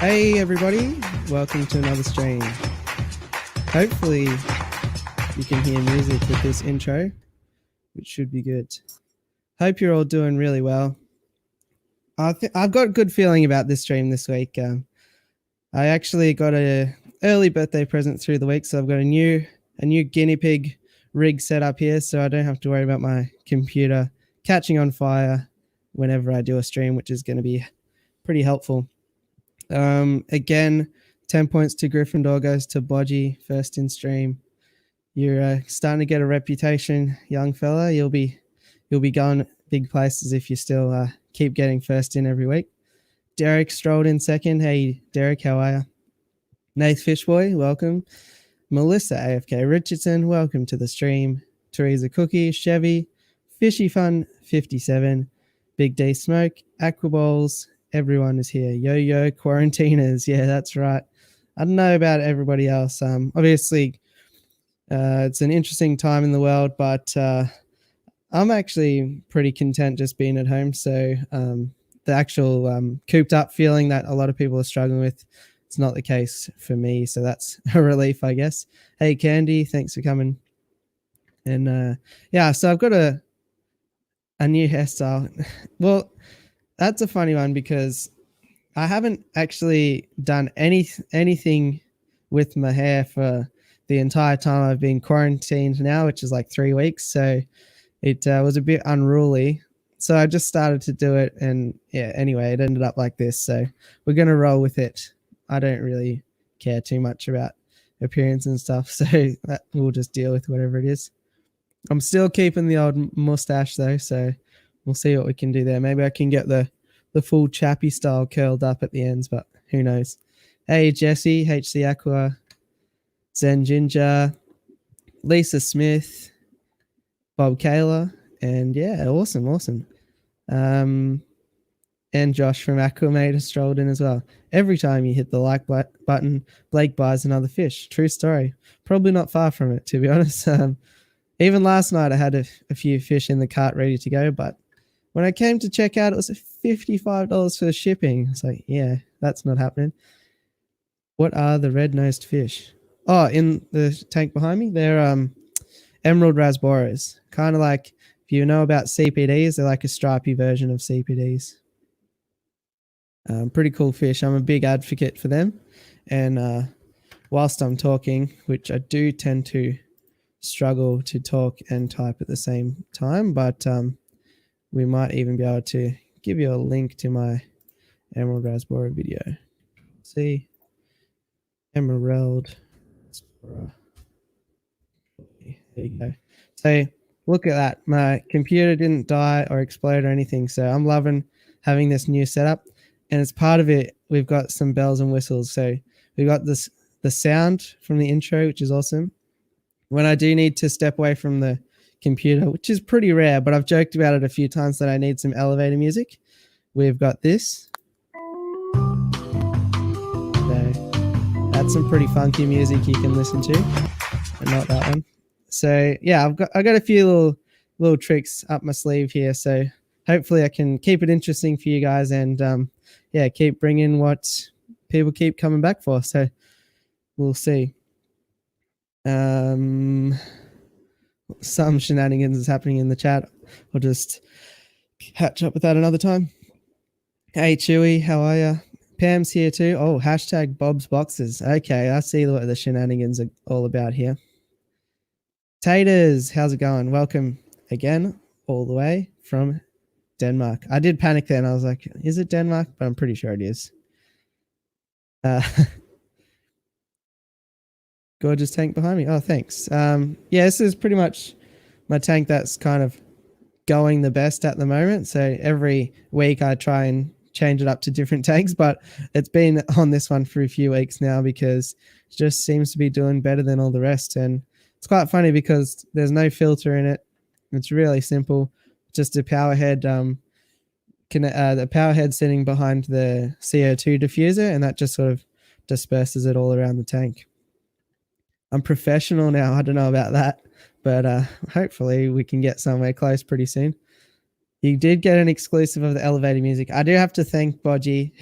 Hey everybody, welcome to another stream. Hopefully you can hear music with this intro, which should be good. Hope you're all doing really well. I've got a good feeling about this stream this week. I actually got a early birthday present through the week, so I've got a new guinea pig rig set up here, so I don't have to worry about my computer catching on fire whenever I do a stream, which is going to be pretty helpful. Again, 10 points to Gryffindor goes to Bodgy, first in stream. You're starting to get a reputation, young fella. You'll be going big places if you still keep getting first in every week. Derek strolled in second. Hey, Derek, how are you? Nath Fishboy, welcome. Melissa AFK Richardson, welcome to the stream. Teresa Cookie, Chevy, Fishy Fun 57, Big D Smoke, Aquaballs, everyone is here. Yo quarantiners, yeah, that's right. I don't know about everybody else. Obviously, it's an interesting time in the world, but I'm actually pretty content just being at home. So the actual cooped up feeling that a lot of people are struggling with, it's not the case for me. So that's a relief, I guess. Hey, Candy, thanks for coming. And yeah, so I've got a new hairstyle. Well, that's a funny one because I haven't actually done anything with my hair for the entire time I've been quarantined now, which is like 3 weeks. So it was a bit unruly. So I just started to do it. And yeah, anyway, it ended up like this. So we're going to roll with it. I don't really care too much about appearance and stuff. So we'll just deal with whatever it is. I'm still keeping the old mustache though. So we'll see what we can do there. Maybe I can get the full chappy style curled up at the ends, but who knows. Hey, Jesse, HC Aqua, Zen Ginger, Lisa Smith, Bob Kayla, and yeah, awesome. And Josh from Aquamate has strolled in as well. Every time you hit the like button, Blake buys another fish. True story. Probably not far from it, to be honest. Even last night I had a few fish in the cart ready to go, but when I came to check out, it was $55 for shipping. It's like, yeah, that's not happening. What are the red-nosed fish? Oh, in the tank behind me, they're emerald rasboras. Kind of like, if you know about CPDs, they're like a stripy version of CPDs. Pretty cool fish. I'm a big advocate for them. And whilst I'm talking, which I do tend to struggle to talk and type at the same time, but we might even be able to give you a link to my Emerald Rasbora video. See? Emerald Rasbora. There you go. So look at that. My computer didn't die or explode or anything. So I'm loving having this new setup. And as part of it, we've got some bells and whistles. So we've got the sound from the intro, which is awesome. When I do need to step away from the computer, which is pretty rare, but I've joked about it a few times that I need some elevator music. We've got this. So that's some pretty funky music you can listen to, and not that one. So yeah, I got a few little tricks up my sleeve here. So hopefully I can keep it interesting for you guys, and yeah, keep bringing what people keep coming back for. So we'll see. Some shenanigans is happening in the chat. I'll just catch up with that another time. Hey Chewy, how are you? Pam's here too. Oh, hashtag Bob's Boxes. Okay, I see what the shenanigans are all about here. Taters, how's it going? Welcome again, all the way from Denmark. I did panic then. I was like, is it Denmark? But I'm pretty sure it is. Gorgeous tank behind me. Oh, thanks. Yeah, this is pretty much my tank that's kind of going the best at the moment. So every week I try and change it up to different tanks, but it's been on this one for a few weeks now because it just seems to be doing better than all the rest. And it's quite funny because there's no filter in it. It's really simple. Just a power head, the power head sitting behind the CO2 diffuser, and that just sort of disperses it all around the tank. I'm professional now. I don't know about that, but hopefully we can get somewhere close pretty soon. You did get an exclusive of the elevator music. I do have to thank Bodgy.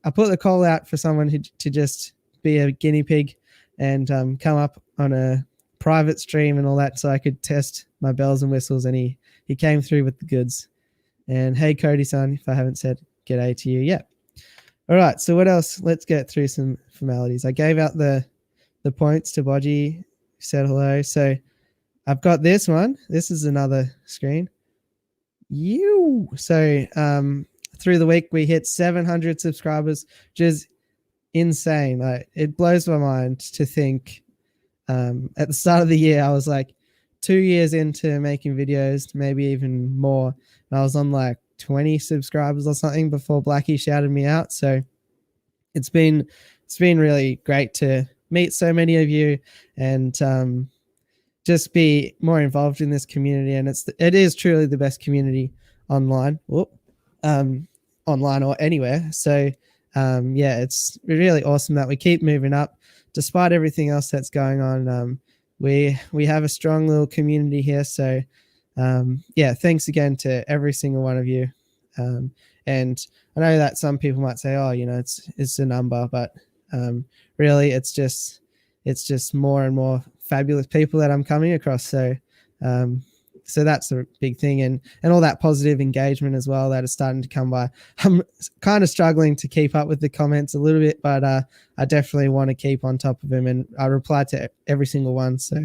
I put the call out for someone to just be a guinea pig and come up on a private stream and all that, so I could test my bells and whistles. And he came through with the goods. And hey, Cody-san, if I haven't said g'day to you yet. All right, so what else? Let's get through some formalities. I gave out the points to Bodgy, said hello. So I've got this one. This is another screen. So through the week, we hit 700 subscribers, which is insane. Like, it blows my mind to think at the start of the year, I was like 2 years into making videos, maybe even more. And I was on like 20 subscribers or something before Blackie shouted me out. So it's been really great to meet so many of you and just be more involved in this community. And it is truly the best community online, online or anywhere. So yeah, it's really awesome that we keep moving up despite everything else that's going on. We have a strong little community here. So yeah, thanks again to every single one of you. And I know that some people might say, oh, it's a number, but really it's just more and more fabulous people that I'm coming across. So so that's a big thing, and all that positive engagement as well that is starting to come by. I'm kind of struggling to keep up with the comments a little bit, but I definitely want to keep on top of them, and I reply to every single one. So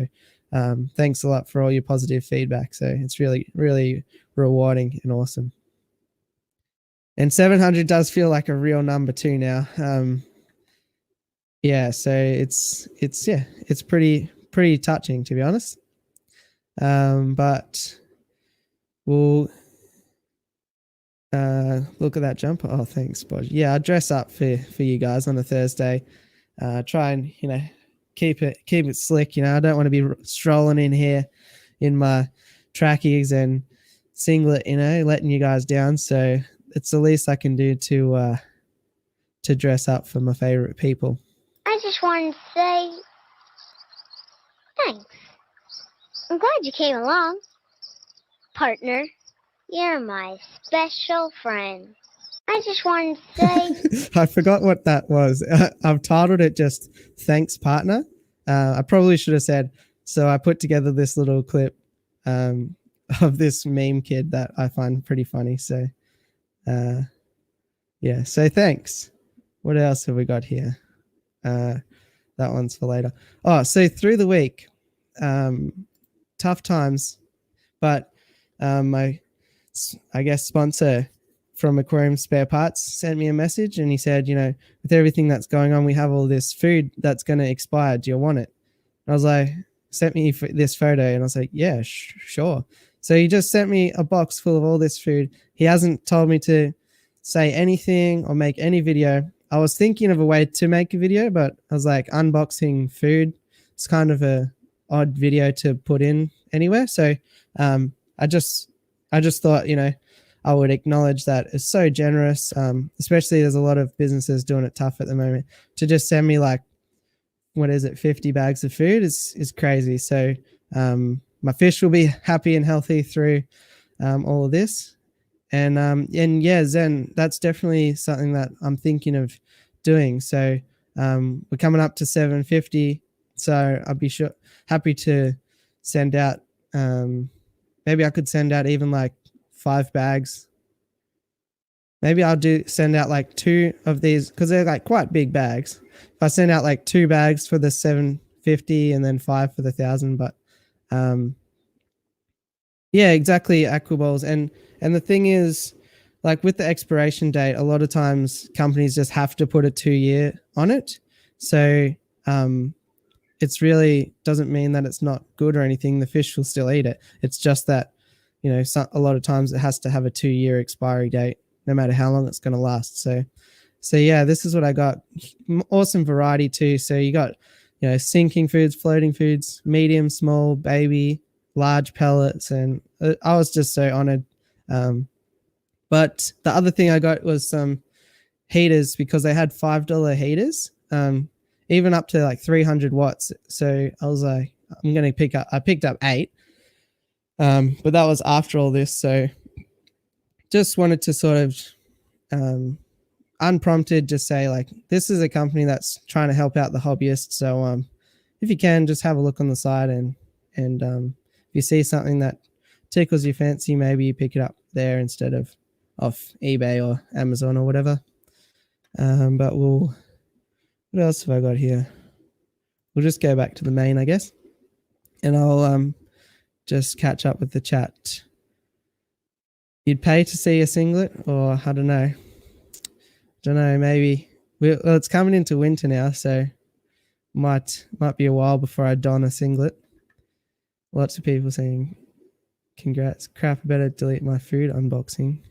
thanks a lot for all your positive feedback. So it's really, really rewarding and awesome. And 700 does feel like a real number too now. Yeah, so it's pretty touching, to be honest. But we'll look at that jumper. Oh, thanks, Bodge. Yeah, I dress up for you guys on a Thursday. Try and keep it slick. I don't want to be strolling in here in my trackies and singlet, letting you guys down. So it's the least I can do to dress up for my favorite people. I just wanted to say thanks. I'm glad you came along. Partner, you're my special friend. I just wanted to say... I forgot what that was. I've titled it just Thanks, Partner. I probably should have said, so I put together this little clip of this meme kid that I find pretty funny. So, yeah, so thanks. What else have we got here? That one's for later. Oh, so through the week... tough times, but my sponsor from Aquarium Spare Parts sent me a message, and he said, with everything that's going on, we have all this food that's going to expire. Do you want it? And I was like, sent me this photo, and I was like, yeah, sure. So he just sent me a box full of all this food. He hasn't told me to say anything or make any video. I was thinking of a way to make a video, but I was like, unboxing food, it's kind of a odd video to put in anywhere. So I just thought, I would acknowledge that it's so generous, especially there's a lot of businesses doing it tough at the moment. To just send me 50 bags of food is crazy. So my fish will be happy and healthy through all of this. And yeah, Zen, that's definitely something that I'm thinking of doing. So we're coming up to 750. So I'd be happy to send out, maybe I could send out even 5 bags. Maybe I'll send out 2 of these, because they're quite big bags. If I send out 2 bags for the 750 and then 5 for the 1,000, but yeah, exactly, Aquaballs. And the thing is, with the expiration date, a lot of times companies just have to put a 2-year on it. So it's really doesn't mean that it's not good or anything. The fish will still eat it. It's just that, a lot of times it has to have a 2-year expiry date, no matter how long it's going to last. So yeah, this is what I got. Awesome variety too. So you got, sinking foods, floating foods, medium, small, baby, large pellets. And I was just so honored. But the other thing I got was some heaters, because they had $5 heaters. Even up to 300 watts. So I was like, I picked up 8. But that was after all this. So just wanted to sort of unprompted just say like, this is a company that's trying to help out the hobbyists. So if you can, just have a look on the side, and if you see something that tickles your fancy, maybe you pick it up there instead of off eBay or Amazon or whatever. But what else have I got here? We'll just go back to the main, I guess, and I'll just catch up with the chat. You'd pay to see a singlet, or I don't know. Maybe. Well, it's coming into winter now, so might be a while before I don a singlet. Lots of people saying, congrats, crap, I better delete my food unboxing.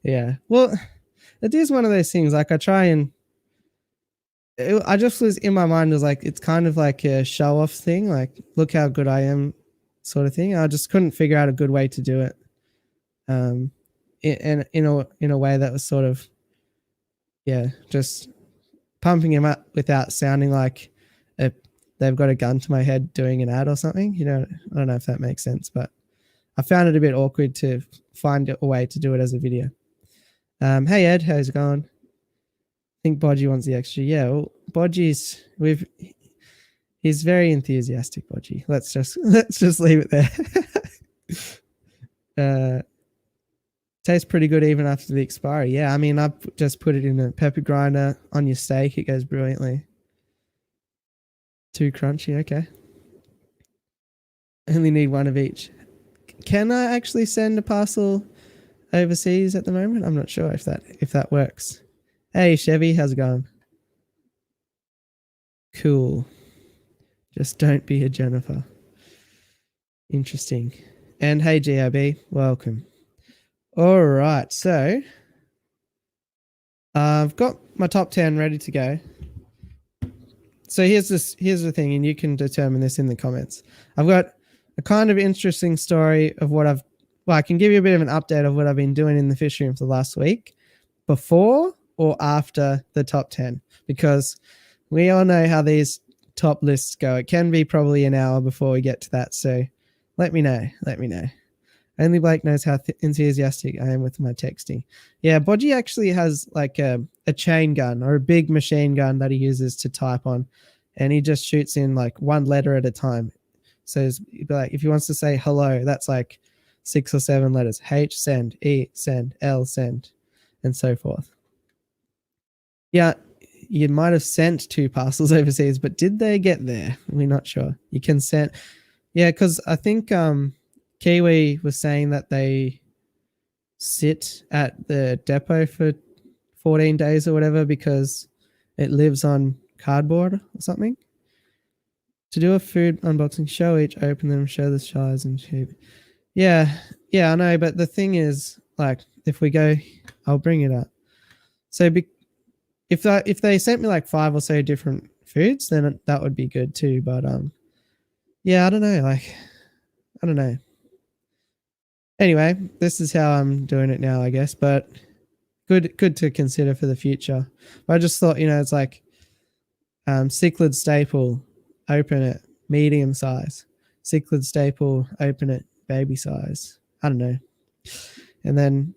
Yeah. Well, it is one of those things, like I try and I just was in my mind was like, it's kind of like a show off thing, like look how good I am sort of thing. I just couldn't figure out a good way to do it. In a way that was sort of, yeah, just pumping him up without sounding like they've got a gun to my head doing an ad or something. You know, I don't know if that makes sense, but I found it a bit awkward to find a way to do it as a video. Hey Ed, how's it going? I think Bodgy wants the extra. Yeah, well, Bodgy's he's very enthusiastic, Bodgy. Let's just leave it there. Tastes pretty good even after the expiry. Yeah, I mean, I've just put it in a pepper grinder on your steak. It goes brilliantly. Too crunchy, okay. Only need one of each. Can I actually send a parcel overseas at the moment? I'm not sure if that works. Hey Chevy, how's it going? Cool. Just don't be a Jennifer. Interesting. And hey GIB, welcome. All right, so I've got my top 10 ready to go. So here's the thing, and you can determine this in the comments. I've got a kind of interesting story of I can give you a bit of an update of what I've been doing in the fish room for the last week, before or after the top 10, because we all know how these top lists go. It can be probably an hour before we get to that. So let me know. Only Blake knows how enthusiastic I am with my texting. Yeah, Bodgy actually has like a chain gun or a big machine gun that he uses to type on, and he just shoots in like one letter at a time. So like if he wants to say hello, that's like 6 or 7 letters. H, send, E, send, L, send, and so forth. Yeah, you might have sent 2 parcels overseas, but did they get there? We're not sure. You can send... Yeah, because I think... Kiwi was saying that they sit at the depot for 14 days or whatever because it lives on cardboard or something. To do a food unboxing, show each, open them, show the size and shape. Yeah, I know, but the thing is, like, if we go, I'll bring it up. So if they sent me like 5 or so different foods, then that would be good too. But yeah, I don't know. Anyway, this is how I'm doing it now, I guess, but good to consider for the future. But I just thought, it's like cichlid staple, open it, medium size. Cichlid staple, open it, baby size. I don't know. And then,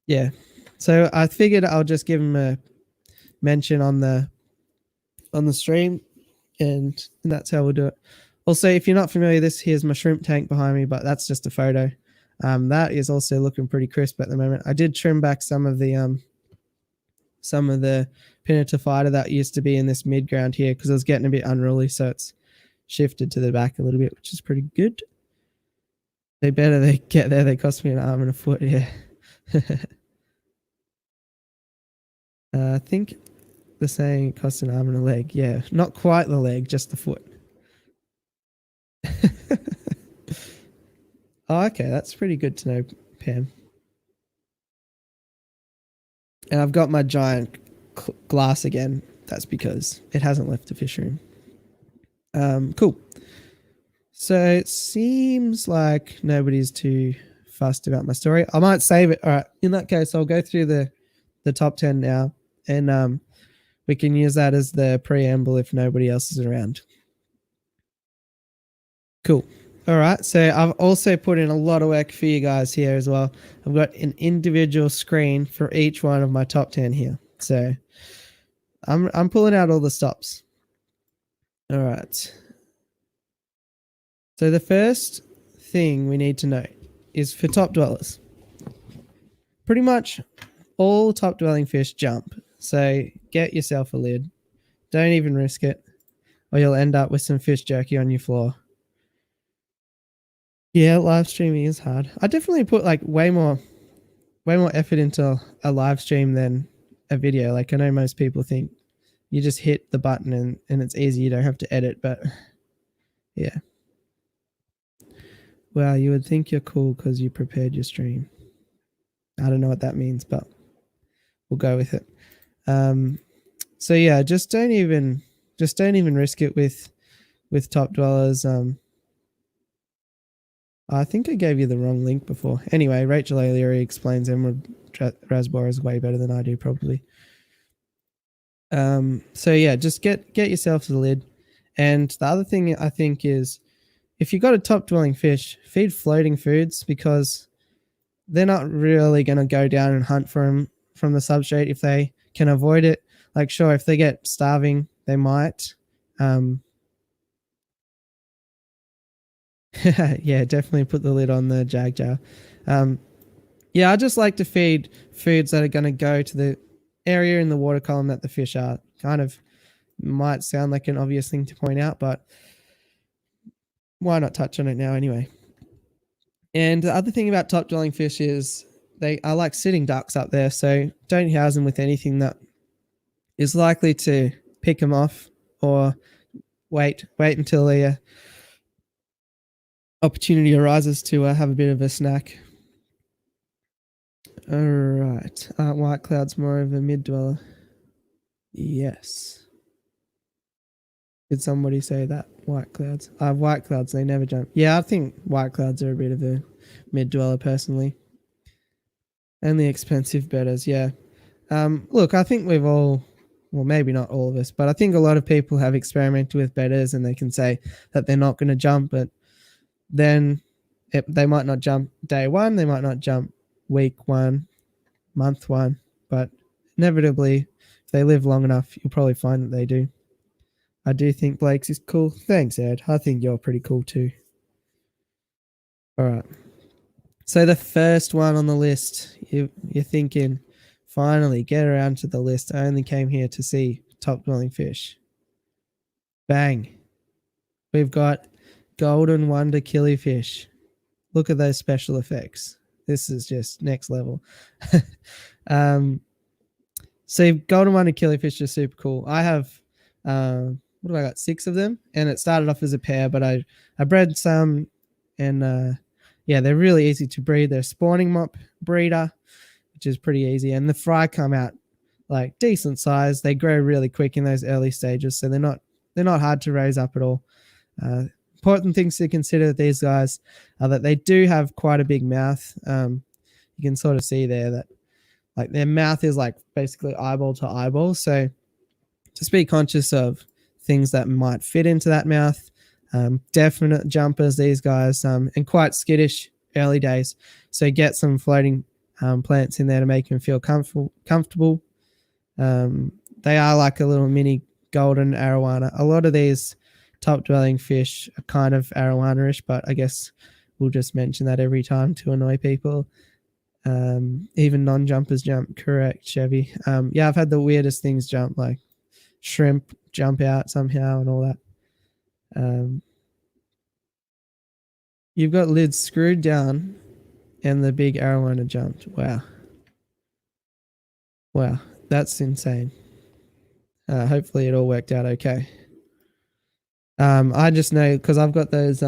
yeah. So I figured I'll just give him a mention on the stream, and that's how we'll do it. Also, if you're not familiar, here's my shrimp tank behind me, but that's just a photo. That is also looking pretty crisp at the moment. I did trim back some of the Pinnator fighter that used to be in this mid ground here because I was getting a bit unruly, so it's shifted to the back a little bit, which is pretty good. They get there. They cost me an arm and a foot. Yeah. I think the saying costs an arm and a leg. Yeah, not quite the leg, just the foot. Oh, okay, that's pretty good to know, Pam. And I've got my giant glass again. That's because it hasn't left the fish room. Cool. So it seems like nobody's too fussed about my story. I might save it. All right. In that case, I'll go through the top 10 now, and we can use that as the preamble if nobody else is around. Cool. All right, so I've also put in a lot of work for you guys here as well. I've got an individual screen for each one of my top 10 here. So I'm pulling out all the stops. All right. So the first thing we need to know is for top dwellers. Pretty much all top dwelling fish jump. So get yourself a lid. Don't even risk it, or you'll end up with some fish jerky on your floor. Yeah, live streaming is hard. I definitely put like way more effort into a live stream than a video. Like I know most people think you just hit the button and it's easy, you don't have to edit, but yeah. Well, you would think you're cool because you prepared your stream. I don't know what that means, but we'll go with it. So yeah, just don't even risk it with top dwellers. I think I gave you the wrong link before. Anyway, Rachel O'Leary explains Emerald Rasbora way better than I do, probably. So yeah, just get yourself the lid. And the other thing I think is, if you got a top dwelling fish, feed floating foods, because they're not really going to go down and hunt for them from the substrate if they can avoid it. Like, sure, if they get starving, they might. Yeah, definitely put the lid on the jag jar. Yeah, I just like to feed foods that are going to go to the area in the water column that the fish are. Kind of might sound like an obvious thing to point out, but why not touch on it now anyway? And the other thing about top dwelling fish is they are like sitting ducks up there, so don't house them with anything that is likely to pick them off, or wait until the opportunity arises to have a bit of a snack. All right. Aren't white clouds more of a mid dweller? Yes. Did somebody say that? White clouds. White clouds, they never jump. Yeah, I think white clouds are a bit of a mid dweller personally. And the expensive bedders, yeah. Look, I think we've all, well, maybe not all of us, but I think a lot of people have experimented with bedders and they can say that they're not going to jump, but then they might not jump day one, they might not jump week one, month one, but inevitably, if they live long enough, you'll probably find that they do. I do think Blake's is cool. Thanks, Ed. I think you're pretty cool too. All right. So the first one on the list, you're thinking, finally, get around to the list. I only came here to see top dwelling fish. Bang. We've got golden wonder killifish. Look at those special effects. This is just next level. So golden wonder killifish are super cool. I have, what have I got? 6 of them, and it started off as a pair, but I bred some, and yeah, they're really easy to breed. They're a spawning mop breeder, which is pretty easy, and the fry come out like decent size. They grow really quick in those early stages, so they're not hard to raise up at all. Important things to consider with these guys are that they do have quite a big mouth. You can sort of see there that like their mouth is like basically eyeball to eyeball. So just be conscious of things that might fit into that mouth. Definite jumpers, these guys, and quite skittish early days. So get some floating plants in there to make them feel comfortable. They are like a little mini golden arowana. A lot of these top dwelling fish are kind of arowana-ish, but I guess we'll just mention that every time to annoy people. Even non-jumpers jump, correct, Chevy. Yeah, I've had the weirdest things jump, like shrimp jump out somehow and all that. You've got lids screwed down and the big arowana jumped. Wow, that's insane. Hopefully it all worked out okay. I just know because I've got those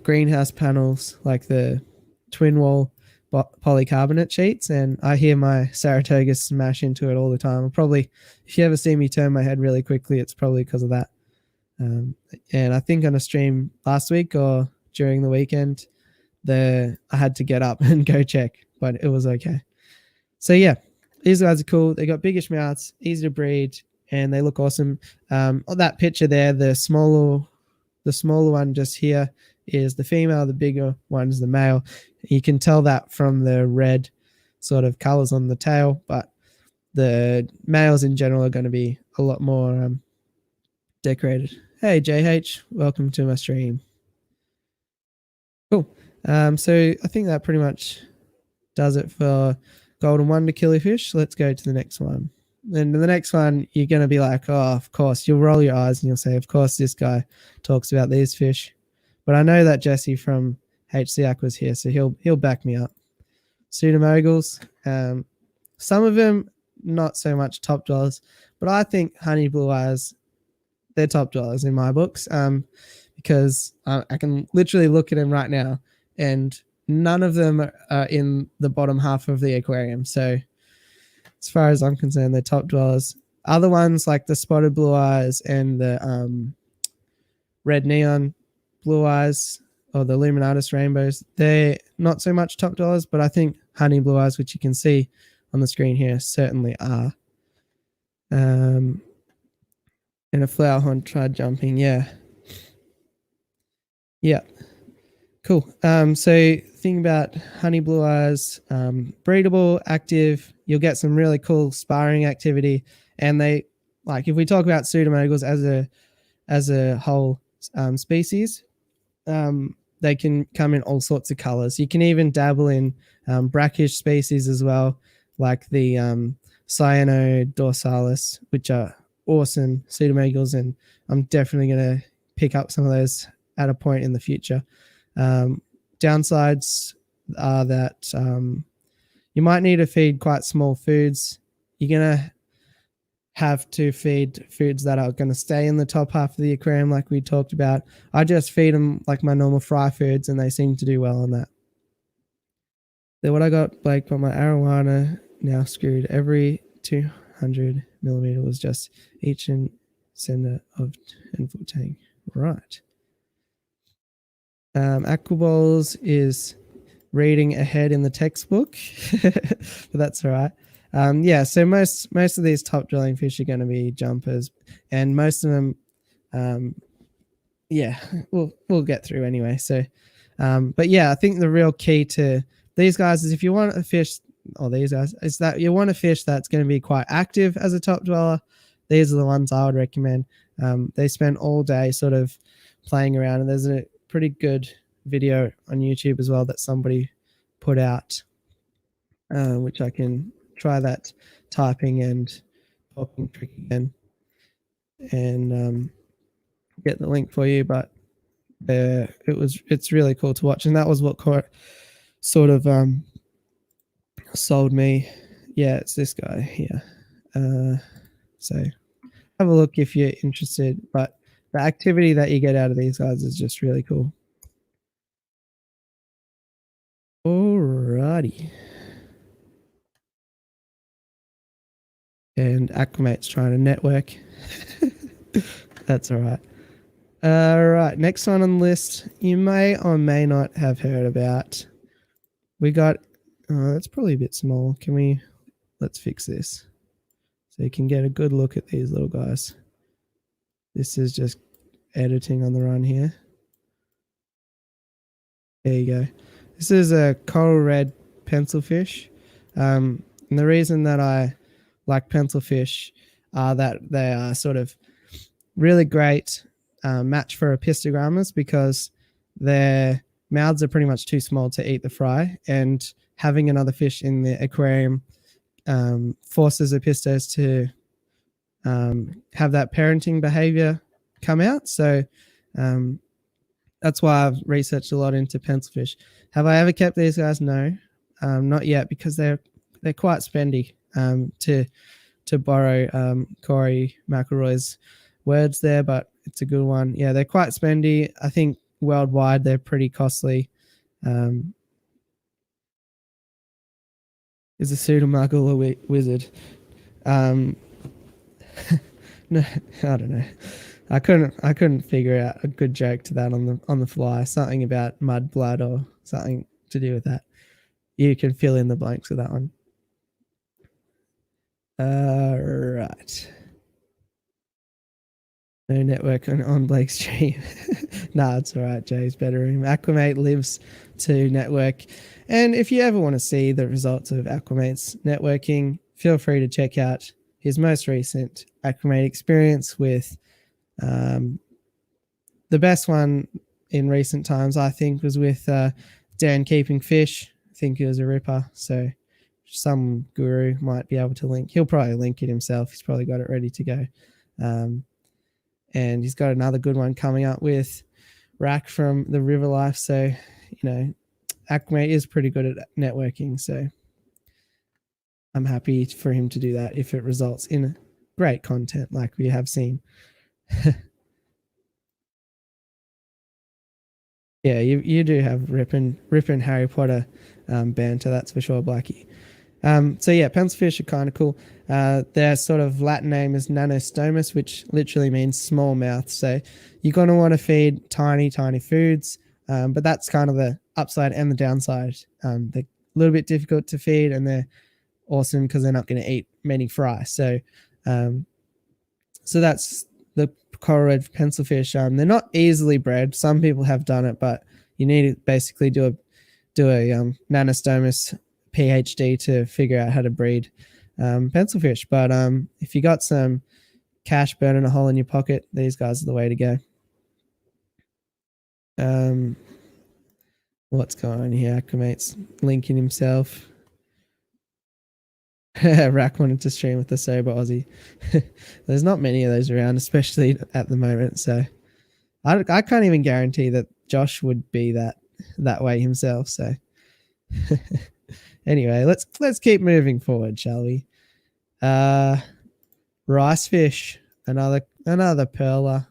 greenhouse panels, like the twin wall polycarbonate sheets, and I hear my Saratoga smash into it all the time. Probably, if you ever see me turn my head really quickly, it's probably because of that. And I think on a stream last week or during the weekend, I had to get up and go check, but it was okay. So yeah, these guys are cool. They got biggish mouths, easy to breed, and they look awesome. On that picture there, the smaller one just here is the female, the bigger one is the male. You can tell that from the red sort of colors on the tail, but the males in general are going to be a lot more decorated. Hey JH, welcome to my stream. Cool. So I think that pretty much does it for golden wonder killifish. Let's go to the next one. And the next one, you're going to be like, oh, of course. You'll roll your eyes and you'll say, of course, this guy talks about these fish. But I know that Jesse from HC Aqua's here, so he'll back me up. Pseudomogals, some of them not so much top dwellers, but I think honey blue eyes, they're top dwellers in my books, because I can literally look at them right now, and none of them are in the bottom half of the aquarium. So as far as I'm concerned, they're top dwellers. Other ones like the spotted blue eyes and the red neon blue eyes, or the luminatus rainbows, they're not so much top dwellers, but I think honey blue eyes, which you can see on the screen here, certainly are. And a flower horn tried jumping, yeah. Cool. So thing about honey blue eyes, breedable, active, you'll get some really cool sparring activity. And they, like, if we talk about pseudomogals as a whole species, they can come in all sorts of colors. You can even dabble in brackish species as well, like the cyanodorsalis, which are awesome pseudomogals, and I'm definitely going to pick up some of those at a point in the future. Downsides are that you might need to feed quite small foods. You're going to have to feed foods that are going to stay in the top half of the aquarium, like we talked about. I just feed them like my normal fry foods, and they seem to do well on that. Then what I got, Blake, got my arowana now screwed. Every 200 millimeter was just each and center of 10-foot tank. Right. Aquaballs is reading ahead in the textbook, but that's all right. Yeah, so most of these top dwelling fish are going to be jumpers, and most of them, yeah, we'll get through anyway. So, but yeah, I think the real key to these guys is if you want a fish, or these guys, is that you want a fish that's going to be quite active as a top dweller. These are the ones I would recommend. They spend all day sort of playing around, and there's a pretty good video on YouTube as well that somebody put out, which I can try that typing and popping trick again and get the link for you. But it's really cool to watch, and that was what sort of sold me. Yeah, it's this guy here. So have a look if you're interested, but the activity that you get out of these guys is just really cool. Alrighty. And Aquamate's trying to network. That's all right. All right, next one on the list, you may or may not have heard about. We got, that's probably a bit small. Let's fix this so you can get a good look at these little guys. This is just editing on the run here. There you go. This is a coral red pencilfish. And the reason that I like pencilfish are that they are sort of really great match for opistogrammas, because their mouths are pretty much too small to eat the fry, and having another fish in the aquarium forces opistos to have that parenting behavior come out. So that's why I've researched a lot into pencilfish. Have I ever kept these guys? No, not yet, because they're quite spendy. To borrow Corey McElroy's words there, but it's a good one. Yeah, they're quite spendy. I think worldwide they're pretty costly. Is a pseudomuggle a wizard? No, I don't know. I couldn't figure out a good joke to that on the fly. Something about mud blood or something to do with that. You can fill in the blanks with that one. Right. No network on Blake's stream. Nah, it's all right, Jay's bedroom. Aquamate lives to network. And if you ever want to see the results of Aquamate's networking, feel free to check out his most recent Aquamate experience with the best one in recent times, I think, was with Dan Keeping Fish. I think he was a ripper. So some guru might be able to link. He'll probably link it himself. He's probably got it ready to go. And he's got another good one coming up with Rack from the River Life. So, Aquamate is pretty good at networking. So I'm happy for him to do that if it results in great content like we have seen. Yeah, you do have ripping Harry Potter banter, that's for sure, Blackie. So yeah, pencilfish are kind of cool. Their sort of Latin name is nanostomus, which literally means small mouth. So you're going to want to feed tiny foods, but that's kind of the upside and the downside. They're a little bit difficult to feed, and they're awesome because they're not going to eat many fry. So that's the coral red pencilfish. They're not easily bred. Some people have done it, but you need to basically do a nanostomus PhD to figure out how to breed pencilfish. But if you got some cash burning a hole in your pocket, these guys are the way to go. What's going on here? Aquamate's linking himself. Rack wanted to stream with the sober Aussie. There's not many of those around, especially at the moment. So I can't even guarantee that Josh would be that way himself. So anyway, let's keep moving forward, shall we? Rice fish, another perler.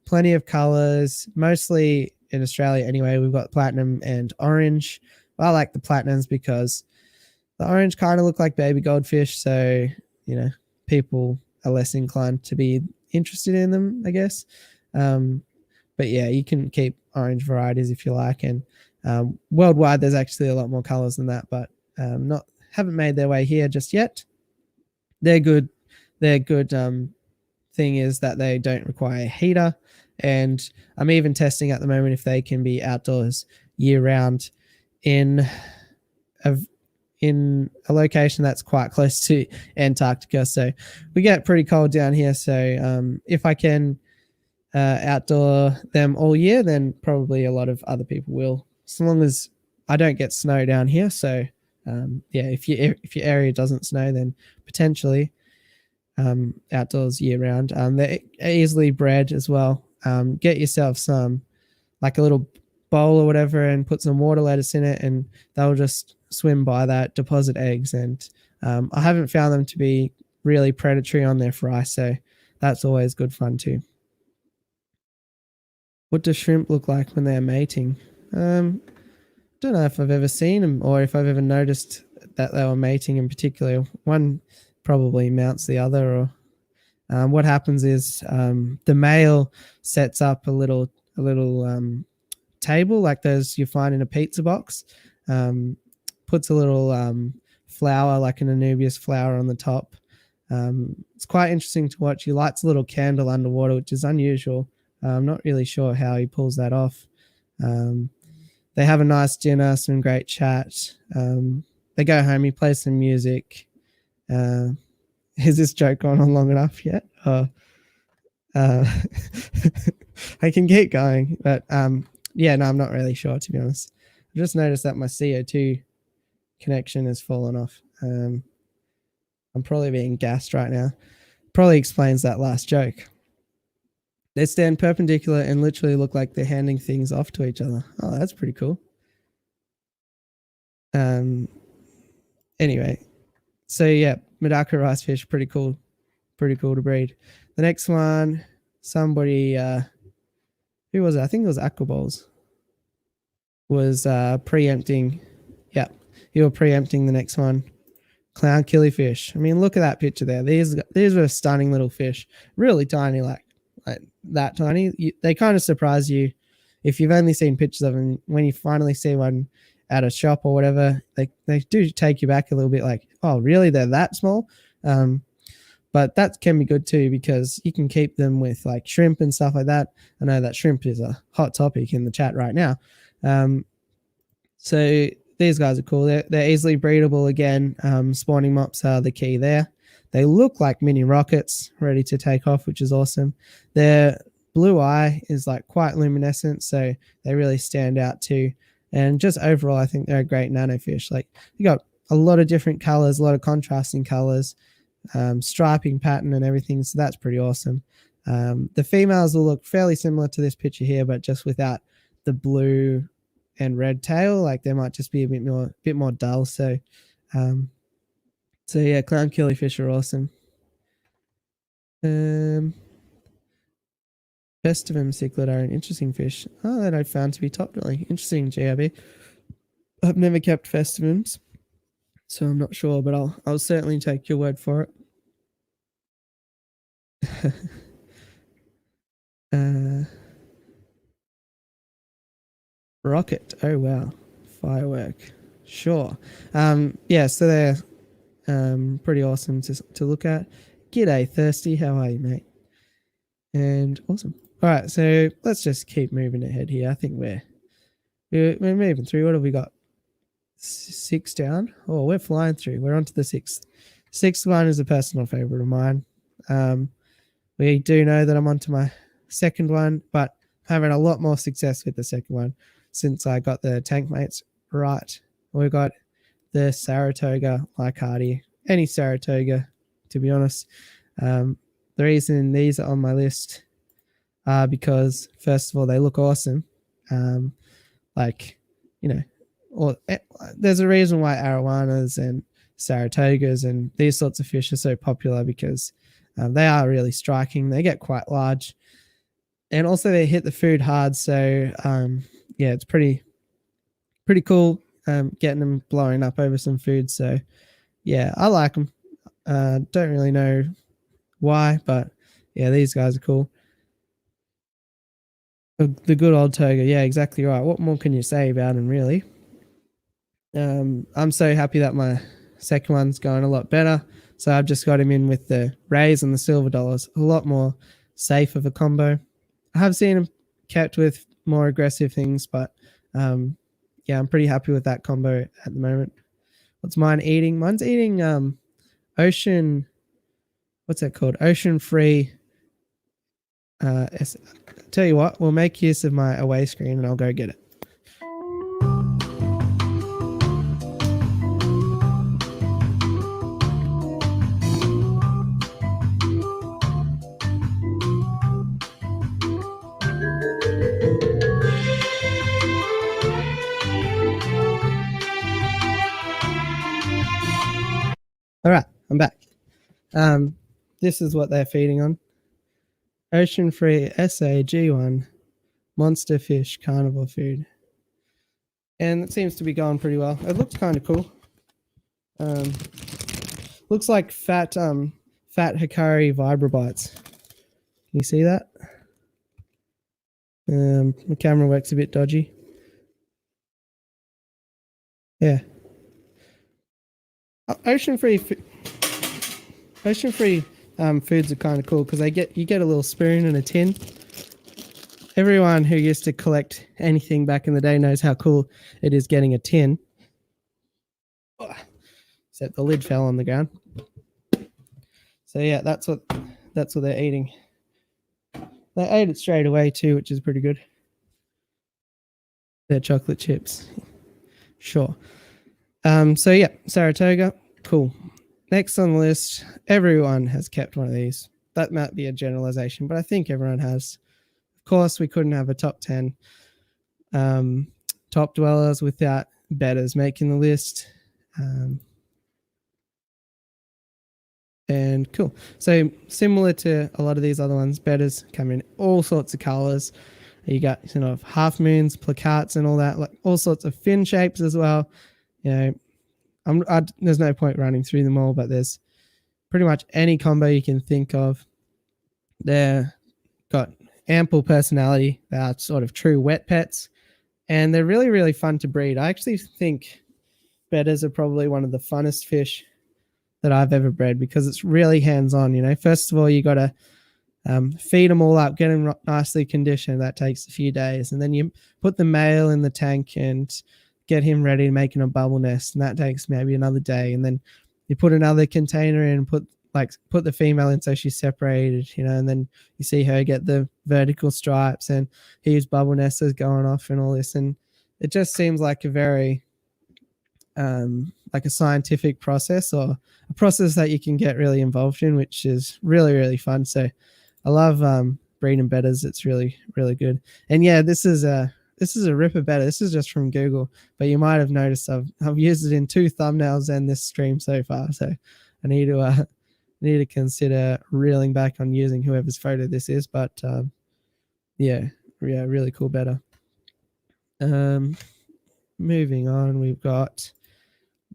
Plenty of colors, mostly in Australia anyway. We've got platinum and orange. I like the platinums because the orange kind of look like baby goldfish, so people are less inclined to be interested in them, I guess. But yeah, you can keep orange varieties if you like, and worldwide there's actually a lot more colors than that, but haven't made their way here just yet. They're good. Their good thing is that they don't require a heater, and I'm even testing at the moment if they can be outdoors year round in a location that's quite close to Antarctica. So we get pretty cold down here. So if I can outdoor them all year, then probably a lot of other people will, as long as I don't get snow down here. So yeah, if your area doesn't snow, then potentially outdoors year round. They're easily bred as well. Get yourself some, like a little bowl or whatever, and put some water lettuce in it, and they'll just swim by that, deposit eggs. And I haven't found them to be really predatory on their fry, so that's always good fun too. What do shrimp look like when they're mating? Don't know if I've ever seen them or if I've ever noticed that they were mating in particular. One probably mounts the other, or what happens is the male sets up a little table like those you find in a pizza box, puts a little flower, like an Anubias flower, on the top. It's quite interesting to watch. He lights a little candle underwater, which is unusual. I'm not really sure how he pulls that off. They have a nice dinner, some great chat. They go home, he plays some music. Is this joke gone on long enough yet? I can keep going, but yeah, no, I'm not really sure, to be honest. I just noticed that my CO2 connection has fallen off. I'm probably being gassed right now. Probably explains that last joke. They stand perpendicular and literally look like they're handing things off to each other. Oh, that's pretty cool. Anyway, so yeah, Medaka rice fish, pretty cool to breed. The next one, somebody, who was it? I think it was Aquaballs, was preempting. Yeah, you were preempting the next one. Clown killifish. I mean, look at that picture there. These were stunning little fish, really tiny, like that tiny. They kind of surprise you if you've only seen pictures of them. When you finally see one at a shop or whatever, they do take you back a little bit, like, oh, really? They're that small? But but that can be good too because you can keep them with like shrimp and stuff like that. I know that shrimp is a hot topic in the chat right now. So these guys are cool. They're easily breedable again. Spawning mops are the key there. They look like mini rockets ready to take off, which is awesome. Their blue eye is like quite luminescent, so they really stand out too. And just overall, I think they're a great nano fish. Like you got a lot of different colors, a lot of contrasting colors, striping pattern and everything. So that's pretty awesome. The females will look fairly similar to this picture here, but just without the blue and red tail. Like they might just be a bit more dull. So yeah, clown killifish are awesome. Festivum cichlid are an interesting fish. Oh, that I found to be top drilling. Interesting, GRB. I've never kept festivums, so I'm not sure, but I'll certainly take your word for it. Rocket. Oh wow, firework. Sure. Yeah. So they're pretty awesome to look at. G'day, Thirsty. How are you, mate? And awesome. All right, so let's just keep moving ahead here. I think we're moving through. What have we got? 6 down. Oh, we're flying through. We're on to the 6th. 6th one is a personal favorite of mine. We do know that I'm on to my 2nd one, but I'm having a lot more success with the 2nd one since I got the tank mates right. We've got the Saratoga Lycardi, any Saratoga, to be honest. The reason these are on my list are because, first of all, they look awesome. There's a reason why arowanas and Saratogas and these sorts of fish are so popular because they are really striking. They get quite large. And also they hit the food hard. So, yeah, it's pretty cool getting them blowing up over some food. So, yeah, I like them. Don't really know why, but yeah, these guys are cool. The good old toga. Yeah, exactly right. What more can you say about them, really? I'm so happy that my 2nd one's going a lot better. So I've just got him in with the rays and the silver dollars. A lot more safe of a combo. I have seen him kept with more aggressive things, but yeah, I'm pretty happy with that combo at the moment. What's mine eating? Mine's eating ocean. What's that called? Ocean free. Tell you what, we'll make use of my away screen and I'll go get it. All right, I'm back. This is what they're feeding on. Ocean free SAG1 monster fish carnivore food. And it seems to be going pretty well. It looks kind of cool. Looks like fat Hikari vibrobites. Can you see that? The camera works a bit dodgy. Yeah. Ocean free foods are kind of cool because you get a little spoon and a tin. Everyone who used to collect anything back in the day knows how cool it is getting a tin. Except the lid fell on the ground. So yeah, that's what they're eating. They ate it straight away too, which is pretty good. They're chocolate chips. Sure. So yeah, Saratoga, cool. Next on the list, everyone has kept one of these. That might be a generalization, but I think everyone has. Of course, we couldn't have a top 10 top dwellers without betters making the list. And cool. So similar to a lot of these other ones, betters come in all sorts of colors. You got half moons, placats, and all that, like all sorts of fin shapes as well. There's no point running through them all, but there's pretty much any combo you can think of. They're got ample personality. They are sort of true wet pets, and they're really, really fun to breed. I actually think betters are probably one of the funnest fish that I've ever bred, because it's really hands-on. You know, first of all, you got to feed them all up, get them nicely conditioned. That takes a few days, and then you put the male in the tank and get him ready to make a bubble nest, and that takes maybe another day. And then you put another container in, put the female in so she's separated, you know, and then you see her get the vertical stripes and his bubble nesters going off and all this. And it just seems like a very like a scientific process, or a process that you can get really involved in, which is really, really fun. So I love breeding betters. It's really, really good. And yeah, this is a ripper better. This is just from Google, but you might have noticed I've used it in 2 thumbnails and this stream so far. So I need to consider reeling back on using whoever's photo this is. But yeah, really cool better. Moving on, we've got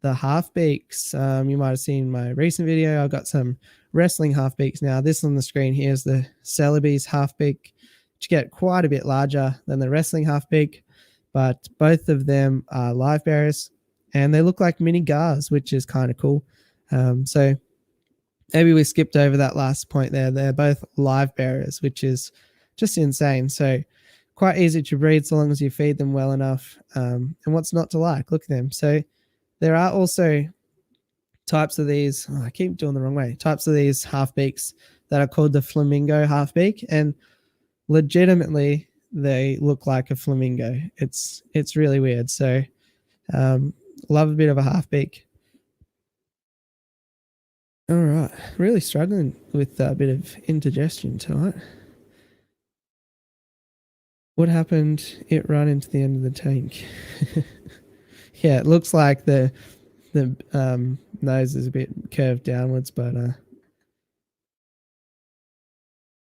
the half beaks. You might have seen my recent video. I've got some wrestling half beaks now. This on the screen here is the Celebes half beak, which get quite a bit larger than the wrestling half beak, but both of them are live bearers, and they look like mini gars, which is kind of cool. So maybe we skipped over that last point there. They're both live bearers, which is just insane. So quite easy to breed so long as you feed them well enough. And what's not to like? Look at them. So there are also types of these, I keep doing the wrong way, types of these half beaks that are called the flamingo half beak, and legitimately they look like a flamingo. It's really weird. So love a bit of a half beak. All right, really struggling with a bit of indigestion tonight. What happened? It ran into the end of the tank. Yeah, it looks like the nose is a bit curved downwards, but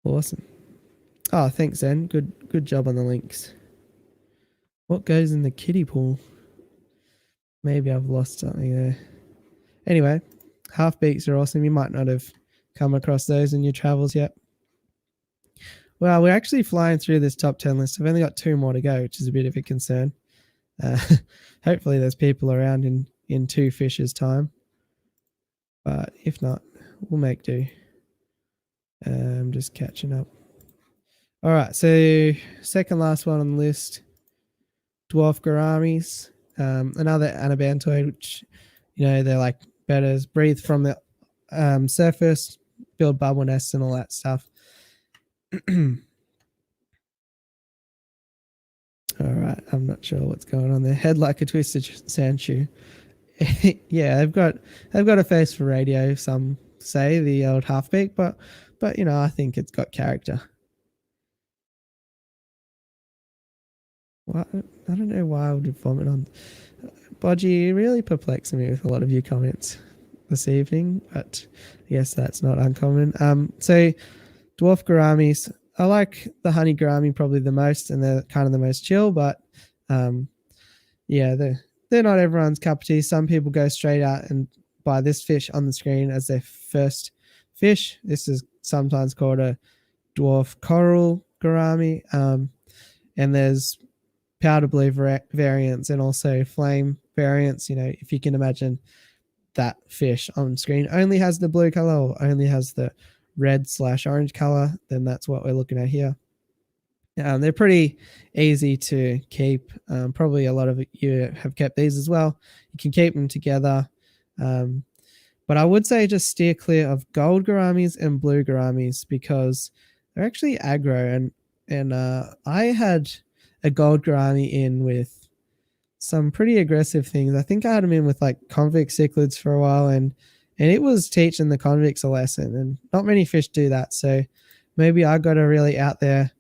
awesome. Oh, thanks, Zen. Good job on the links. What goes in the kiddie pool? Maybe I've lost something there. Anyway, half beaks are awesome. You might not have come across those in your travels yet. Well, we're actually flying through this top 10 list. I've only got 2 more to go, which is a bit of a concern. Hopefully there's people around in 2 fishes time, but if not, we'll make do. I'm just catching up. All right, so second last one on the list, dwarf gouramis, another anabantoid, which, you know, they're like betters, breathe from the surface, build bubble nests and all that stuff. All right, I'm not sure what's going on there. Head like a twisted sand shoe. Yeah, they've got a face for radio. Some say the old half beak, but you know, I think it's got character. What? I don't know why I would vomit on. Bodgy, you're really perplexing me with a lot of your comments this evening, but I guess that's not uncommon. So dwarf gouramis, I like the honey gourami probably the most, and they're kind of the most chill, but yeah, they're not everyone's cup of tea. Some people go straight out and buy this fish on the screen as their first fish. This is sometimes called a dwarf coral gourami, and there's powder blue variants and also flame variants. You know, if you can imagine that fish on screen only has the blue color or only has the red/orange color, then that's what we're looking at here. They're pretty easy to keep. Probably a lot of you have kept these as well. You can keep them together. But I would say just steer clear of gold gouramis and blue gouramis because they're actually aggro. And I had a gold gourami in with some pretty aggressive things. I think I had them in with like convict cichlids for a while, and it was teaching the convicts a lesson, and not many fish do that. So maybe I got a really out there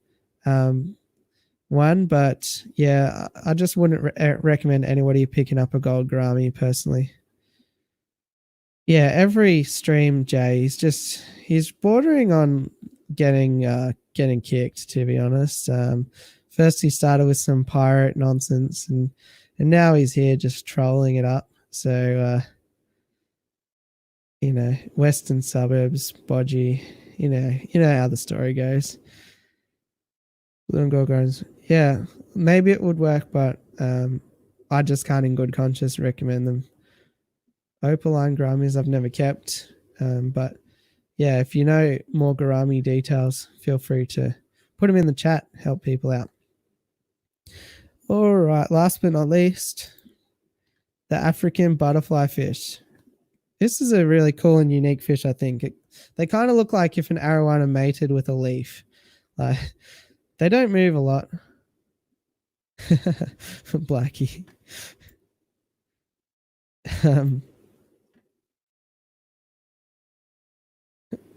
one, but yeah, I just wouldn't recommend anybody picking up a gold gourami personally. Yeah, every stream, Jay, he's bordering on getting kicked, to be honest. First he started with some pirate nonsense, and now he's here just trolling it up. So you know, western suburbs, bodgy, you know how the story goes. Blue and gold gouramis, yeah, maybe it would work, but I just can't in good conscience recommend them. opaline gouramis I've never kept, but yeah, if you know more gourami details, feel free to put them in the chat, help people out. All right, last but not least, the African butterfly fish. This is a really cool and unique fish, I think. They kind of look like if an arowana mated with a leaf. Like, they don't move a lot. Blackie.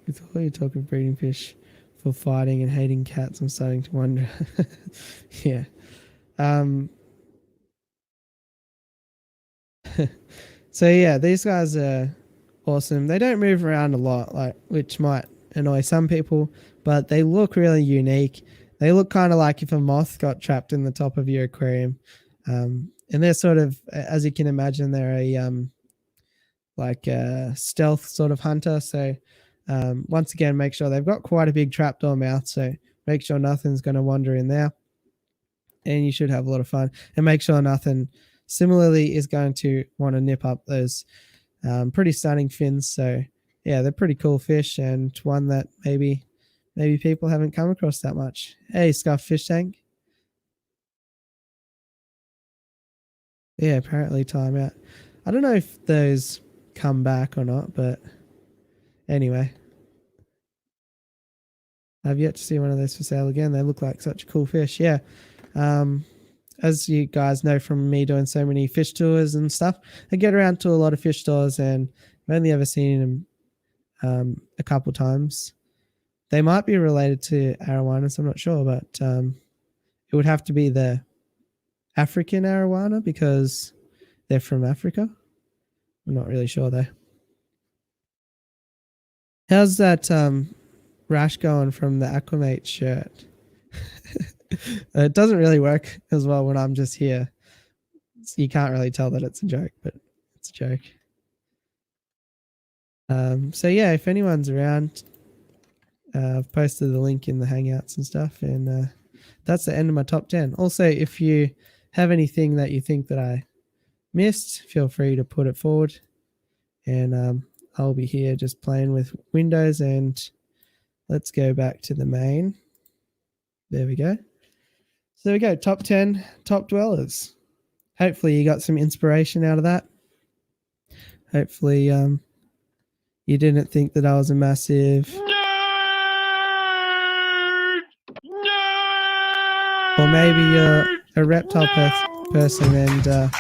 With all your talk of breeding fish for fighting and hating cats, I'm starting to wonder. Yeah. So yeah, these guys are awesome. They don't move around a lot, like, which might annoy some people, but they look really unique. They look kind of like if a moth got trapped in the top of your aquarium. And they're sort of, as you can imagine, they're a like a stealth sort of hunter. So once again, make sure they've got quite a big trapdoor mouth. So make sure nothing's going to wander in there. And you should have a lot of fun. And make sure nothing similarly is going to want to nip up those pretty stunning fins. So yeah, they're pretty cool fish, and one that maybe people haven't come across that much. Hey, Scuff Fish Tank. Yeah, apparently time out. I don't know if those come back or not, but anyway. I've yet to see one of those for sale again. They look like such cool fish. Yeah. As you guys know from me doing so many fish tours and stuff, I get around to a lot of fish stores, and I've only ever seen them a couple times. They might be related to arowanas, I'm not sure, but it would have to be the African arowana because they're from Africa. I'm not really sure though. How's that rash going from the Aquamate shirt? It doesn't really work as well when I'm just here. So you can't really tell that it's a joke, but it's a joke. So yeah, if anyone's around, I've posted the link in the Hangouts and stuff, and that's the end of my top 10. Also, if you have anything that you think that I missed, feel free to put it forward, and I'll be here just playing with windows. And let's go back to the main. There we go. So there we go, top 10 top dwellers. Hopefully you got some inspiration out of that. Hopefully you didn't think that I was a massive nerd! Or maybe you're a reptile person and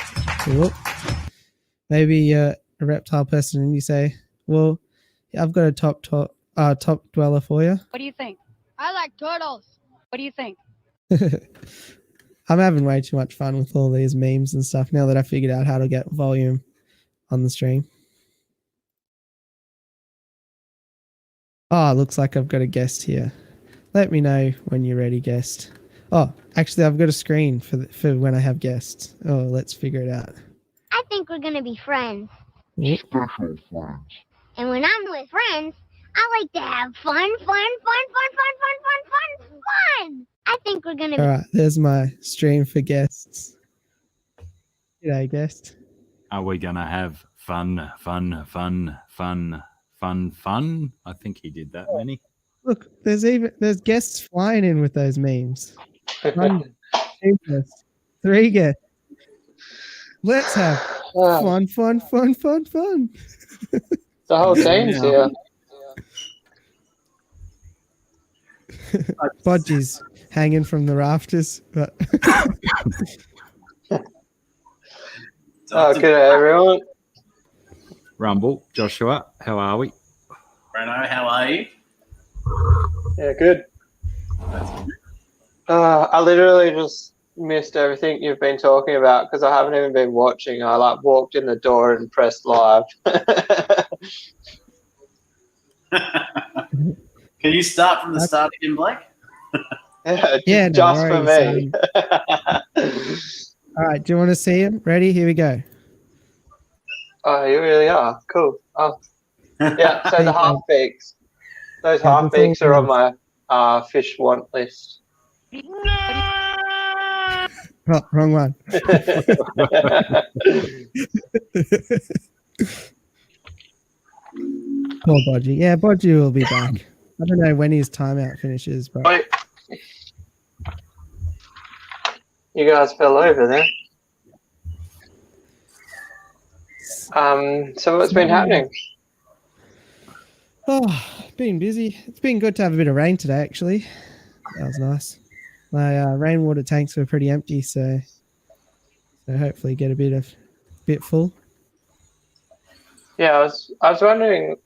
maybe you're a reptile person and you say, well, I've got a top dweller for you. What do you think? I like turtles. What do you think? I'm having way too much fun with all these memes and stuff now that I figured out how to get volume on the stream. Oh, looks like I've got a guest here. Let me know when you're ready, guest. Oh, actually, I've got a screen for when I have guests. Oh, let's figure it out. I think we're gonna be friends. Oh. Special friends. And when I'm with friends, I like to have fun. I think we're gonna be... All right, there's my stream for guests. G'day, guest. Are we going to have fun? I think he did that, Manny. Look, there's guests flying in with those memes. 1, 2 guests, 3 guests. Let's have fun. The whole team's here. Bodgie's hanging from the rafters. But Oh, good day, everyone. Rumble, Joshua, how are we? Breno, how are you? Yeah, good. I literally just missed everything you've been talking about because I haven't even been watching. I walked in the door and pressed live. Can you start from the start again, Blake? Yeah, no just for me. All right, do you want to see him? Ready? Here we go. Oh, you really are. Cool. Oh. Yeah, so the half beaks. Those half beaks are on my fish want list. Oh, wrong one. Poor Bodgy. Yeah, Bodgy will be back. I don't know when his timeout finishes, but Wait. You guys fell over there. So what's been happening? oh, been busy. It's been good to have a bit of rain today, actually. That was nice. My rainwater tanks were pretty empty, so hopefully get a bit full. Yeah, I was wondering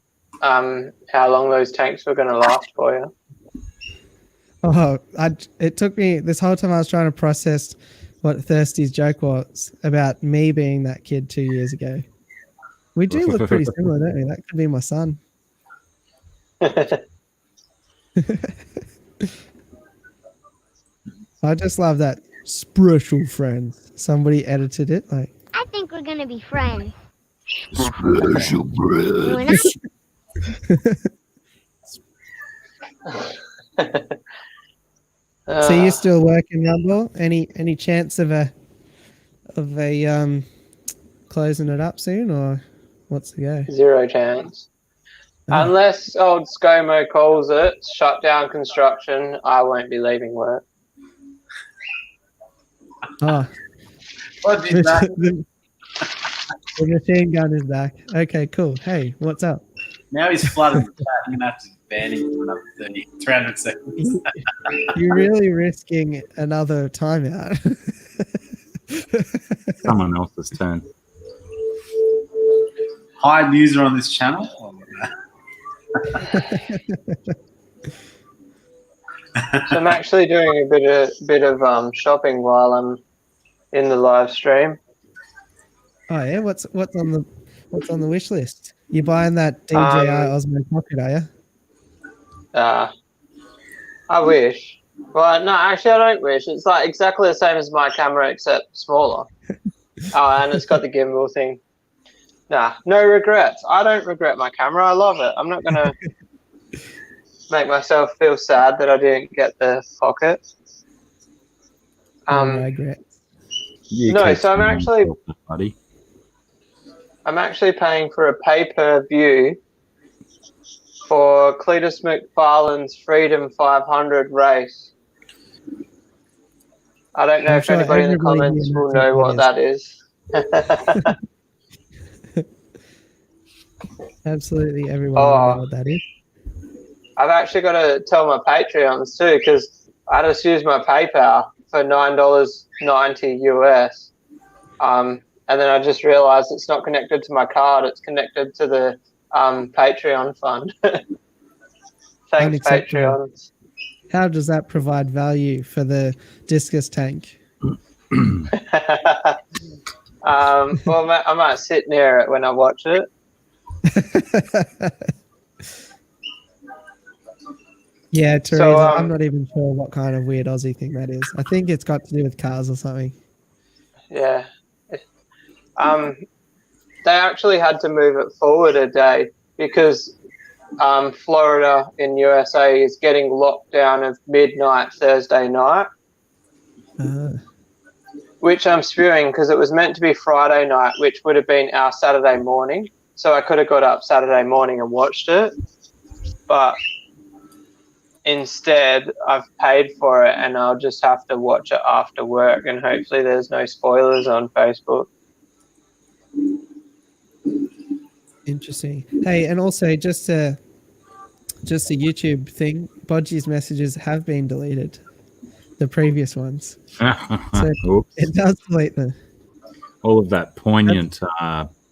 how long those tanks were going to last for you. Oh, it took me this whole time I was trying to process what Thirsty's joke was about me being that kid 2 years ago. We do look pretty similar, don't we? That could be my son. I just love that special friends. Somebody edited it like. I think we're gonna be friends. Special bread. So you're still working, Rumble? Any chance of a closing it up soon, or what's the go? Zero chance. Oh. Unless old ScoMo calls it, shut down construction, I won't be leaving work. Oh, What is that? the machine gun is back. Okay, cool. Hey, what's up? Now he's flooded the chat. You're going to have to ban him for another 300 seconds. You're really risking another timeout. Someone else's turn. Hide user on this channel. So I'm actually doing a bit of shopping while I'm in the live stream. Oh yeah, what's on the wish list? You buying that DJI Osmo Pocket, are you? I wish. Well, no, actually, I don't wish. It's like exactly the same as my camera, except smaller. And it's got the gimbal thing. Nah, no regrets. I don't regret my camera. I love it. I'm not gonna make myself feel sad that I didn't get the Pocket. No regrets. No, so I'm actually buddy. I'm actually paying for a pay-per-view for Cletus McFarlane's Freedom 500 race. I don't know I'm if sure anybody in the everybody comments here will knows know what what that that is. Absolutely everyone will know what that is. I've actually got to tell my Patreons too, because I just used my PayPal for $9.90 US. And then I just realized it's not connected to my card, it's connected to the Patreon fund. Thanks, Unacceptable. Patreons. How does that provide value for the discus tank? Well, I might sit near it when I watch it. Yeah, Teresa, So, I'm not even sure what kind of weird Aussie thing that is. I think it's got to do with cars or something. Yeah. They actually had to move it forward a day because Florida in USA is getting locked down of midnight Thursday night, which I'm spewing because it was meant to be Friday night, which would have been our Saturday morning. So I could have got up Saturday morning and watched it, but instead I've paid for it and I'll just have to watch it after work, and hopefully there's no spoilers on Facebook. Interesting. Hey, and also just a YouTube thing, Bodgy's messages have been deleted. The previous ones. So it does delete them. All of that poignant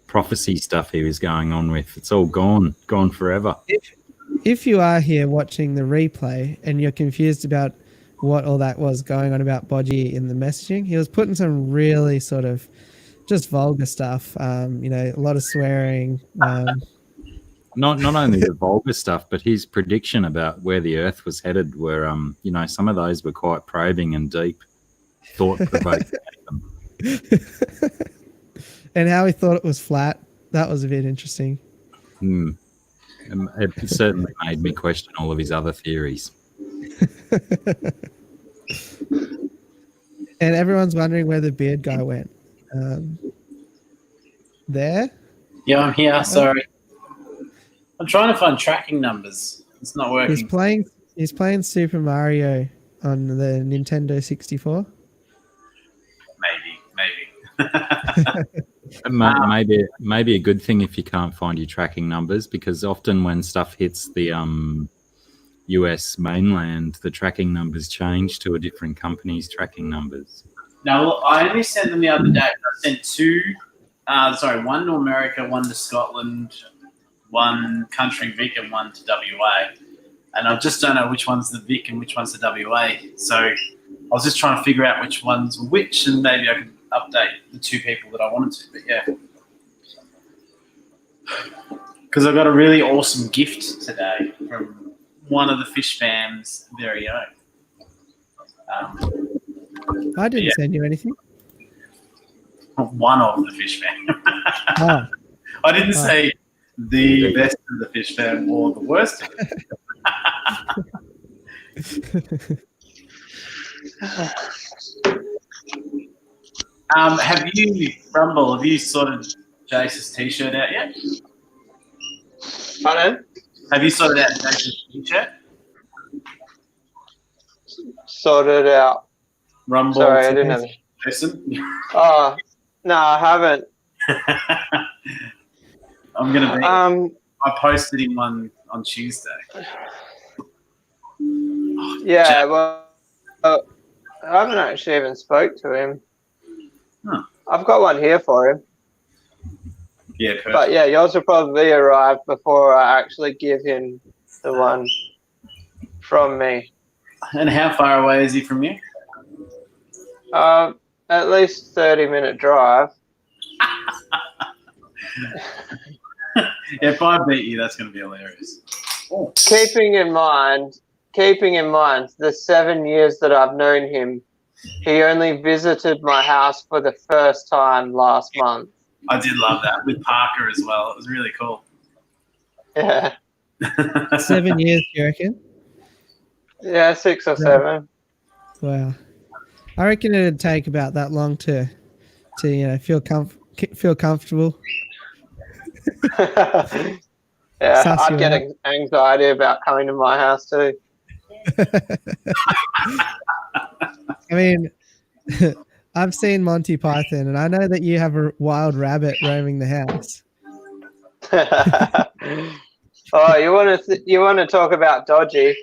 prophecy stuff he was going on with, it's all gone forever. If you are here watching the replay and you're confused about what all that was going on about Bodgy in the messaging, he was putting some really sort of just vulgar stuff, a lot of swearing. Not only the vulgar stuff, but his prediction about where the Earth was headed were, some of those were quite probing and deep, thought-provoking. And how he thought it was flat, that was a bit interesting. It certainly made me question all of his other theories. And everyone's wondering where the beard guy went. There. Yeah, I'm here. Sorry. I'm trying to find tracking numbers. It's not He's working. playing Super Mario on the Nintendo 64. Maybe. Maybe a good thing if you can't find your tracking numbers, because often when stuff hits the US mainland, the tracking numbers change to a different company's tracking numbers. No, look, I only sent them the other day. I sent two. One to America, one to Scotland, one country Vic, and one to WA. And I just don't know which one's the Vic and which one's the WA. So I was just trying to figure out which one's which, and maybe I could update the two people that I wanted to. But yeah, because I got a really awesome gift today from one of the Fish Fam's very own. I didn't send you anything. One of the Fish Fam. Oh. I didn't say the best of the Fish Fam or the worst of it. Have you sorted Jace's t-shirt out yet? Pardon? Have you sorted out Jace's t-shirt? Sorted out. Rumble. Sorry, I didn't have it. Jason? Oh, no, I haven't. I'm going to be... I posted him one on Tuesday. Yeah, well, I haven't actually even spoke to him. Huh. I've got one here for him. Yeah, perfect. But yeah, yours will probably arrive before I actually give him the one from me. And how far away is he from you? At least 30-minute drive. If I beat you, that's going to be hilarious. Oh. Keeping in mind, the 7 years that I've known him, he only visited my house for the first time last month. I did love that with Parker as well. It was really cool. Yeah. 7 years, you reckon? Yeah, 6 or 7. Wow. I reckon it'd take about that long to feel comfortable. Yeah, I'd get anxiety about coming to my house too. I mean, I've seen Monty Python, and I know that you have a wild rabbit roaming the house. Oh, you want to talk about dodgy?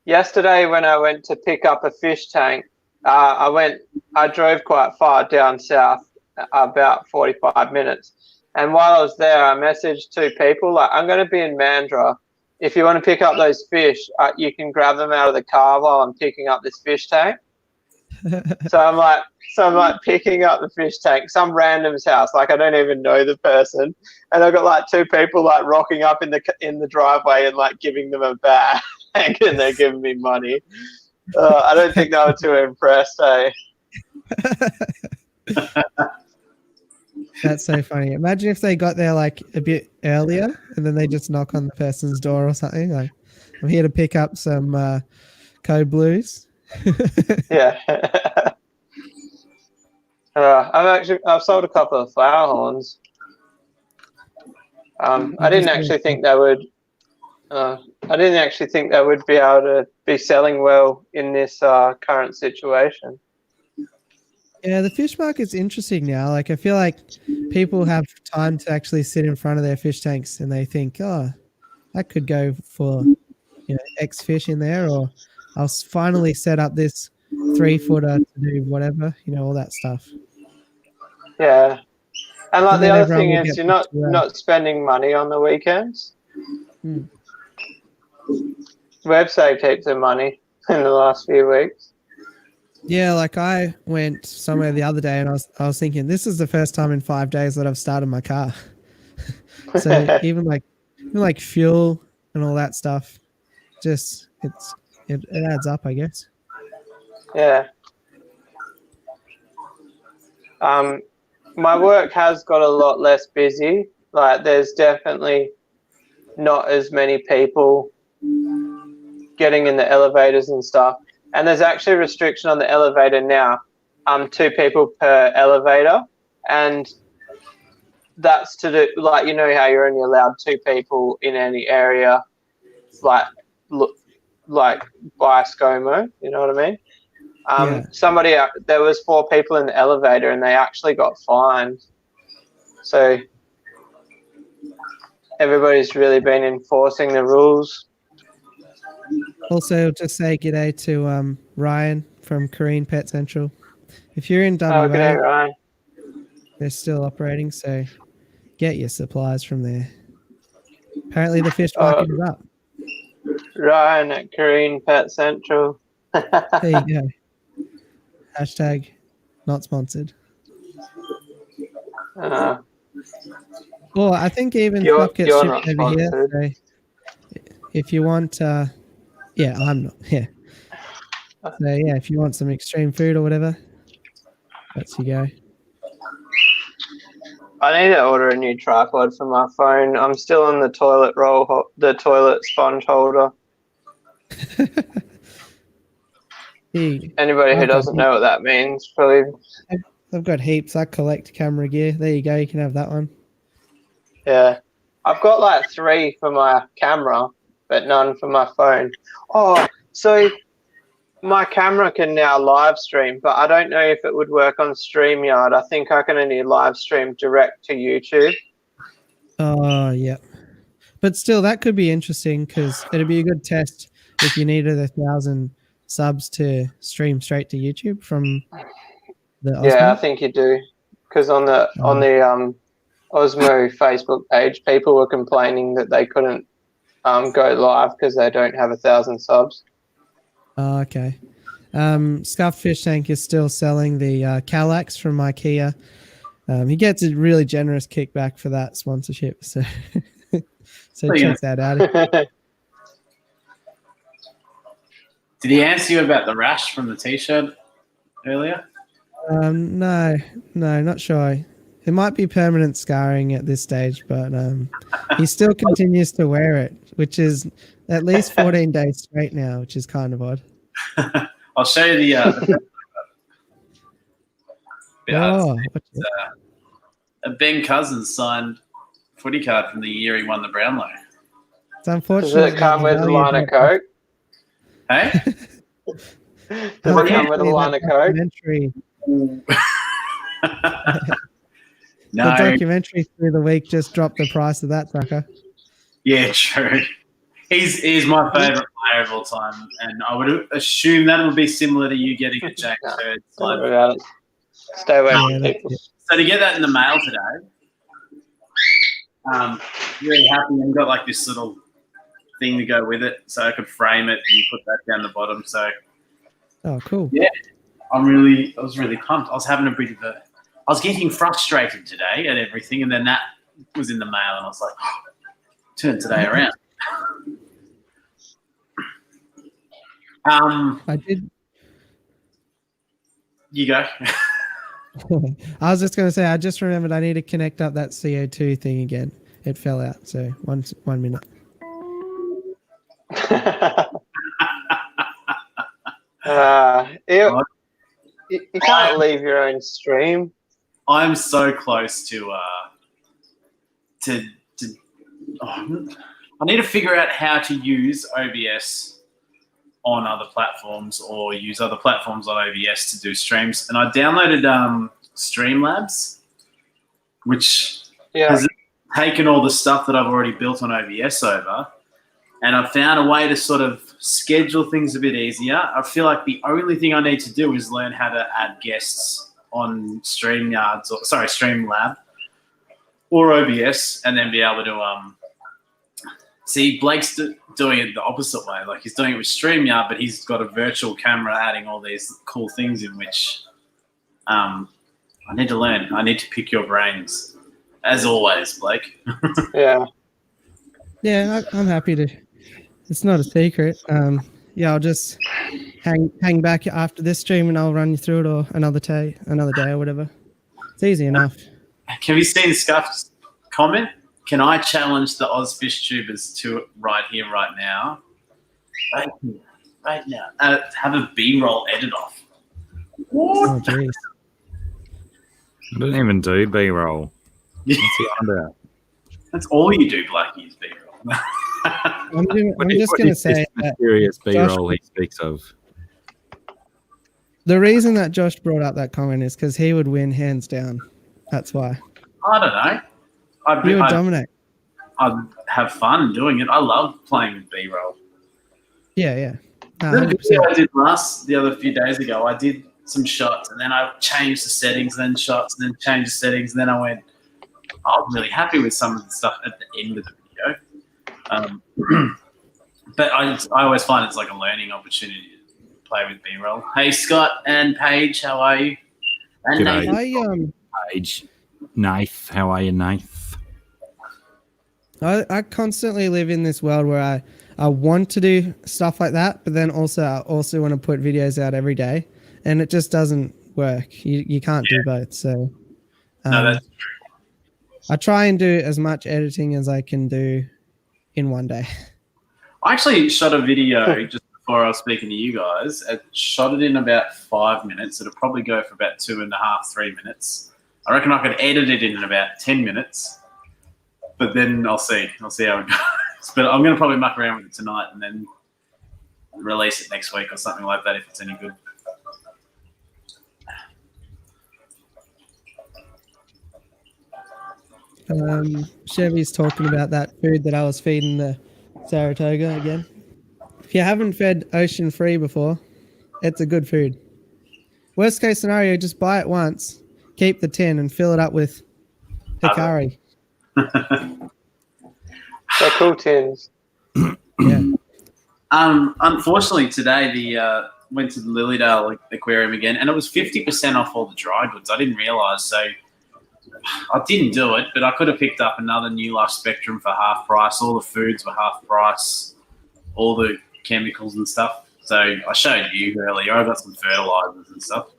Yesterday when I went to pick up a fish tank, I drove quite far down south, about 45 minutes. And while I was there, I messaged two people, like, I'm going to be in Mandurah. If you want to pick up those fish, you can grab them out of the car while I'm picking up this fish tank. So I'm like picking up the fish tank, some random's house, like I don't even know the person, and I've got like two people like rocking up in the driveway and like giving them a bag, and they're giving me money. I don't think they were too impressed, eh? That's so funny. Imagine if they got there like a bit earlier and then they just knock on the person's door or something. Like, I'm here to pick up some code blues. Yeah. I've sold a couple of flower horns. I didn't actually think they would. I didn't actually think they would be able to be selling well in this current situation. Yeah, the fish market's interesting now. Like, I feel like people have time to actually sit in front of their fish tanks and they think, oh, that could go for X fish in there, or I'll finally set up this 3-footer to do whatever, all that stuff. Yeah. And like the other thing is, you're not spending money on the weekends. We've saved heaps of money in the last few weeks. Yeah, like I went somewhere the other day and I was thinking, this is the first time in 5 days that I've started my car. So even like fuel and all that stuff, just it adds up, I guess. Yeah. My work has got a lot less busy. Like, there's definitely not as many people getting in the elevators and stuff. And there's actually a restriction on the elevator now, 2 people per elevator. And that's to do, like, you know how you're only allowed 2 people in any area, like like by ScoMo, you know what I mean? Yeah. There was 4 people in the elevator and they actually got fined. So everybody's really been enforcing the rules. Also, just say g'day to Ryan from Korean Pet Central. If you're in WA, Oh, g'day, Ryan. they're still operating, so get your supplies from there. Apparently, the fish market is up. Ryan at Korean Pet Central. There you go. Hashtag not sponsored. Well, I think even stuff gets you're shipped not over here. sponsored. So if you want, yeah, I'm not. Yeah. So yeah, if you want some extreme food or whatever, that's you go. I need to order a new tripod for my phone. I'm still on the toilet toilet sponge holder. Anybody who doesn't know what that means, probably. I've got heaps. I collect camera gear. There you go. You can have that one. Yeah. I've got like 3 for my camera, but none for my phone. Oh, so my camera can now live stream, but I don't know if it would work on StreamYard. I think I can only live stream direct to YouTube. Oh, yeah. But still, that could be interesting because it'd be a good test if you needed 1,000 subs to stream straight to YouTube from the Osmo. Yeah, I think you do. Because on the Osmo Facebook page, people were complaining that they couldn't go live because they don't have 1,000 subs. Oh, okay. Scuffed Fish Tank is still selling the Calax from IKEA. He gets a really generous kickback for that sponsorship. So, check that out. Did he answer you about the rash from the t-shirt earlier? No, not sure. It might be permanent scarring at this stage, but he still continues to wear it, which is at least 14 days straight now, which is kind of odd. I'll show you the Ben Cousins signed footy card from the year he won the Brownlow. It's unfortunate. Does it come with a line of coke? Hey? Does it come with a line of coke? No. The documentary through the week just dropped the price of that sucker. Yeah, true. He's my favourite player of all time, and I would assume that would be similar to you getting a Jack Bird. Stay away from people. So to get that in the mail today, really happy, and got like this little thing to go with it, so I could frame it and put that down the bottom. So, oh, cool. Yeah, I was really pumped. I was getting frustrated today at everything, and then that was in the mail, and I was like, turn today around. I did. You go. I was just going to say, I just remembered I need to connect up that CO2 thing again. It fell out, so 1 minute. You can't leave your own stream. I'm so close to I need to figure out how to use OBS on other platforms or use other platforms on OBS to do streams. And I downloaded Streamlabs, which has taken all the stuff that I've already built on OBS over, and I've found a way to sort of schedule things a bit easier. I feel like the only thing I need to do is learn how to add guests on Streamlab or OBS, and then be able to see, Blake's doing it the opposite way. Like, he's doing it with StreamYard, but he's got a virtual camera adding all these cool things in, which I need to learn. I need to pick your brains, as always, Blake. Yeah, I'm happy to. It's not a secret. I'll just hang back after this stream and I'll run you through it, or another day or whatever. It's easy enough. Have you seen Scuff's comment? Can I challenge the Ozfish tubers to it right here, right now? Right now. Have a B-roll edit off. Oh, jeez. I don't even do B-roll. What's he on about? That's all you do, Blackie, is B-roll. I'm just going to say that Mysterious Josh- B-roll he speaks of. the reason that Josh brought up that comment is because he would win hands down. That's why. I don't know. You would I'd dominate. have fun doing it. I love playing with B-roll. Yeah. No, The 100%. video I did the other few days ago, I did some shots and then I changed the settings, then shots, and then changed the settings, and then I went, I'm really happy with some of the stuff at the end of the video. But I always find it's like a learning opportunity to play with B-roll. Hey, Scott and Paige, how are you? And G'day. Nathan. Paige. Nath, how are you, Nath? I constantly live in this world where I want to do stuff like that, but then I also want to put videos out every day, and it just doesn't work. You can't do both. So No, that's true. I try and do as much editing as I can do in one day. I actually shot a video just before I was speaking to you guys. I shot it in about 5 minutes. It'll probably go for about 2.5, 3 minutes. I reckon I could edit it in about 10 minutes, but then I'll see how it goes. But I'm going to probably muck around with it tonight and then release it next week or something like that if it's any good. Chevy's talking about that food that I was feeding the Saratoga again. If you haven't fed ocean free before, it's a good food. Worst case scenario, just buy it once, keep the tin, and fill it up with hikari. They're cool tins. Yeah. Unfortunately, today went to the Lilydale Aquarium again, and it was 50% off all the dry goods. I didn't realise, so I didn't do it, but I could have picked up another New Life Spectrum for half price. All the foods were half price, all the chemicals and stuff. So I showed you earlier. I got some fertilizers and stuff.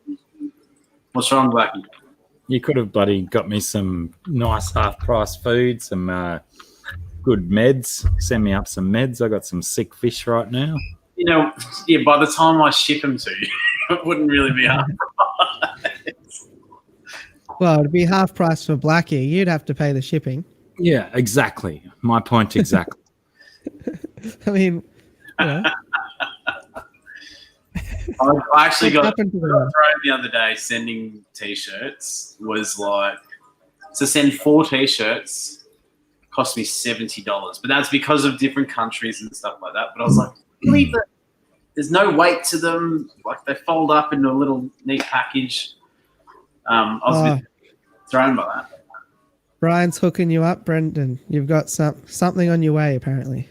What's wrong, Blackie? You could have bloody got me some nice half-price food, some good meds. Send me up some meds. I got some sick fish right now. You know, yeah, by the time I ship them to you, it wouldn't really be half price. Well, it'd be half price for Blackie. You'd have to pay the shipping. Yeah, exactly. My point exactly. I mean, you know. I actually got happened to them? thrown the other day sending T-shirts was like, to send 4 T-shirts cost me $70, but that's because of different countries and stuff like that. But I was like, really? There's no weight to them. Like they fold up into a little neat package. I was a bit thrown by that. Brian's hooking you up, Brendan. You've got something on your way, apparently.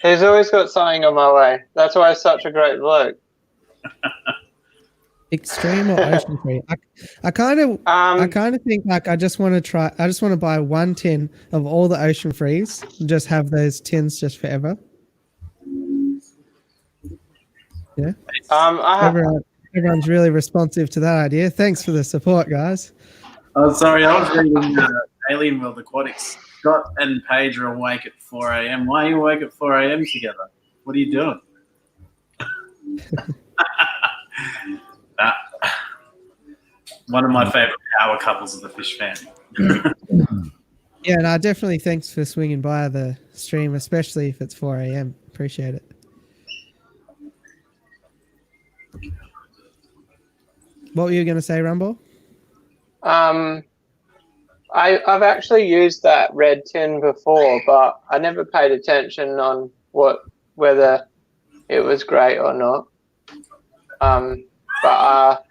He's always got something on my way. That's why he's such a great bloke. Extreme or ocean free? I kind of think like I just want to buy 1 tin of all the ocean frees and just have those tins just forever. Yeah. Everyone's really responsive to that idea. Thanks for the support, guys. Oh, sorry, I was reading Alien World Aquatics. Scott and Paige are awake at 4 a.m. Why are you awake at 4 a.m. together? What are you doing? One of my favorite power couples of the fish family. Yeah, no, definitely thanks for swinging by the stream, especially if it's 4 a.m. Appreciate it. What were you going to say, Rumble? I've actually used that red tin before, but I never paid attention on whether it was great or not. But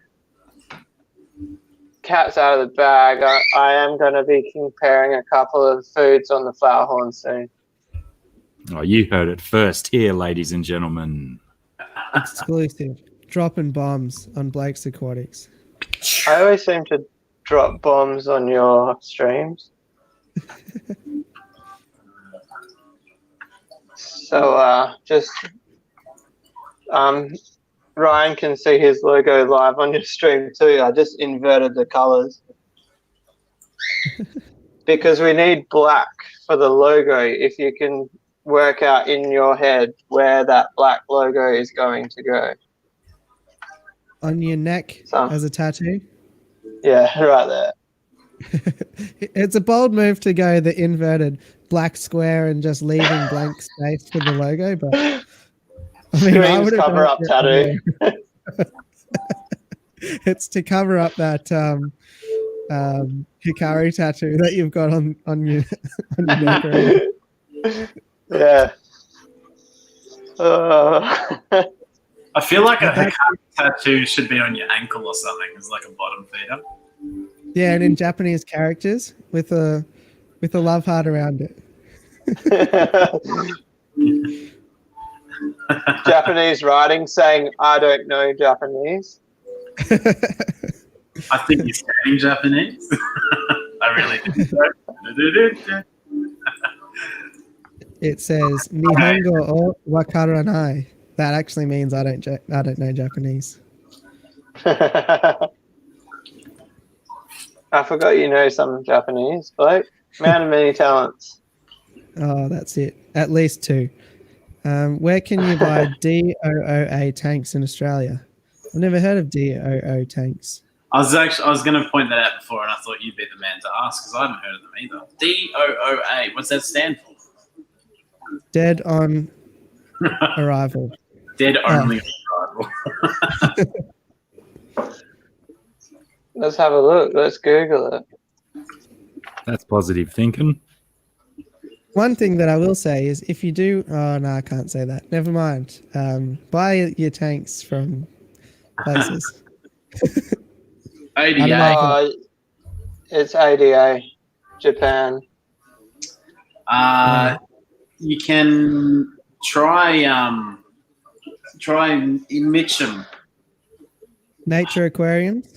cat's out of the bag. I am going to be comparing a couple of foods on the flower horn soon. Oh, you heard it first here, ladies and gentlemen. Exclusive. Dropping bombs on Blake's Aquatics. I always seem to drop bombs on your streams. So Ryan can see his logo live on your stream too. I just inverted the colors because we need black for the logo. If you can work out in your head where that black logo is going to go. On your neck as a tattoo? Yeah, right there. It's a bold move to go the inverted black square and just leaving blank space for the logo, but I mean, I Screams would have done cover-up it tattoo. It's to cover up that Hikari tattoo that you've got on your on your neck already. Yeah. I feel like a That's- Hikari tattoo should be on your ankle or something as like a bottom feeder. Yeah, and in Japanese characters with a love heart around it. Japanese writing saying, I don't know Japanese. I think you're saying Japanese. I really think so. It says Nihongo o wakaranai. That actually means I don't know Japanese. I forgot you know some Japanese, Blake. Man of many talents. Oh, that's it. At least 2. Where can you buy DOOA tanks in Australia? I've never heard of DOO tanks. I was going to point that out before, and I thought you'd be the man to ask because I haven't heard of them either. DOOA. What's that stand for? Dead on arrival. Dead only arrival. Let's have a look. Let's Google it. That's positive thinking. One thing that I will say is if you do, oh no, I can't say that. Never mind. Buy your tanks from places. ADA. It's ADA, Japan. You can try in Mitcham. Nature aquariums.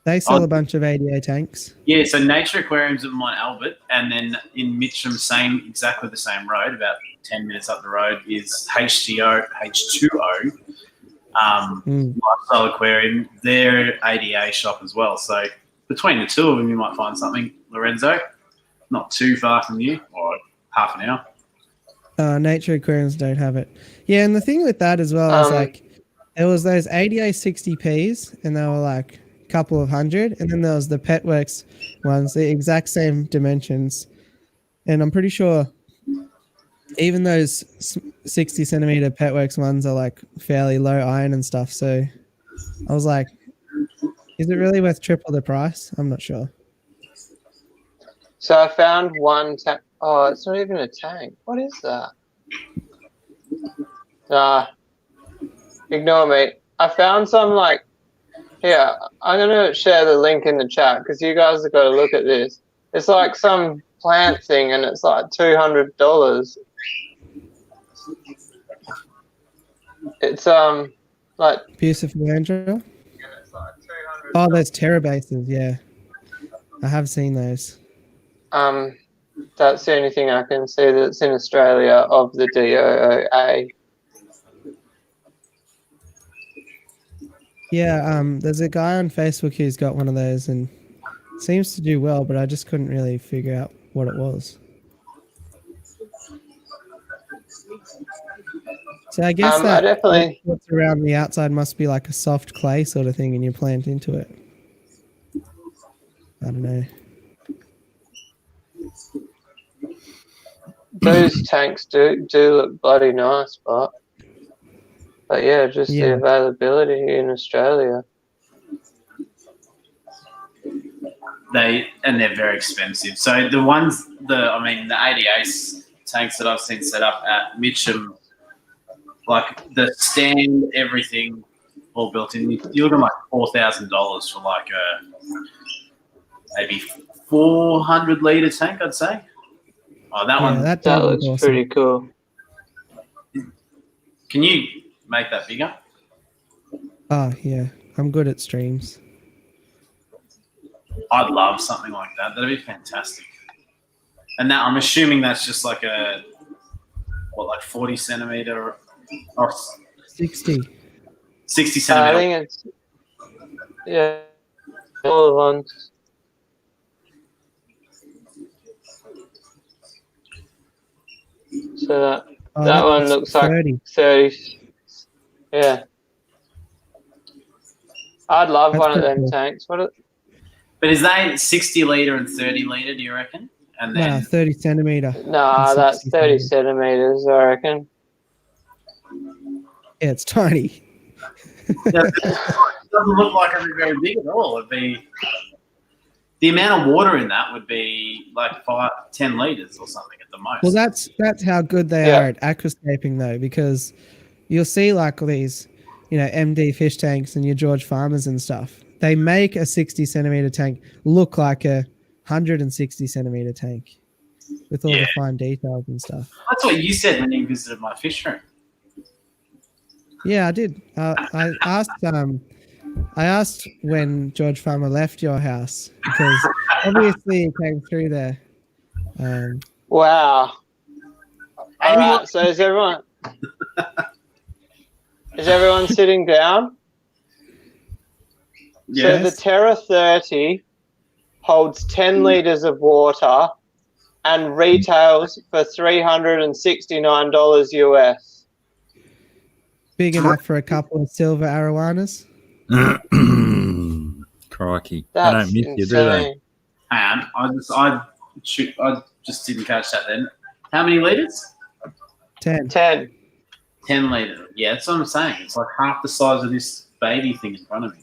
They sell a bunch of ADA tanks. Yeah, so Nature Aquarium's at Mount Albert, and then in Mitcham, exactly the same road, about 10 minutes up the road, is H2O, Lifestyle Aquarium. They're ADA shop as well. So between the two of them, you might find something, Lorenzo. Not too far from you, or half an hour. Nature aquariums don't have it. Yeah, and the thing with that as well is like there was those ADA 60Ps, and they were like a couple of hundred, and then there was the Petworks ones, the exact same dimensions, and I'm pretty sure even those 60 centimeter Petworks ones are like fairly low iron and stuff. So I was like, is it really worth triple the price? I'm not sure. So I found one tank. Oh, it's not even a tank. What is that? Nah, ignore me. I found some like, here, I'm going to share the link in the chat because you guys have got to look at this. It's like some plant thing and it's like $200. It's like Beautiful Andrew. Oh, those Terrabases, yeah. I have seen those. That's the only thing I can see that's in Australia of the DOOA. Yeah, there's a guy on Facebook who's got one of those and seems to do well, but I just couldn't really figure out what it was. So I guess that what's around the outside must be like a soft clay sort of thing and you plant into it. I don't know. Those tanks do look bloody nice, but yeah, just the availability in Australia. They're very expensive. So the ADA tanks that I've seen set up at Mitcham, like the stand, everything, all built in. You're looking like $4,000 for like a maybe 400 litre tank, I'd say. Oh, that one. That looks awesome. Pretty cool. Can you make that bigger? Oh, yeah. I'm good at streams. I'd love something like that. That'd be fantastic. And now I'm assuming that's just like a, 40 centimetre or 60. 60 centimetre. I think it's, yeah, all the ones. So that one looks 30. Like 30. Yeah. I'd love That's one of pretty them cool. tanks. But is that 60 litre and 30 litre, do you reckon? And No, then 30 centimeter. Nah, and that's 60 30 centimeter. centimeters, I reckon. Yeah, it's tiny. it doesn't look like it'd be very big at all. It'd be the amount of water in that would be like 10 litres or something at the most. Well, that's how good they Yeah. are at aquascaping though, because you'll see like these, MD fish tanks and your George Farmers and stuff. They make a 60 centimeter tank look like a 160 centimeter tank with all the fine details and stuff. That's what you said when you visited my fish room. Yeah, I did. I asked when George Farmer left your house because obviously he came through there. Wow. All right, so is everyone sitting down? Yes. So the Terra 30 holds 10 litres of water and retails for $369 US. Big enough for a couple of silver arowanas. Crikey. They That's don't miss you, do they? insane. And I just didn't catch that then. How many litres? 10. 10. 10 litres. Yeah, that's what I'm saying. It's like half the size of this baby thing in front of me.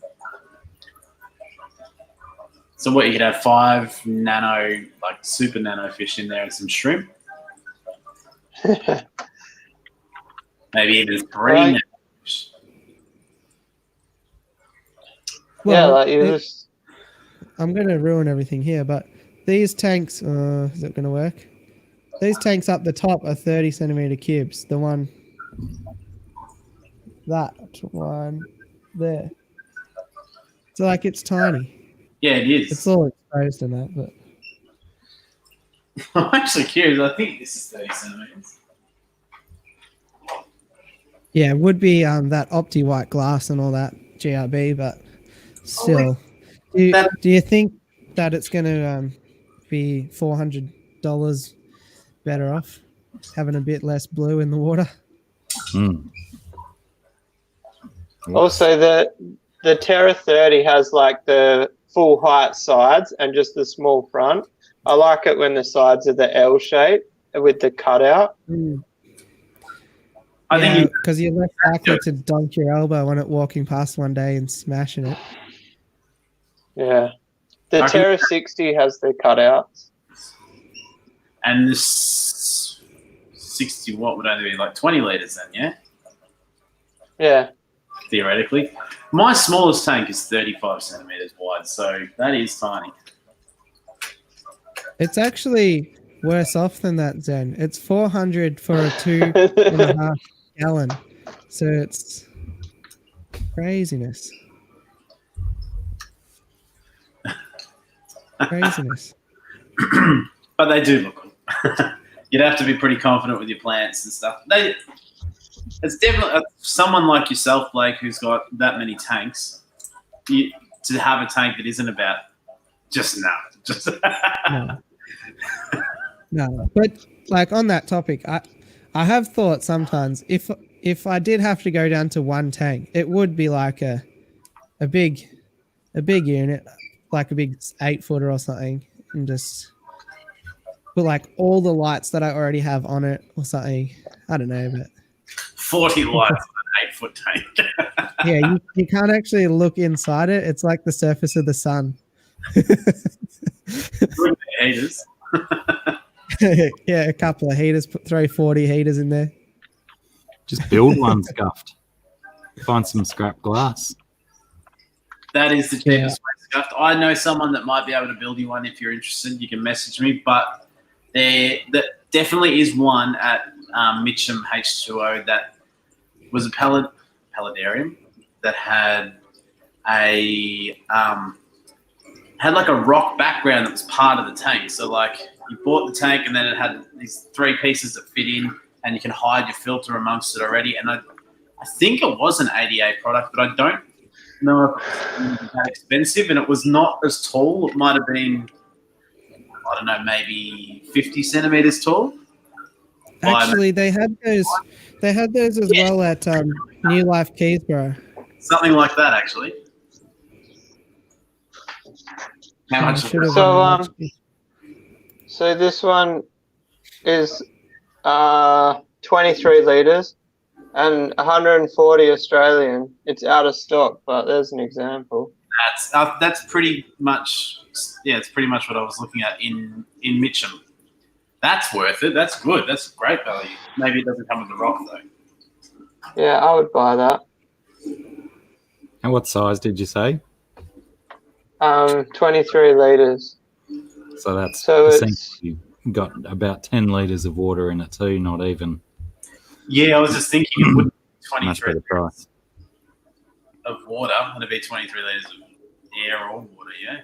So what, you could have 5 nano, like super nano fish in there and some shrimp? Maybe even 3 Right. nano fish. Yeah, Well, like you just... I'm going to ruin everything here, but these tanks, is it going to work? These tanks up the top are 30 centimeter cubes. That one there. So like it's tiny. Yeah, it is. It's all exposed in that, but I'm actually curious. I think this is 30 centimeters. yeah, it would be that opti white glass and all that GRB, but still, do you think that it's going to be $400 better off having a bit less blue in the water? Also, the Terra 30 has like the full height sides and just the small front. I like it when the sides are the L shape with the cutout. I think because you're less likely to dunk your elbow on it walking past one day and smashing it. Yeah. The Terra 60 has the cutouts. And this 60 watt would only be like 20 litres then, yeah? Yeah. Theoretically. My smallest tank is 35 centimetres wide, so that is tiny. It's actually worse off than that, Zen. It's $400 for a 2.5 gallon. So it's craziness. Craziness. But they do look cool. You'd have to be pretty confident with your plants and stuff. It's definitely someone like yourself, Blake, who's got that many tanks. To have a tank that isn't about No. But like on that topic, I have thought sometimes if I did have to go down to one tank, it would be like a big unit, like a big 8-footer or something, and just put like all the lights that I already have on it or something. I don't know, but 40 lights on an 8-foot tank. yeah, you can't actually look inside it. It's like the surface of the sun. Heaters. Yeah, a couple of heaters. Throw 40 heaters in there. Just build one, Scuffed. Find some scrap glass. That is the cheapest way, Scuffed. I know someone that might be able to build you one if you're interested. You can message me, but there definitely is one at Mitcham H2O that was a paludarium that had like a rock background that was part of the tank. So like you bought the tank and then it had these 3 pieces that fit in and you can hide your filter amongst it already. And I think it was an ADA product, but I don't know if it was that expensive, and it was not as tall. It might have been, I don't know, maybe 50 centimeters tall. Actually, they had those as well at New Life Keysborough. Something like that, actually. How I much? should have So, watched it. So this one is 23 liters and 140 Australian. It's out of stock, but there's an example. That's pretty much, yeah, it's pretty much what I was looking at in Mitcham. That's worth it. That's good. That's great value. Maybe it doesn't come with the rock though. Yeah, I would buy that. And what size did you say? 23 liters. So that's So it's essentially got about 10 liters of water in it too, not even. Yeah, I was just thinking it would be Much 23 better price. of water. It'd be 23 liters of air or water. Yeah.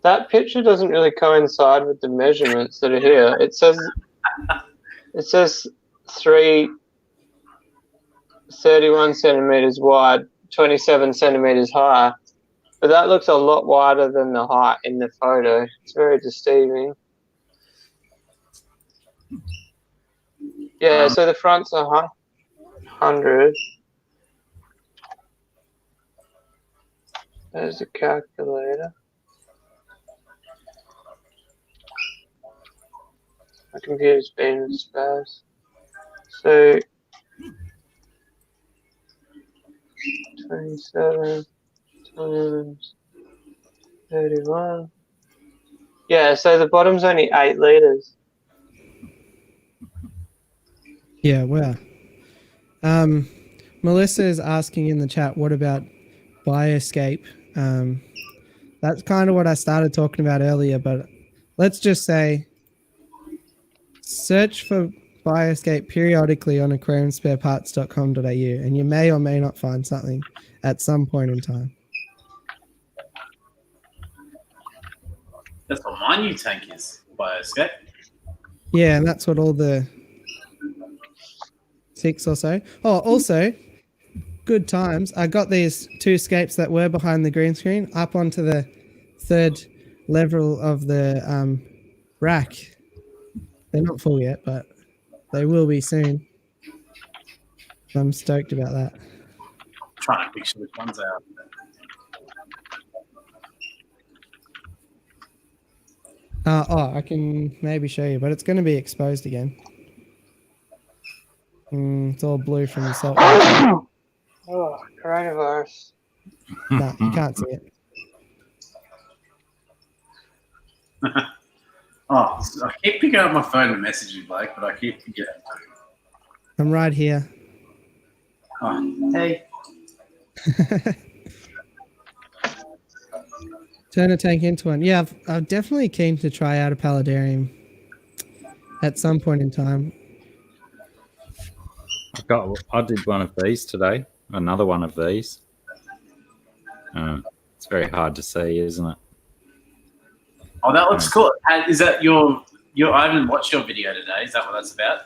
that picture doesn't really coincide with the measurements that are here. It says 31 centimeters wide, 27 centimeters high. But that looks a lot wider than the height in the photo. It's very deceiving. Yeah, so the front's 100. There's a calculator. My computer's been spaz. So 27 times 31. Yeah, so the bottom's only 8 liters. Yeah, well. Melissa is asking in the chat, what about Bioscape? That's kind of what I started talking about earlier, but let's just say search for Bioscape periodically on aquariumspareparts.com.au and you may or may not find something at some point in time. That's what my new tank is, Bioscape. Yeah, and that's what all the 6 or so. Oh, also, good times. I got these 2 scapes that were behind the green screen up onto the 3rd level of the rack. They're not full yet, but they will be soon. I'm stoked about that. I'm trying to picture which ones out. I can maybe show you, but it's going to be exposed again. It's all blue from the salt. Oh, coronavirus. No, you can't see it. I keep picking up my phone and messaging Blake, but I keep forgetting. I'm right here. Oh, hey. Turn a tank into one. Yeah, I'm definitely keen to try out a paludarium at some point in time. I did one of these today. Another one of these. It's very hard to see, isn't it? Oh, that looks cool. Is that your? I haven't watched your video today. Is that what that's about?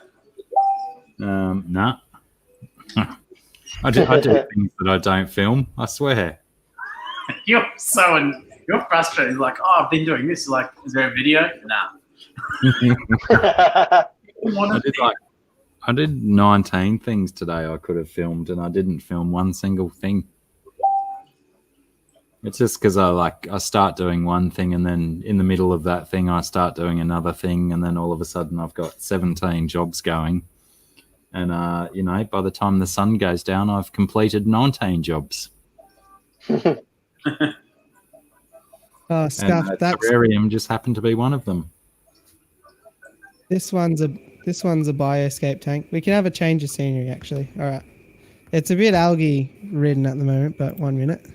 No. I do things that I don't film. I swear. You're frustrated. Like, oh, I've been doing this. Like, is there a video? Nah. I did 19 things today I could have filmed, and I didn't film one single thing. It's just because I start doing one thing, and then in the middle of that thing, I start doing another thing, and then all of a sudden I've got 17 jobs going. And, by the time the sun goes down, I've completed 19 jobs. Oh, Scuff, and that's terrarium just happened to be one of them. this one's a Bioscape tank. We can have a change of scenery, actually. All right. It's a bit algae ridden at the moment, but 1 minute.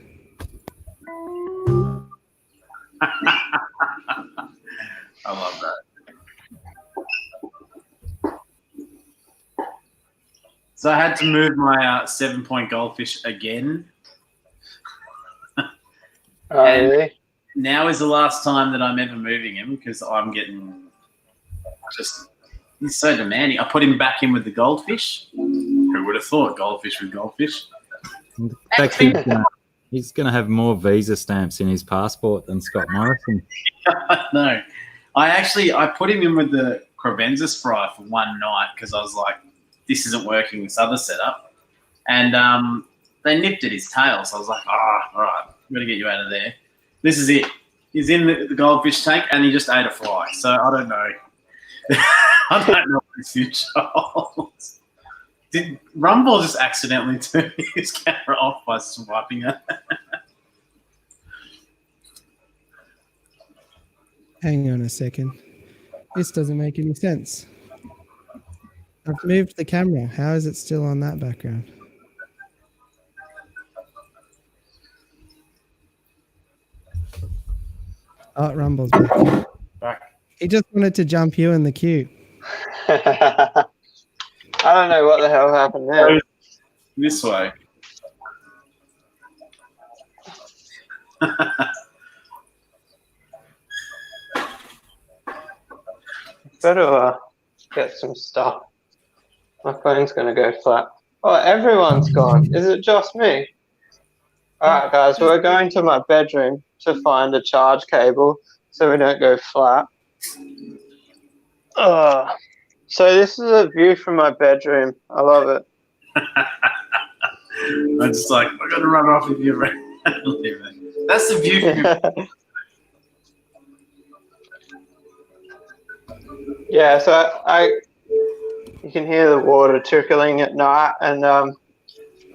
I love that. So I had to move my 7-point goldfish again. Oh, really? Now is the last time that I'm ever moving him because I'm getting he's so demanding. I put him back in with the goldfish. Who would have thought goldfish with goldfish? He's going to have more visa stamps in his passport than Scott Morrison. No. I put him in with the Crevenza spry for one night because I was like, this isn't working, this other setup. And they nipped at his tail. So I was like, all right, I'm going to get you out of there. This is it. He's in the goldfish tank and he just ate a fly. So I don't know. I don't know what his future holds. Did Rumble just accidentally turn his camera off by swiping it? Hang on a second. This doesn't make any sense. I've moved the camera. How is it still on that background? Oh, it rumbles back. Back. He just wanted to jump you in the queue. I don't know what the hell happened there. This way. Better get some stuff. My phone's going to go flat. Oh, everyone's gone. Is it just me? Alright guys, we're going to my bedroom to find a charge cable so we don't go flat. So this is a view from my bedroom. I love it. I'm just like, we're going to run off with you. That's the view from your Yeah, so you can hear the water trickling at night, and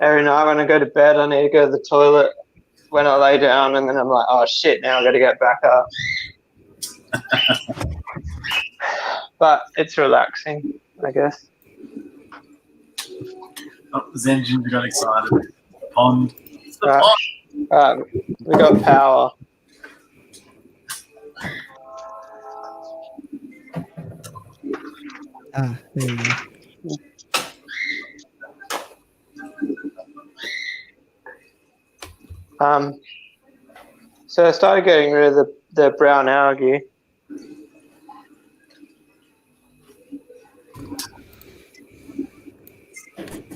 every night when I go to bed, I need to go to the toilet when I lay down, and then I'm like, oh shit, now I got to get back up. But it's relaxing, I guess. Oh, Zenjin got excited. Pond. It's the Right. pond. Alright, we got power. Ah, there you go. So I started getting rid of the brown algae.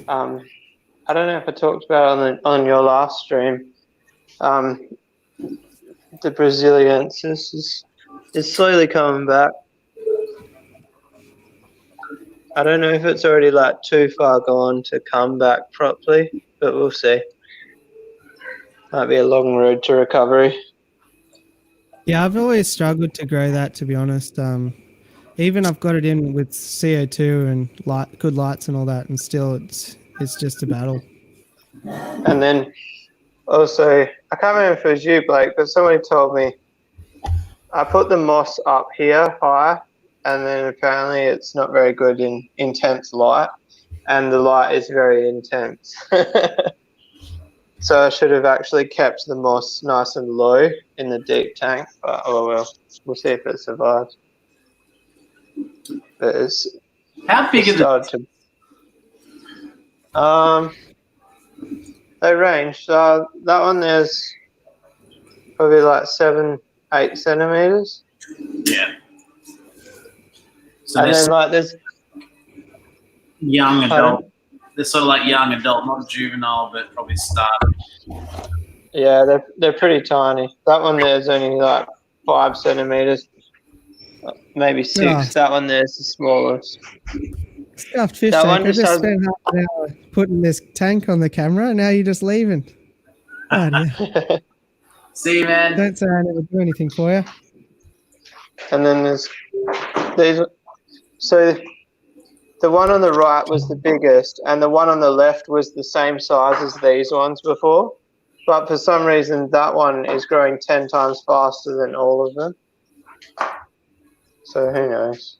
I don't know if I talked about it on your last stream. The Braziliensis is slowly coming back. I don't know if it's already like too far gone to come back properly, but we'll see. Might be a long road to recovery. Yeah, I've always struggled to grow that, to be honest. Even I've got it in with CO2 and good lights and all that, and still it's just a battle. And then also, I can't remember if it was you, Blake, but somebody told me I put the moss up here high, and then apparently it's not very good in intense light, and the light is very intense. So I should have actually kept the moss nice and low in the deep tank, but oh well, we'll see if it survives. But it's How big is it? started to. They range. That one there's probably like 7-8 centimeters, Yeah. So and there's then like there's young Pardon? adult. They're sort of like young adult, not juvenile, but probably starting. yeah, they're pretty tiny. That one there's only like 5 centimeters, maybe 6. Yeah. That one there's the smallest. Stuffed fish That tank. one I just just has- spent half an hour putting this tank on the camera, and now you're just leaving. Oh, dear. See you, man. Don't say I never do anything for you. And then there's these. So the one on the right was the biggest, and the one on the left was the same size as these ones before. But for some reason, that one is growing 10 times faster than all of them. So who knows?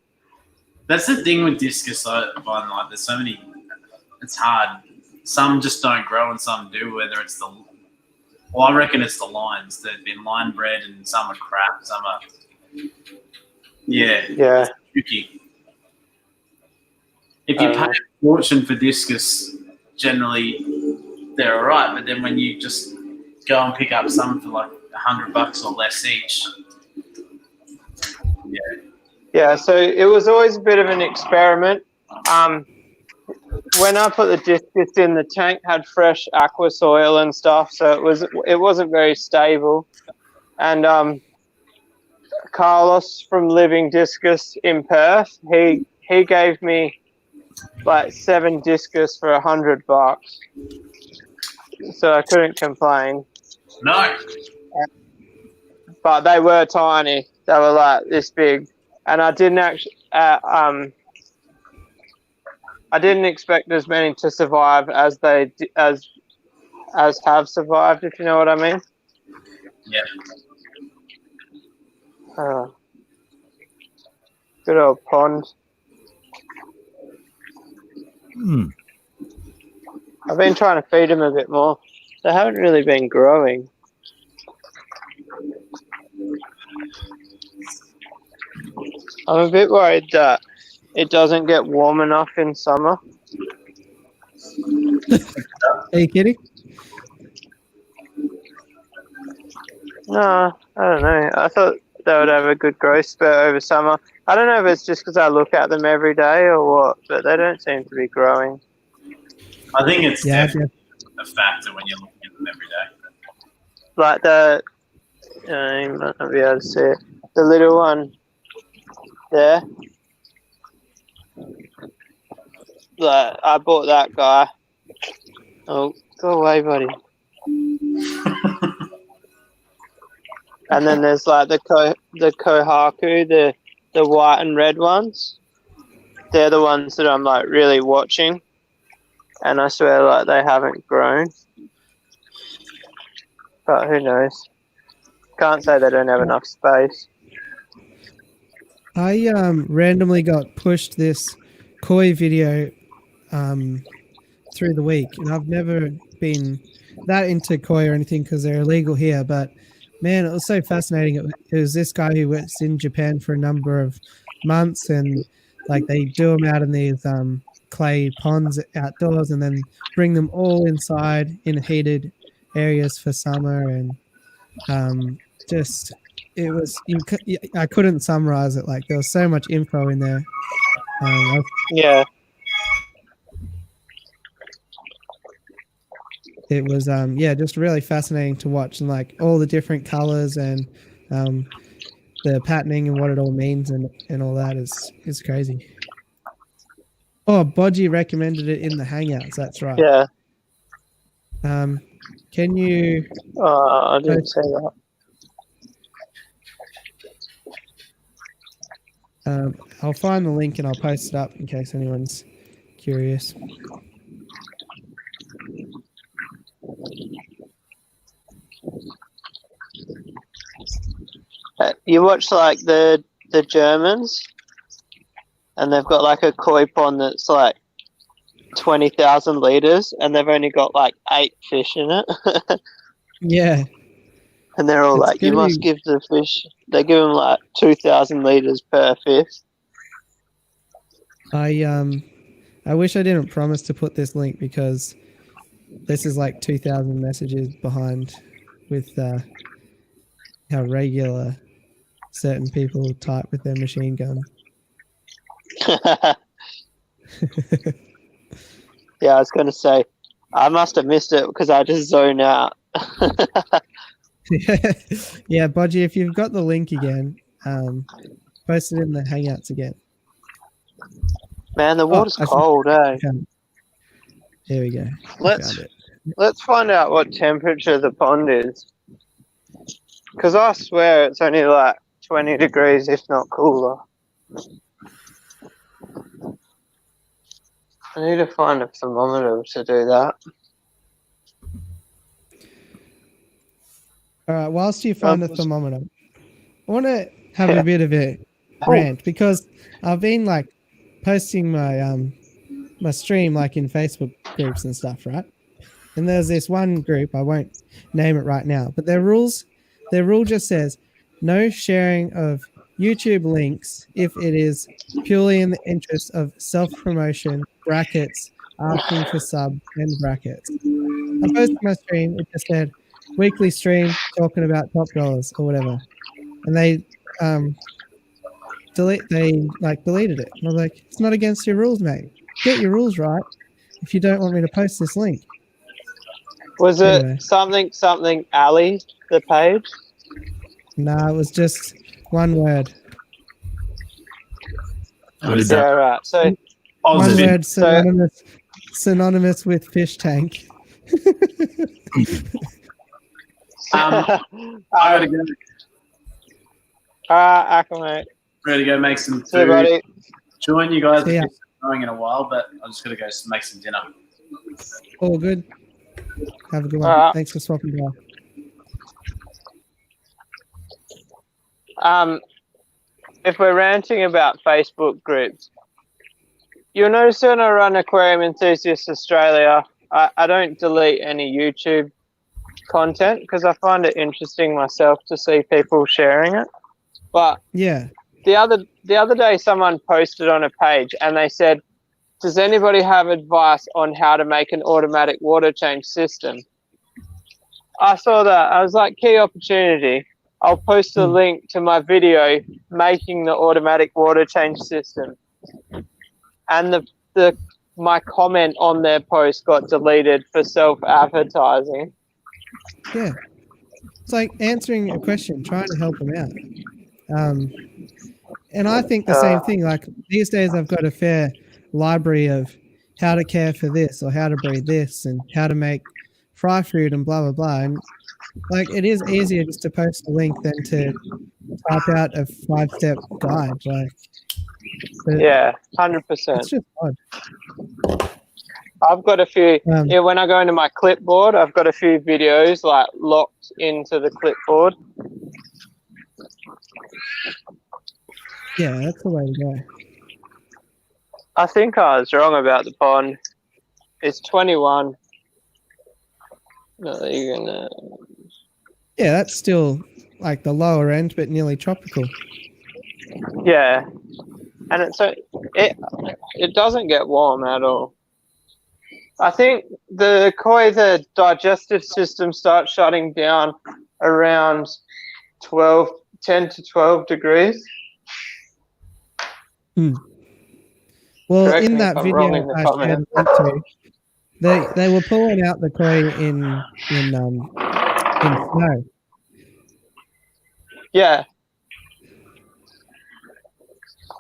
That's the thing with discus. I find like there's so many. It's hard. Some just don't grow, and some do. Whether it's well, I reckon it's the lines. They've been line bred, and some are crap. Some are. Yeah. Yeah. Tricky. If you pay a fortune for discus, generally they're all right. But then when you just go and pick up some for like $100 or less each, yeah. Yeah, so it was always a bit of an experiment. When I put the discus in, the tank had fresh aqua soil and stuff, so it wasn't very stable. And Carlos from Living Discus in Perth, he gave me like 7 discus for $100, so I couldn't complain. No. but they were tiny. They were like this big, and I didn't actually. I didn't expect as many to survive as as have survived. If you know what I mean. Yeah. Good old pond. I've been trying to feed them a bit more. They haven't really been growing. I'm a bit worried that it doesn't get warm enough in summer. Are you kidding? No, I don't know. I thought they would have a good growth spurt over summer. I don't know if it's just because I look at them every day or what, but they don't seem to be growing. I think it's Yeah, definitely a factor when you're looking at them every day. Like you might not be able to see it. The little one there. Like, I bought that guy. Oh, go away, buddy. And then there's like the kohaku, the white and red ones. They're the ones that I'm like really watching, and I swear like they haven't grown. But who knows? Can't say they don't have enough space. I randomly got pushed this koi video through the week, and I've never been that into koi or anything because they're illegal here, but man, it was so fascinating. It was this guy who was in Japan for a number of months, and like they do them out in these clay ponds outdoors and then bring them all inside in heated areas for summer, and just it was I couldn't summarize it. Like there was so much info in there. Yeah. It was just really fascinating to watch, and like all the different colors and the patterning and what it all means and all that is crazy. Oh, Bodgy recommended it in the Hangouts. That's right. Yeah. Can you? I didn't say that. I'll find the link and I'll post it up in case anyone's curious. You watch like the Germans, and they've got like a koi pond that's like 20,000 liters, and they've only got like 8 fish in it. Yeah. And they're all like, you must give the fish. They give them like 2,000 liters per fish. I wish I didn't promise to put this link because this is like 2,000 messages behind with how regular certain people type with their machine gun. Yeah, I was going to say, I must have missed it because I just zone out. Yeah, Bodgy, if you've got the link again, post it in the Hangouts again. Man, the water's cold, eh? Here we go. Let's find out what temperature the pond is. Because I swear it's only like 20 degrees, if not cooler. I need to find a thermometer to do that. All right, whilst you find the thermometer, I want to have a bit of a rant because I've been like posting my my stream like in Facebook groups and stuff, right? And there's this one group, I won't name it right now, but their rule just says no sharing of YouTube links if it is purely in the interest of self-promotion, brackets, asking for sub and brackets. I posted my stream, it just said weekly stream talking about top dollars or whatever. And they deleted it. And I was like, it's not against your rules, mate. Get your rules right if you don't want me to post this link. Was it something Ali, the page? Nah, it was just one word. Yeah, right. So one word synonymous with fish tank. I gotta go. Acclimate. Ready to go make some See you, food. buddy. Join you guys See ya. if you're going in a while, but I'm just going to go make some dinner. All good. Have a good one. Alright. Thanks for swapping by. If we're ranting about Facebook groups, you'll notice when I run Aquarium Enthusiasts Australia, I don't delete any YouTube content because I find it interesting myself to see people sharing it. But Yeah. the other day, someone posted on a page and they said, "Does anybody have advice on how to make an automatic water change system?" I saw that. I was like, key opportunity. I'll post a link to my video making the automatic water change system. And my comment on their post got deleted for self-advertising. Yeah. It's like answering a question, trying to help them out. And I think the same thing. Like these days, I've got a fair library of how to care for this or how to breed this and how to make fry food and blah, blah, blah. And like it is easier just to post a link than to type out a 5-step guide. Like, Yeah, 100%. it's just odd. I've got a few. When I go into my clipboard, I've got a few videos like locked into the clipboard. Yeah, that's the way to go. I think I was wrong about the pond. It's 21. No, you're gonna. Yeah, that's still like the lower end, but nearly tropical. Yeah, and it doesn't get warm at all. I think the digestive system starts shutting down around 10 to 12 degrees. Well, Correct in me that if I'm wrong video in the I shared comment. a link to, they were pulling out the koi in snow. Yeah.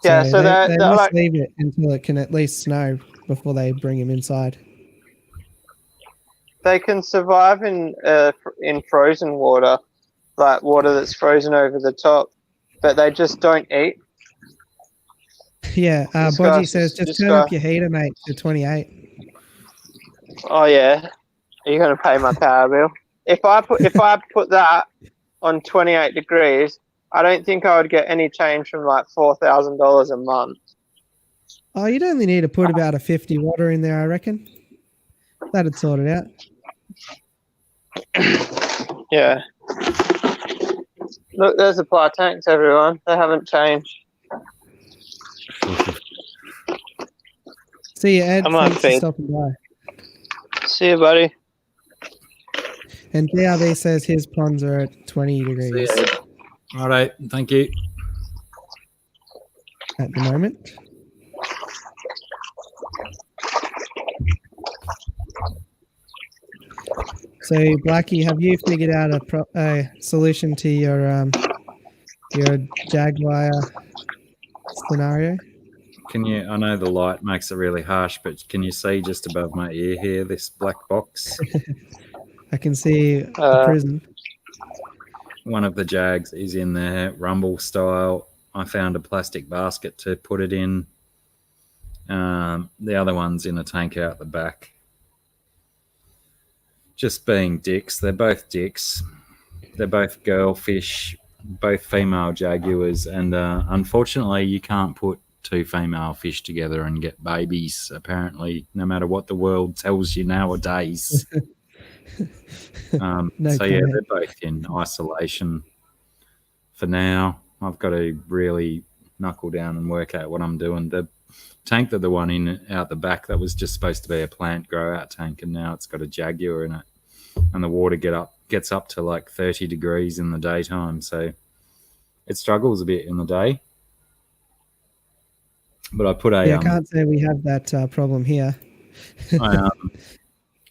Yeah, so they they're must like, leave it until it can at least snow before they bring him inside. they can survive in frozen water, like water that's frozen over the top, but they just don't eat. Yeah, Bodgy says just turn up your heater, mate, to 28. Oh yeah, are you gonna pay my power bill? If I put that on 28 degrees, I don't think I would get any change from like $4,000 a month. Oh, you'd only need to put about a 50 water in there, I reckon. That'd sort it out. Yeah. Look, there's the supply tanks, everyone. They haven't changed. See you, Ed. I might Thanks for feed. stopping by. See you, buddy. And DRB says his ponds are at 20 degrees All right, thank you. at the moment. So, Blackie, have you figured out a solution to your Jaguar scenario? Can you? I know the light makes it really harsh, but can you see just above my ear here this black box? I can see the prison. One of the Jags is in there, rumble style. I found a plastic basket to put it in. The other one's in a tank out the back. Just being dicks. They're both dicks. They're both girl fish, both female jaguars, and unfortunately you can't put two female fish together and get babies, apparently, no matter what the world tells you nowadays. No so yeah, comment. they're both in isolation for now. I've got to really knuckle down and work out what I'm doing. The tank that the one in out the back, that was just supposed to be a plant grow out tank, and now it's got a jaguar in it, and the water gets up to like 30 degrees in the daytime, so it struggles a bit in the day. But I put a Yeah, I can't say we have that problem here. I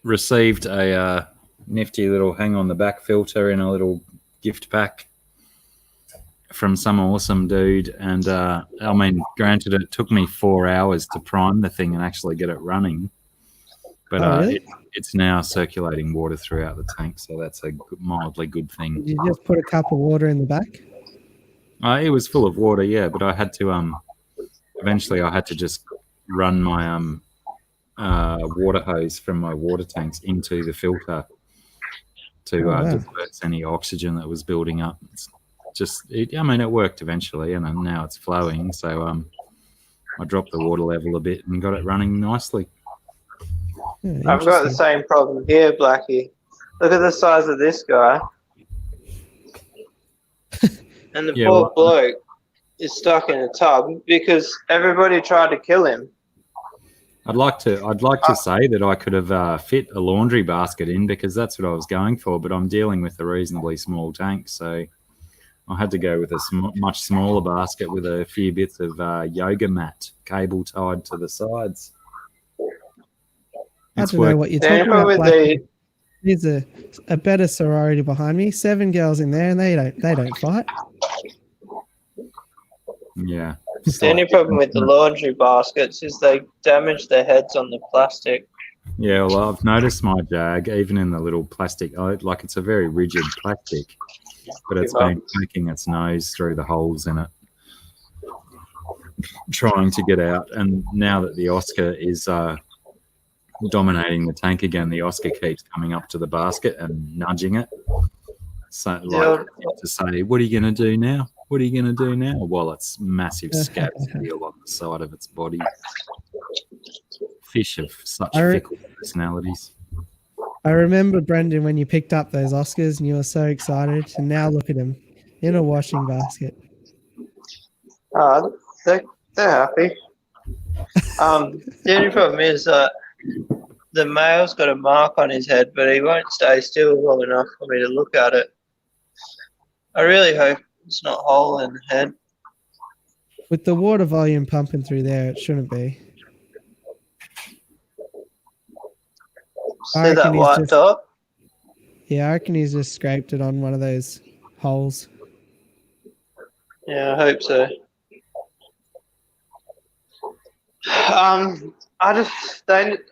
received a nifty little hang on the back filter in a little gift pack from some awesome dude, and I mean, granted, it took me 4 hours to prime the thing and actually get it running, but really? it's now circulating water throughout the tank, so that's a mildly good thing. Did you just put a cup of water in the back? It was full of water, yeah, but I had to eventually I had to just run my water hose from my water tanks into the filter to Oh, wow. disperse any oxygen that was building up. I mean, it worked eventually, and now it's flowing. So I dropped the water level a bit and got it running nicely. Yeah, I've got the interesting. same problem here, Blackie. Look at the size of this guy. And the Yeah, poor well, bloke is stuck in a tub because everybody tried to kill him. I'd like to say that I could have fit a laundry basket in because that's what I was going for, but I'm dealing with a reasonably small tank, so I had to go with a much smaller basket with a few bits of yoga mat cable tied to the sides. I It's don't know worked. what you're The talking info about, with Blackie. There's a better sorority behind me. 7 girls in there, and they don't fight. Yeah. the only problem with the laundry baskets is they damage their heads on the plastic. Yeah, well, I've noticed my Jag, even in the little plastic, like it's a very rigid plastic, but it's been poking its nose through the holes in it, trying to get out. And now that the Oscar is dominating the tank again, the Oscar keeps coming up to the basket and nudging it. So, like, to say, what are you going to do now? What are you going to do now? Well, it's massive scabs heal on the side of its body. Fish have such fickle personalities. I remember, Brendan, when you picked up those Oscars and you were so excited, and now look at them in a washing basket. They're happy. The only problem is that the male's got a mark on his head, but he won't stay still long enough for me to look at it. I really hope it's not a hole in the head. With the water volume pumping through there, it shouldn't be. See that white dot? Yeah, I reckon he's just scraped it on one of those holes. Yeah, I hope so. I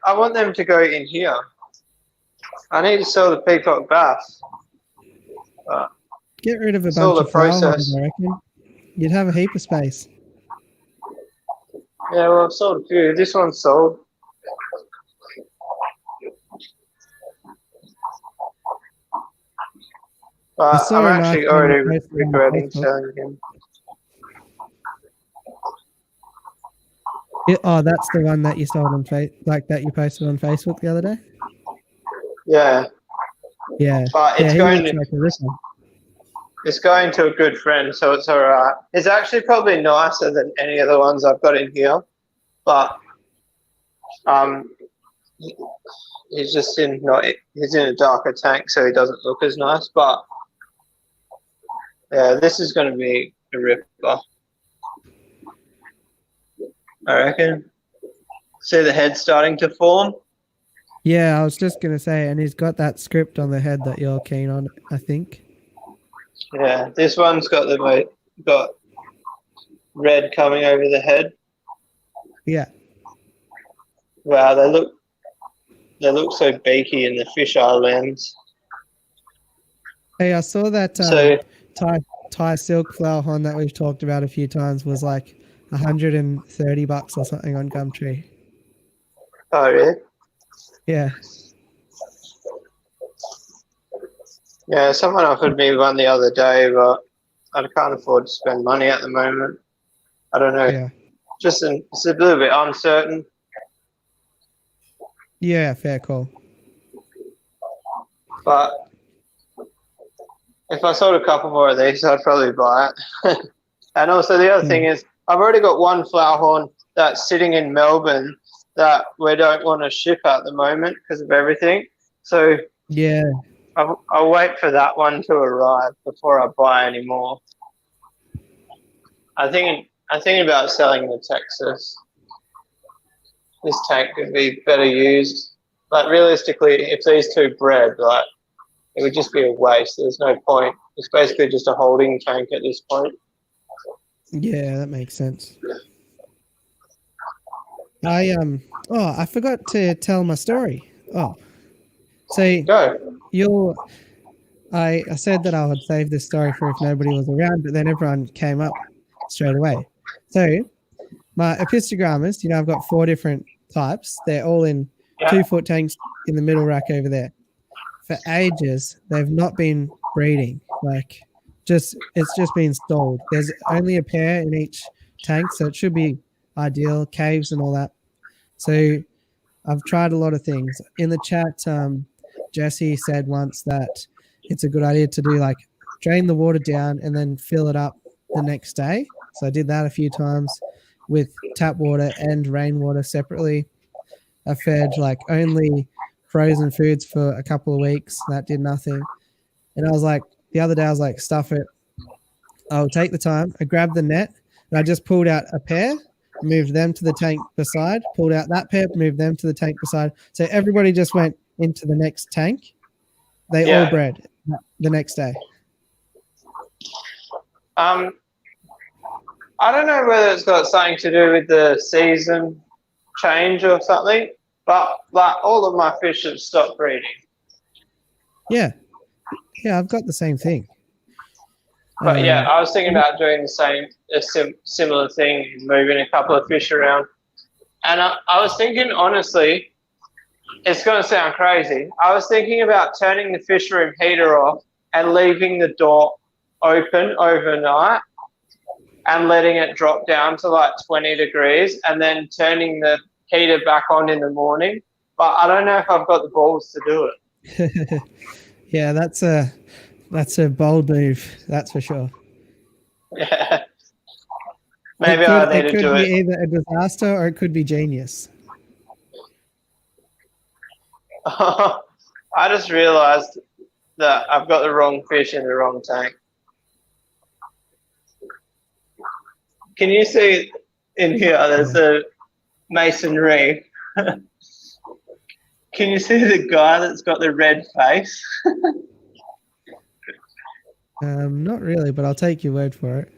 want them to go in here. I need to sell the peacock bass. Get rid of a It's all bunch the of flower process. holes, I reckon. You'd have a heap of space. Yeah, well, I've sold a few. This one's sold. But I'm actually already regretting selling him. Oh, that's the one that you sold on that you posted on Facebook the other day? Yeah. Yeah. But yeah, it's going to a good friend, so it's all right. It's actually probably nicer than any of the ones I've got in here, but he's just he's in a darker tank, so he doesn't look as nice. But yeah, this is going to be a ripper, I reckon. See the head starting to form? Yeah, I was just going to say, and he's got that script on the head that you're keen on, I think. Yeah, this one's got red coming over the head. Yeah. Wow, they look so beaky in the fisheye lens. Hey, I saw that Thai silk flower horn that we've talked about a few times was like $130 or something on Gumtree. Oh, really? Yeah. Yeah, someone offered me one the other day, but I can't afford to spend money at the moment. I don't know. Yeah. It's a little bit uncertain. Yeah, fair call. But if I sold a couple more of these, I'd probably buy it. And also the other thing is, I've already got one flower horn that's sitting in Melbourne that we don't want to ship at the moment because of everything. So yeah, I'll wait for that one to arrive before I buy any more. I'm thinking about selling the Texas. This tank could be better used. But realistically, if these two bred, like, it would just be a waste. There's no point. It's basically just a holding tank at this point. Yeah, that makes sense. I forgot to tell my story. Oh, so Go. I said that I would save this story for if nobody was around, but then everyone came up straight away. So my epistogrammas, I've got 4 different types. They're all in Yeah. 2-foot tanks in the middle rack over there. For ages, they've not been breeding. Like, it's just been stalled. There's only a pair in each tank, so it should be ideal. Caves and all that. So I've tried a lot of things. In the chat, Jesse said once that it's a good idea to do like drain the water down and then fill it up the next day. So I did that a few times with tap water and rainwater separately. I fed like only frozen foods for a couple of weeks. That did nothing. And I was like, the other day, I was like, stuff it. I'll take the time. I grabbed the net and I just pulled out a pair, moved them to the tank beside, pulled out that pair, moved them to the tank beside. So everybody just went into the next tank. They all bred the next day. I don't know whether it's got something to do with the season change or something, but like all of my fish have stopped breeding. Yeah. Yeah, I've got the same thing. But yeah, I was thinking about doing a similar thing, moving a couple of fish around. And I was thinking, honestly, it's going to sound crazy. I was thinking about turning the fish room heater off and leaving the door open overnight and letting it drop down to like 20 degrees and then turning the heater back on in the morning. But I don't know if I've got the balls to do it. Yeah, that's a bold move, that's for sure. Yeah. Maybe I need to do it. It could be either a disaster or it could be genius. I just realized that I've got the wrong fish in the wrong tank. Can you see in here, there's a mason reef. Can you see the guy that's got the red face? Not really, but I'll take your word for it.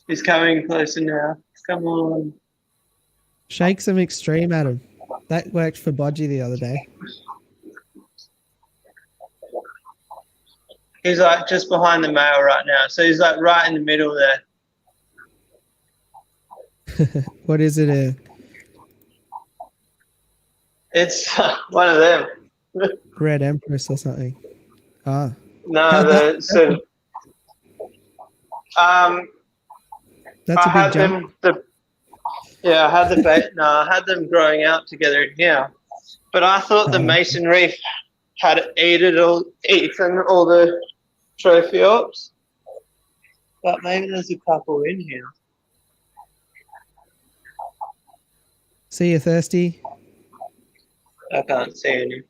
He's coming closer now. Come on. Shake some extreme at him. That worked for Bodgy the other day. He's like just behind the male right now. So he's like right in the middle there. What is it? It's one of them. Red Empress or something? Ah. No, That's a big jump. I had the bait. No, I had them growing out together in here, but I thought the mason reef had eaten all the trophy ops. But maybe there's a couple in here. See you thirsty. I can't see any.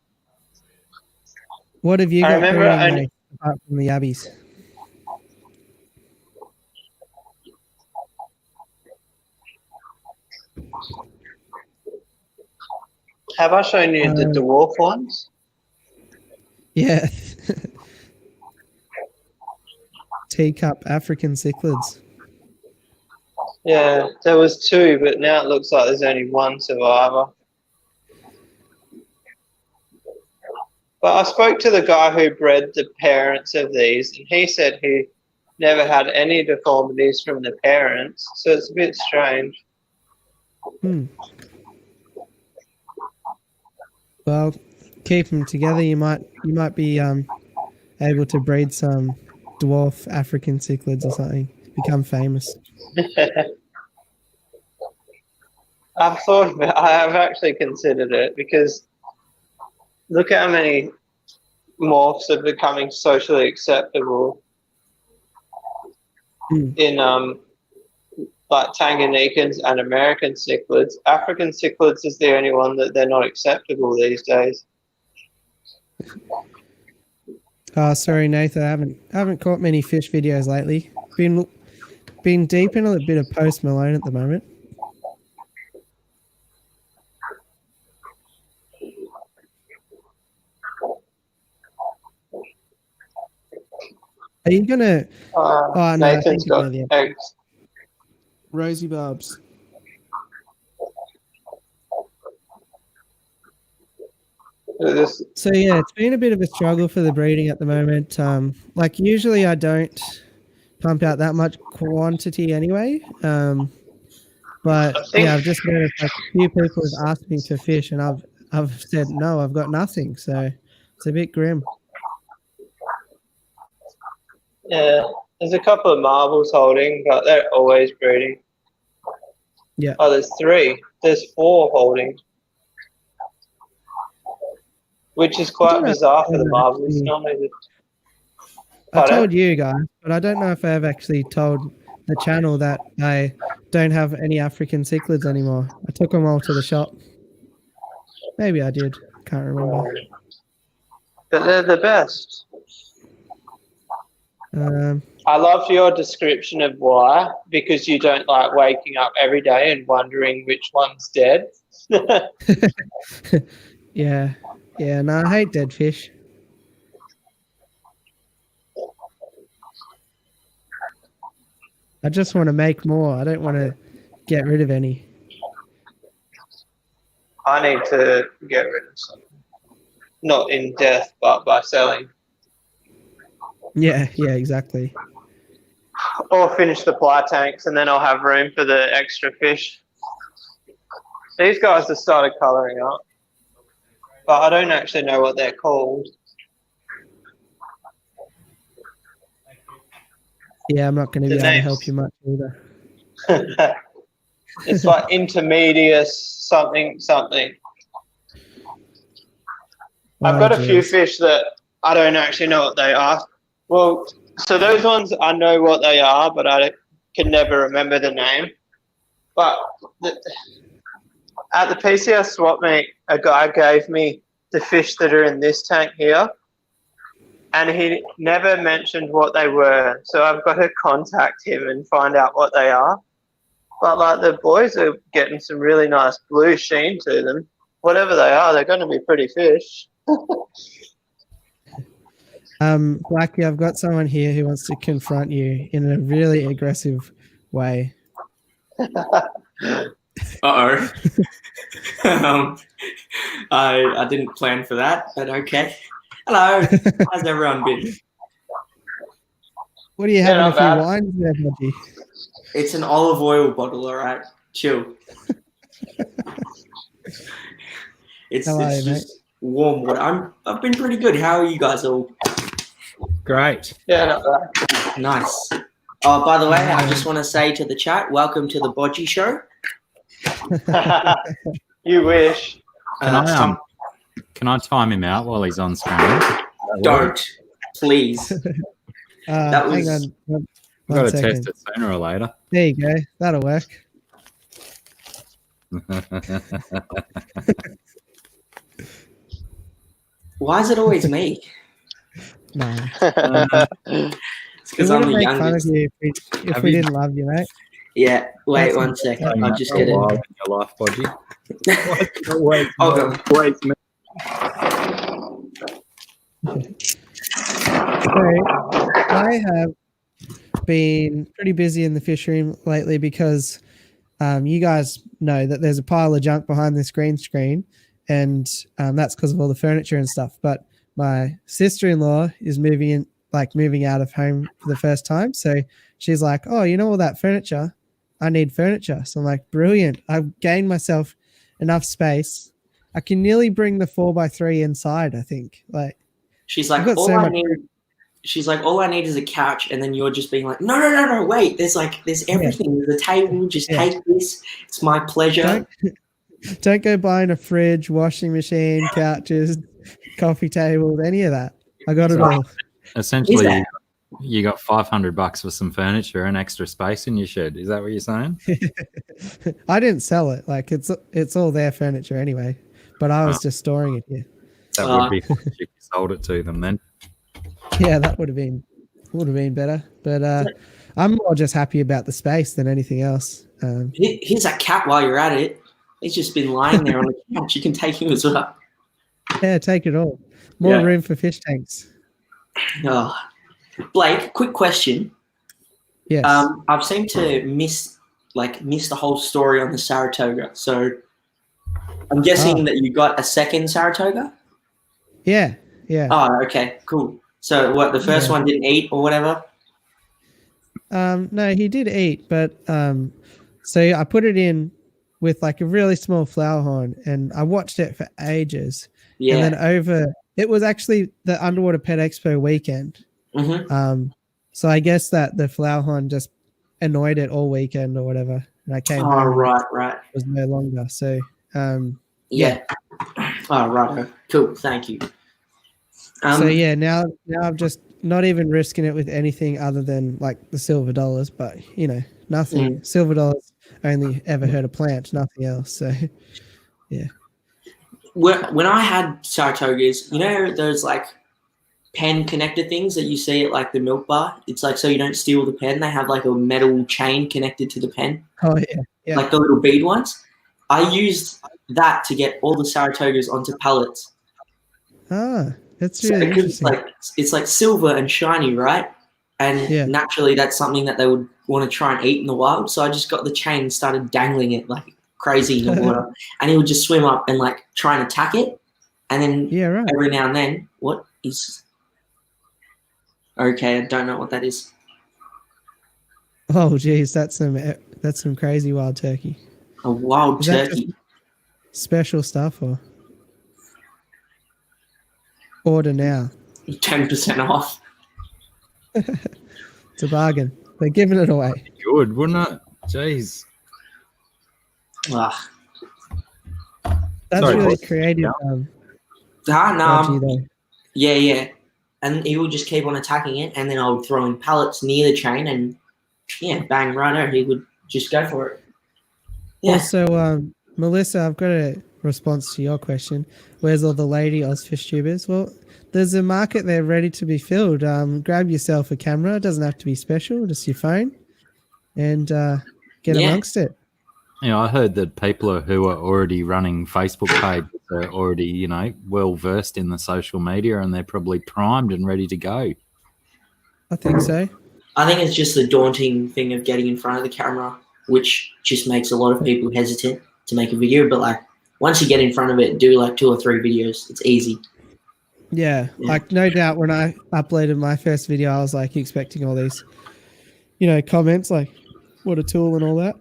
What have you I got remember breeding apart from the yabbies? Have I shown you the dwarf ones? Yeah. Teacup African cichlids. Yeah, there was 2, but now it looks like there's only 1 survivor. But I spoke to the guy who bred the parents of these, and he said he never had any deformities from the parents, so it's a bit strange. Well, keep them together. You might be able to breed some dwarf African cichlids or something. Become famous. I've thought of it. I have actually considered it because look how many morphs are becoming socially acceptable in like Tanganyikans and American cichlids. African cichlids is the only one that they're not acceptable these days. Oh, sorry, Nathan. I haven't caught many fish videos lately. Been deep in a bit of Post Malone at the moment. Are you gonna? No, Nathan's got eggs. Rosy Barbs. This, So yeah, it's been a bit of a struggle for the breeding at the moment. Like usually I don't pump out that much quantity anyway. But I think yeah, I've just noticed like a few people have asked me to fish, and I've said no, I've got nothing. So it's a bit grim. yeah, there's a couple of marbles holding, but they're always breeding. Yeah. Oh, there's 3. There's 4 holding, which is I quite don't know bizarre if for the I've marbles. actually- Normally, I Pardon? told you guys, but I don't know if I've actually told the channel that I don't have any African cichlids anymore. I took them all to the shop. Maybe I did. Can't remember. But they're the best. I loved your description of why, because you don't like waking up every day and wondering which one's dead. Yeah. Yeah, no, I hate dead fish. I just want to make more. I don't want to get rid of any. I need to get rid of some. Not in death, but by selling. Yeah, exactly. Or finish the fly tanks, and then I'll have room for the extra fish. These guys have started colouring up, but I don't actually know what they're called. Yeah, I'm not going to be The able to names. help you much either. It's like intermediate something. I've got a few fish that I don't actually know what they are. Well, so those ones I know what they are, but I can never remember the name. But at the PCS swap meet, a guy gave me the fish that are in this tank here, and he never mentioned what they were. So I've got to contact him and find out what they are. But like the boys are getting some really nice blue sheen to them. Whatever they are, they're going to be pretty fish. Blackie, I've got someone here who wants to confront you in a really aggressive way. Uh-oh. I didn't plan for that, but okay. Hello. How's everyone been? What are you Yeah, having not a few bad. wines there, Budgie? It's an olive oil bottle, all right? Chill. It's How are you, just warm water. I've been pretty good. How are you guys all? Great. Yeah, not bad. Nice. Oh, by the way, I just want to say to the chat, welcome to the Bodgy Show. You wish. Can I time him out while he's on screen? Don't, please. That Hang was- on. One I've got to second. test it sooner or later. There you go. That'll work. Why is it always me? No. It's because We I'm wouldn't the make fun of youngest. you if Have we you- didn't love you, mate. Yeah, wait That's- one second. Been I'll that just for get a it. while in your life, Bodgy. Always me. So, I have been pretty busy in the fish room lately because you guys know that there's a pile of junk behind this green screen, and that's because of all the furniture and stuff. But my sister-in-law is moving out of home for the first time. So she's like, oh, you know all that furniture? I need furniture. So I'm like, brilliant. I've gained myself enough space. I can nearly bring the 4x3 inside, I think. Like, She's I've like, got so all I much- need. She's like, all I need is a couch, and then you're just being like, no, wait. There's everything. There's a table. Just Yeah. take this. It's my pleasure. Don't go buying a fridge, washing machine, couches, coffee tables, any of that. I got it all. Essentially, that? you got $500 for some furniture and extra space in your shed. Is that what you're saying? I didn't sell it. Like it's all their furniture anyway. But I was just storing it here. That would be if you sold it to them then. Yeah, that would have been better. But I'm more just happy about the space than anything else. Here's a cat while you're at it. He's just been lying there on the couch. You can take him as well. Yeah, take it all. More Yeah. room for fish tanks. Oh. Blake, quick question. Yes. I've seemed to miss the whole story on the Saratoga. So I'm guessing that you got a second Saratoga. Yeah, yeah. Oh, okay, cool. So what? The first Yeah. one didn't eat or whatever. No, he did eat, but so I put it in with like a really small flower horn, and I watched it for ages. Yeah. And then it was actually the Underwater Pet Expo weekend. Mm-hmm. So I guess that the flower horn just annoyed it all weekend or whatever, and I came Oh, home and right. it was no longer. So Yeah. Oh, right. Cool. Thank you. So yeah, now I'm just not even risking it with anything other than like the silver dollars, but you know, nothing. Silver dollars only ever hurt a plant, nothing else. So yeah. When I had Saratogas, you know those like pen connector things that you see at like the milk bar? It's like so you don't steal the pen. They have like a metal chain connected to the pen. Oh yeah. Yeah. Like the little bead ones. I used that to get all the Saratogas onto pallets. Ah, that's really Because interesting. it's like silver and shiny, right? And naturally that's something that they would want to try and eat in the wild. So I just got the chain and started dangling it like crazy in the water. And he would just swim up and like try and attack it. And then every now and then, what is okay, I don't know what that is. Oh geez, that's some crazy wild turkey. A wild Is that turkey. just special stuff or order now? 10% off. It's a bargain. They're giving it away. Good, wouldn't it? Jeez. Ah. That's Sorry, really what? creative. No. though. Yeah. And he would just keep on attacking it, and then I would throw in pallets near the chain, and bang, righto, he would just go for it. Yeah. Also, Melissa, I've got a response to your question. Where's all the lady Oz fish tubers? Well, there's a market there ready to be filled. Grab yourself a camera. It doesn't have to be special, just your phone, and get amongst it. I heard that people who are already running Facebook pages are already, well versed in the social media, and they're probably primed and ready to go. I think so. I think it's just the daunting thing of getting in front of the camera, which just makes a lot of people hesitant to make a video. But like once you get in front of it, do like 2 or 3 videos. It's easy. Yeah, like no doubt when I uploaded my first video, I was like expecting all these, comments like, what a tool and all that.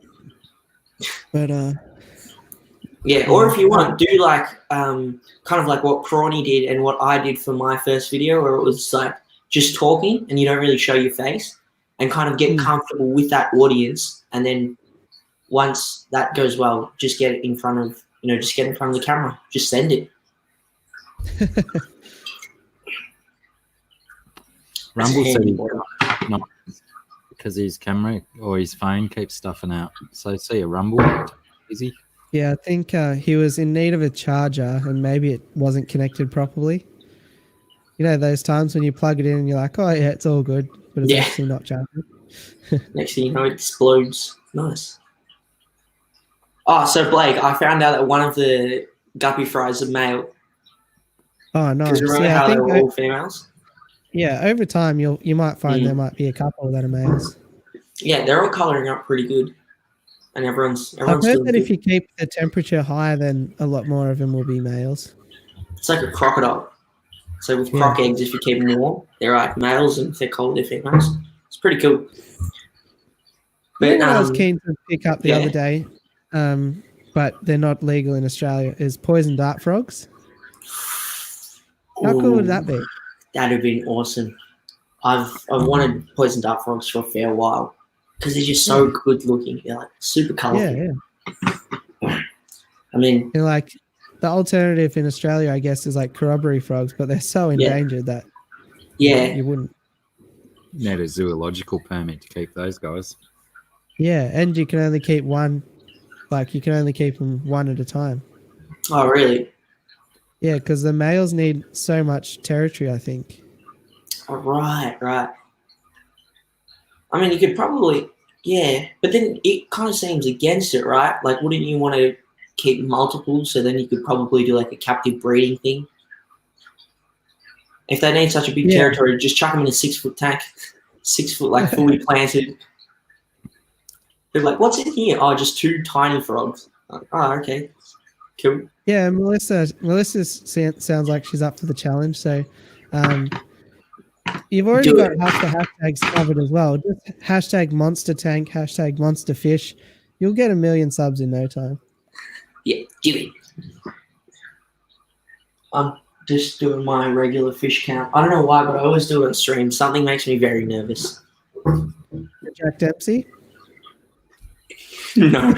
But or if you want, do like kind of like what Prawny did and what I did for my first video, where it was like just talking and you don't really show your face and kind of get comfortable with that audience, and then once that goes well, just get in front of the camera, just send it. Rumble said not because his camera or his phone keeps stuffing out. So see a Rumble, easy. Yeah, I think he was in need of a charger and maybe it wasn't connected properly. Those times when you plug it in and you're like, oh yeah, it's all good, but it's actually not charging. Next thing you know, it explodes. Nice. Oh, so Blake, I found out that one of the guppy fries are male. Oh, nice. Because remember how they were all females? Yeah, over time you might find there might be a couple that are males. Yeah, they're all colouring up pretty good, and everyone's. I've heard that if you keep the temperature higher, then a lot more of them will be males. It's like a crocodile. So with croc eggs, if you keep them warm, they're like males, and if they're cold, they're females. It's pretty cool. But I was keen to pick up the other day, but they're not legal in Australia, is poison dart frogs. How cool would that be? That'd have been awesome. I've wanted poison dart frogs for a fair while because they're just so good looking. They're like super colourful. Yeah. I mean, like the alternative in Australia, I guess, is like corroboree frogs, but they're so endangered that you wouldn't. Need a zoological permit to keep those guys. Yeah, and you can only keep one. Like you can only keep them one at a time. Oh, really? Yeah, because the males need so much territory, I think. Oh, right. I mean, you could probably, but then it kind of seems against it, right? Like, wouldn't you want to keep multiple, so then you could probably do like a captive breeding thing? If they need such a big territory, just chuck them in a 6-foot tank, 6 foot, like fully planted. They're like, what's in here? Oh, just 2 tiny frogs. Like, oh, okay. Cool. Yeah, Melissa sounds like she's up for the challenge. So, you've already Do got it. half the hashtags covered as well. Just hashtag monster tank, hashtag monster fish. You'll get 1 million subs in no time. Yeah, give it. I'm just doing my regular fish count. I don't know why, but I always do it on stream. Something makes me very nervous. Jack Dempsey. No.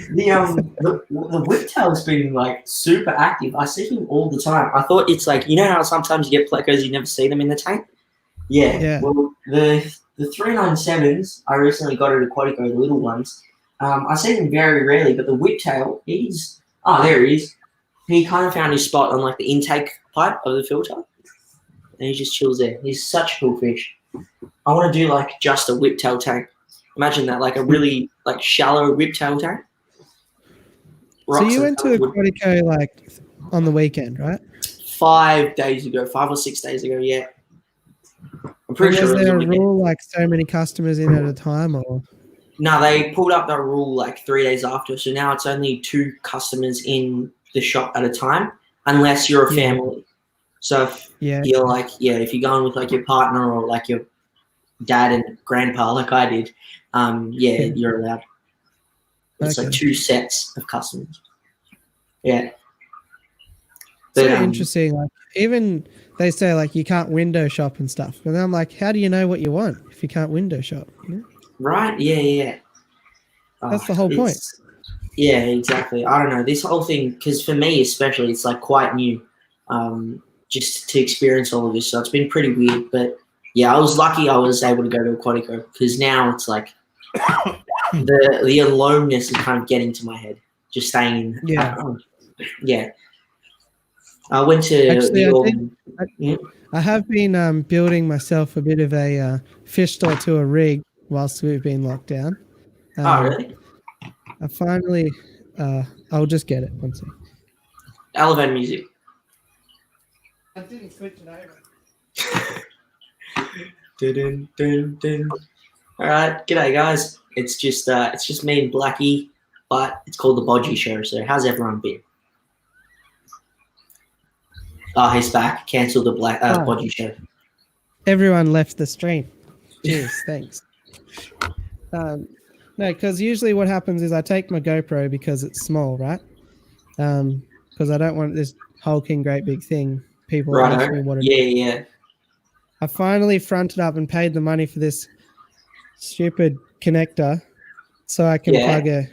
The whiptail's been like super active. I see him all the time. I thought it's like, you know how sometimes you get plecos, you never see them in the tank? Yeah. Well, the 397s I recently got at Aquatico, the little ones. I see them very rarely, but the whiptail, there he is. He kind of found his spot on like the intake pipe of the filter, and he just chills there. He's such a cool fish. I want to do like just a whiptail tank. Imagine that, like a really like shallow whiptail tank. So you went to Aquatico like on the weekend, right? 5 days ago, 5 or 6 days ago, yeah. I'm pretty sure. Was there a rule like so many customers in at a time, or? No, they pulled up that rule like 3 days after. So now it's only 2 customers in the shop at a time, unless you're a family. So if you're like, if you're going with like your partner or like your dad and grandpa, like I did, you're allowed. It's like 2 sets of customers. Yeah. But, so interesting. Like even they say like you can't window shop and stuff, but I'm like, how do you know what you want if you can't window shop? You know? Right? Yeah. That's the whole point. Yeah, exactly. I don't know. This whole thing, because for me especially, it's like quite new, just to experience all of this. So it's been pretty weird. But yeah, I was lucky I was able to go to Aquatico, because now it's like the aloneness is kind of getting to my head. Just staying. Yeah. I went to. Actually, I have been building myself a bit of a fish store to a rig whilst we've been locked down. Really? I finally, I'll just get it. One second. Elevator music. I didn't switch it over. All right, g'day guys. It's just me and Blackie, but it's called the Bodgy Show. So how's everyone been? Oh, he's back. Cancel the Bodgy Show. Everyone left the stream. Cheers, thanks. No, because usually what happens is I take my GoPro because it's small, right? Because I don't want this hulking great big thing. People ask me what it is. Yeah. I finally fronted up and paid the money for this stupid connector so I can plug a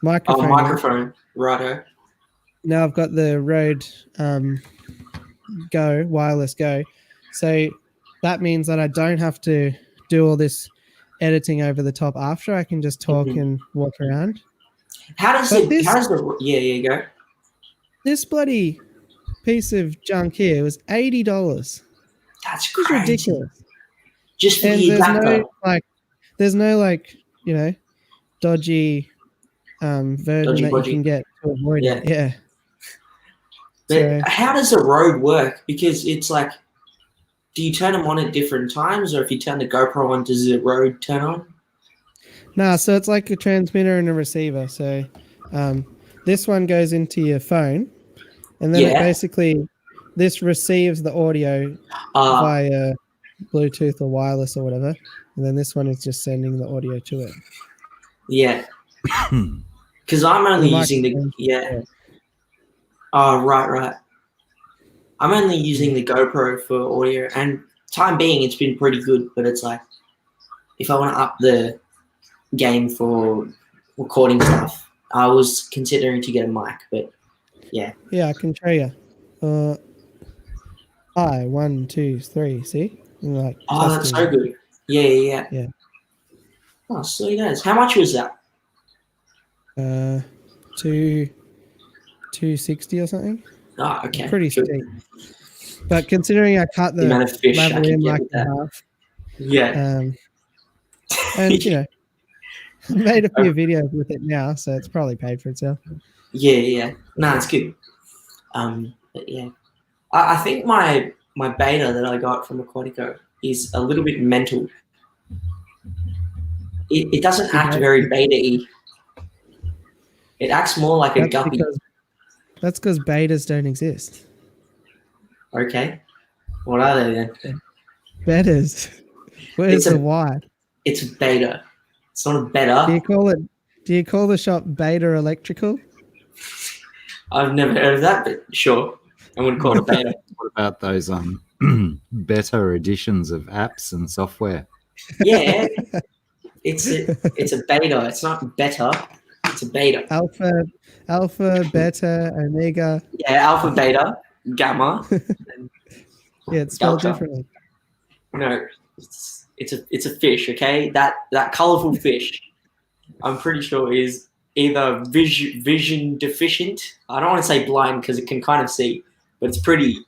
microphone. Microphone. Righto. Now I've got the Rode Go, wireless Go. So that means that I don't have to do all this editing over the top after. I can just talk and walk around. How does the go? This bloody piece of junk here was $80. That's crazy. Ridiculous. Just for and the there's no dodgy version you can get to avoid it. Yeah. But how does the Rode work? Because it's like, do you turn them on at different times, or if you turn the GoPro on, does the Rode turn on? No, so it's like a transmitter and a receiver. So this one goes into your phone, and then it basically this receives the audio via Bluetooth or wireless or whatever, and then this one is just sending the audio to it. Yeah. Because I'm only using the Oh, right. I'm only using the GoPro for audio, and time being, it's been pretty good. But it's like, if I want to up the game for recording stuff, I was considering to get a mic, but yeah. Yeah, I can show you. 1, 2, 3. See? That's so good. Yeah. Oh, sweet as. How much was that? $260 or something. Oh, okay. Pretty steep. But considering I cut the amount of fish lavalier mic in half. Yeah. And I made a few videos with it now, so it's probably paid for itself. Yeah. No, it's good. But yeah. I think my beta that I got from Aquatico is a little bit mental. It doesn't act very beta-y. It acts more like a guppy. That's because betas don't exist. Okay. What are they then? Betas. Where's the Y? It's a beta. It's not a beta. Do you call the shop Beta Electrical? I've never heard of that, but sure. I wouldn't call it a beta. What about those better editions of apps and software? Yeah. It's a beta. It's not beta. It's a beta. Alpha, beta, omega. Yeah, alpha, beta, gamma. Yeah, it's spelled Delta. differently. No, it's a fish. Okay, that colorful fish. I'm pretty sure is either vision deficient. I don't want to say blind because it can kind of see, but it's pretty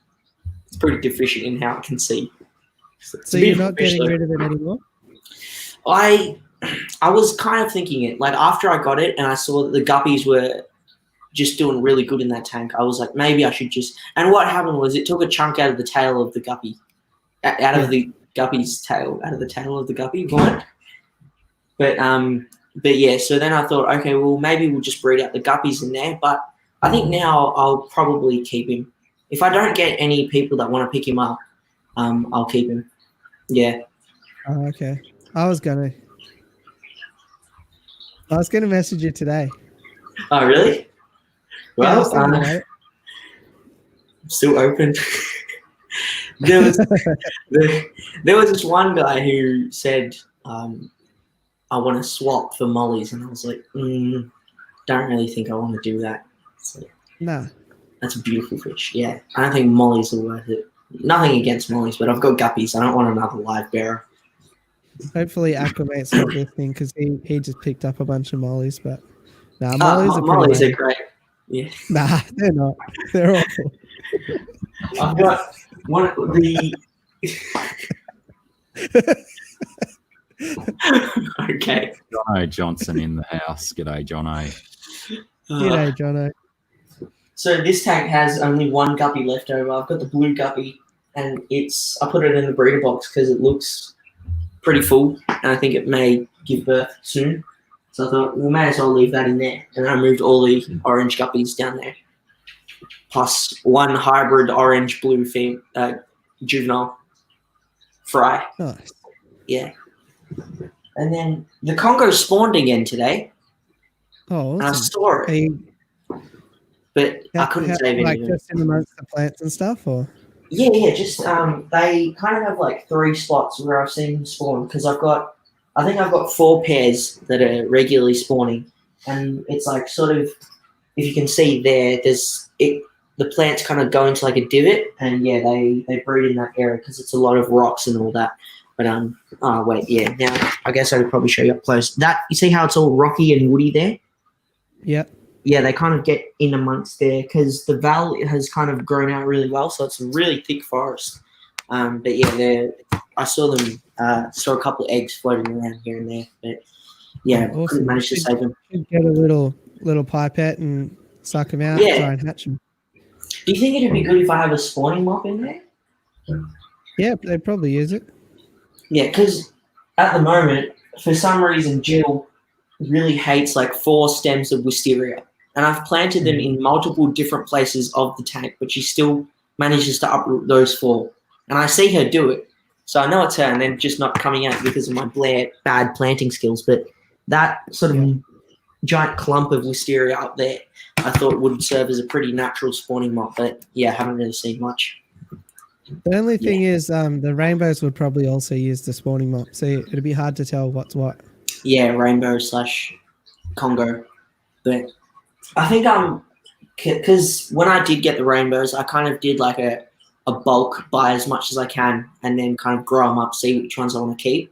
deficient in how it can see. So you're not getting rid of it anymore? I was kind of thinking it. Like after I got it and I saw that the guppies were just doing really good in that tank, I was like, maybe I should just. And what happened was it took a chunk out of the tail of the guppy, out of the guppy's tail, out of the tail of the guppy. What? But yeah. So then I thought, okay, well maybe we'll just breed out the guppies in there. But I think now I'll probably keep him. If I don't get any people that want to pick him up, I'll keep him. Yeah. Oh, okay. I was gonna message you today. Oh, really? Yeah, I was Well, thinking about it. I'm still open. there was this one guy who said, I want to swap for mollies, and I was like, don't really think I want to do that. So, Nah. that's a beautiful fish. Yeah, I don't think mollies are worth it. Nothing against mollies, but I've got guppies. I don't want another live bearer. Hopefully Aquamate's not listening because he just picked up a bunch of mollies, but nah, mollies are Mollies pretty are great. Yeah. Nah, they're not. They're awful. I've got one of the. Okay. Jono Johnson in the house. G'day, Jono. G'day, Jono. So this tank has only one guppy left over. I've got the blue guppy, and I put it in the breeder box because it looks pretty full, and I think it may give birth soon. So I thought we may as well leave that in there, and I moved all the orange guppies down there, plus one hybrid orange-blue juvenile fry. Nice. Yeah. And then the Congo spawned again today. Oh, And I awesome. saw it, but I couldn't save like any. just in amongst the plants and stuff, or Yeah, just they kind of have like 3 spots where I've seen them spawn because I think I've got 4 pairs that are regularly spawning, and it's like sort of, if you can see there, the plants kind of go into like a divot, and yeah, they breed in that area because it's a lot of rocks and all that. But oh wait, yeah. Now I guess I would probably show you up close. That you see how it's all rocky and woody there? yeah. Yeah, they kind of get in amongst there because the valley has kind of grown out really well, so it's a really thick forest. But yeah, I saw them. Saw a couple of eggs floating around here and there, but yeah, Awesome. couldn't manage to save them. Should get a little pipette and suck them out Yeah. and try and hatch them. Do you think it'd be good if I have a spawning mop in there? Yeah, they'd probably use it. Yeah, because at the moment, for some reason, Jill really hates like 4 stems of wisteria, and I've planted them in multiple different places of the tank, but she still manages to uproot those 4. And I see her do it, so I know it's her, and then just not coming out because of my bad planting skills. But that sort of giant clump of wisteria up there, I thought would serve as a pretty natural spawning mop. But yeah, I haven't really seen much. The only thing is the rainbows would probably also use the spawning mop, so it'd be hard to tell what's what. Yeah, rainbow / Congo. But I think because when I did get the rainbows, I kind of did like a bulk buy as much as I can and then kind of grow them up, see which ones I want to keep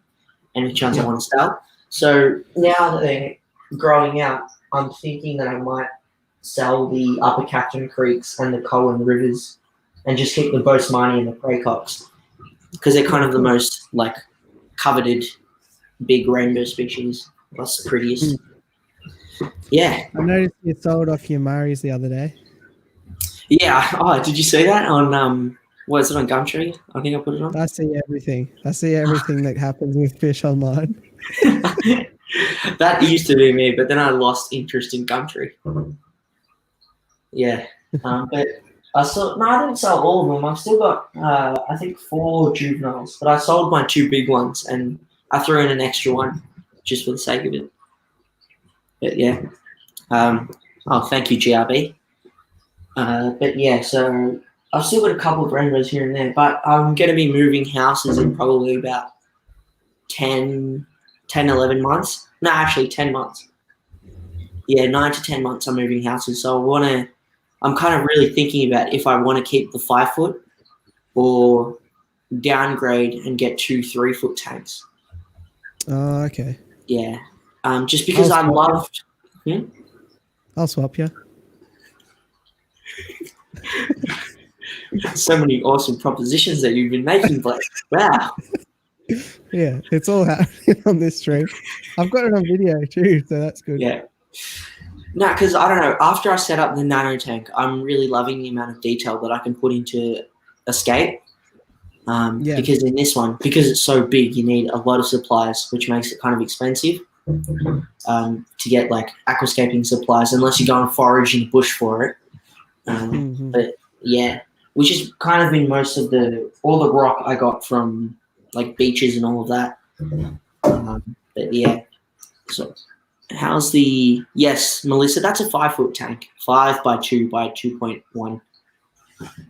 and which ones I want to sell. So now that they're growing out, I'm thinking that I might sell the Upper Captain Creeks and the Colwyn Rivers and just keep the Bosmani and the Praycocks because they're kind of the most like coveted big rainbow species. That's the prettiest. Yeah. I noticed you sold off your Murrays the other day. Yeah. Oh, did you see that on what is it on Gumtree? I think I put it on. I see everything. I see everything that happens with fish online. That used to be me, but then I lost interest in country. Yeah. But I didn't sell all of them. I've still got, I think 4 juveniles, but I sold my 2 big ones and I threw in an extra one just for the sake of it. But yeah. Thank you, GRB. But yeah, so I've still got a couple of rainbows here and there, but I'm going to be moving houses in probably about 10, 11 months. No, actually 10 months. Yeah, 9 to 10 months I'm moving houses. So I'm kind of really thinking about if I want to keep the 5 foot or downgrade and get 2 3-foot tanks. Oh, okay. Yeah. Just because I loved. I'll swap you. So many awesome propositions that you've been making, Blake. Wow. Yeah, it's all happening on this stream. I've got it on video too, so that's good. Yeah. No, because I don't know. After I set up the nano tank, I'm really loving the amount of detail that I can put into Escape. Because in this one, because it's so big, you need a lot of supplies, which makes it kind of expensive to get like aquascaping supplies, unless you go and forage in the bush for it. But yeah, which is kind of in most of all the rock I got from like beaches and all of that. But yeah, so how's yes, Melissa, that's a 5-foot tank, 5 by 2 by 2.1.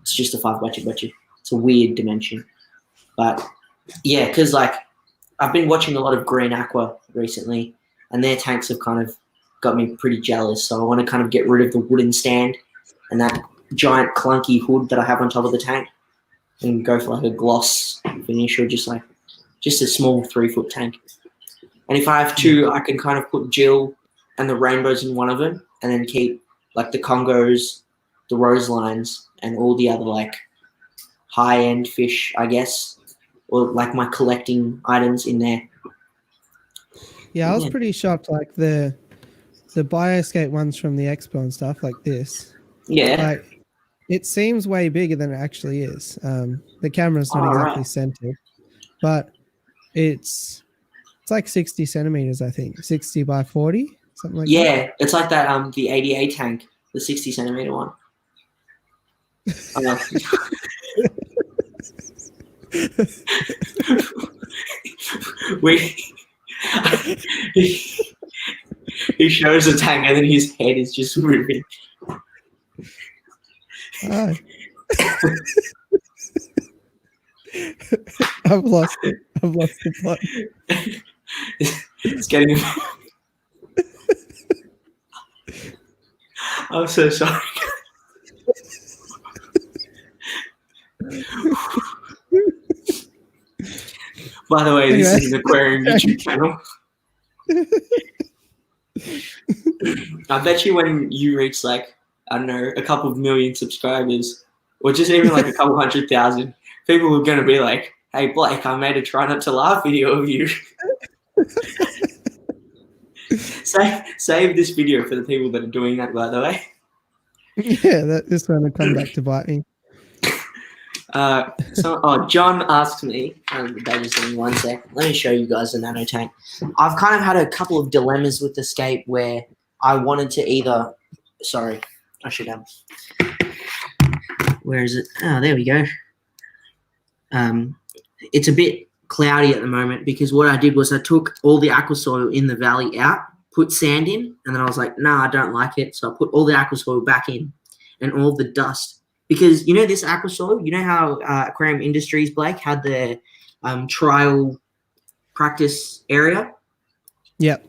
It's just a 5 by 2 by 2. It's a weird dimension, but yeah, because like I've been watching a lot of Green Aqua recently, and their tanks have kind of got me pretty jealous. So I want to kind of get rid of the wooden stand and that giant clunky hood that I have on top of the tank, and go for like a gloss finish or just a small 3-foot tank. And if I have 2, I can kind of put Jill and the rainbows in one of them, and then keep like the Congos, the rose lines, and all the other like high-end fish, I guess, or like my collecting items in there. Yeah, I was pretty shocked. Like the Bioscape ones from the expo and stuff like this. Yeah. Like it seems way bigger than it actually is. The camera's not exactly centered, but it's like 60 centimeters, I think, 60 by 40, something like that. Yeah, it's like that. The ADA tank, the 60 centimeter one. He shows the tank and then his head is just moving. Oh. I've lost it. I've lost the plot. It's getting. I'm so sorry. By the way, this is an aquarium YouTube channel. I bet you when you reach like, I don't know, a couple of million subscribers, or just even like a couple 100,000, people are going to be like, hey, Blake, I made a try not to laugh video of you. Save this video for the people that are doing that, by the way. Yeah, this one will come back to bite me. John asked me, just give me one sec. Let me show you guys the nano tank. I've kind of had a couple of dilemmas with Escape where I wanted to either, sorry, I should have, where is it? Oh, there we go. It's a bit cloudy at the moment because what I did was I took all the aqua soil in the valley out, put sand in, and then I was like, nah, I don't like it. So I put all the aqua soil back in and all the dust. Because, you know, this aqua soil, you know how Aquarium Industries, Blake, had their trial practice area? Yep.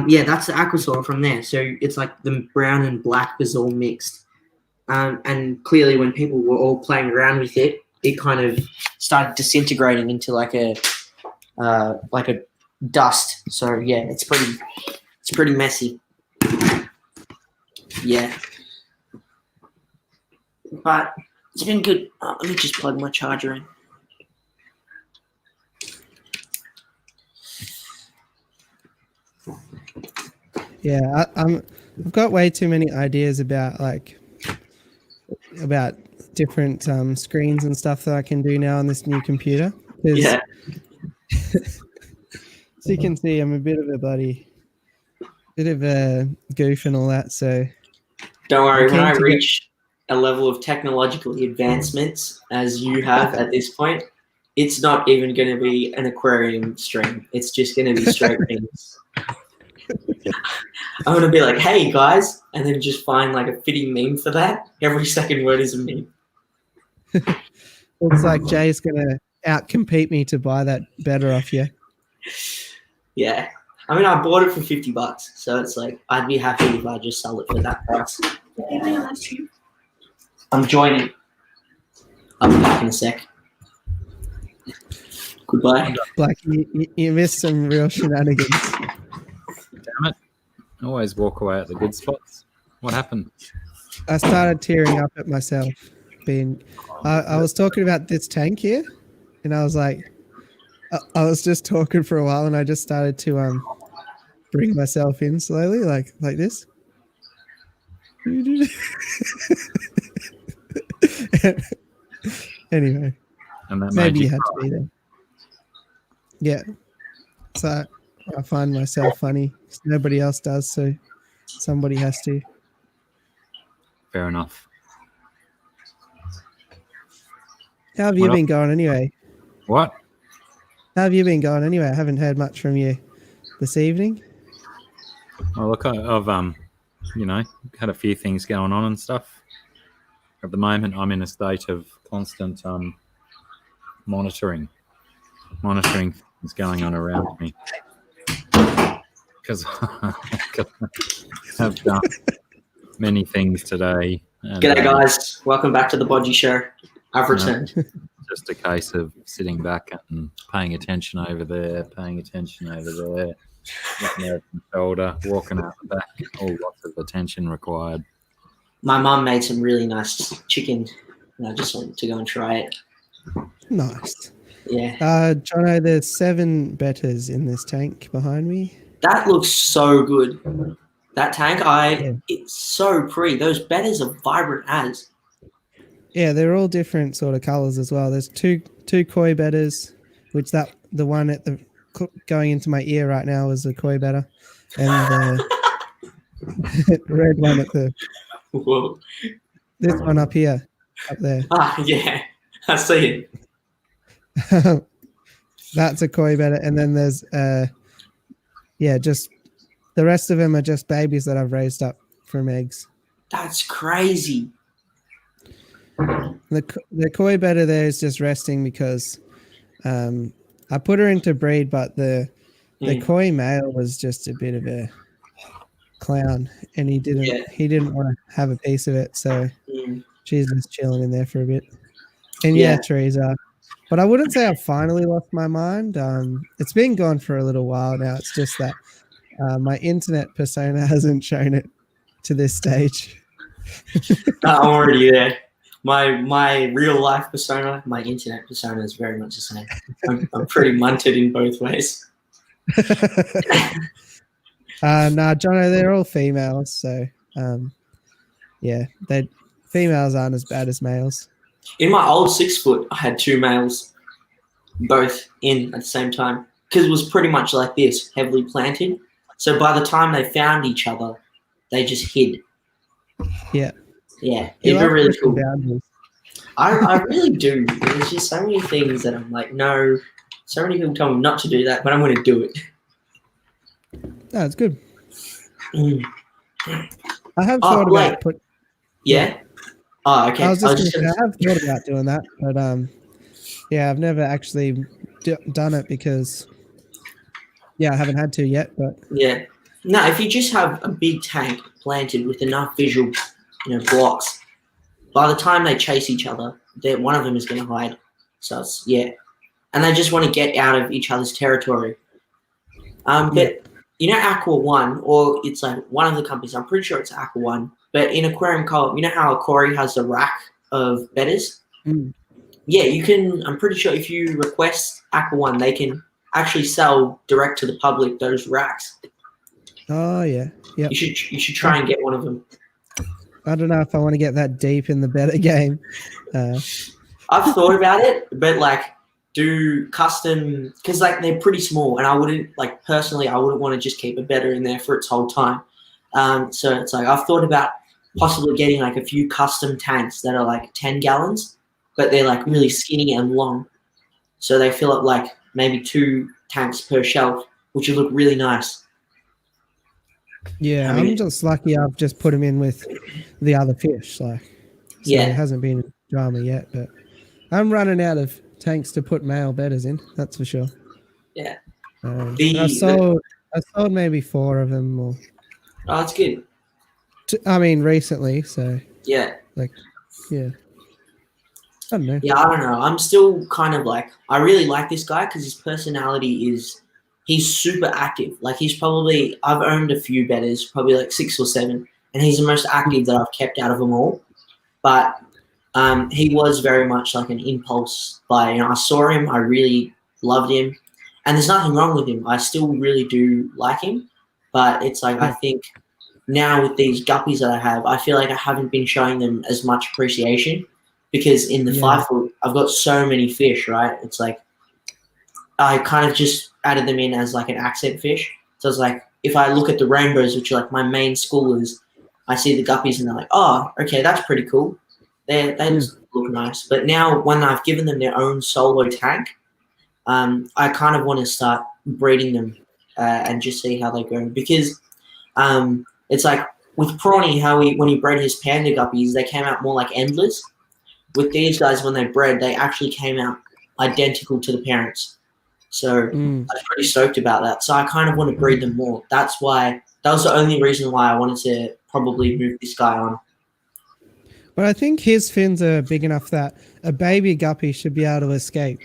Yeah, that's the aqua soil from there. So it's like the brown and black was all mixed. And clearly when people were all playing around with it, it kind of started disintegrating into like a dust. So yeah, it's pretty messy. Yeah. But it's been good. Let me just plug my charger in. Yeah, I've got way too many ideas about different screens and stuff that I can do now on this new computer. Yeah. As you can see, I'm a bit of a goof and all that. So Don't worry, I'm when keen I to get- reach a level of technological advancements as you have at this point, it's not even going to be an aquarium stream. It's just going to be straight things. I'm going to be like, hey guys, and then just find like a fitting meme for that. Every second word is a meme. Looks like Jay's gonna outcompete me to buy that better off you. Yeah. I mean, I bought it for $50, so it's like, I'd be happy if I just sell it for that price. I'm joining. I'll be back in a sec. Goodbye. Black, you missed some real shenanigans. Damn it. Always walk away at the good spots. What happened? I started tearing up at myself. I was talking about this tank here, and I was like, I was just talking for a while, and I just started to bring myself in slowly, like this. Anyway, And that maybe made you had to be there. Yeah. So I find myself funny. Nobody else does, so somebody has to. Fair enough. How have you Well- been going anyway? What? How have you been going anyway? I haven't heard much from you this evening. Well, look, I've had a few things going on and stuff. At the moment, I'm in a state of constant monitoring things going on around me because I've done many things today. And, G'day, guys. Welcome back to the Bodgy Show. I've returned. Just a case of sitting back and paying attention over there, looking over my shoulder, walking out the back. All lots of attention required. My mum made some really nice chicken, and I just wanted to go and try it. Nice. Yeah. Jono, there's 7 betters in this tank behind me. That looks so good. That tank, it's so pretty. Those betters are vibrant as. Yeah, they're all different sort of colors as well. There's two koi betters, which the one at the going into my ear right now is a koi better, and the red one at the Whoa. this one up here, up there. Ah, yeah. I see it. That's a koi better, and then there's just the rest of them are just babies that I've raised up from eggs. That's crazy. The koi better there is just resting because I put her into breed, but the koi male was just a bit of a clown, and he didn't want to have a piece of it, so she's just chilling in there for a bit. And Teresa, but I wouldn't say I've finally lost my mind. It's been gone for a little while now. It's just that my internet persona hasn't shown it to this stage. I'm already there. My real life persona, my internet persona is very much the same. I'm pretty munted in both ways. Nah, Jono, they're all females, so females aren't as bad as males. In my old 6 foot, I had 2 males, both in at the same time, because it was pretty much like this, heavily planted. So by the time they found each other, they just hid. Yeah. Yeah, You it'd like be really pushing cool. boundaries. I really do. There's just so many things that I'm like, no. So many people tell me not to do that, but I'm going to do it. No, it's good. Mm. I have thought about Yeah? Oh, okay. I was just just gonna say, I have thought about doing that, but I've never actually done it because I haven't had to yet. But yeah, no. If you just have a big tank planted with enough visual, blocks, by the time they chase each other, one of them is going to hide. So it's, and they just want to get out of each other's territory. But Aqua One, or it's like one of the companies. I'm pretty sure it's Aqua One. But in Aquarium Co-op, you know how Aquari has the rack of betters? Mm. Yeah, you can. I'm pretty sure if you request Aqua One, they can actually sell direct to the public those racks. Oh yeah, yeah. You should try and get one of them. I don't know if I want to get that deep in the better game. I've thought about it, but like do custom, because like they're pretty small, and I wouldn't like personally, I wouldn't want to just keep a betta in there for its whole time. So it's like I've thought about possibly getting like a few custom tanks that are like 10 gallons, but they're like really skinny and long, so they fill up like maybe 2 tanks per shelf, which would look really nice. Yeah, I mean, I'm just lucky I've just put him in with the other fish. Like, so Yeah. it hasn't been drama yet, but I'm running out of tanks to put male bettas in. That's for sure. Yeah. And I sold maybe 4 of them, or Oh, that's good. I mean recently. So Yeah. like, yeah, I don't know. Yeah, I don't know. I'm still kind of like, I really like this guy because his personality is, he's super active. Like I've owned a few betters, probably like 6 or 7, and he's the most active that I've kept out of them all. But he was very much like an impulse buy. I saw him, I really loved him, and there's nothing wrong with him. I still really do like him, but it's like, I think now with these guppies that I have, I feel like I haven't been showing them as much appreciation. Because in the 5 foot, I've got so many fish, right? It's like I kind of just added them in as like an accent fish. So it's like if I look at the rainbows, which are like my main schoolers, I see the guppies and they're like, oh, okay, that's pretty cool. They just look nice. But now when I've given them their own solo tank, I kind of want to start breeding them and just see how they go. Because it's like with Prawny, when he bred his panda guppies, they came out more like endless. With these guys, when they bred, they actually came out identical to the parents. So I was pretty stoked about that. So I kind of want to breed them more. That was the only reason why I wanted to probably move this guy on. But I think his fins are big enough that a baby guppy should be able to escape.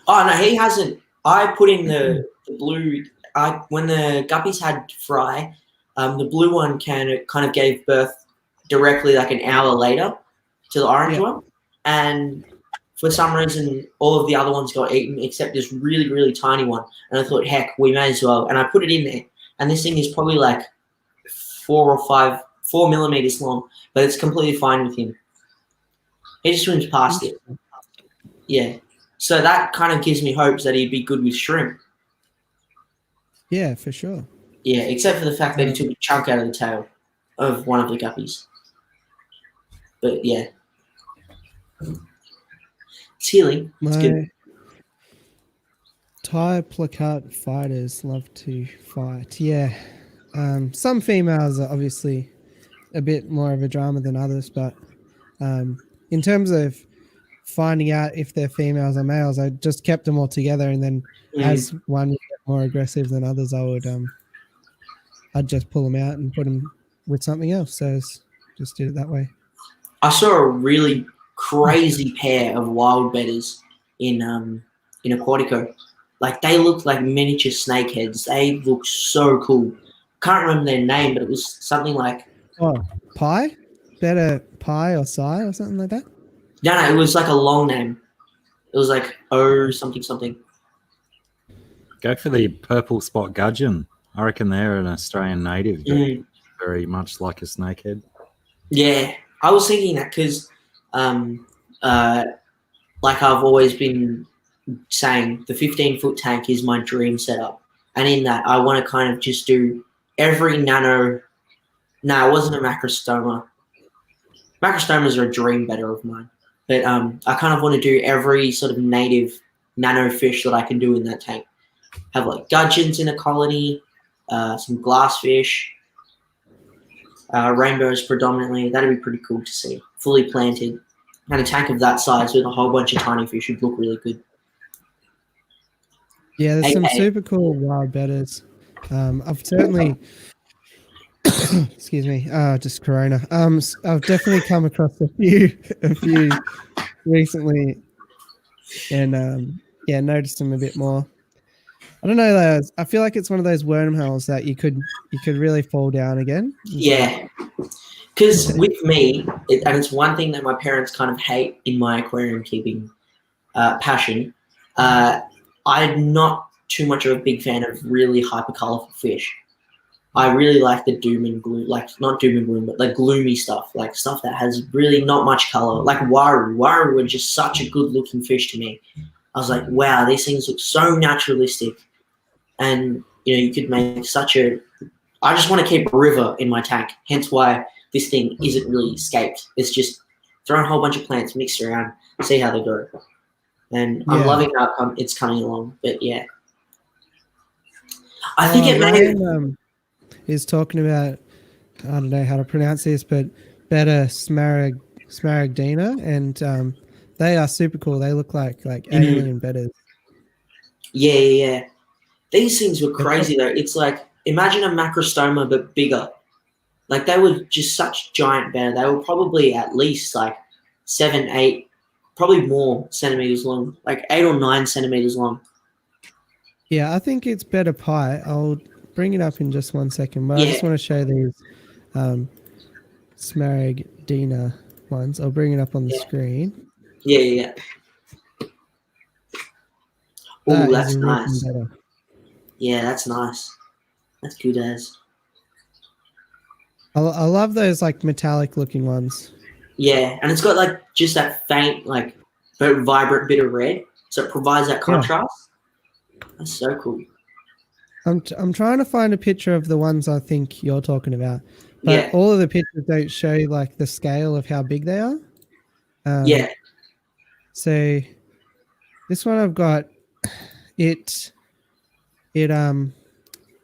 Oh, no, he hasn't. I put in the blue. When the guppies had fry, the blue one kind of gave birth directly like an hour later to the orange one. And for some reason, all of the other ones got eaten except this really, really tiny one. And I thought, heck, we may as well. And I put it in there. And this thing is probably like 4 millimeters long, but it's completely fine with him. He just swims past it. Yeah. So that kind of gives me hopes that he'd be good with shrimp. Yeah, for sure. Yeah, except for the fact that he took a chunk out of the tail of one of the guppies. But yeah. It's healing. It's good. Thai plakat fighters love to fight. Yeah. Some females are obviously a bit more of a drama than others, but in terms of finding out if they're females or males, I just kept them all together, and then as one get more aggressive than others, I'd just pull them out and put them with something else. So just did it that way. I saw a really crazy pair of wild bettas in Aquatico. Like they looked like miniature snakeheads. They looked so cool. Can't remember their name, but it was something like Pie? Better Pie or Psy or something like that? No, it was like a long name. It was like something. Go for the purple spot gudgeon. I reckon they're an Australian native, very much like a snakehead. Yeah, I was thinking that because, like I've always been saying, the 15-foot tank is my dream setup. And in that, I want to kind of just do every nano. No, it wasn't a macrostoma. Macrostomas are a dream better of mine. But I kind of want to do every sort of native nano fish that I can do in that tank. Have like gudgeons in a colony, some glassfish, rainbows predominantly. That'd be pretty cool to see. Fully planted. And a tank of that size with a whole bunch of tiny fish would look really good. Yeah, there's some super cool wild bettas. I've certainly... excuse me, just Corona. I've definitely come across a few recently, and noticed them a bit more. I don't know. I feel like it's one of those wormholes that you could really fall down again. Yeah, because with me, and it's one thing that my parents kind of hate in my aquarium keeping passion. I'm not too much of a big fan of really hyper colorful fish. I really like the doom and gloom, like not doom and gloom, but like gloomy stuff, like stuff that has really not much color, like waru. Waru are just such a good looking fish to me. I was like, wow, these things look so naturalistic. And, you could make such a... I just want to keep a river in my tank, hence why this thing isn't really escaped. It's just throwing a whole bunch of plants, mixed around, see how they go. And I'm loving how it's coming along. But, yeah. I think it may... is talking about, I don't know how to pronounce this, but betta smaragdina, and they are super cool. They look like alien bettas. Yeah. These things were crazy though. It's like, imagine a macrostoma but bigger. Like they were just such giant betta. They were probably at least like 7, 8, probably more centimeters long, like 8 or 9 centimeters long. Yeah, I think it's betta pie. I'll bring it up in just 1 second, but I just want to show these smaragdina ones. I'll bring it up on the screen. Yeah. Oh, that's nice. Better. Yeah, that's nice. That's good as. I love those like metallic looking ones. Yeah, and it's got like just that faint, like but vibrant bit of red, so it provides that contrast. That's so cool. I'm trying to find a picture of the ones I think you're talking about, but all of the pictures don't show like the scale of how big they are. So this one I've got, it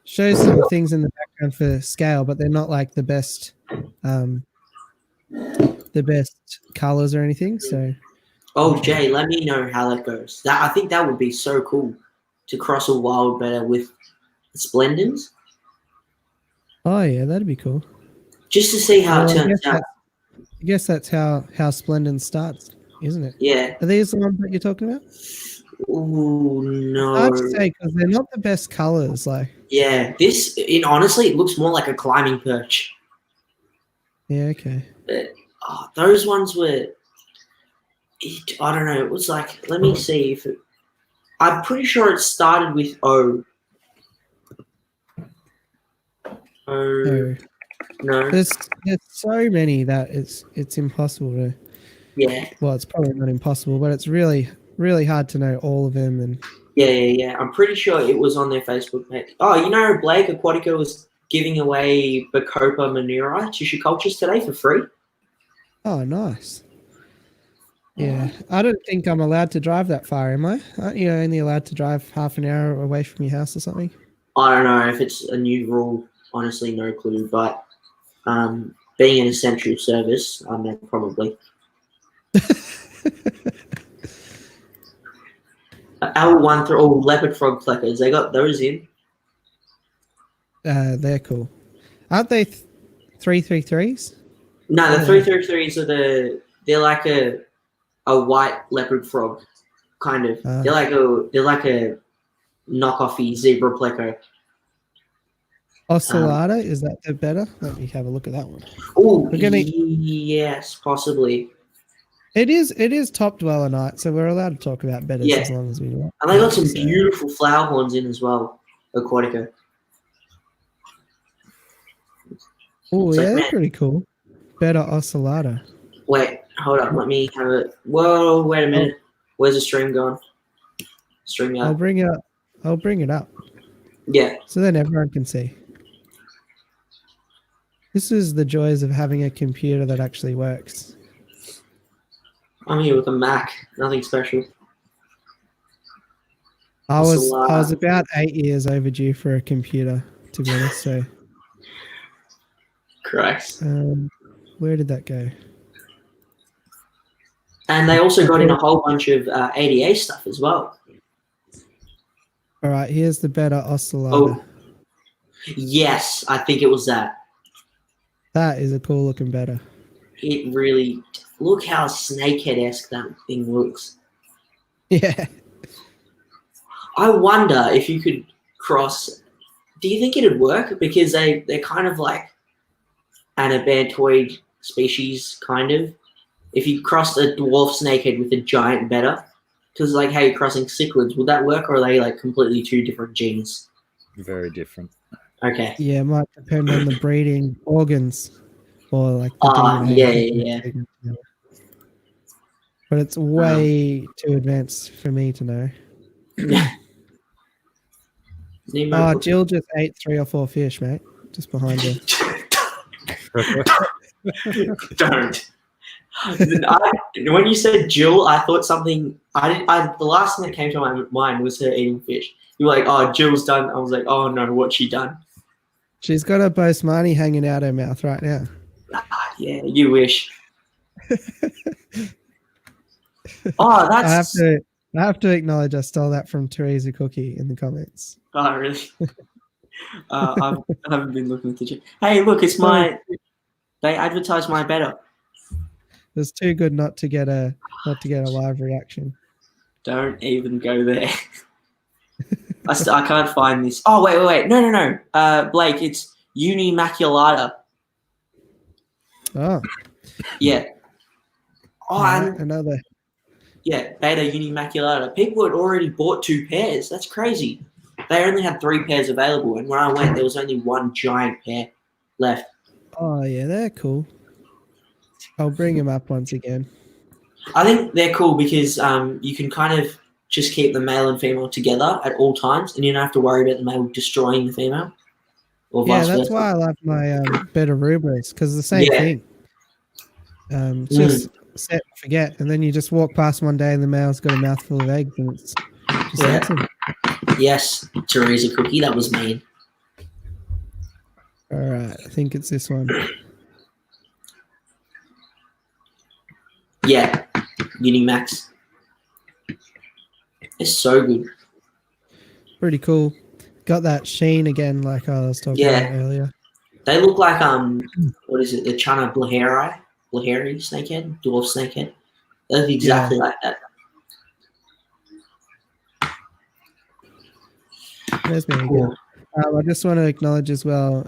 shows some things in the background for scale, but they're not like the best colors or anything. So Jay, let me know how that goes. I think that would be so cool to cross a wild betta with splendens. Oh yeah, that'd be cool. Just to see how it turns out. I guess that's how Splendens starts, isn't it? Yeah. Are these the ones that you're talking about? Oh no. Hard to say because they're not the best colors. Like. Yeah, honestly, it looks more like a climbing perch. Yeah. Okay. But those ones were. I don't know. It was like. Let me see if. I'm pretty sure it started with O. No. There's so many that it's impossible to. Yeah. Well, it's probably not impossible, but it's really, really hard to know all of them. And yeah. I'm pretty sure it was on their Facebook page. Oh, Blake Aquatica was giving away Bacopa manuri tissue cultures today for free. Oh, nice. Yeah, I don't think I'm allowed to drive that far, am I? Aren't you only allowed to drive half an hour away from your house or something? I don't know if it's a new rule. Honestly, no clue. But being an essential service, probably. L1 through all leopard frog pleckers. They got those in. They're cool. Aren't they 333s? No, the 333s are they're like a white leopard frog, kind of. They're like a knockoffy zebra plecker. Ocellata, is that the better? Let me have a look at that one. Oh, yes, possibly. It is top dweller night, so we're allowed to talk about betters as long as we want. And they got some beautiful flower horns in as well, Aquatica. Oh, yeah, they're pretty cool. Betta ocellata. Wait, hold on. Let me have it. Whoa, wait a minute. Where's the stream gone? Stream up. I'll bring it up. Yeah. So then everyone can see. This is the joys of having a computer that actually works. I'm here with a Mac. Nothing special. I was about 8 years overdue for a computer, to be honest. So. Christ. Where did that go? And they also got in a whole bunch of ADA stuff as well. All right, here's the Betta ocellata. Oh, yes, I think it was that. That is a cool looking Betta. It really, look how snakehead-esque that thing looks. Yeah. I wonder if you could cross, do you think it'd work? Because they're kind of like anabantoid species, kind of. If you crossed a dwarf snakehead with a giant Betta, because like how you're crossing cichlids, would that work, or are they like completely two different genes? Very different. Okay. Yeah, it might depend on the breeding organs, or like. Yeah. but it's way too advanced for me to know. Nemo. Oh, Jill just ate 3 or 4 fish, mate, just behind her. Don't. When you said Jill, I thought something. The last thing that came to my mind was her eating fish. You were like, "Oh, Jill's done." I was like, "Oh no, what's she done?" She's got a Bosmani hanging out her mouth right now. Yeah, you wish. Oh, that's. I have to acknowledge I stole that from Teresa Cookie in the comments. Oh, really? I haven't been looking at the gym. Hey, look, it's my. They advertise my better. It's too good not to get a live reaction. Don't even go there. I can't find this. Oh, wait. No. Blake, it's Unimaculata. Oh. Yeah. Oh, Right, another. Yeah, Beta Unimaculata. People had already bought 2 pairs. That's crazy. They only had 3 pairs available, and when I went, there was only 1 giant pair left. Oh, yeah, they're cool. I'll bring them up once again. I think they're cool because you can kind of just keep the male and female together at all times, and you don't have to worry about the male destroying the female. Or Yeah, vice that's versa. why I love my Beta Rubras, because the same thing. Just set and forget, and then you just walk past one day and the male's got a mouthful of eggs, and it's just awesome. Yes, Teresa Cookie, that was mean. All right, I think it's this one. Yeah, Unimax. It's so good. Pretty cool. Got that sheen again, like I was talking about earlier. They look like what is it? The Chana Blaheri snakehead, dwarf snakehead. They look exactly like that. There's me again. I just want to acknowledge as well.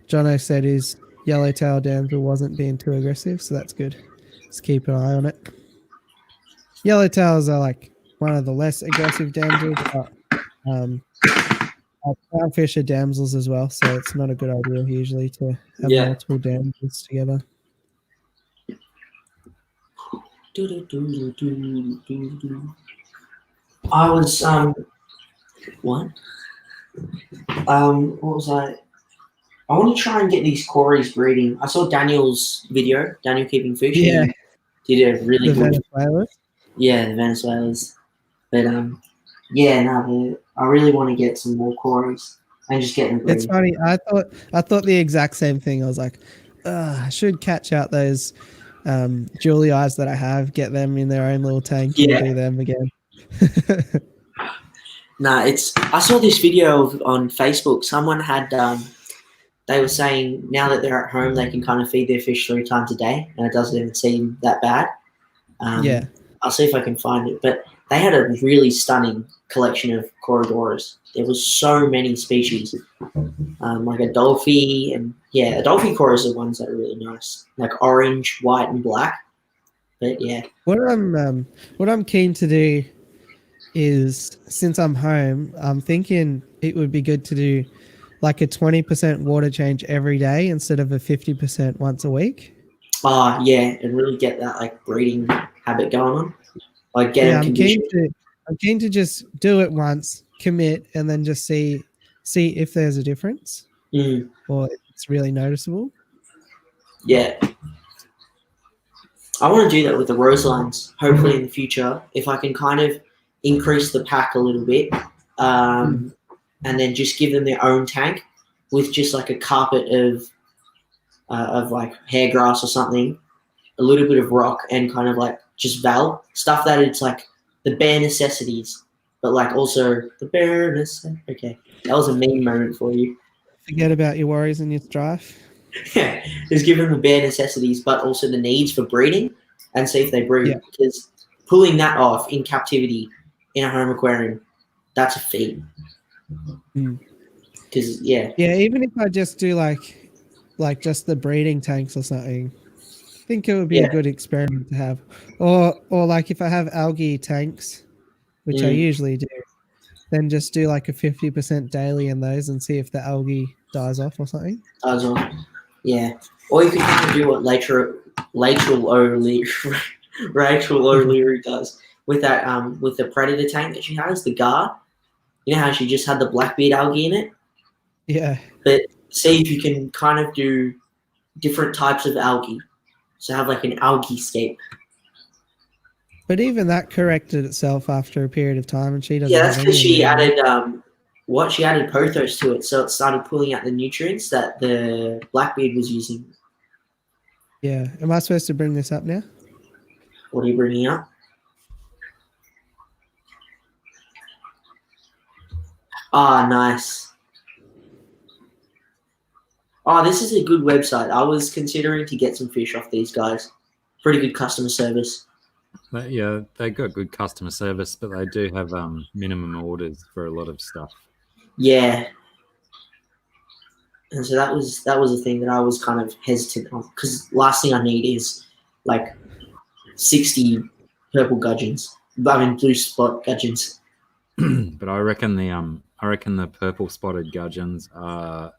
Jono said his yellowtail damsel wasn't being too aggressive, so that's good. Let's keep an eye on it. Yellowtails are like one of the less aggressive damsels, but clownfish are damsels as well, so it's not a good idea usually to have multiple damsels together. I was what? What was I want to try and get these Corys breeding. I saw Daniel's video, Daniel Keeping Fish. Yeah. He did a really good. Venezuelans? Yeah, the Venezuelans. But I really want to get some more Corys and just get them breeding. It's funny. I thought the exact same thing. I was like, I should catch out those Julie eyes that I have, get them in their own little tank and do them again. I saw this video on Facebook. Someone had they were saying now that they're at home, they can kind of feed their fish 3 times a day, and it doesn't even seem that bad. I'll see if I can find it. But they had a really stunning collection of Corydoras. There was so many species, like Adolphi, and Adolphi Coras are the ones that are really nice, like orange, white, and black. But yeah, what I'm keen to do is, since I'm home, I'm thinking it would be good to do like a 20% water change every day instead of a 50% once a week. And really get that like breeding habit going on. Like get them conditioned. I'm keen to just do it once, commit, and then just see if there's a difference or if it's really noticeable. Yeah. I want to do that with the Roselines, hopefully in the future, if I can kind of increase the pack a little bit and then just give them their own tank with just like a carpet of like hair grass or something, a little bit of rock, and kind of like just stuff that it's like the bare necessities, but like also the bare necessities. Okay, that was a meme moment for you. Forget about your worries and your strife. Yeah, just give them the bare necessities, but also the needs for breeding, and see if they breed. Yeah. Because pulling that off in captivity in a home aquarium, that's a feat. Because even if I just do like just the breeding tanks or something, I think it would be a good experiment to have. Or like if I have algae tanks, which I usually do, then just do like a 50% daily in those and see if the algae dies off or something. Dies off. Yeah. Or you can kind of do what Rachel Rachel O'Leary does with that with the predator tank that she has, the Gar. You know how she just had the blackbeard algae in it? Yeah. But see if you can kind of do different types of algae. So have like an algae scape. But even that corrected itself after a period of time, and she doesn't Yeah, that's have because any she anymore. added she added pothos to it, so it started pulling out the nutrients that the blackbeard was using. Yeah. Am I supposed to bring this up now? What are you bringing up? Ah, nice. Oh, this is a good website. I was considering to get some fish off these guys. Pretty good customer service. Yeah, they got good customer service, but they do have minimum orders for a lot of stuff. Yeah. And so that was a thing that I was kind of hesitant on, because last thing I need is like 60 purple gudgeons. I mean blue spot gudgeons. But I reckon the purple spotted gudgeons are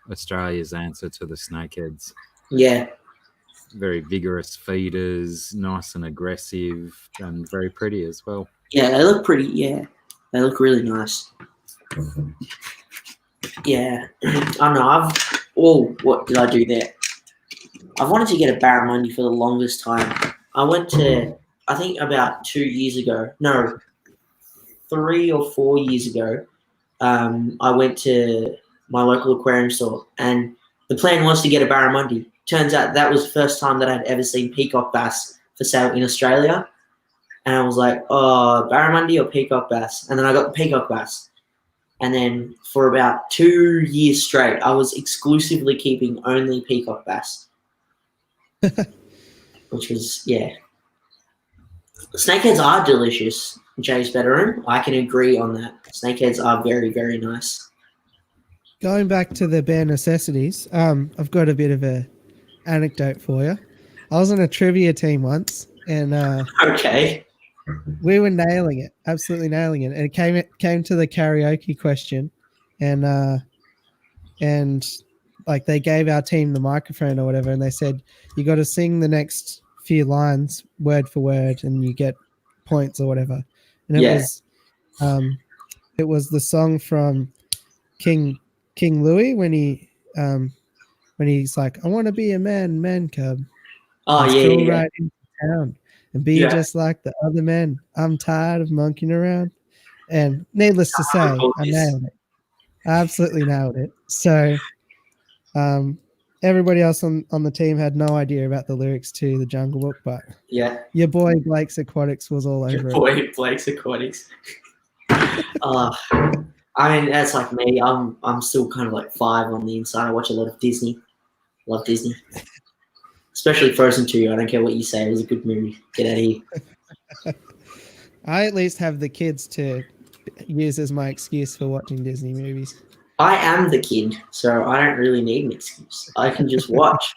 Australia's answer to the snakeheads. Yeah. Very vigorous feeders, nice and aggressive, and very pretty as well. Yeah, they look pretty. Yeah, they look really nice. Yeah, I don't know. What did I do there? I've wanted to get a barramundi for the longest time. I went to, I think about 2 years ago. No, 3 or 4 years ago. I went to my local aquarium store, and the plan was to get a barramundi. Turns out that was the first time that I'd ever seen peacock bass for sale in Australia. And I was like, oh, barramundi or peacock bass? And then I got the peacock bass. And then for about 2 years straight, I was exclusively keeping only peacock bass. Which was, yeah. Snakeheads are delicious, Jay's bedroom. I can agree on that. Snakeheads are very, very nice. Going back to the bare necessities, I've got a bit of a anecdote for you. I was on a trivia team once, and Okay. we were nailing it, absolutely nailing it. And it came to the karaoke question, and like they gave our team the microphone or whatever, and they said you got to sing the next few lines word for word, and you get points or whatever. And it was the song from King Louis when he's like, I want to be a man cub. Oh, and yeah, stroll yeah. right into town and be Yeah. just like the other men. I'm tired of monkeying around. And needless to say, I nailed it. I absolutely nailed it. So everybody else on the team had no idea about the lyrics to the Jungle Book, but Yeah. your boy Blake's Aquatics was all over it. Boy, Blake's Aquatics. I mean, that's like me. I'm still kind of like 5 on the inside. I watch a lot of Disney. Love Disney. Especially Frozen 2. I don't care what you say. It was a good movie. Get out of here. I at least have the kids to use as my excuse for watching Disney movies. I am the kid, so I don't really need an excuse. I can just watch.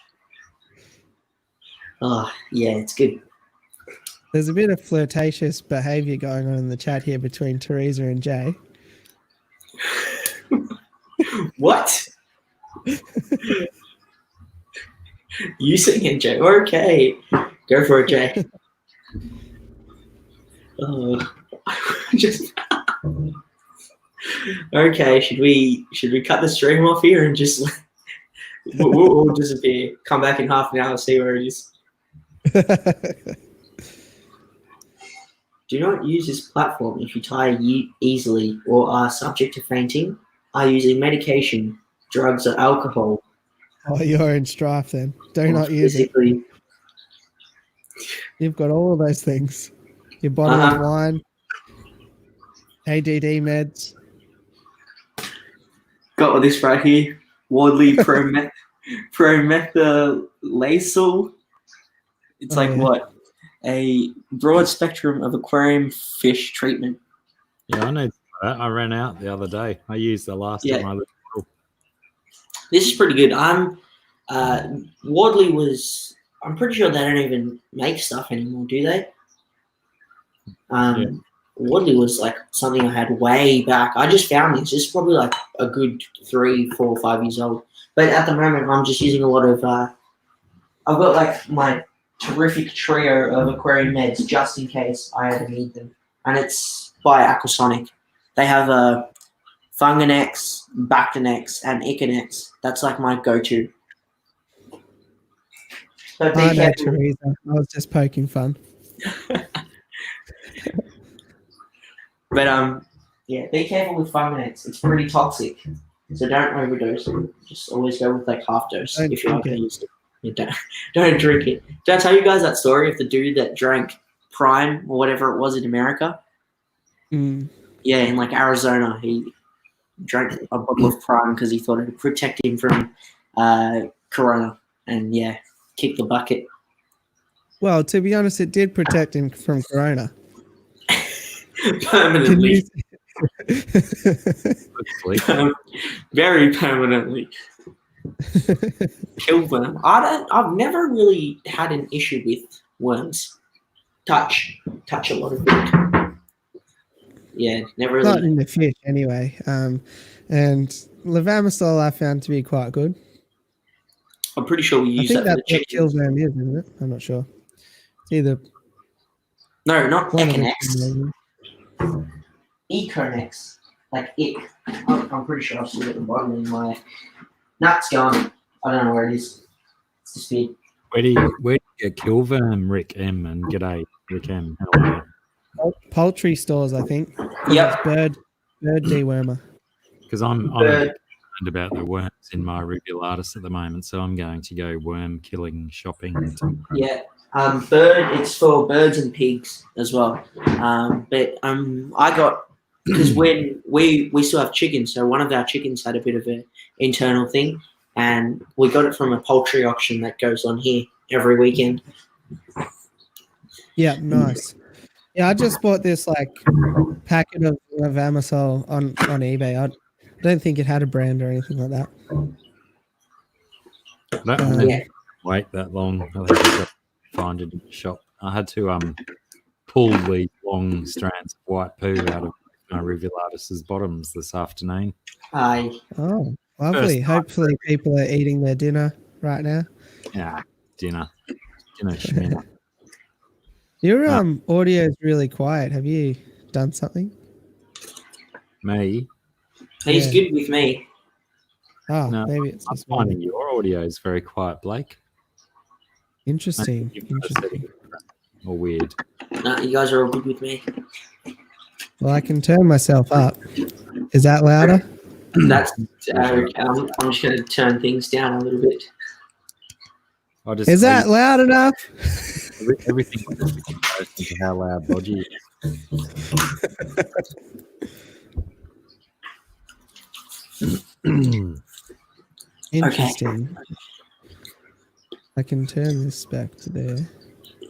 Oh, yeah, it's good. There's a bit of flirtatious behavior going on in the chat here between Teresa and Jay. What? You singing, Jay? Okay, go for it, Jay. Just okay. Should we cut the stream off here and just we'll disappear? Come back in half an hour, see where it is. Do not use this platform if you tire easily or are subject to fainting, are using medication, drugs, or alcohol. Oh, you're in strife then. Do not use it. You've got all of those things. Your bottle of wine, ADD meds. Got all this right here. Wardley promethylacel. It's what? A broad spectrum of aquarium fish treatment. Yeah, I know that. I ran out the other day. I used the last of my little. This is pretty good. Wardley was. I'm pretty sure they don't even make stuff anymore, do they? Wardley was like something I had way back. I just found this. This is probably like a good 3, 4, 5 years old. But at the moment, I'm just using a lot of. I've got like my terrific trio of aquarium meds just in case I ever need them. And it's by Aquasonic. They have a Funganex, Bactanex, and Icanex. That's like my go-to. So be I know, careful. Teresa. I was just poking fun. But yeah, be careful with Funganex. It's pretty toxic. So don't overdose it. Just always go with like half dose Don't if you're not drink going to use it. Yeah, don't drink it. Did I tell you guys that story of the dude that drank Prime or whatever it was in America? Mm. Yeah, in like Arizona, he drank a bottle of Prime because he thought it would protect him from Corona, and yeah, kicked the bucket. Well, to be honest, it did protect him from Corona. Permanently. Sleep. Very permanently. Kill worm. I've never really had an issue with worms. Touch a lot of it. Yeah, never really. Not in the fish, anyway. And levamisole I found to be quite good. I'm pretty sure we I use think that for the that's what chickens. killworm is, isn't it? I'm not sure. It's either No, not one of the Econex. two. Econex. Like ick. I'm pretty sure I've still at the bottom in my. Nah, it's gone. I don't know where it is. It's disappeared. Where do you get killworm, Rick M, and g'day, Rick M? How are you? Poultry stores, I think. Yep. It's bird dewormer. Because I'm a Bird. bit concerned about the worms in my rubulatus at the moment, so I'm going to go worm killing shopping tomorrow. Yeah. It's for birds and pigs as well. But I got, because when we still have chickens, so one of our chickens had a bit of an internal thing, and we got it from a poultry auction that goes on here every weekend. Yeah, nice. Yeah, I just bought this like packet of levamisole on eBay. I don't think it had a brand or anything like that. I don't Yeah. wait that long. I think I've got to find it in the shop. I had to pull the long strands of white poo out of my rivulatus's bottoms this afternoon. Aye. Oh, lovely. First time. Hopefully people are eating their dinner right now. Yeah, dinner schminner. Your audio is really quiet. Have you done something? Me? He's Yeah. good with me. Oh, No, maybe it's I'm just finding me. your audio is very quiet, Blake. Interesting. You've got a setting or weird. No, you guys are all good with me. Well, I can turn myself up. Is that louder? That's I'm just going to turn things down a little bit. I just Is that loud enough? everything goes into how loud Bodgy is. Interesting. I can turn this back to there.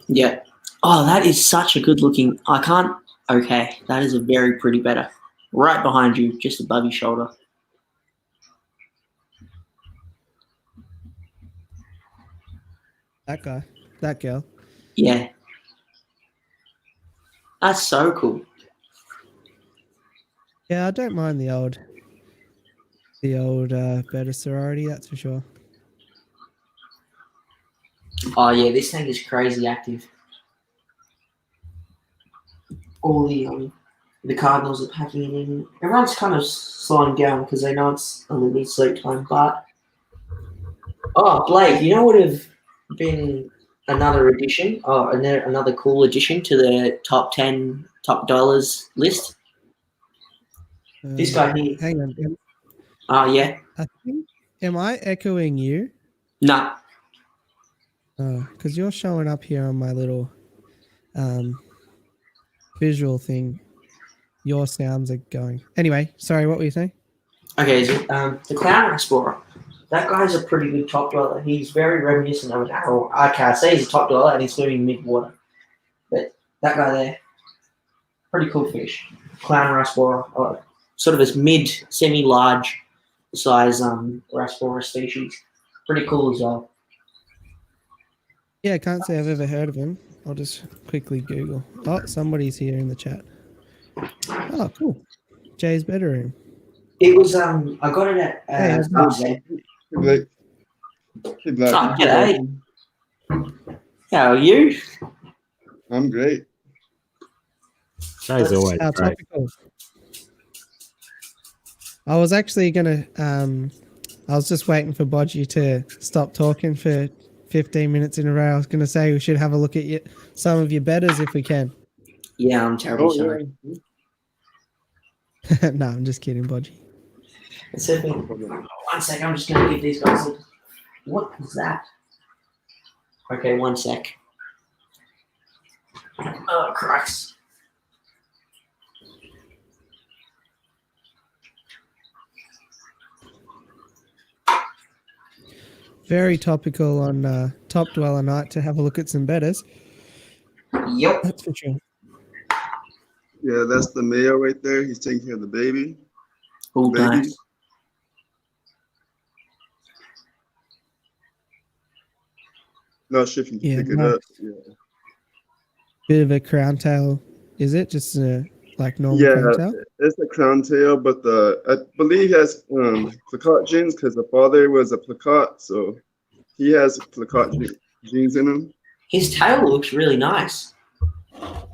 Yeah. Oh, that is such a good looking. I can't. Okay, that is a very pretty betta. Right behind you, just above your shoulder. That guy. That girl. Yeah. That's so cool. Yeah, I don't mind the old beta sorority, that's for sure. Oh yeah, this thing is crazy active. All the Cardinals are packing it in. Everyone's kind of slowing down because they know it's a little bit sleep time. But Blake, you know what would have been another addition? Oh, another cool addition to the top 10 top dollars list. This guy here. Hang on. Oh yeah. I think, am I echoing you? Nah. Oh, because you're showing up here on my little visual thing. Your sounds are going. Anyway, sorry, what were you saying? Okay, so, the Clown Explorer. That guy's a pretty good top dweller. He's very reminiscent of an arrow. I can't say he's a top dweller and he's swimming mid-water. But that guy there, pretty cool fish. Clown Raspora, sort of a semi-large size Raspora species. Pretty cool as well. Yeah, I can't say I've ever heard of him. I'll just quickly Google. Oh, somebody's here in the chat. Oh, cool. Jay's bedroom. It was I got it at Hey, G'day. How are you? I'm great. Show's always How great. topical. I was actually gonna. I was just waiting for Bodgy to stop talking for 15 minutes in a row. I was gonna say we should have a look at some of your betters if we can. Yeah, I'm terribly sorry. No, I'm just kidding, Bodgy. It's a thing. 1 sec, I'm just going to give these guys a... What was that? Okay, 1 sec. Oh, Christ. Very topical on Top Dweller Night to have a look at some betters. Yep. That's for sure. Yeah, that's the male right there. He's taking care of the baby. Oh, Baby. nice. Not sure if you can Yeah, pick it nice. up. Yeah. Bit of a crown tail, is it? Just like normal Yeah, crown tail? it's a crown tail, but I believe he has placat genes because the father was a placat, so he has placat genes in him. His tail looks really nice.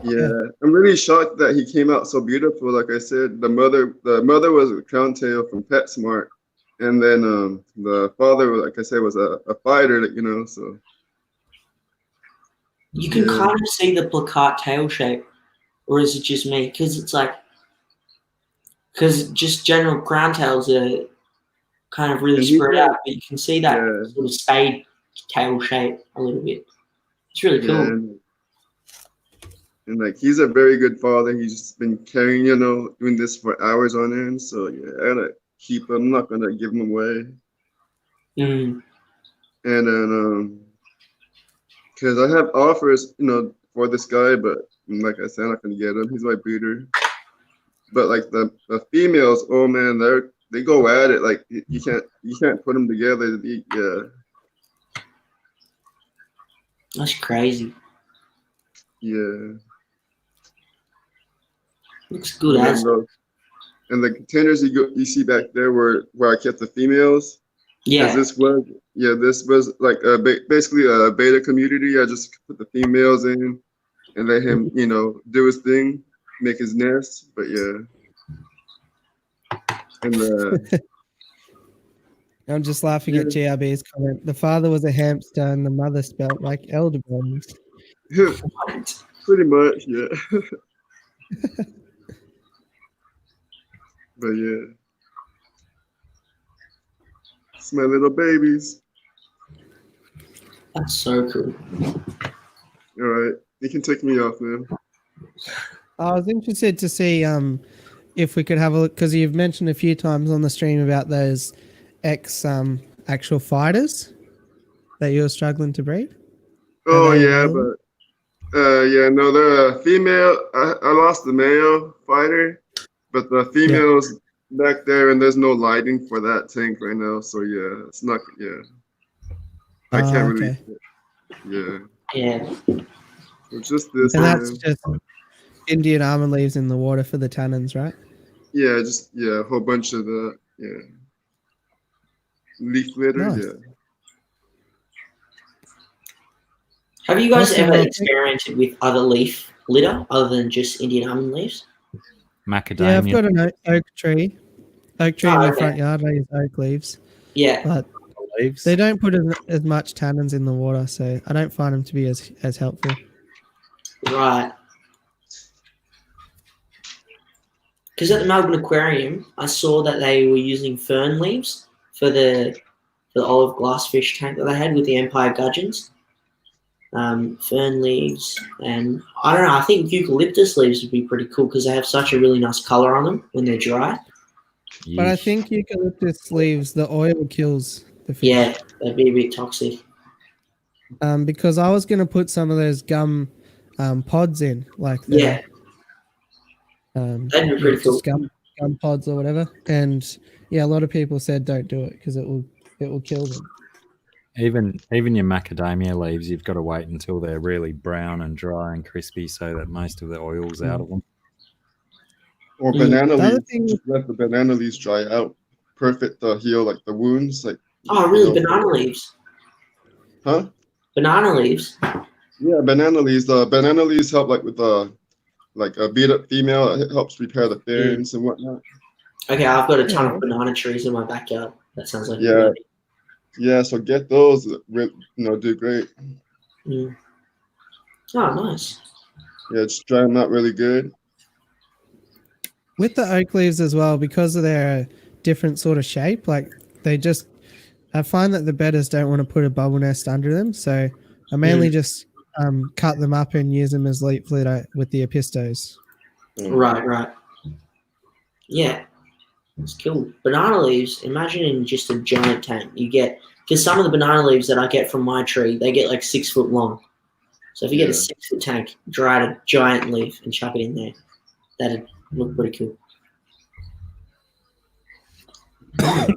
Yeah, I'm really shocked that he came out so beautiful. Like I said, the mother was a crown tail from PetSmart, and then the father, like I said, was a fighter. So You can kind of see the placat tail shape, or is it just me? Because just general crown tails are kind of really spread out, but you can see that sort of spade tail shape a little bit. It's really cool. Yeah, and like he's a very good father. He's just been carrying, doing this for hours on end. So yeah, I gotta keep him. I'm not gonna give him away. Mm. And then because I have offers, for this guy, but like I said, I'm not gonna get him. He's my breeder. But like the females, oh man, they go at it. Like you can't put them together. Yeah. That's crazy. Yeah. Looks good and as. And the containers you see back there where I kept the females. Yeah. This was like basically a beta community. I just put the females in and let him, do his thing, make his nest. But yeah. And I'm just laughing at GRB's comment. The father was a hamster and the mother spelt like elderberries. pretty much, yeah. But yeah. It's my little babies. That's so cool. All right. You can take me off, man. I was interested to see if we could have a look, because you've mentioned a few times on the stream about those actual fighters that you were struggling to breed. Oh yeah, but no, the female. I lost the male fighter, but the females back there, and there's no lighting for that tank right now. So yeah, it's not. Yeah, I can't really. Yeah. Yeah. It's just this. And that's just Indian almond leaves in the water for the tannins, right? Yeah, just a whole bunch of the leaf litter. Nice. Yeah. Have you guys ever experimented with other leaf litter other than just Indian almond leaves? Macadamia. Yeah, I've got an oak tree. Oak tree in my front yard. I use oak leaves. Yeah. But they don't put as much tannins in the water, so I don't find them to be as helpful. Right. Because at the Melbourne Aquarium, I saw that they were using fern leaves for the olive glassfish tank that they had with the Empire gudgeons. Fern leaves, and I don't know, I think eucalyptus leaves would be pretty cool because they have such a really nice color on them when they're dry. But I think eucalyptus leaves, the oil kills the fish. Yeah, they'd be a bit toxic. Because I was going to put some of those gum pods in, like the, that'd be pretty cool. Gum pods or whatever. And yeah, a lot of people said don't do it because it will kill them. Even your macadamia leaves, you've got to wait until they're really brown and dry and crispy so that most of the oil's out of them. Or banana leaves. Just let the banana leaves dry out. Perfect to heal like the wounds. Like banana leaves. Huh? Banana leaves. Yeah, banana leaves. The banana leaves help like with like a beat up female. It helps repair the pheromones and whatnot. Okay, I've got a ton Yeah. of banana trees in my backyard. That sounds like a Yeah, good idea. yeah. So get those. Do great. Mm. Oh, nice. Yeah, just dry them out really good. With the oak leaves as well, because of their different sort of shape, like they just, I find that the bedders don't want to put a bubble nest under them, so I mainly just cut them up and use them as leaf litter with the apistos. Right. Yeah, it's cool. Banana leaves, imagine in just a giant tank. You get, because some of the banana leaves that I get from my tree, they get like 6 foot long. So if you get a 6 foot tank, dry out a giant leaf and chuck it in there, that'd look pretty cool.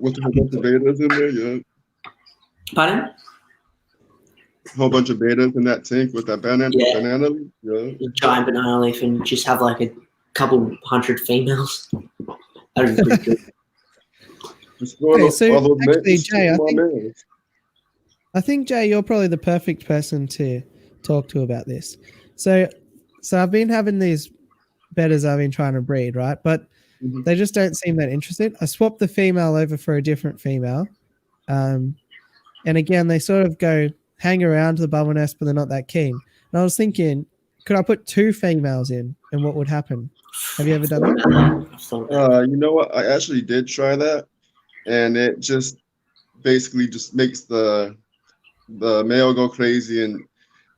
With a whole bunch of betas in there, yeah. Pardon? A whole bunch of betas in that tank with that banana leaf. Yeah. A giant banana leaf and just have like a couple hundred females. That'd be pretty good. Okay, so actually, Jay, I think Jay, you're probably the perfect person to talk to about this. So I've been having these bedders I've been trying to breed, right? But they just don't seem that interested. I swapped the female over for a different female. And again, they sort of hang around the bubble nest, but they're not that keen. And I was thinking, could I put 2 females in and what would happen? Have you ever done that? You know what? I actually did try that. And it just basically just makes the male go crazy. And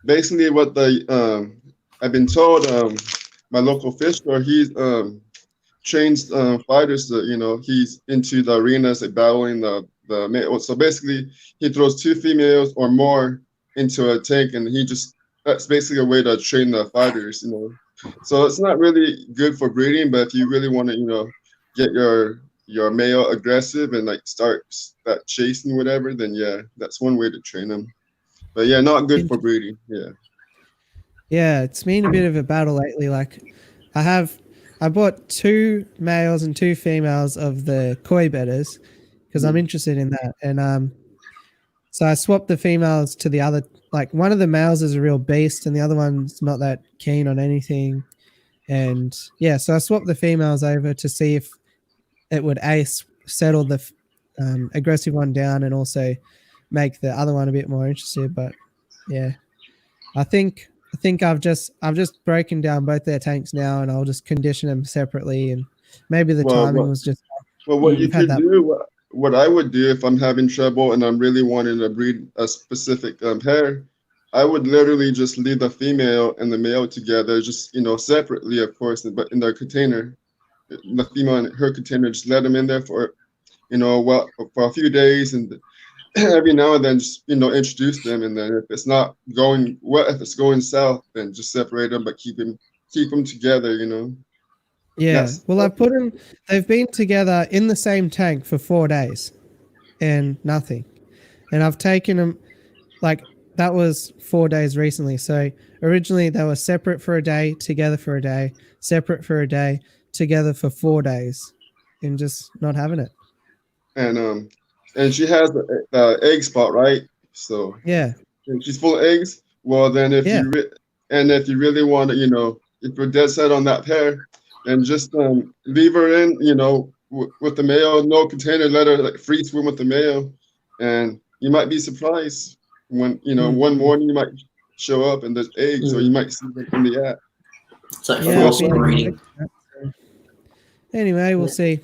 basically what I've been told, my local fish store, he's trains fighters to, he's into the arenas, like battling the male. So basically he throws 2 females or more into a tank, and that's basically a way to train the fighters, So it's not really good for breeding, but if you really want to, get your male aggressive and like start that chasing whatever, then yeah, that's one way to train them. But yeah, not good for breeding. Yeah, it's been a bit of a battle lately. Like I bought 2 males and 2 females of the koi bedders because I'm interested in that. And so I swapped the females to the other, like one of the males is a real beast and the other one's not that keen on anything. And yeah, so I swapped the females over to see if it would settle the aggressive one down and also make the other one a bit more interested. But yeah, I think I've just broken down both their tanks now, and I'll just condition them separately. And maybe the timing was just. Well, what you could do, what I would do if I'm having trouble and I'm really wanting to breed a specific pair, I would literally just leave the female and the male together, just separately, of course, but in their container. The female in her container, just let them in there for for a few days, and every now and then just introduce them, and then if it's not going well, if it's going south, then just separate them, but keep them together. Yeah, they've been together in the same tank for 4 days and nothing, and I've taken them, like that was 4 days recently. So originally they were separate for a day, together for a day, separate for a day, together for 4 days, and just not having it. And she has the egg spot, right? So yeah, and she's full of eggs. Well, then if you really want to, if you're dead set on that pair, then just leave her in, with the male, no container, let her like free swim with the male, and you might be surprised when one morning you might show up and there's eggs, or you might see them in the app. It's like false breeding. Anyway, we'll see.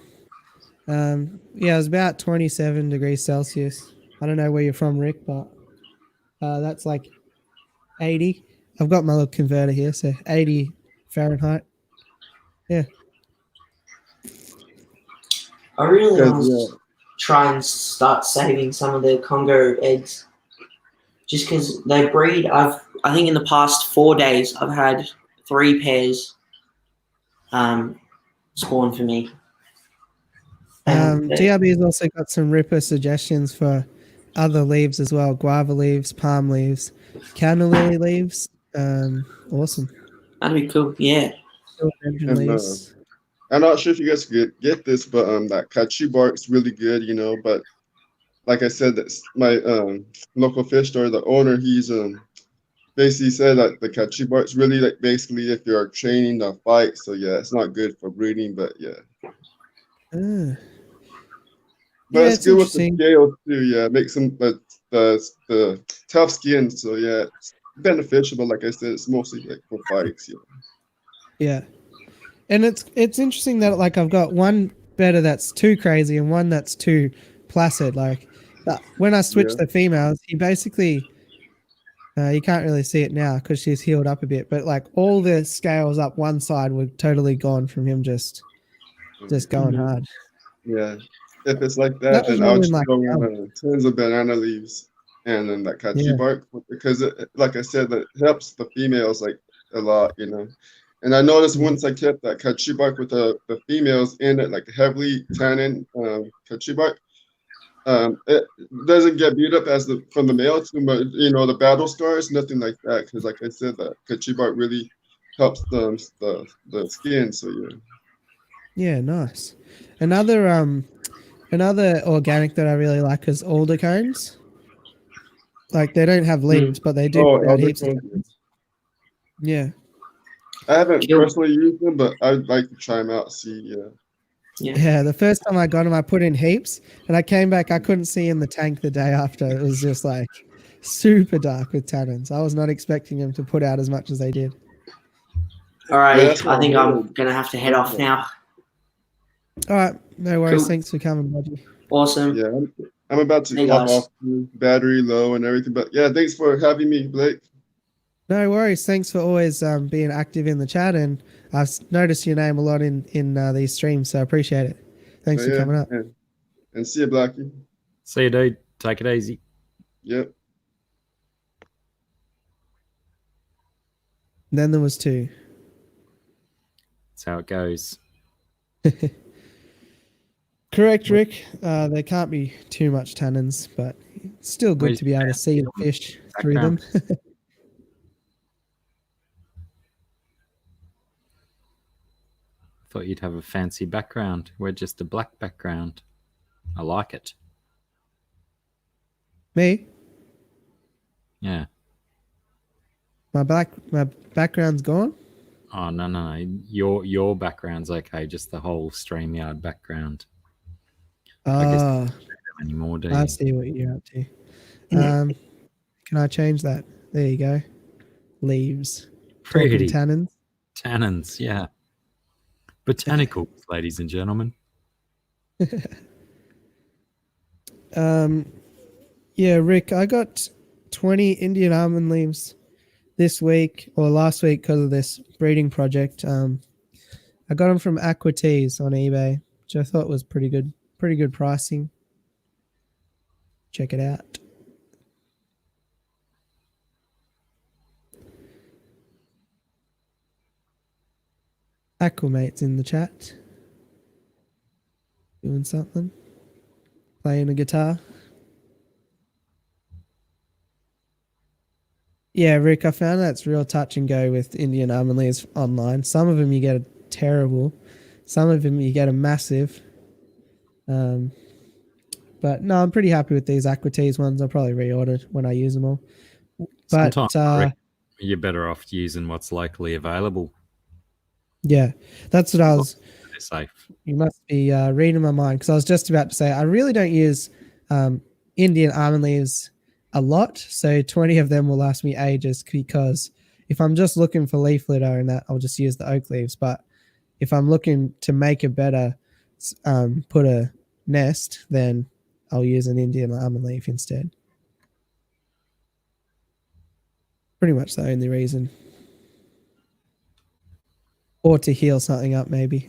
Yeah, it was about 27 degrees Celsius. I don't know where you're from, Rick, but that's like 80. I've got my little converter here, so 80 Fahrenheit. Yeah. I really want to try and start saving some of the Congo eggs, just because they breed. I think in the past 4 days I've had 3 pairs spawn for me. DRB has also got some ripper suggestions for other leaves as well: guava leaves, palm leaves, candle lily leaves. Awesome. That'd be cool. Yeah. Leaves. I'm not sure if you guys could get this, but that kachu bark's really good, But like I said, that's my local fish store. The owner, he's basically said that the catchy bark's really like basically if you're training to fight. So yeah, it's not good for breeding, but yeah. Ah. But Yeah, it's it's good with the interesting. scales too. Yeah, it makes them the tough skin. So yeah, it's beneficial. But like I said, it's mostly like for fights. Yeah. Yeah. And it's interesting that like I've got one betta that's too crazy and one that's too placid. Like when I switch Yeah. the females, he basically you can't really see it now because she's healed up a bit, but like all the scales up one side were totally gone from him just going Mhm. hard. Yeah. If it's like That that, was then all I'll in just like throw an in hour. tons of banana leaves and then that catchy Yeah. bark because like I said, that helps the females like a lot, you know. And I noticed Mm. once I kept that catchy bark with the females in it, like heavily tannin catchy bark, it doesn't get beat up as from the male too much, you know, the battle scars, nothing like that. Because like I said, that catchy bark really helps the skin. So yeah. Yeah, nice. Another organic that I really like is alder cones. Like they don't have leaves, but they do Oh, put out elder heaps of cones. tannins. Yeah. I haven't Kill. personally used them, but I'd like to try them out. See, yeah. Yeah. Yeah, the first time I got them, I put in heaps, and I came back. I couldn't see in the tank the day after. It was just like super dark with tannins. I was not expecting them to put out as much as they did. Yeah, Alrighty, that's what I I think I'm heard. gonna have to head off now. All right, no worries. Cool. Thanks for coming, buddy. Awesome. Yeah, I'm about to Hey hop guys. off, battery low and everything. But yeah, thanks for having me, Blake. No worries. Thanks for always being active in the chat, and I've noticed your name a lot in these streams, so I appreciate it. Thanks for Yeah, coming up. and see you, Blackie. See you, dude. Take it easy. Yep. And then there was two. That's how it goes. Correct, Rick. There can't be too much tannins, but it's still good Where's to be able to see the fish through them. background? Thought you'd have a fancy background. We're just a black background. I like it. Me? Yeah. My background's gone? Oh no. Your background's okay, just the whole StreamYard background. I guess Ah, anymore, do I you? see what you're up to. Can I change that? There you go. Leaves. Talking Pretty. tannins. Tannins, yeah. Botanicals, ladies and gentlemen. Yeah, Rick, I got 20 Indian almond leaves this week or last week because of this breeding project. I got them from Aquatics on eBay, which I thought was pretty good pricing. Check it out. Aquamate's in the chat. Doing something. Playing a guitar. Yeah, Rick, I found that's real touch and go with Indian almond leaves online. Some of them you get a terrible. Some of them you get a massive. But no, I'm pretty happy with these Aquatics ones. I'll probably reorder when I use them all. But Sometimes I reckon you're better off using what's locally available. yeah, that's what I was. They're safe. You must be reading my mind because I was just about to say I really don't use Indian almond leaves a lot. So 20 of them will last me ages because if I'm just looking for leaf litter and that, I'll just use the oak leaves. But if I'm looking to make a better put a nest, then I'll use an Indian almond leaf instead. Pretty much the only reason. Or to heal something up, maybe.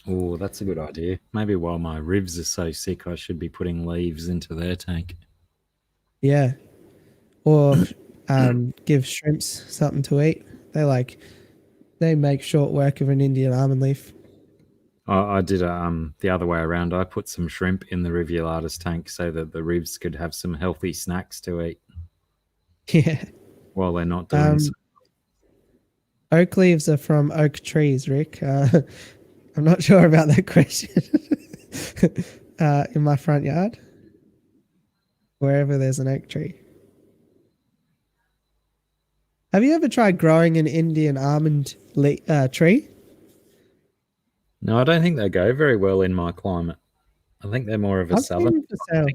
Oh, that's a good idea. Maybe while my ribs are so sick, I should be putting leaves into their tank. Yeah. Or give shrimps something to eat. They make short work of an Indian almond leaf. I did the other way around. I put some shrimp in the Rivieratus tank so that the ribs could have some healthy snacks to eat. Yeah. While they're not doing so. Oak leaves are from oak trees, Rick. I'm not sure about that question. In my front yard, wherever there's an oak tree. Have you ever tried growing an Indian almond tree? No, I don't think they go very well in my climate. I think they're more of a I've seen southern. them for sale.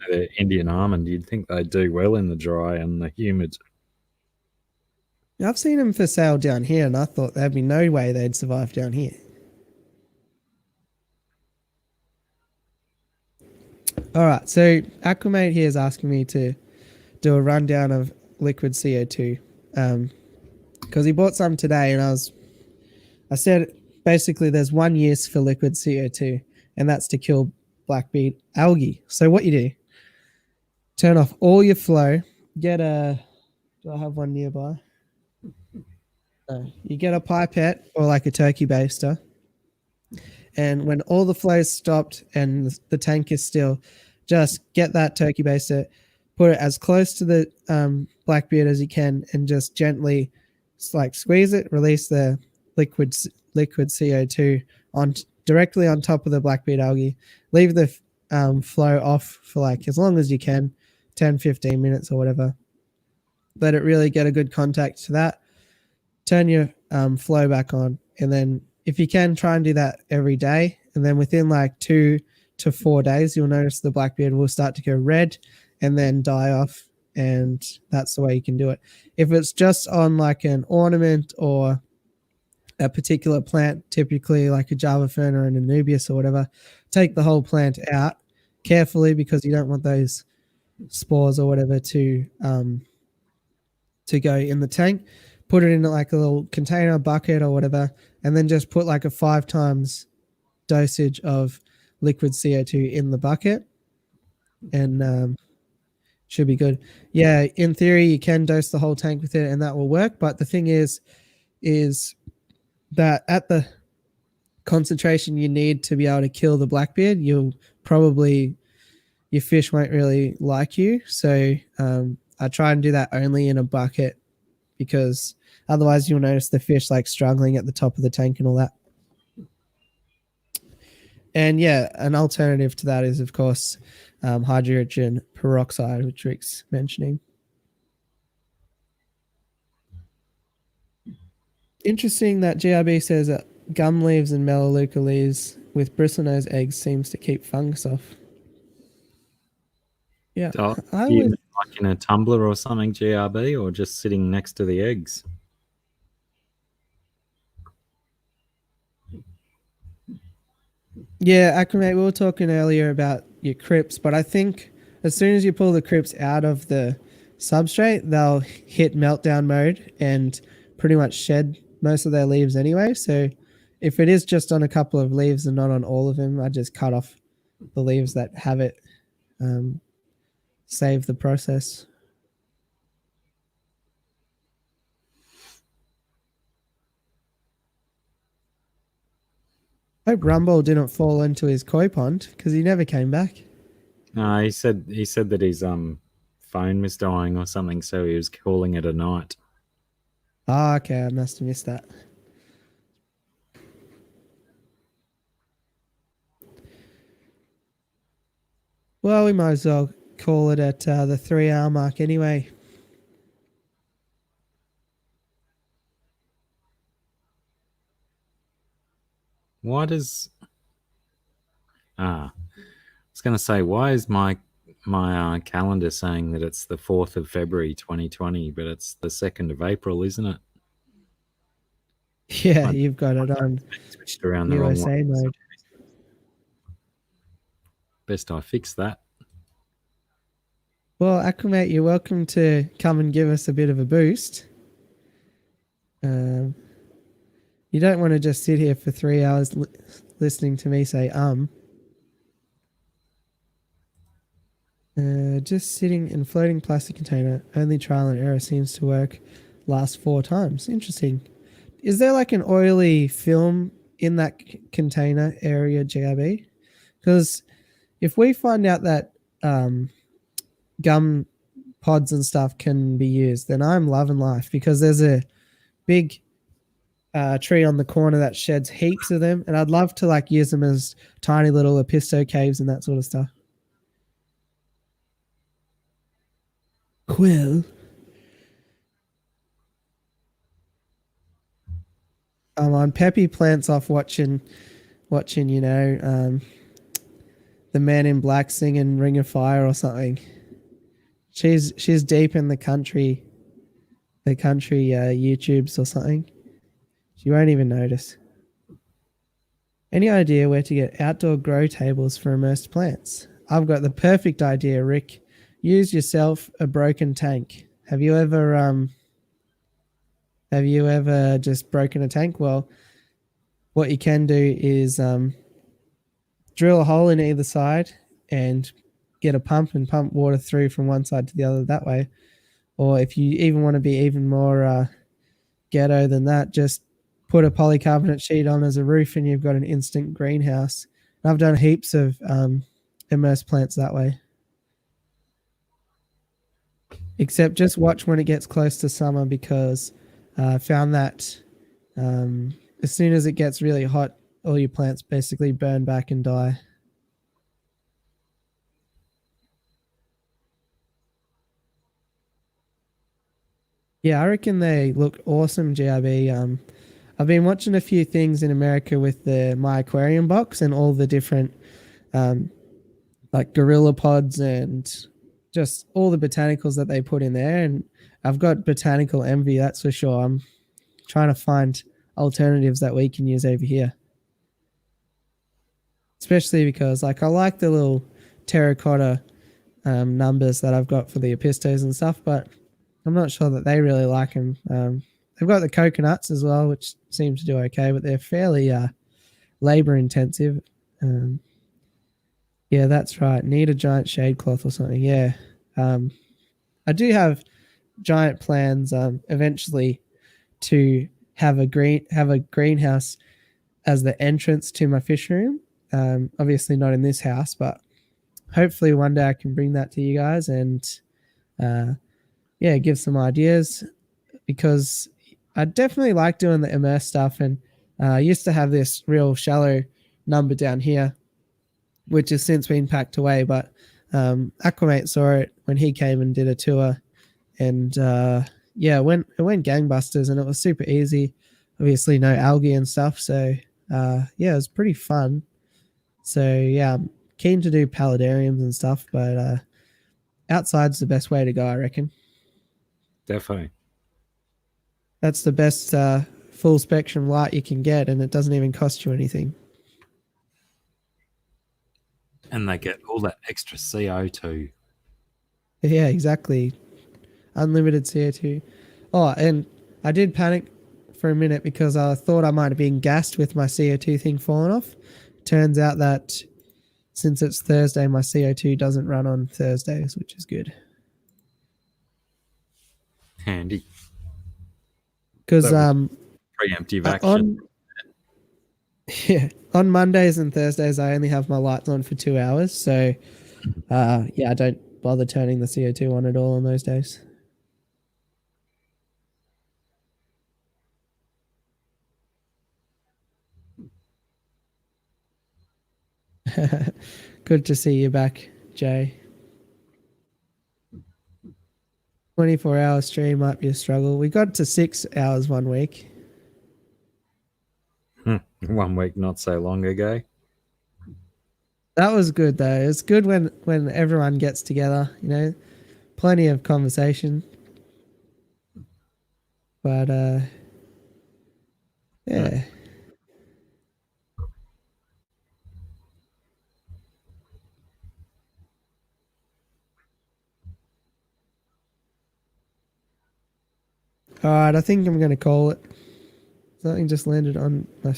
The Indian almond, you'd think they'd do well in the dry and the humid. I've seen them for sale down here, and I thought there'd be no way they'd survive down here. All right, so Aquamate here is asking me to do a rundown of liquid CO2 because he bought some today, and I said basically there's one use for liquid CO2, and that's to kill blackbead algae. So what you do, turn off all your flow, do I have one nearby? No. You get a pipette or like a turkey baster, and when all the flow's stopped and the tank is still, just get that turkey baster, put it as close to the blackbeard as you can, and just gently like squeeze it, release the liquid CO2 directly on top of the blackbeard algae. Leave the flow off for like as long as you can, 10-15 minutes or whatever. Let it really get a good contact to that. Turn your flow back on, and then if you can, try and do that every day, and then within like 2 to 4 days you'll notice the blackbeard will start to go red and then die off, and that's the way you can do it. If it's just on like an ornament or a particular plant, typically like a Java fern or an Anubias or whatever, take the whole plant out carefully because you don't want those spores or whatever to go in the tank. Put it in like a little container, bucket or whatever, and then just put like a 5 times dosage of liquid CO2 in the bucket, and should be good. Yeah, in theory, you can dose the whole tank with it and that will work. But the thing is that at the concentration you need to be able to kill the blackbeard, your fish won't really like you. So I try and do that only in a bucket, because otherwise you'll notice the fish like struggling at the top of the tank and all that. And yeah, an alternative to that is, of course, hydrogen peroxide, which Rick's mentioning. Interesting that GRB says that gum leaves and melaleuca leaves with bristlenose eggs seems to keep fungus off. Yeah, You like in a tumbler or something, GRB, or just sitting next to the eggs? Yeah, Aquamate, we were talking earlier about your crypts, but I think as soon as you pull the crypts out of the substrate, they'll hit meltdown mode and pretty much shed most of their leaves anyway. So if it is just on a couple of leaves and not on all of them, I just cut off the leaves that have it, save the process. Hope Rumble didn't fall into his koi pond because he never came back. No, he said that his phone was dying or something, so he was calling it a night. Ah, okay, I must have missed that. Well, we might as well call it at the 3-hour mark anyway. Why does... I was going to say, why is my calendar saying that it's the 4th of February 2020, but it's the 2nd of April, isn't it? Yeah, you've got it on switched around the wrong USA one. mode. Best I fix that. Well, Aquamate, you're welcome to come and give us a bit of a boost. You don't want to just sit here for 3 hours listening to me say just sitting in floating plastic container. Only trial and error seems to work. Last 4 times. Interesting. Is there like an oily film in that container area, JRB? Because if we find out that gum pods and stuff can be used, then I'm loving life, because there's a big tree on the corner that sheds heaps of them, and I'd love to like use them as tiny little apisto caves and that sort of stuff. Quill. I'm on Peppy plants off watching, the Man in Black singing Ring of Fire or something. She's deep in the country YouTubes or something. She won't even notice. Any idea where to get outdoor grow tables for immersed plants? I've got the perfect idea, Rick. Use yourself a broken tank. Have you ever just broken a tank? Well, what you can do is drill a hole in either side and get a pump and pump water through from one side to the other that way. Or if you even want to be even more ghetto than that, just put a polycarbonate sheet on as a roof and you've got an instant greenhouse. And I've done heaps of immersed plants that way. Except just watch when it gets close to summer, because I found that as soon as it gets really hot, all your plants basically burn back and die. Yeah, I reckon they look awesome, GRB. I've been watching a few things in America with the My Aquarium box and all the different like gorilla pods and just all the botanicals that they put in there. And I've got botanical envy, that's for sure. I'm trying to find alternatives that we can use over here. Especially because I like the little terracotta numbers that I've got for the apistos and stuff, but I'm not sure that they really like them. They've got the coconuts as well, which seem to do okay, but they're fairly labor intensive. Yeah, that's right. Need a giant shade cloth or something. Yeah. I do have giant plans eventually to have a greenhouse as the entrance to my fish room. Obviously not in this house, but hopefully one day I can bring that to you guys and give some ideas, because I definitely like doing the immerse stuff. And I used to have this real shallow number down here, which has since been packed away. But Aquamate saw it when he came and did a tour, and it went gangbusters, and it was super easy. Obviously, no algae and stuff, so it was pretty fun. So yeah, I'm keen to do paludariums and stuff, but outside's the best way to go, I reckon. Definitely. That's the best full spectrum light you can get, and it doesn't even cost you anything. And they get all that extra CO2. Yeah, exactly. Unlimited CO2. Oh, and I did panic for a minute because I thought I might have been gassed with my CO2 thing falling off. Turns out that since it's Thursday, my CO2 doesn't run on Thursdays, which is good. Handy. Because preemptive action. On Mondays and Thursdays, I only have my lights on for 2 hours. So, I don't bother turning the CO2 on at all on those days. Good to see you back, Jay. 24-hour stream might be a struggle. We got to 6 hours one week. 1 week not so long ago. That was good though. It's good when everyone gets together, plenty of conversation. But yeah. All right, I think I'm going to call it. Something just landed on my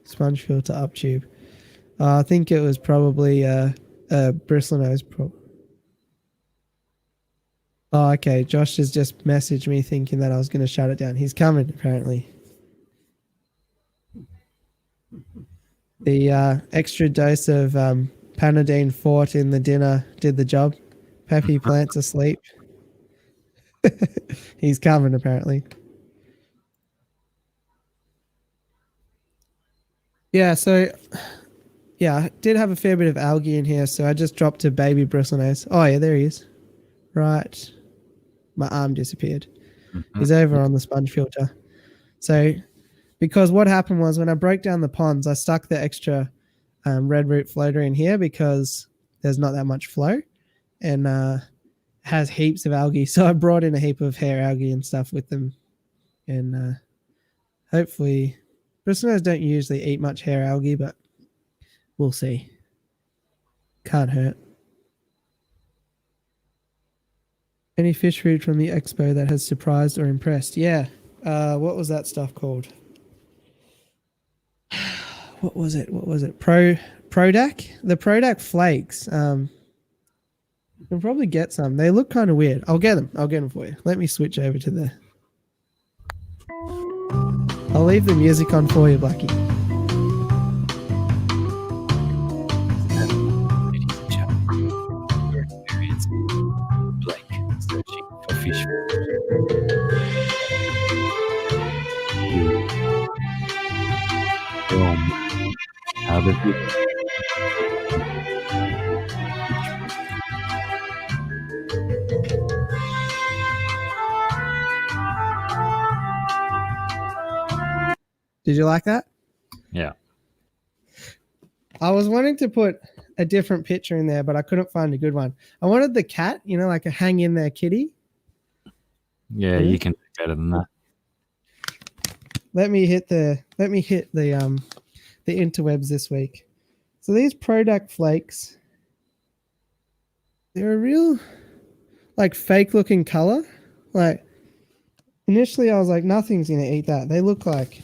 sponge filter up tube. I think it was probably a bristlenose. Oh, okay. Josh has just messaged me thinking that I was going to shut it down. He's coming, apparently. The extra dose of Panadine Fort in the dinner did the job. Peppy plants asleep. He's coming, apparently. Yeah, so I did have a fair bit of algae in here, so I just dropped a baby bristlenose. Oh yeah, there he is. Right. My arm disappeared. He's over on the sponge filter. So because what happened was when I broke down the ponds, I stuck the extra red root floater in here because there's not that much flow, and has heaps of algae. So I brought in a heap of hair algae and stuff with them, and hopefully, prisoners don't usually eat much hair algae, but we'll see. Can't hurt. Any fish food from the expo that has surprised or impressed? Yeah. What was that stuff called? What was it? Prodac? The Prodac flakes. You can probably get some. They look kind of weird. I'll get them for you. Let me switch over to the... I'll leave the music on for you, Blackie. Blake searching for fish. How did you? Did you like that? Yeah. I was wanting to put a different picture in there, but I couldn't find a good one. I wanted the cat, like a hang in there kitty. Yeah, you can do better than that. Let me hit the interwebs this week. So these Prodac flakes, they're a real fake looking color. Initially I was like, nothing's gonna eat that. They look like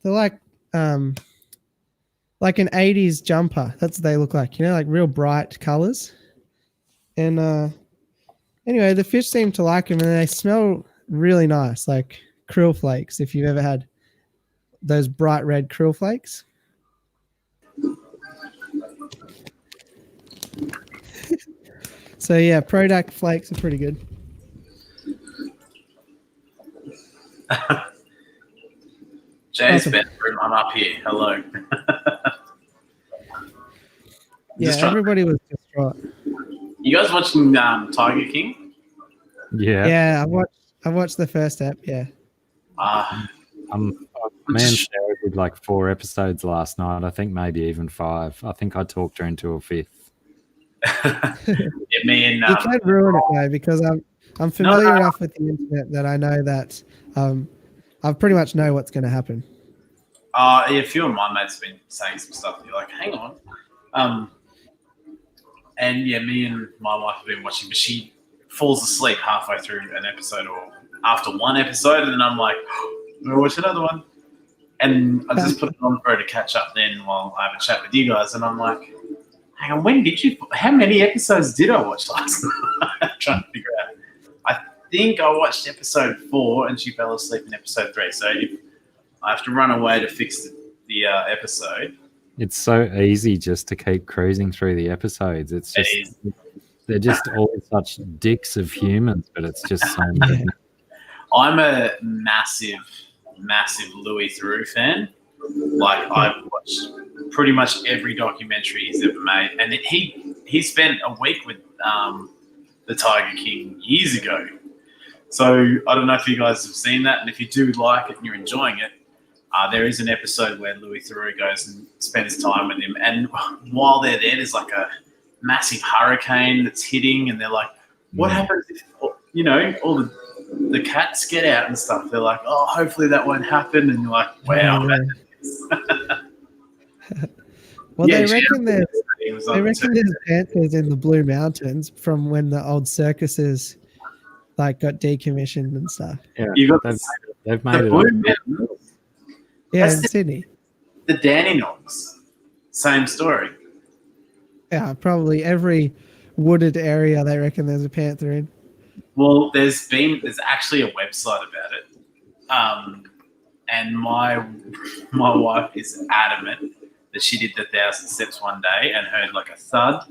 they're like an 80s jumper. That's what they look like, real bright colors. And anyway, the fish seem to like them, and they smell really nice, like krill flakes, if you've ever had those bright red krill flakes. So yeah, Prodac flakes are pretty good. Jay's bedroom, I'm up here. Hello. Yeah, everybody was distraught. You guys watching Tiger King? Yeah. Yeah, I watched the first ep, yeah. Me and Sarah did 4 episodes last night. I think maybe even 5. I think I talked her into a 5th. Me and you can't ruin it though, because I'm familiar enough with the internet that I know that I pretty much know what's going to happen. A few of my mates have been saying some stuff. You're like, hang on. And yeah, me and my wife have been watching, but she falls asleep halfway through an episode or after one episode, and then I'm like, we'll watch another one. And I just put it on for her to catch up then while I have a chat with you guys, and I'm like, hang on, how many episodes did I watch last night? I'm trying to figure out. I think I watched episode 4 and she fell asleep in episode 3. So if I have to run away to fix the episode. It's so easy just to keep cruising through the episodes. It's just they're just all such dicks of humans, but it's just so many. I'm a massive Louis Theroux fan. I've watched pretty much every documentary he's ever made, and he spent a week with the Tiger King years ago. So I don't know if you guys have seen that, and if you do like it and you're enjoying it, there is an episode where Louis Theroux goes and spends time with him, and while they're there, there's a massive hurricane that's hitting, and they're like, what happens if all the cats get out and stuff? They're like, oh, hopefully that won't happen, and you're like, wow. Well, they reckon there's panthers in the Blue Mountains from when the old circuses got decommissioned and stuff. Yeah, they've made it. Yeah, in Sydney. The Dandenongs, same story. Yeah, probably every wooded area they reckon there's a panther in. Well, there's actually a website about it, and my wife is adamant that she did the 1,000 steps one day and heard a thud,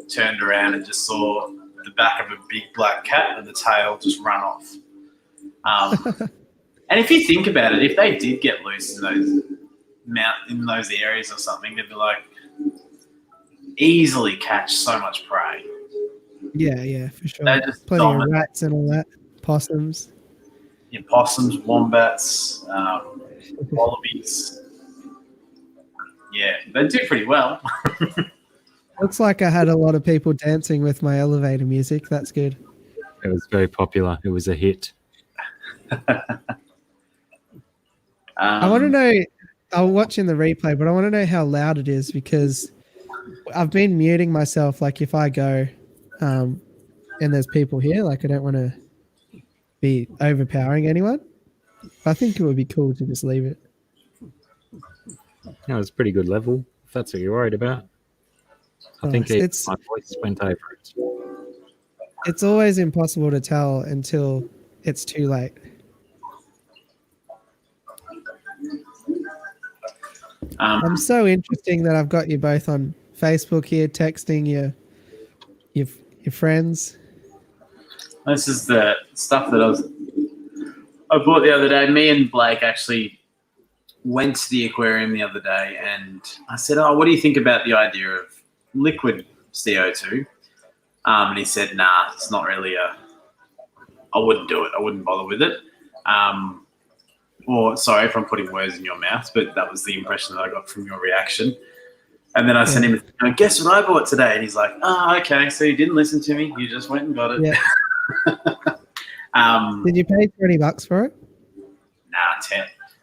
turned around and just saw the back of a big black cat and the tail just run off. And if you think about it, if they did get loose in those areas or something, they'd be easily catch so much prey. Yeah, for sure. Plenty of rats and all that. Possums. Yeah, possums, wombats. wallabies. Yeah, they do pretty well. Looks like I had a lot of people dancing with my elevator music. That's good. It was very popular. It was a hit. I want to know, I'm watching the replay, but I want to know how loud it is because I've been muting myself. Like if I go and there's people here, like I don't want to be overpowering anyone. I think it would be cool to just leave it. No, it's pretty good level, if that's what you're worried about. I think it's my voice went over it. It's always impossible to tell until it's too late. I'm so interesting that I've got you both on Facebook here, texting your friends. This is the stuff that I bought the other day. Me and Blake actually went to the aquarium the other day, and I said, "Oh, what do you think about the idea of liquid CO2?" And he said, "Nah, it's not really I wouldn't do it. I wouldn't bother with it." Or sorry if I'm putting words in your mouth, but that was the impression that I got from your reaction. And then I sent him, "Guess what I bought today?" And he's like, "Oh, okay. So you didn't listen to me. You just went and got it." Yeah. Did you pay $20 for it? Nah,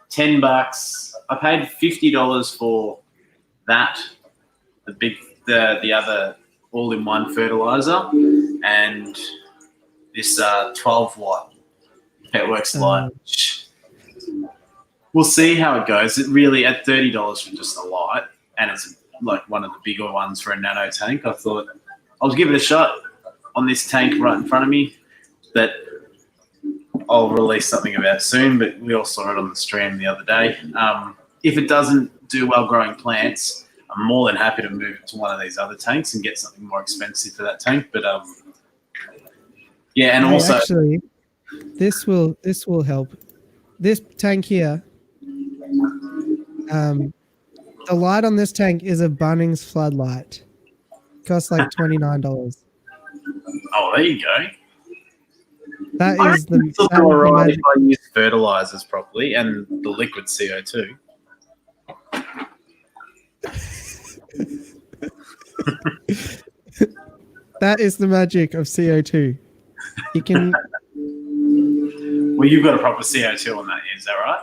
$10. I paid $50 for that, the other all-in-one fertilizer, and this 12-watt Petworks light. We'll see how it goes. It really, at $30 for just a light, and it's like one of the bigger ones for a nano tank, I thought I'll give it a shot on this tank right in front of me that I'll release something about soon, but we all saw it on the stream the other day. If it doesn't do well growing plants, I'm more than happy to move it to one of these other tanks and get something more expensive for that tank. But yeah, and also actually, this will help. This tank here, the light on this tank is a Bunnings floodlight. Costs like $29. Oh, there you go. That is the right if I use fertilizers properly and the liquid CO2. That is the magic of CO2. You can. Well, you've got a proper CO2 on that, is that right?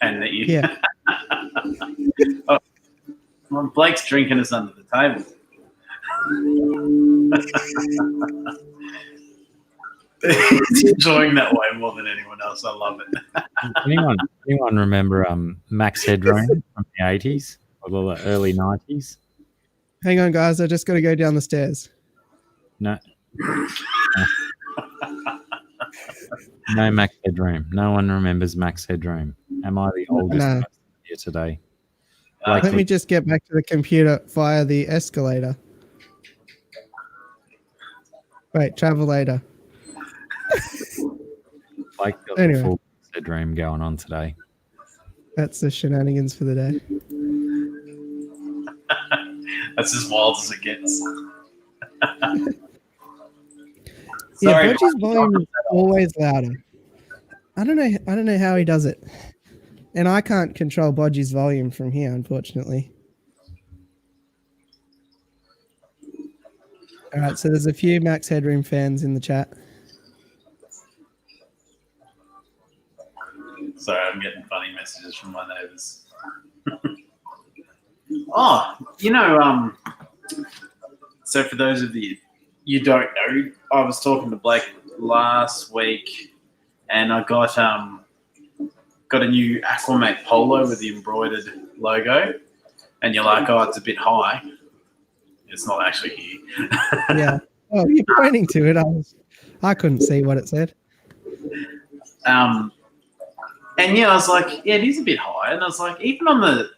And that you. Yeah. Oh, well, Blake's drinking us under the table. He's enjoying that way more than anyone else. I love it. Anyone remember Max Headroom from the 80s or the early 90s? Hang on, guys. I just got to go down the stairs. No. No Max Headroom. No one remembers Max Headroom. Am I the oldest person here today? Let me just get back to the computer via the escalator. Wait, travel later. Like anyway. The full Headroom going on today. That's the shenanigans for the day. That's as wild as it gets. Yeah, Bodgy's volume is always louder. I don't know how he does it. And I can't control Bodgy's volume from here, unfortunately. All right, so there's a few Max Headroom fans in the chat. Sorry, I'm getting funny messages from my neighbours. Oh, so for those of you don't know, I was talking to Blake last week, and I got a new Aquamate polo with the embroidered logo, and you're like, oh, it's a bit high. It's not actually here. Yeah. Oh, you're pointing to it. I couldn't see what it said. And yeah, I was like, yeah, it is a bit high. And I was like, even on the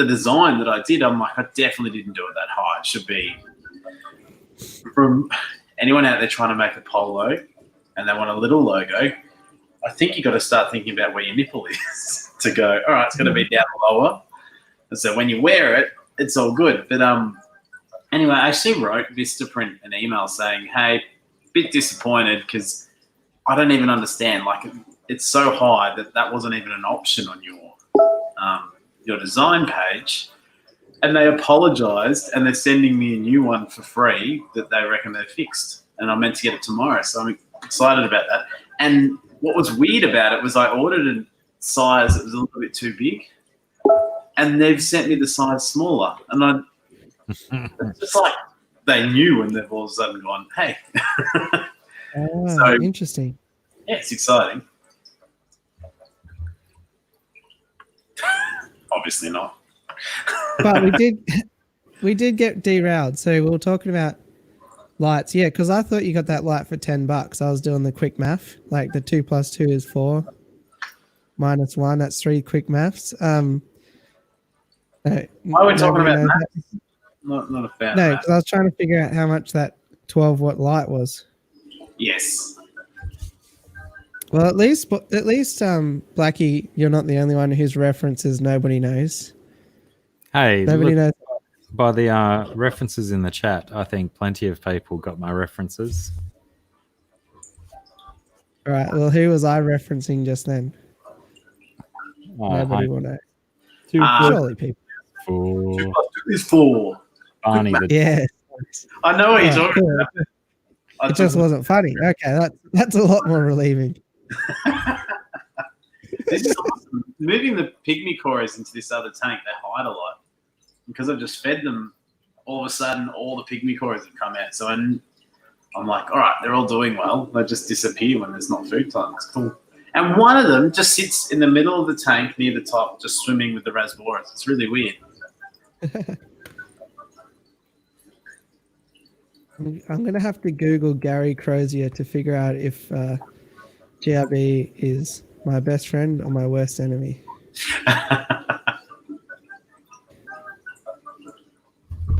design that I did, I'm like, I definitely didn't do it that high. It should be, from anyone out there trying to make a polo and they want a little logo, I think you got to start thinking about where your nipple is to go, all right, it's going to be down lower. And so when you wear it, it's all good. But anyway, I actually wrote Vistaprint an email saying, hey, bit disappointed because I don't even understand. Like, it's so high that wasn't even an option on your your design page, and they apologized, and they're sending me a new one for free that they reckon they're fixed, and I'm meant to get it tomorrow, so I'm excited about that. And what was weird about it was I ordered a size that was a little bit too big, and they've sent me the size smaller, and it's just like they knew, and they've all of a sudden gone, hey. So, interesting. Yeah, it's exciting. Obviously not. But we did get derailed. So we were talking about lights. Yeah, because I thought you got that light for $10. I was doing the quick math. Like the 2 + 2 is 4. Minus 1, that's 3 quick maths. Why are we talking about maths? Not a fan. No, because I was trying to figure out how much that 12-watt light was. Yes. Well, at least, Blackie, you're not the only one whose references nobody knows. Hey, Nobody knows. By the references in the chat, I think plenty of people got my references. All right. Well, who was I referencing just then? Nobody will know. Surely people. 4. 2 + 2 is 4. Barney, Yeah. I know what you're talking about. It just wasn't funny. Okay, that's a lot more relieving. This is awesome. Moving the pygmy cories into this other tank, they hide a lot. Because I've just fed them, all of a sudden, all the pygmy cories have come out. So I'm like, all right, they're all doing well. They just disappear when there's not food time. It's cool. And one of them just sits in the middle of the tank near the top, just swimming with the rasboras. It's really weird. I'm going to have to Google Gary Crozier to figure out if GRB is my best friend or my worst enemy.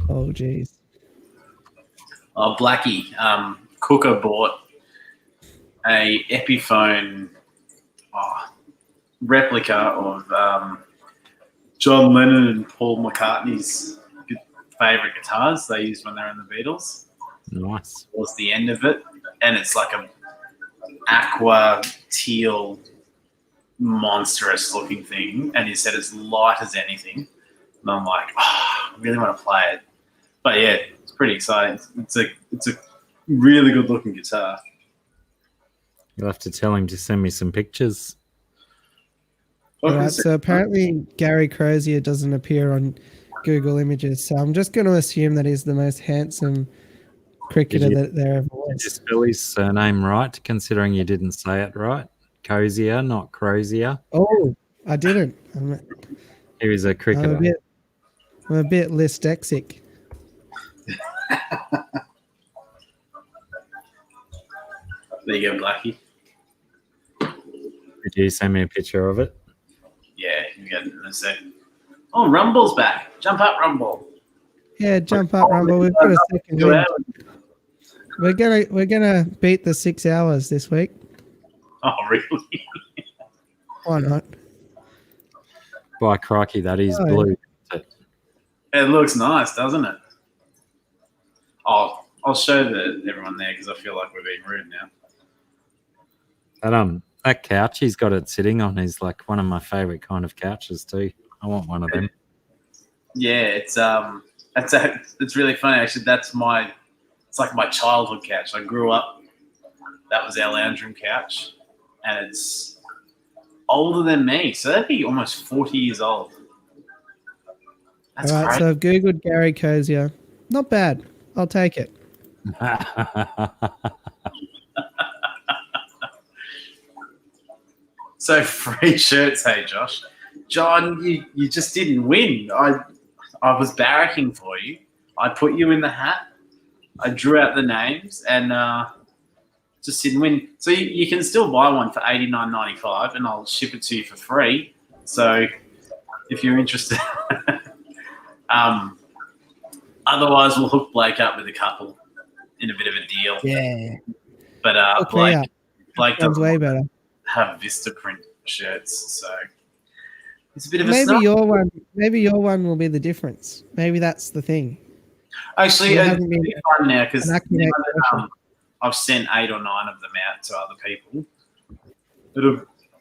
Oh, geez. Oh, Blackie, Cooker bought a Epiphone replica of John Lennon and Paul McCartney's favourite guitars they used when they were in the Beatles. Nice. Towards the end of it, and it's like a aqua teal monstrous looking thing, and he said it's light as anything, and I'm like, I really want to play it. But yeah, it's pretty exciting. It's a really good looking guitar. You'll have to tell him to send me some pictures. All right, so apparently Gary Crozier doesn't appear on Google Images, so I'm just going to assume that he's the most handsome cricketer that there ever was. Did you spell his surname right, considering you didn't say it right? Cozier, not Crozier. Oh, I didn't. He was a cricketer. I'm a bit dyslexic. There you go, Blackie. Did you send me a picture of it? Yeah, you get it in a sec. Oh, Rumble's back. Jump up, Rumble. Yeah, jump up, Rumble. We've got a second win. We're gonna beat the 6 hours this week. Oh, really? Why not? By crikey, that is blue. It looks nice, doesn't it? I'll show everyone there because I feel like we're being rude now. That couch he's got it sitting on is like one of my favorite kind of couches too. I want one of them. Yeah, it's really funny actually. It's like my childhood couch. I grew up. That was our lounge room couch, and it's older than me, so that'd be almost 40 years old. That's all right, great. so I've googled Gary Crozier. Not bad. I'll take it. So free shirts, hey Josh. John, you just didn't win. I was barracking for you. I put you in the hat. I drew out the names and just didn't win. So you can still buy one for $89.95 and I'll ship it to you for free. So if you're interested. Otherwise, we'll hook Blake up with a couple in a bit of a deal. Yeah. But Okay, Blake sounds doesn't way better. have Vista print shirts, so it's a bit of a Maybe snub. your one will be the difference. Maybe that's the thing. Actually, It it's hasn't been fun now because an accurate question. I've sent 8 or 9 of them out to other people.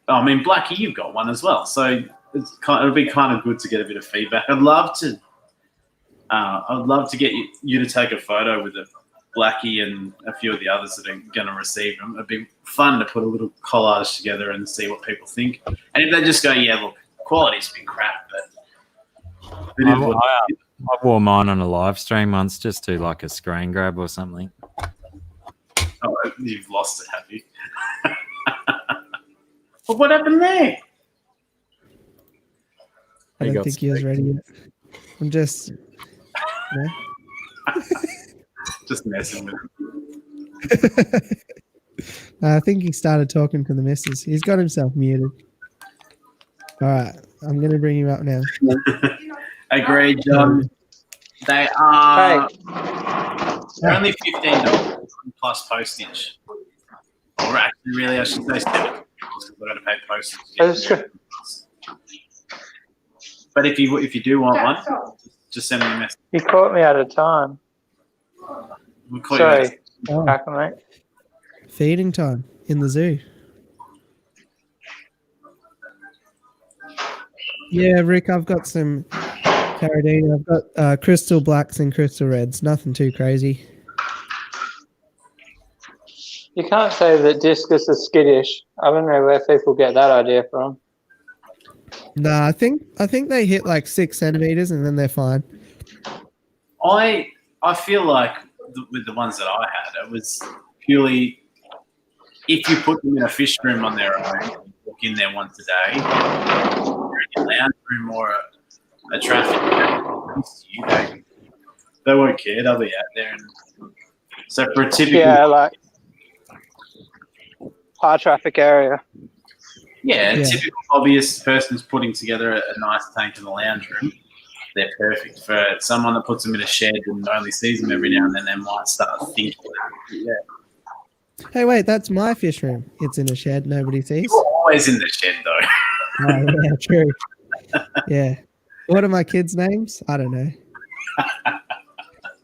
I mean, Blackie, you've got one as well, so it'll be kind of good to get a bit of feedback. I'd love to get you to take a photo with a Blackie and a few of the others that are going to receive them. It'd be fun to put a little collage together and see what people think. And if they just go, yeah, look, quality's been crap, but it is what it is. I wore mine on a live stream once just to like a screen grab or something. Oh, you've lost it, have you? But what happened there? I don't think he was ready yet. I'm just... No? Just messing with him. I think he started talking to the missus. He's got himself muted. All right, I'm going to bring you up now. Agreed, John. They are they're only $15 plus postage. Or actually, really, I should say $7 because we're going to pay postage. That's true. But if you do want one, just send me a message. You caught me out of time. We'll call Sorry, Oh. mate. Feeding time in the zoo. Yeah, Rick, I've got some Carradine. I've got crystal blacks and crystal reds. Nothing too crazy. You can't say that discus is skittish. I don't know where people get that idea from. Nah, I think they hit like 6 centimeters and then they're fine. I feel like with the ones that I had, it was purely if you put them in a fish room on their own, walk in there once a day, or in a lounge room or a traffic room, they won't care. They'll be out there. And so for a typical, like high traffic area. Yeah, a typical hobbyist person's putting together a nice tank in the lounge room. They're perfect. For someone that puts them in a shed and only sees them every now and then, they might start thinking that. Yeah. Hey, wait, that's my fish room. It's in a shed. Nobody sees. You're always in the shed, though. Oh, yeah, true. Yeah. What are my kids' names? I don't know.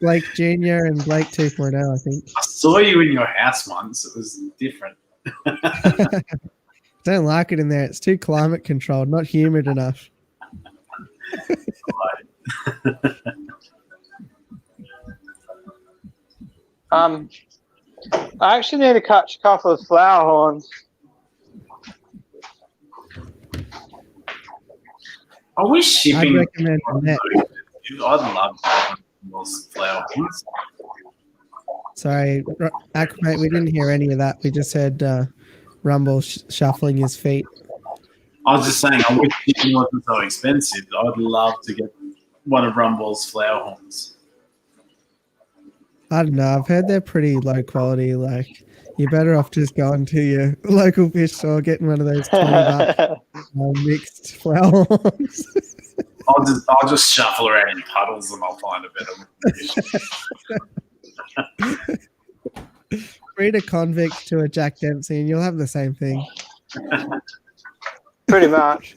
Blake Jr. and Blake 2.0, I think. I saw you in your house once. It was different. Don't like it in there. It's too climate controlled, not humid enough. I actually need to catch a couple of flower horns. I wish shipping. I'd recommend that. I'd love those flower horns. Sorry, Aquamate, we didn't hear any of that. We just heard Rumble shuffling his feet. I was just saying, I wish shipping wasn't so expensive. I'd love to get one of Rumble's flower horns. I don't know. I've heard they're pretty low quality. Like, you're better off just going to your local fish store, getting one of those $20 mixed flower horns. I'll just shuffle around in puddles and I'll find a better one. Breed a convict to a Jack Dempsey and you'll have the same thing. Pretty much.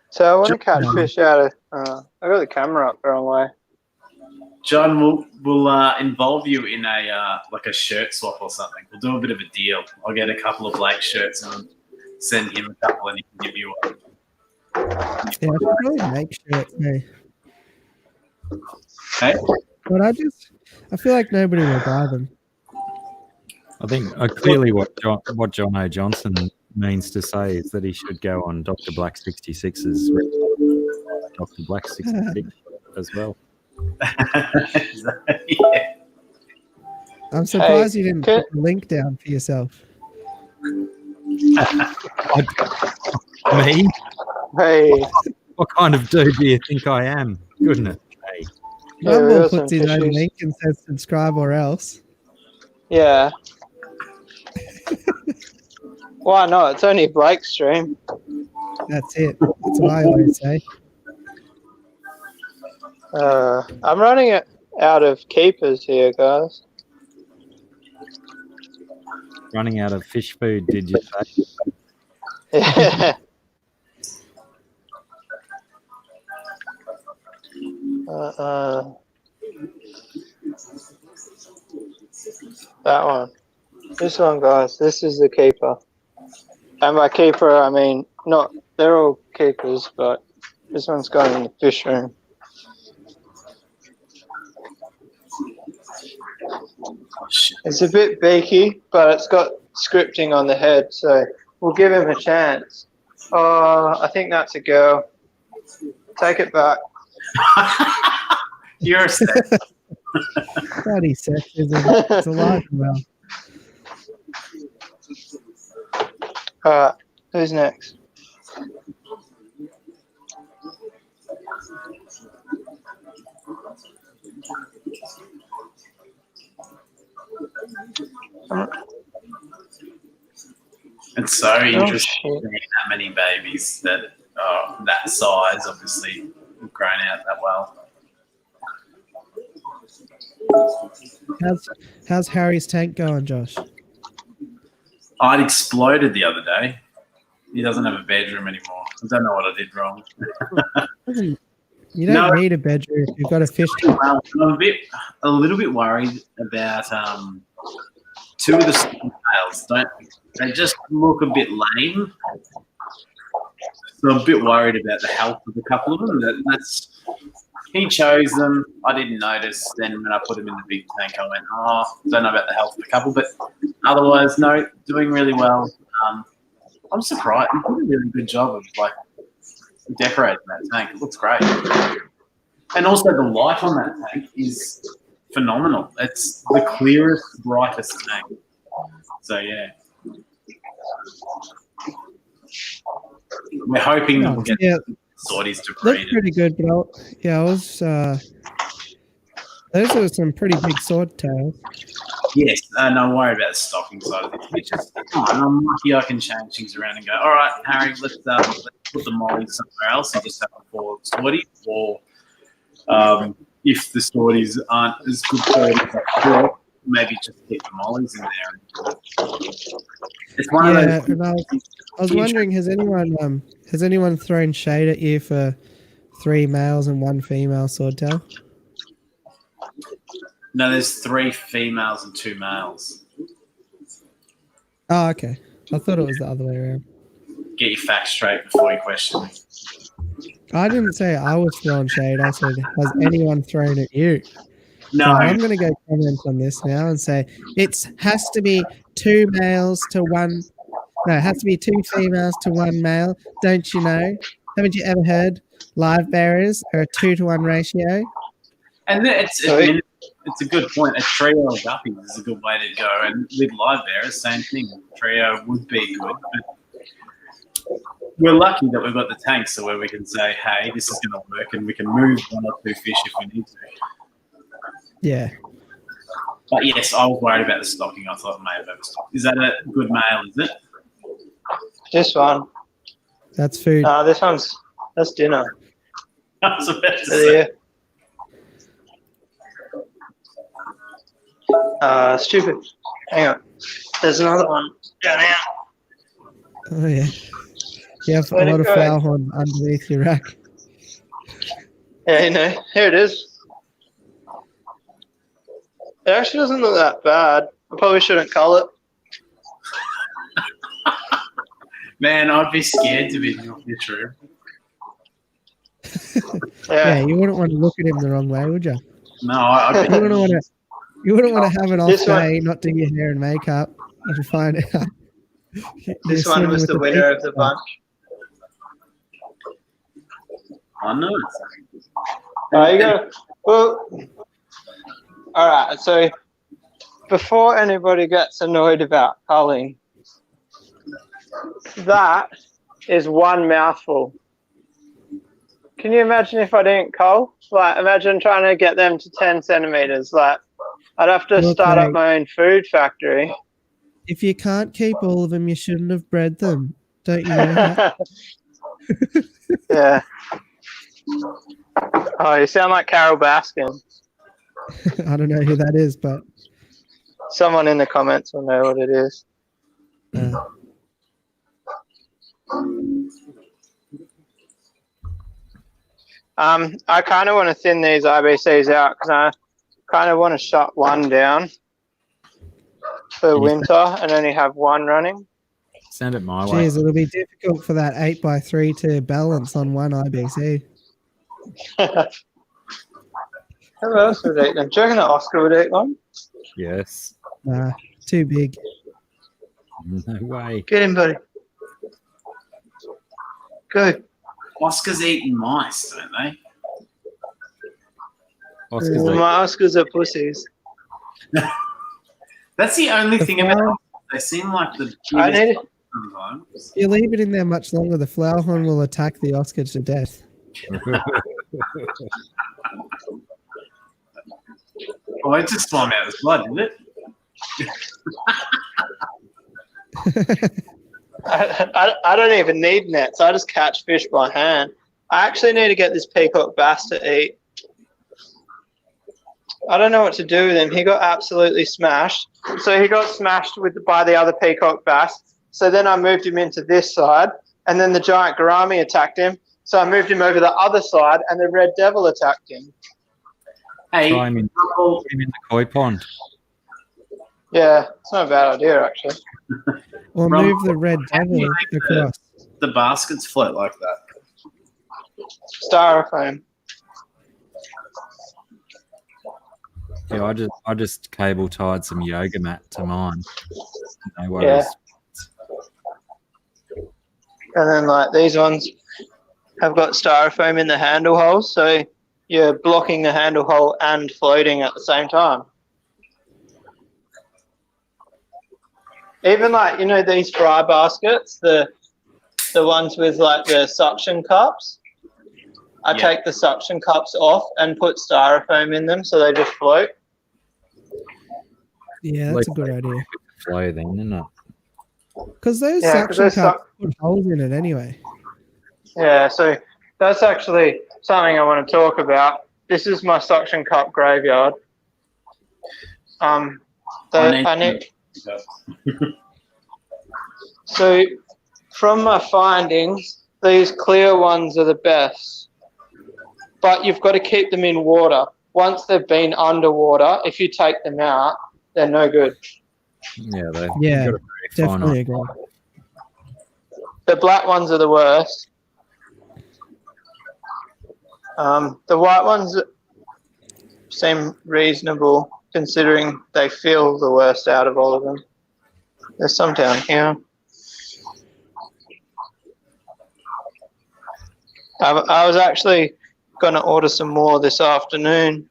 So I want to catch fish out of... I got the camera up the wrong way. John, we'll involve you in a shirt swap or something. We'll do a bit of a deal. I'll get a couple of Blake shirts and send him a couple and he can give you one. Yeah, I should really make shirts, hey. Hey? But I feel like nobody will buy them. I think clearly what John O. Johnson means to say is that he should go on Dr. Black 66's Dr. Black 66 as well. Yeah. I'm surprised you didn't put the link down for yourself. Me? Hey. What kind of dude do you think I am? Goodness. Hey. Rumble puts his own link and says subscribe or else. Yeah. Why not? It's only Blake's stream. That's it. That's what I always say. I'm running it out of keepers here, guys. Running out of fish food, did you say? Yeah. That one. This one, guys. This is the keeper. And by keeper, I mean not. They're all keepers, but this one's gone in the fish room. It's a bit beaky, but it's got scripting on the head, so we'll give him a chance. Oh, I think that's a girl. Take it back. You're a sex. Bloody sexism. It's alive and well. Alright, who's next? It's so interesting shit. seeing that many babies that that size, obviously grown out that well. How's Harry's tank going, Josh? I'd exploded the other day. He doesn't have a bedroom anymore. I don't know what I did wrong. You don't need a bedroom if you've got a fish tank. I'm a little bit worried about two of the males. They just look a bit lame. So I'm a bit worried about the health of a couple of them. He chose them. I didn't notice. Then when I put them in the big tank, I went, don't know about the health of the couple, but otherwise, no, doing really well. I'm surprised. He did a really good job of decorating that tank. It looks great. And also the light on that tank is phenomenal. It's the clearest, brightest tank. So yeah. We're hoping that we'll get sorties to breed. Looks pretty good, but I was those are some pretty big swordtails. Yes, no worry about the stocking side of it. I'm lucky I can change things around and go, all right, Harry, let's put the mollies somewhere else and just have a 4 sorties. Or if the sorties aren't as good quality, maybe just keep the mollies in there. It's one of those. I was wondering, has anyone thrown shade at you for 3 males and 1 female swordtail? No, there's 3 females and 2 males. Oh, okay. I thought it was the other way around. Get your facts straight before you question me. I didn't say I was throwing shade. I said, has anyone thrown at you? No. So I'm going to go comment on this now and say it has to be 2 males to 1. No, it has to be 2 females to 1 male. Don't you know? Haven't you ever heard live bearers are a 2-to-1 ratio? And it's a good point. A trio of guppies is a good way to go. And with live bearers, same thing. A trio would be good. But we're lucky that we've got the tank so where we can say, hey, this is going to work and we can move 1 or 2 fish if we need to. Yeah. But yes, I was worried about the stocking. I thought I may have overstocked. Is that a good male, is it? This one. That's food. That's dinner. I was about to say. Stupid. Hang on. There's another one down here. Oh, yeah. You have a lot of flower horn underneath your rack. Yeah, here it is. It actually doesn't look that bad. I probably shouldn't cull it. Man, I'd be scared to be in your fish room. Yeah, you wouldn't want to look at him the wrong way, would you? No, you wouldn't want to have an off day, not do your hair and makeup, and find out. This one was the winner of the bunch. I know. There you go. Well, all right. So before anybody gets annoyed about culling, that is 1 mouthful. Can you imagine if I didn't cull? Imagine trying to get them to 10 centimeters. I'd have to start up my own food factory. If you can't keep all of them, you shouldn't have bred them. Don't you know that? Yeah. Oh, you sound like Carol Baskin. I don't know who that is, but someone in the comments will know what it is. I kind of want to thin these IBCs out because I kind of want to shut 1 down for winter and only have 1 running. Send it my way. Jeez, it'll be difficult for that 8x3 to balance on one IBC. Who else would eat them? Do you reckon that Oscar would eat one? Yes. Nah, too big. No way. Get him, buddy. Go. Oscars eating mice, don't they? Oscar's Well, like, my Oscars are pussies. That's the only The thing flower- about them. They seem like the I cutest need sometimes. If you leave it in there much longer, the flower horn will attack the Oscar to death. Oh, it just swam out of blood, did it? I don't even need nets. I just catch fish by hand. I actually need to get this peacock bass to eat. I don't know what to do with him. He got absolutely smashed. So he got smashed by the other peacock bass. So then I moved him into this side, and then the giant gourami attacked him. So I moved him over the other side, and the red devil attacked him. Hey, try him in the koi pond. Yeah, it's not a bad idea, actually. Or Rum- move the red devil across. the baskets float like that. Styrofoam. Yeah, I just cable tied some yoga mat to mine. No worries. And then, like, these ones have got styrofoam in the handle holes, so you're blocking the handle hole and floating at the same time. Even, like, you know, these fry baskets, the ones with, like, the suction cups, I take the suction cups off and put styrofoam in them so they just float. Yeah, that's a good idea. Flow then, isn't it? Because those Yeah, 'cause suction those cups put holes in it anyway. Yeah, so that's actually something I want to talk about. This is my suction cup graveyard. So from my findings, these clear ones are the best, but you've got to keep them in water. Once they've been underwater, if you take them out, they're no good. Yeah, Yeah, definitely agree. The black ones are the worst. The white ones seem reasonable considering they feel the worst out of all of them. There's some down here. I was actually going to order some more this afternoon.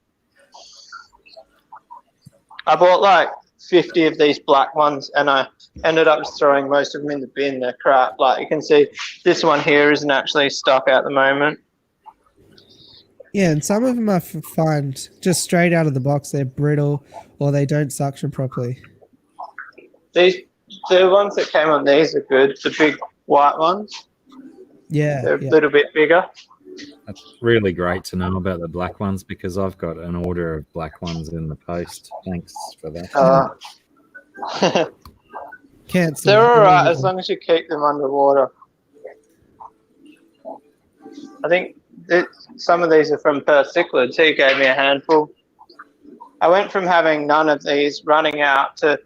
I bought like 50 of these black ones and I ended up just throwing most of them in the bin. They're crap. Like you can see, this one here isn't actually stuck at the moment. Yeah, and some of them I find just straight out of the box, they're brittle or they don't suction properly. The ones that came on these are good. The big white ones. Yeah. They're a little bit bigger. That's really great to know about the black ones because I've got an order of black ones in the post. Thanks for that. Cancel. They're all right as long as you keep them underwater. I think some of these are from Perth Cichlids. He gave me a handful. I went from having none of these running out to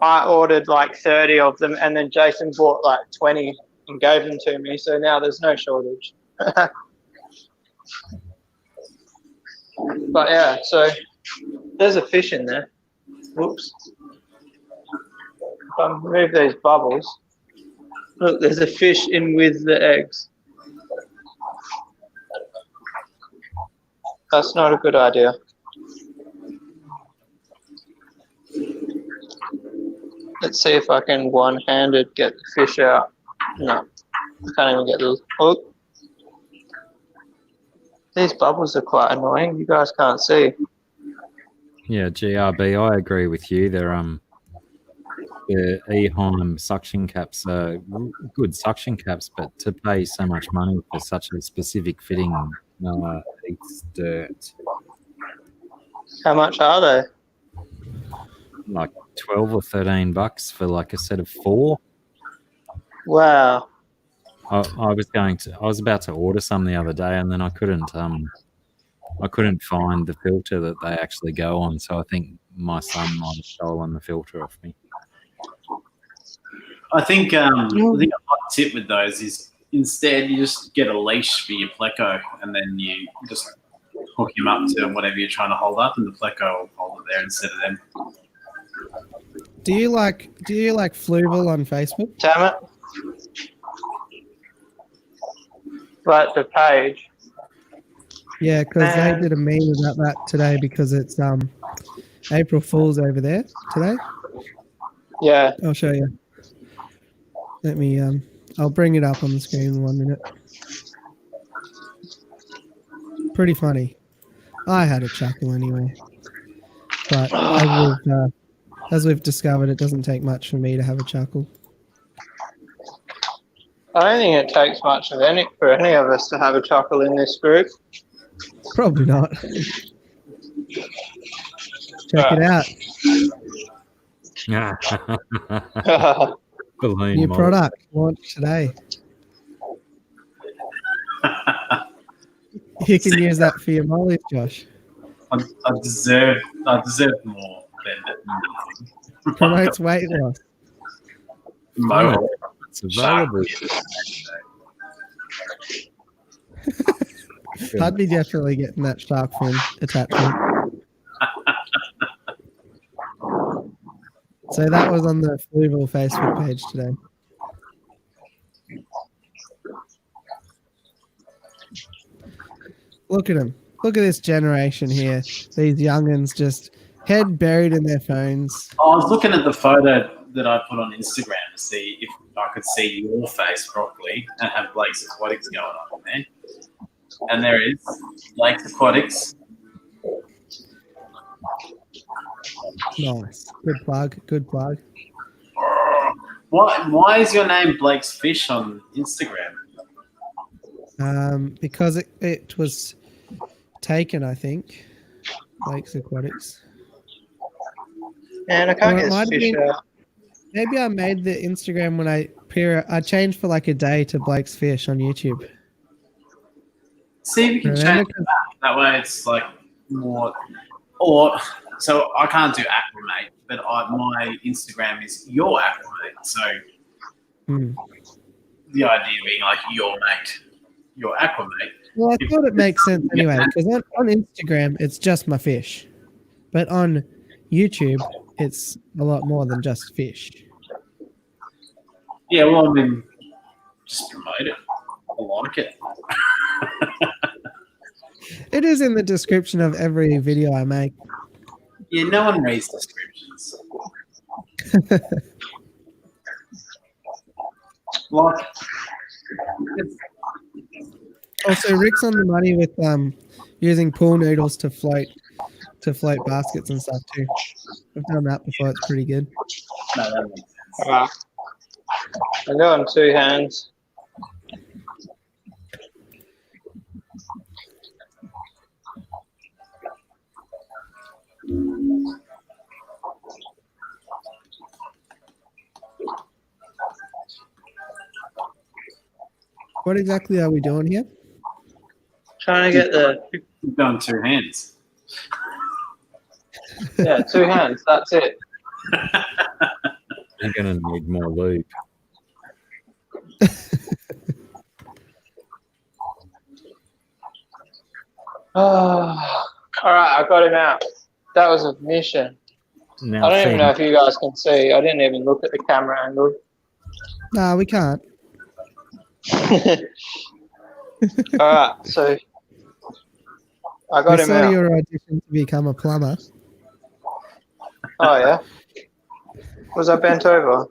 I ordered like 30 of them and then Jason bought like 20 and gave them to me. So now there's no shortage. But yeah, so there's a fish in there. Whoops. If I move these bubbles, look, there's a fish in with the eggs. That's not a good idea. Let's see if I can one-handed get the fish out. No, I can't even get the hook. These bubbles are quite annoying. You guys can't see. Yeah, GRB, I agree with you. The Eheim suction caps are good suction caps, but to pay so much money for such a specific fitting, it's dirt. How much are they? Like 12 or 13 bucks for like a set of 4. Wow. I was about to order some the other day, and then I couldn't find the filter that they actually go on. So I think my son might have stolen the filter off me. I think a hot tip with those is instead you just get a leash for your pleco, and then you just hook him up to whatever you're trying to hold up, and the pleco will hold it there instead of them. Do you like Fluval on Facebook? Damn it. Like the page. Yeah, because they did a meme about that today because it's April Fool's over there today. Yeah. I'll show you. Let me I'll bring it up on the screen in 1 minute. Pretty funny. I had a chuckle anyway. But as we've discovered, it doesn't take much for me to have a chuckle. I don't think it takes much for any of us to have a chuckle in this group. Probably not. Check it out. New product launched today. You can use that for your mollies, Josh. I deserve more than that. Promotes weight loss. Mo. It's available. I'd be definitely getting that shark fin attachment. So that was on the Fluval Facebook page today. Look at them. Look at this generation here. These young'uns just head buried in their phones. I was looking at the photo that I put on Instagram to see if I could see your face properly and have Blake's Aquatics going on there. And there is Blake's Aquatics. Nice. Good plug. Good plug. Why is your name Blake's Fish on Instagram? Because it was taken, I think. Blake's Aquatics. And I can't get this fish out. Maybe I made the Instagram when I changed for like a day to Blake's Fish on YouTube. See if you can change that way. It's like more, or so I can't do Aquamate, but my Instagram is your Aquamate. So the idea being like your mate, your Aquamate. Well, I thought it makes sense anyway because on Instagram it's just my fish, but on YouTube it's a lot more than just fish. Yeah, well, I mean, just promote it. I like it. It is in the description of every video I make. Yeah, no one reads descriptions. Like, also, Rick's on the money with using pool noodles to float baskets and stuff too. I've done that before. It's pretty good. No, that makes sense. Right. I go on 2 hands. What exactly are we doing here? Trying to get the... You've done 2 hands. Yeah, 2 hands. That's it. You're going to need more lube. Oh, all right, I got him out. That was a mission. Now I don't even know if you guys can see. I didn't even look at the camera angle. No, we can't. All right, so I got him saw out. your audition to become a plumber. Oh yeah. Was I bent over?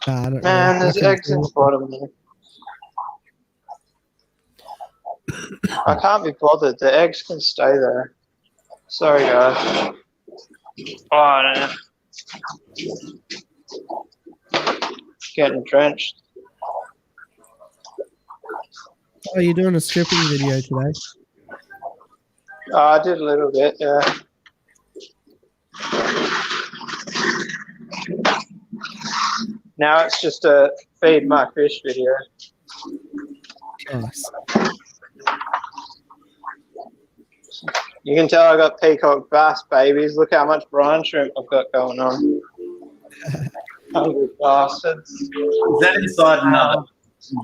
I don't Man, know. there's eggs in the bottom there. I can't be bothered. The eggs can stay there. Sorry, guys. Oh, no. Getting drenched. Oh, you're doing a stripping video today? Oh, I did a little bit, yeah. Now it's just a feed my fish video. Nice. You can tell I got peacock bass babies. Look how much brine shrimp I've got going on. Hungry bastards. Is that inside another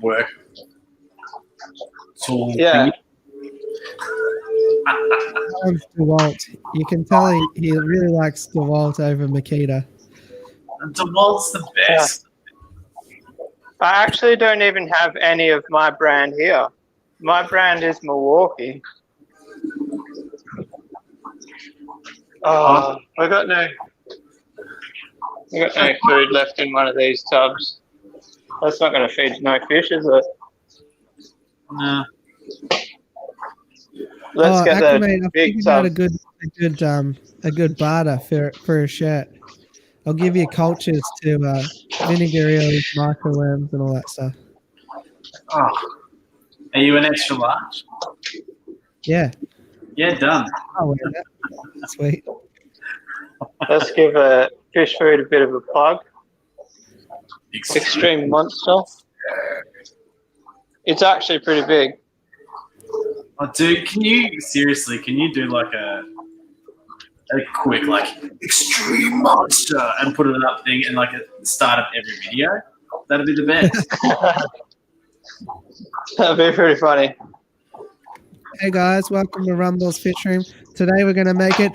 work tool? Yeah. Loves DeWalt. You can tell he really likes DeWalt over Makita. DeWalt's the best. I actually don't even have any of my brand here. My brand is Milwaukee. Oh, we got no food left in one of these tubs. That's not going to feed no fish, is it? No. Let's get Aquamate, the I big figured out tub. a good barter for a shirt. I'll give you cultures to vinegar eels, microworms, and all that stuff. Oh. Are you an extra large? Yeah. Yeah, done. I'll wear that. Sweet. Let's give fish food a bit of a plug. Extreme Monster. It's actually pretty big. Oh, dude, can you do like a quick like Extreme Monster and put it up thing and like at the start of every video? That'd be the best. That'd be pretty funny. Hey guys, welcome to Rumble's Fish Room. Today we're gonna make it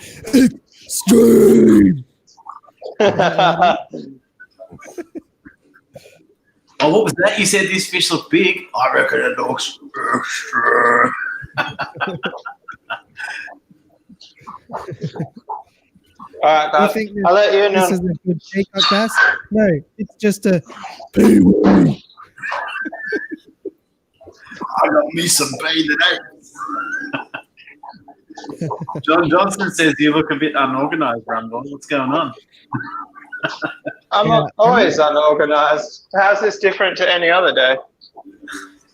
extreme. Oh, what was that? You said this fish looked big. I reckon it looks extra. All right, guys. I'll let you know. This is a good peacock bass? No, it's just a peewee. I got me some bait today. John Johnson says you look a bit unorganized, Rumble. What's going on? I'm always unorganized. How's this different to any other day?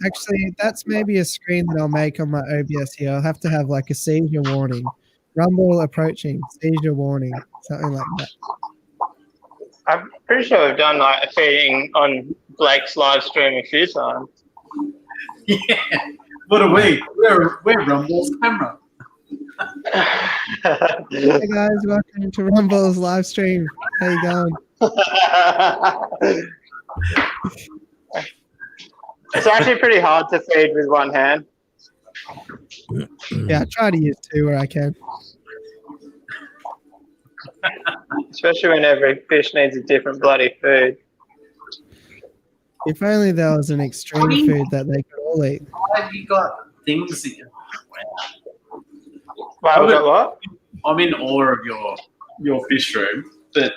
Actually, that's maybe a screen that I'll make on my OBS here. I'll have to have like a seizure warning. Rumble approaching, seizure warning, something like that. I'm pretty sure we've done like a feeding on Blake's live stream a few times. Yeah. What are we? We're Rumble's camera. Hey guys, welcome to Rumble's live stream. How you going? It's actually pretty hard to feed with one hand. Yeah, I try to use two where I can. Especially when every fish needs a different bloody food. If only there was an extreme food that they could all eat. Why have you got things that you... Why we got what? I'm in awe of your fish room, but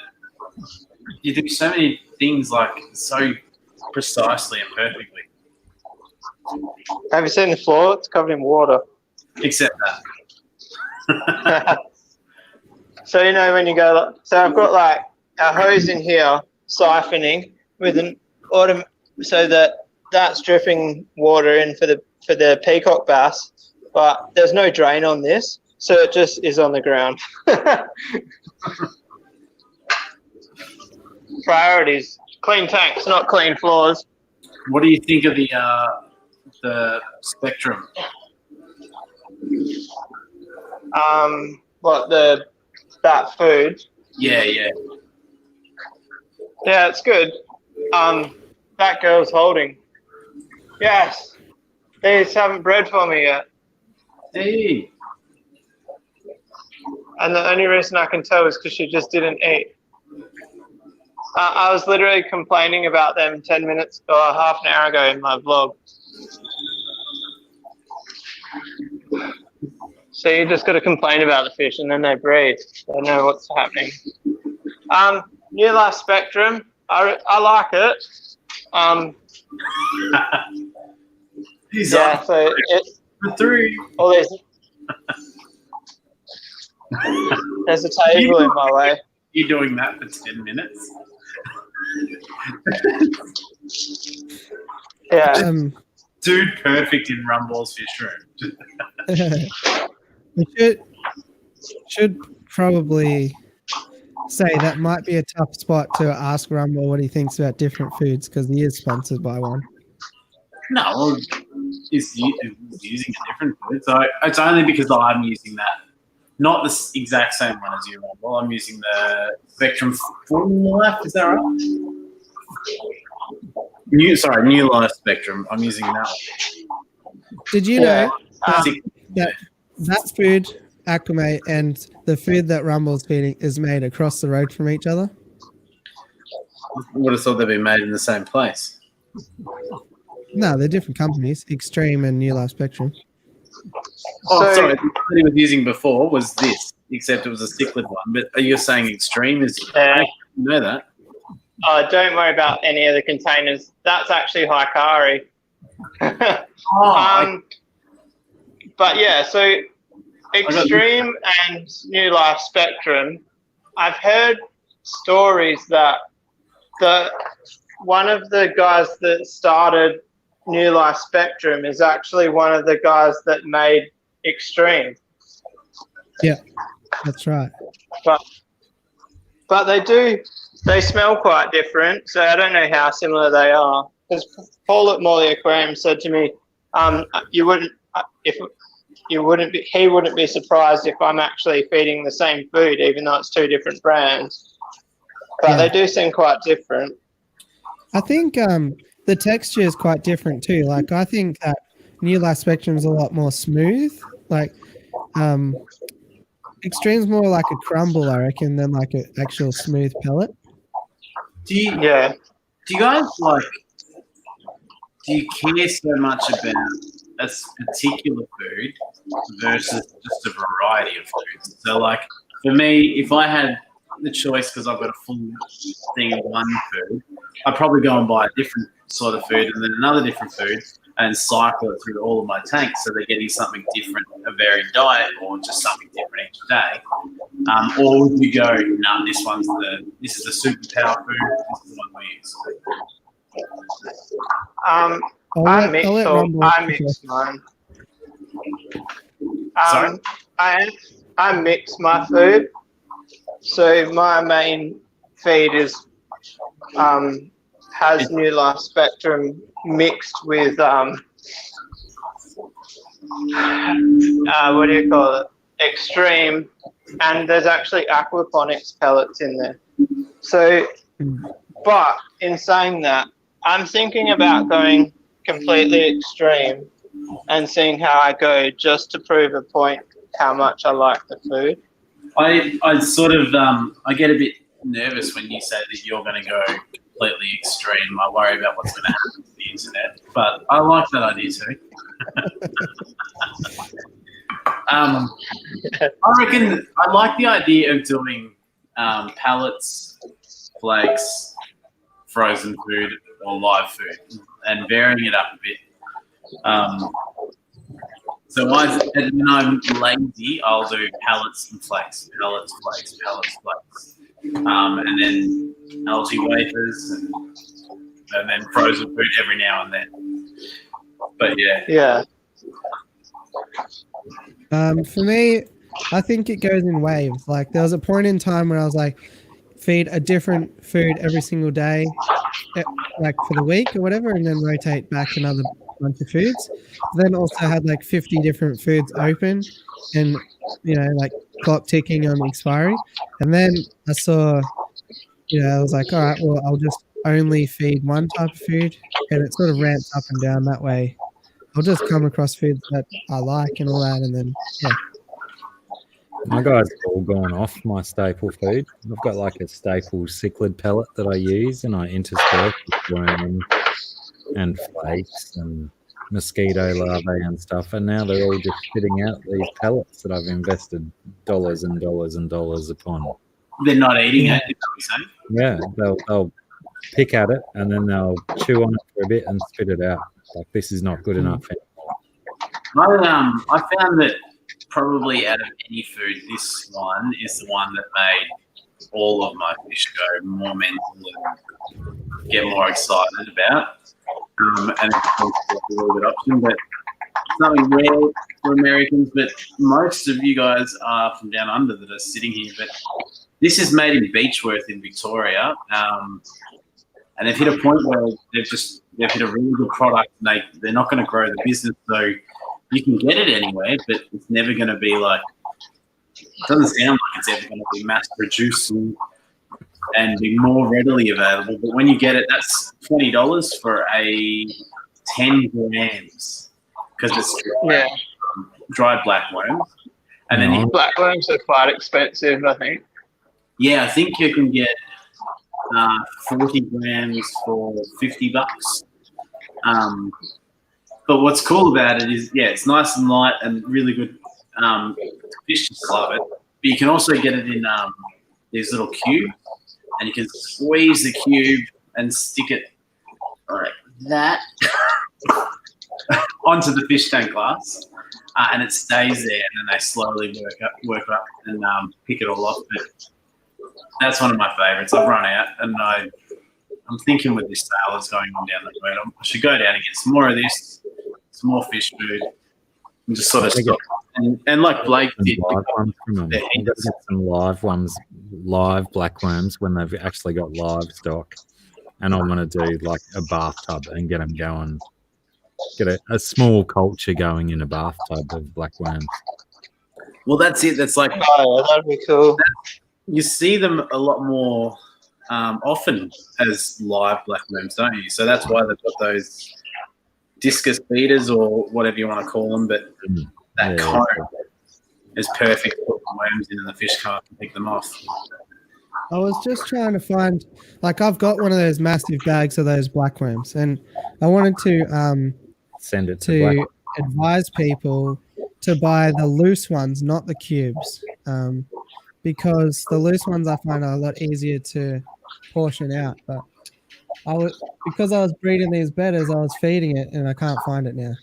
you do so many things like so precisely and perfectly. Have you seen the floor? It's covered in water. Except that. So you know when you go, so I've got like a hose in here siphoning with an so that's dripping water in for the peacock bass, but there's no drain on this, so it just is on the ground. Priorities: clean tanks, not clean floors. What do you think of the spectrum? What that food? Yeah. Yeah, it's good. That girl's holding. Yes. They just haven't bred for me yet. Hey. And the only reason I can tell is because she just didn't eat. I was literally complaining about them 10 minutes or half an hour ago in my vlog. So you just got to complain about the fish and then they breed. They know what's happening. New Life Spectrum, I like it. Yeah, so it's all these. There's a table in my way. You're doing that for 10 minutes? Yeah. Dude, perfect in Rumble's fish room. We should probably say that might be a tough spot to ask Rumble what he thinks about different foods because he is sponsored by one. No, well, he's using a different food. So it's only because I'm using that. Not the exact same one as you, Rumble. I'm using the Spectrum Full Life. Is that right? New Life Spectrum. I'm using that. Did you know that food, Aquamate, and the food that Rumble's feeding is made across the road from each other? I would have thought they'd be made in the same place. No, they're different companies, Extreme and New Life Spectrum. Oh, sorry. The one that he was using before was this, except it was a cichlid one. But you're saying Extreme is... Yeah. You know that. Don't worry about any of the containers. That's actually Hikari. But yeah, so Extreme and New Life Spectrum, I've heard stories that one of the guys that started New Life Spectrum is actually one of the guys that made Extreme. Yeah, that's right. But they smell quite different, so I don't know how similar they are. Because Paul at Morley Aquarium said to me, he wouldn't be surprised if I'm actually feeding the same food, even though it's two different brands. But they do seem quite different. I think the texture is quite different too. Like, I think that New Life Spectrum is a lot more smooth. Like, Extreme's more like a crumble, I reckon, than like an actual smooth pellet. Do you guys do you care so much about a particular food versus just a variety of foods? So, like, for me, if I had the choice, because I've got a full thing of one food, I'd probably go and buy a different sort of food and then another different food and cycle it through all of my tanks so they're getting something different, a varied diet, or just something different each day. Or would you go, no, this is the superpower food, this is the one we use? I mix mine. Sorry? I mix my food. So my main feed has New Life Spectrum mixed with what do you call it? Extreme, and there's actually aquaponics pellets in there. So, but in saying that, I'm thinking about going completely extreme and seeing how I go, just to prove a point how much I like the food. I sort of I get a bit nervous when you say that you're going to go completely extreme. I worry about what's going to happen to the internet, but I like that idea too. I reckon I like the idea of doing pellets, flakes, frozen food, or live food, and varying it up a bit. So when I'm lazy, I'll do pellets and flakes, pellets, flakes, pellets, flakes, and then algae wafers, and then frozen food every now and then. But yeah. For me, I think it goes in waves. Like, there was a point in time where I was like, feed a different food every single day, like for the week or whatever, and then rotate back another bunch of foods. Then also had like 50 different foods open and, like clock ticking on expiry. And then I saw, I was like, all right, well, I'll just only feed one type of food, and it sort of ramps up and down that way. I'll just come across foods that I like and all that, and then, My guys are all gone off my staple food. I've got like a staple cichlid pellet that I use, and I intersperse with worm and flakes and mosquito larvae and stuff. And now they're all just spitting out these pellets that I've invested dollars and dollars and dollars upon. They're not eating it, is that what you're saying? Yeah, they'll pick at it and then they'll chew on it for a bit and spit it out. Like, this is not good enough anymore. I found that probably out of any food, this one is the one that made all of my fish go more mentally, get more excited about. And it's a really good option, but something rare for Americans, but most of you guys are from down under that are sitting here. But this is made in Beechworth in Victoria, and they've hit a point where they've hit a really good product, and they're not going to grow the business, so you can get it anywhere, but it's never going to be like, it doesn't sound like it's ever going to be mass produced and and be more readily available. But when you get it, that's $20 for a 10 grams because it's dried black worms. And then black worms are quite expensive, I think. Yeah, I think you can get 40 grams for $50. But what's cool about it is, it's nice and light and really good. Fish just love it. But you can also get it in these little cubes, and you can squeeze the cube and stick it like that onto the fish tank glass, and it stays there, and then they slowly work up and pick it all off. But that's one of my favourites. I've run out, and I'm thinking with this sale that's going on down the road, I should go down and get some more of this, some more fish food, and just sort of stop. And like Blake did, get some live ones, live blackworms when they've actually got livestock. And I want to do like a bathtub and get them going. Get a small culture going in a bathtub of blackworms. Well, that's it. That's like, that'd be cool. You see them a lot more often as live blackworms, don't you? So that's why they've got those discus feeders or whatever you want to call them. But that cone is perfect to put the worms in, and the fish can't pick them off. I was just trying to find, like, I've got one of those massive bags of those blackworms, and I wanted to send it to advise people to buy the loose ones, not the cubes, because the loose ones I find are a lot easier to portion out. But because I was breeding these betters, I was feeding it, and I can't find it now.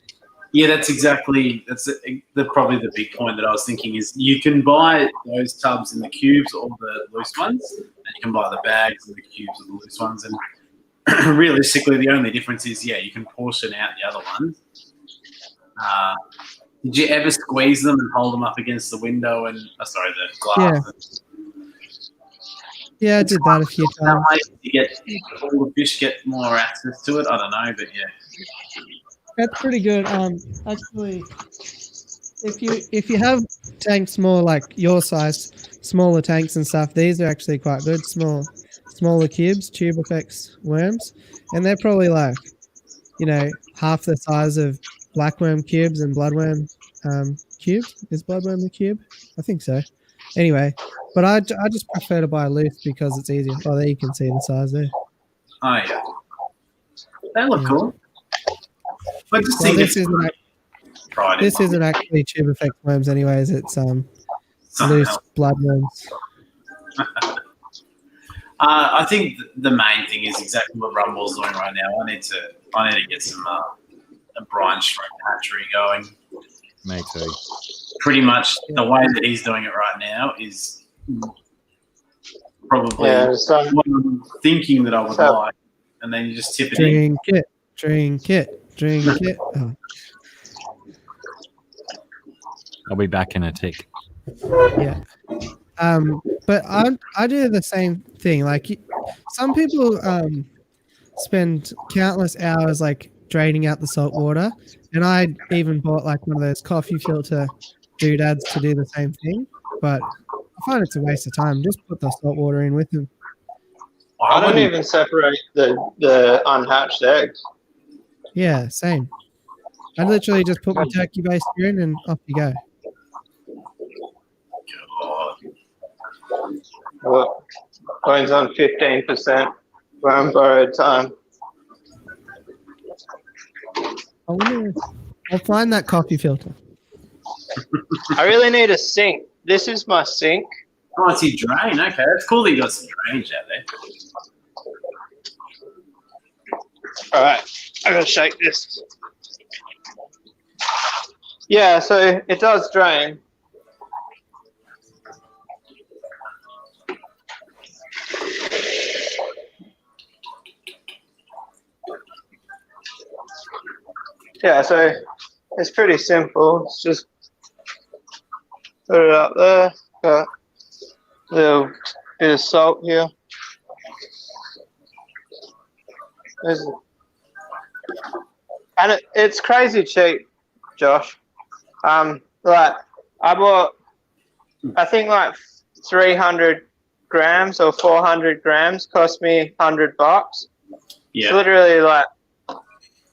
Yeah, that's probably the big point that I was thinking is you can buy those tubs in the cubes or the loose ones, and you can buy the bags and the cubes of the loose ones. And realistically, the only difference is, you can portion out the other ones. Did you ever squeeze them and hold them up against the window and, the glass? Yeah, I did that a few times. You get all the fish get more access to it. I don't know, but That's pretty good. Actually, if you have tanks more like your size, smaller tanks and stuff, these are actually quite good. Smaller cubes, tube effects worms, and they're probably like, half the size of blackworm cubes and bloodworm cubes. Is bloodworm a cube? I think so. Anyway, but I just prefer to buy loose because it's easier. Oh, there you can see the size there. Oh yeah, they look cool. Well, this isn't actually tube effect worms, anyways. It's loose bloodworms. I think the main thing is exactly what Rumble's doing right now. I need to get some a brine stroke hatchery going. Me too. Pretty much the way that he's doing it right now is probably what I'm thinking that I would like, and then you just tip it in. Drink it. Oh. I'll be back in a tick. Yeah. But I do the same thing. Like some people spend countless hours like draining out the salt water, and I even bought like one of those coffee filter doodads to do the same thing. But I find it's a waste of time. Just put the salt water in with them. I don't even separate the unhatched eggs. Yeah, same. I literally just put my turkey baster in and off you go. Well, mine's on 15% worm borrowed time. I'll find that coffee filter. I really need a sink. This is my sink. Oh, it's your drain. Okay, that's cool that you got some drainage out there. All right, I gotta shake this. Yeah, so it does drain. Yeah, so it's pretty simple. It's just put it up there. Got a little bit of salt here. And it's crazy cheap, Josh. Like I bought, I think like 300 grams or 400 grams cost me $100. Yeah. It's literally like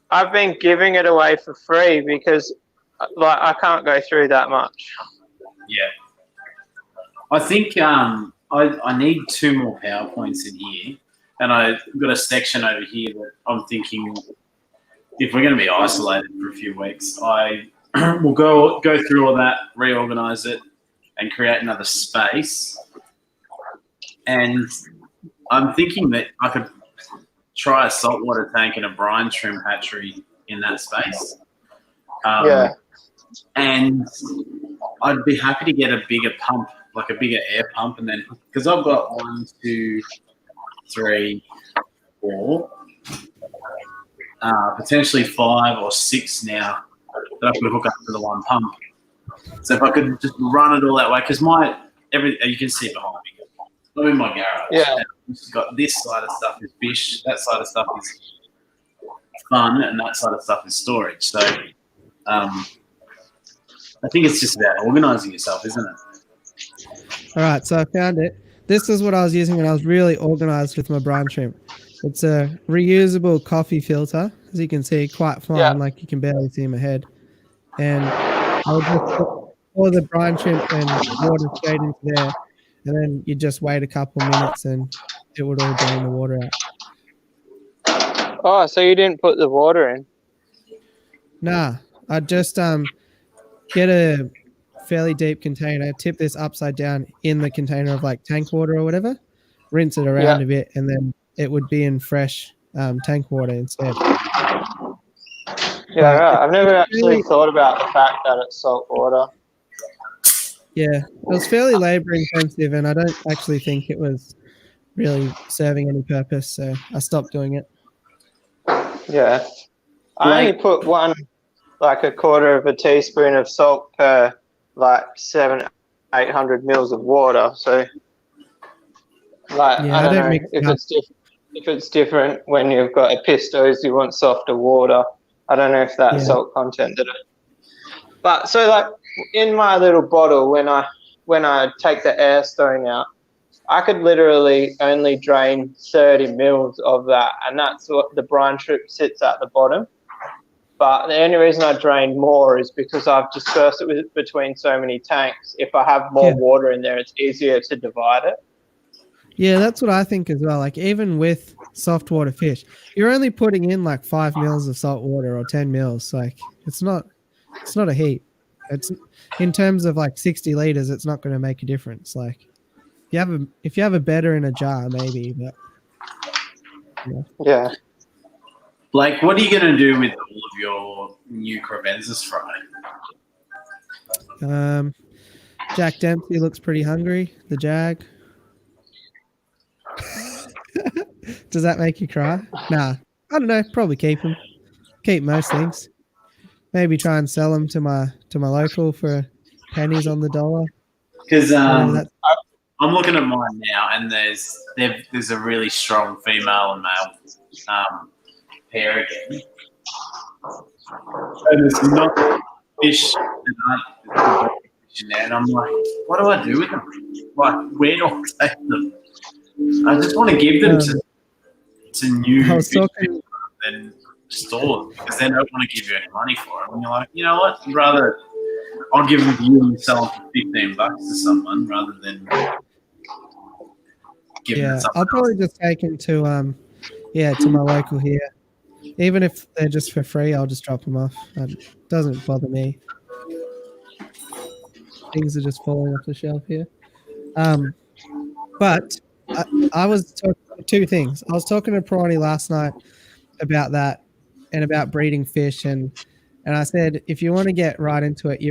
I've been giving it away for free because like I can't go through that much. Yeah. I think I need 2 more PowerPoints in here, and I've got a section over here that I'm thinking if we're going to be isolated for a few weeks, I will go through all that, reorganize it, and create another space. And I'm thinking that I could try a saltwater tank and a brine shrimp hatchery in that space. Yeah. And I'd be happy to get a bigger pump, like a bigger air pump, and then because I've got 1, 2, 3, 4, potentially 5 or 6 now that I could hook up to the one pump. So if I could just run it all that way, because you can see behind me. I'm in my garage. Yeah. It's got this side of stuff is fish, that side of stuff is fun, and that side of stuff is storage. So I think it's just about organising yourself, isn't it? All right, so I found it. This is what I was using when I was really organized with my brine shrimp. It's a reusable coffee filter, as you can see, quite fine, like you can barely see my head. And I'll just pour the brine shrimp and water straight into there, and then you just wait a couple minutes and it would all drain the water out. Oh, so you didn't put the water in? Nah, I just get a fairly deep container, tip this upside down in the container of like tank water or whatever, rinse it around a bit, and then it would be in fresh tank water instead. Yeah, right. I've never actually thought about the fact that it's salt water. Yeah, it was fairly labor intensive, and I don't actually think it was really serving any purpose, so I stopped doing it. Yeah. I only put like a quarter of a teaspoon of salt per like 700-800 mils of water. So like I don't know if it's different when you've got a pistos, you want softer water. I don't know if that salt content did it. But so like in my little bottle, when I take the air stone out, I could literally only drain 30 mils of that, and that's what the brine strip sits at the bottom. But the only reason I drained more is because I've dispersed it between so many tanks. If I have more water in there, it's easier to divide it. Yeah, that's what I think as well. Like even with soft water fish, you're only putting in like 5 mils of salt water or 10 mils. Like it's not a heap. It's in terms of like 60 liters, it's not going to make a difference. Like if you have a better in a jar, maybe. But yeah. Blake, what are you going to do with all of your new crevenzas fry? Jack Dempsey looks pretty hungry. The Jag. Does that make you cry? Nah, I don't know. Probably keep them. Keep most things. Maybe try and sell them to my local for pennies on the dollar. Because I'm looking at mine now, and there's a really strong female and male pair again. And there's not fish in there, and I'm like, what do I do with them? Like, where do I take them? I just want to give them to new fish people than stores, because they don't want to give you any money for them. And you're like, you know what? I'll give them to you and sell them for $15 to someone rather than giving them something. I'll probably just take them to to my local here. Even if they're just for free, I'll just drop them off. It doesn't bother me. Things are just falling off the shelf here. But I was talking two things. I was talking to Prawny last night about that and about breeding fish, and I said if you want to get right into it,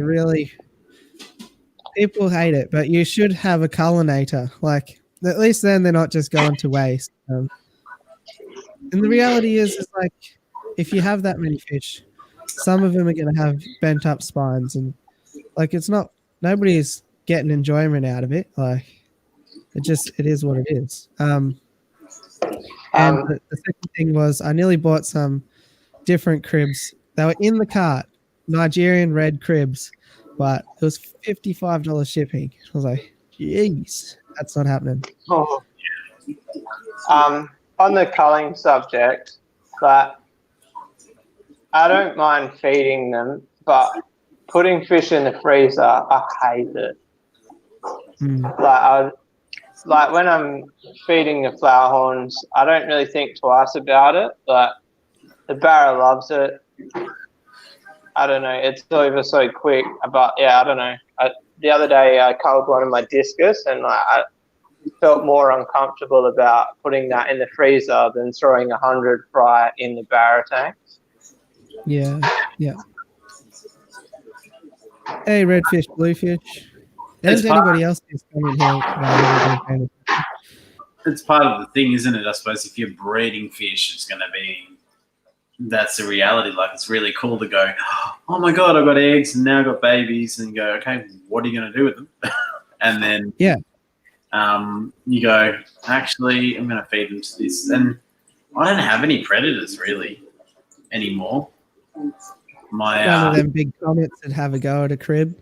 people hate it, but you should have a cullinator. Like at least then they're not just going to waste. And the reality is like if you have that many fish, some of them are going to have bent up spines, and like nobody's getting enjoyment out of it. Like it is what it is. And the second thing was I nearly bought some different cribs. They were in the cart, Nigerian red cribs, but it was $55 shipping. I was like, jeez. That's not happening. Oh. On the culling subject, but I don't mind feeding them, but putting fish in the freezer, I hate it. Like when I'm feeding the flower horns, I don't really think twice about it. Like the barra loves it. I don't know. It's over so quick. But yeah, I don't know. The other day I culled one of my discus, and I felt more uncomfortable about putting that in the freezer than throwing 100 fry in the barra tank. Yeah. Hey, redfish, bluefish. And anybody else who's coming here. It's part of the thing, isn't it? I suppose if you're breeding fish, it's going to be, that's the reality. Like, it's really cool to go, oh my God, I've got eggs and now I've got babies, and go, okay, what are you going to do with them? And then you go, actually, I'm going to feed them to this. And I don't have any predators really anymore. One of them big comets that have a go at a crib.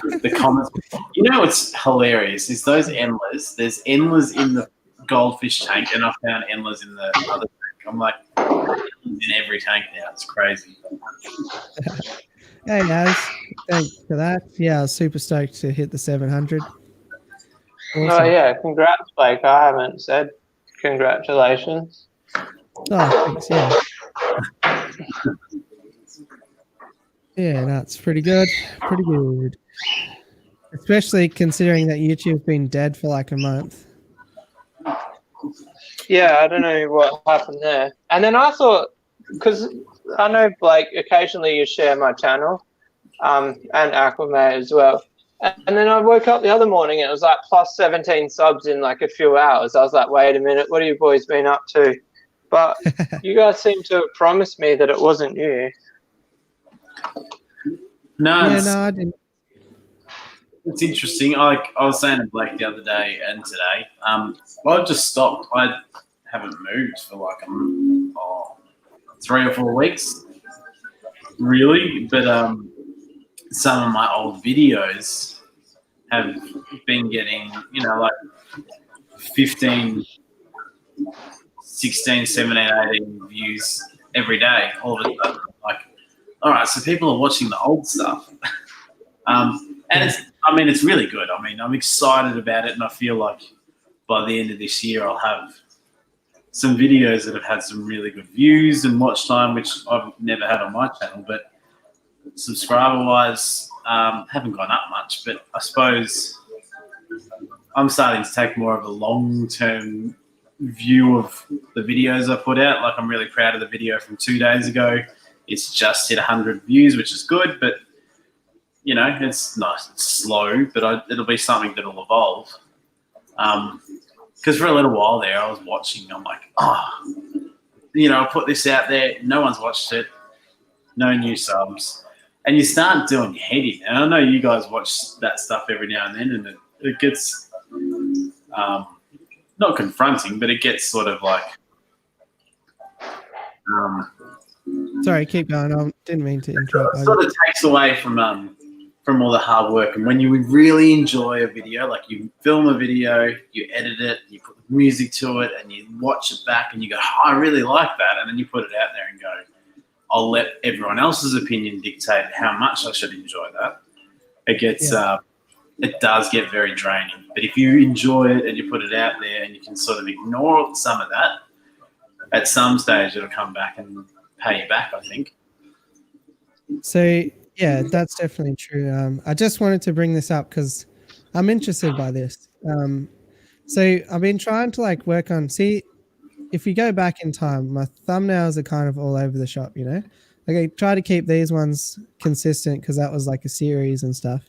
The comments, you know, what's hilarious is those endlers. There's endlers in the goldfish tank, and I found endlers in the other tank. I'm like, in every tank now. It's crazy. Hey guys, thanks for that. Yeah, I was super stoked to hit the 700. Awesome. Oh yeah, congrats, Blake. I haven't said congratulations. Oh, thanks. Yeah. Yeah, that's pretty good. Pretty good. Especially considering that YouTube's been dead for like a month. Yeah, I don't know what happened there. And then I thought, because I know, Blake, occasionally you share my channel, and Aquamate as well. And then I woke up the other morning and it was like plus 17 subs in like a few hours. I was like, wait a minute, what have you boys been up to? But you guys seem to have promised me that it wasn't you. No, no, I didn't. It's interesting. Like I was saying to Blake the other day and today, I just stopped. I haven't moved for like 3 or 4 weeks, really. But some of my old videos have been getting, like 15, 16, 17, 18 views every day. All of a sudden, like, all right, so people are watching the old stuff. And it's really good. I mean, I'm excited about it, and I feel like by the end of this year, I'll have some videos that have had some really good views and watch time, which I've never had on my channel. But subscriber-wise, haven't gone up much. But I suppose I'm starting to take more of a long-term view of the videos I put out. Like, I'm really proud of the video from 2 days ago. It's just hit 100 views, which is good, but it's nice, it's slow, but it'll be something that'll evolve. Because for a little while there, I was watching, I'm like, I put this out there, no one's watched it, no new subs. And you start doing your head in. And I know you guys watch that stuff every now and then, and it gets not confronting, but it gets sort of like... Sorry, keep going. I didn't mean to interrupt. It sort of takes away from all the hard work. And when you really enjoy a video, like you film a video, you edit it, you put music to it, and you watch it back and you go, I really like that. And then you put it out there and go, I'll let everyone else's opinion dictate how much I should enjoy that. It gets, it does get very draining. But if you enjoy it and you put it out there and you can sort of ignore some of that, at some stage it'll come back and pay you back, I think. So, yeah, that's definitely true. I just wanted to bring this up because I'm interested by this. So I've been trying to work on, if you go back in time, my thumbnails are kind of all over the shop, Like I try to keep these ones consistent because that was like a series and stuff.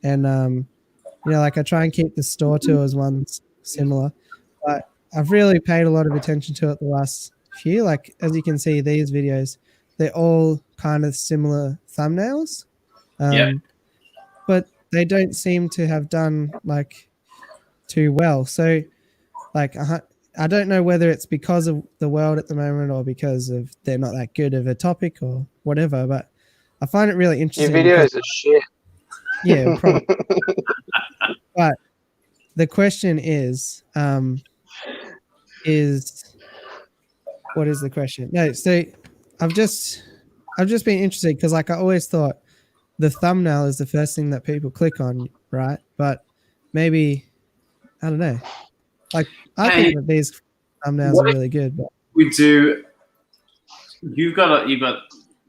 And, I try and keep the store tours ones similar. But I've really paid a lot of attention to it the last few. Like, as you can see, these videos, they're all kind of similar thumbnails. But they don't seem to have done too well. So I don't know whether it's because of the world at the moment or because of they're not that good of a topic or whatever, but I find it really interesting. Your videos are shit. Yeah, probably. But the question is what is the question? No, so I've just been interested because like I always thought the thumbnail is the first thing that people click on, right? But maybe I don't know. Like I Hey, think that these thumbnails are what if really good, but we do? You've got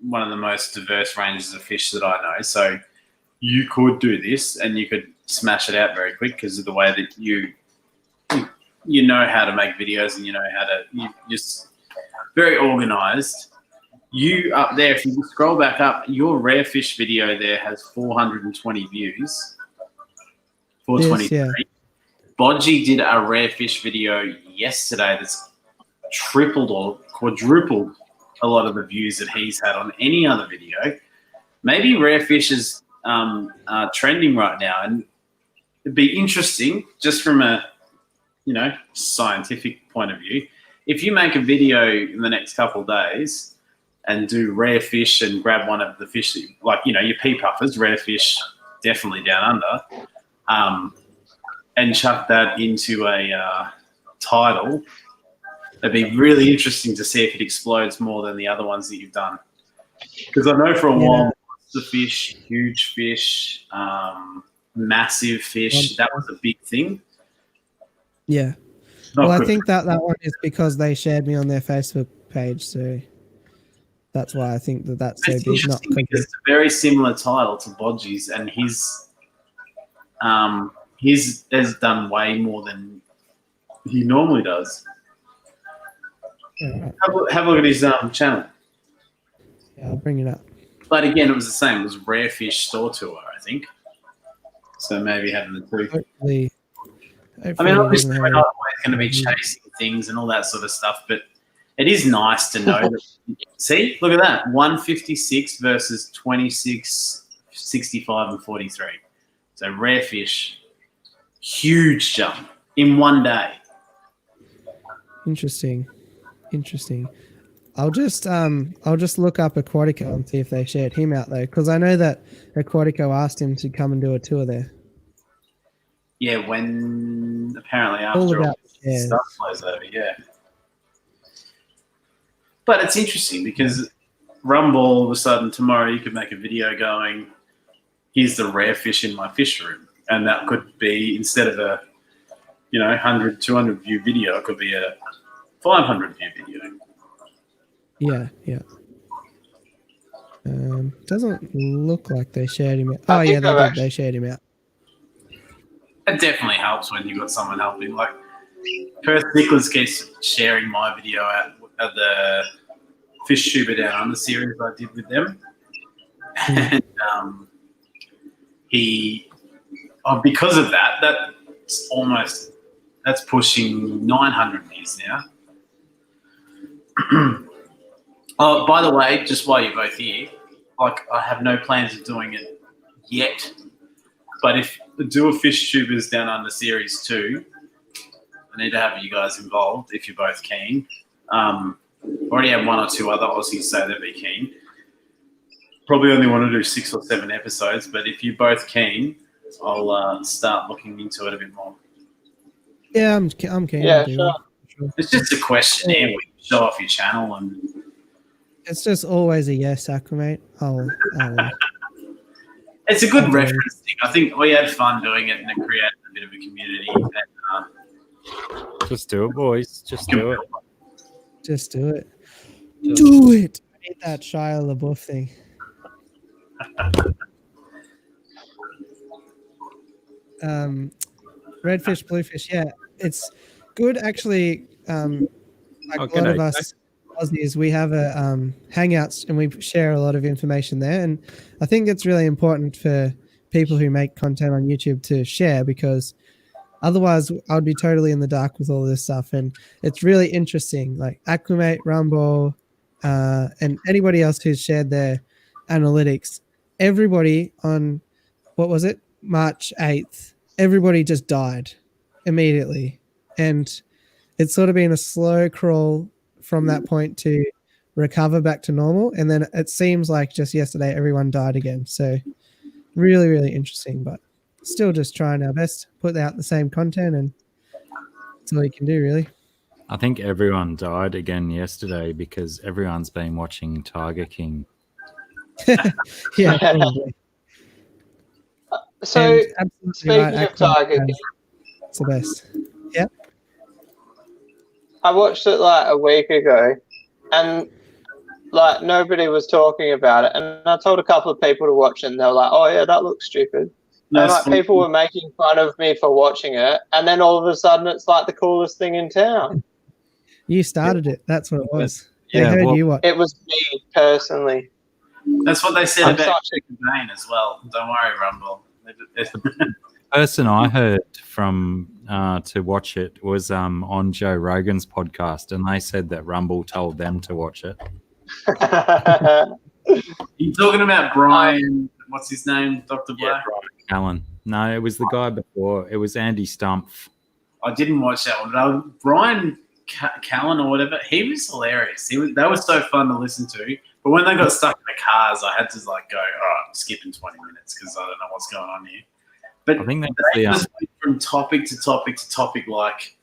one of the most diverse ranges of fish that I know, so you could do this and you could smash it out very quick because of the way that you know how to make videos and you know how to you just very organized. You up there, if you scroll back up, your rare fish video there has 420 views. 423. yeah. Bodgy did a rare fish video yesterday that's tripled or quadrupled a lot of the views that he's had on any other video. Maybe rare fish is trending right now, and it'd be interesting just from a scientific point of view. If you make a video in the next couple of days and do rare fish and grab one of the fish that your pea puffers, rare fish, definitely down under, and chuck that into a title, it'd be really interesting to see if it explodes more than the other ones that you've done. Because I know for a while, the fish, huge fish, massive fish, that was a big thing. Yeah. Well, I think that one is because they shared me on their Facebook page, so that's why I think that's so big. Not because it's a very similar title to Bodgy's, and his has done way more than he normally does. Yeah, Have a look at his channel. Yeah, I'll bring it up. But again, it was the same. It was Rare Fish Store Tour, I think. So maybe having the two. Hopefully obviously, we're not always going to be chasing things and all that sort of stuff, but it is nice to know that. See, look at that. 156 versus 26, 65, and 43. So Rare Fish, huge jump in one day. Interesting. I'll just look up Aquatico and see if they shared him out though, because I know that Aquatico asked him to come and do a tour there. Yeah, when apparently after all stuff blows over, yeah. But it's interesting because Rumble, all of a sudden tomorrow you could make a video going, here's the rare fish in my fish room. And that could be, instead of a 100, 200 view video, it could be a 500 view video. Yeah. Doesn't look like they shared him out. Oh yeah, they shared him out. It definitely helps when you've got someone helping. Like Perth Nicholas keeps sharing my video at the Fish Tuber Down Under series I did with them. And because of that's pushing 900 views now. Oh, by the way, just while you're both here, like I have no plans of doing it yet, but if do a Fish Tubers Down Under Series 2, I need to have you guys involved if you're both keen. Already have one or two other Aussies say they'd be keen. Probably only want to do 6 or 7 episodes, but if you're both keen, I'll start looking into it a bit more. Yeah, I'm keen. Yeah, sure. It's just a questionnaire where you show off your channel and. It's just always a yes, Aquamate. I'll It's a good reference thing. I think we had fun doing it and it created a bit of a community. And, just do it, boys. Just do it. Just do it. Do it. I need that Shia LaBeouf thing. Redfish, bluefish. Yeah, it's good actually. Like a lot of us Aussies, we have a Hangouts and we share a lot of information there, and I think it's really important for people who make content on YouTube to share, because otherwise I would be totally in the dark with all this stuff. And it's really interesting, like Aquamate, Rumble, and anybody else who's shared their analytics. Everybody on March 8th, everybody just died immediately, and it's sort of been a slow crawl from that point to recover back to normal. And then it seems like just yesterday, everyone died again. So really, really interesting. But still just trying our best to put out the same content, and that's all you can do, really. I think everyone died again yesterday because everyone's been watching Tiger King. Yeah, probably. So, And absolutely speaking right, of Tiger King, it's the best. Yeah. I watched it like a week ago, and like nobody was talking about it. And I told a couple of people to watch it, and they were like, "Oh yeah, that looks stupid." And like people were making fun of me for watching it, and then all of a sudden, it's like the coolest thing in town. You started it. That's what it was. They Yeah, heard well, you watch. It was me personally. That's what they said I'm about such Chicken Bane as well. Don't worry, Rumble. person I heard from to watch it was on Joe Rogan's podcast, and they said that Rumble told them to watch it. You talking about Brian? What's his name? Dr. Black? Brian Callen. No, it was the guy before. It was Andy Stumpf. I didn't watch that one, but Brian Callen or whatever, he was hilarious. That was so fun to listen to. But when they got stuck in the cars, I had to like go, all right, skipping 20 minutes because I don't know what's going on here. But I think that's they the just went from topic to topic to topic. Like,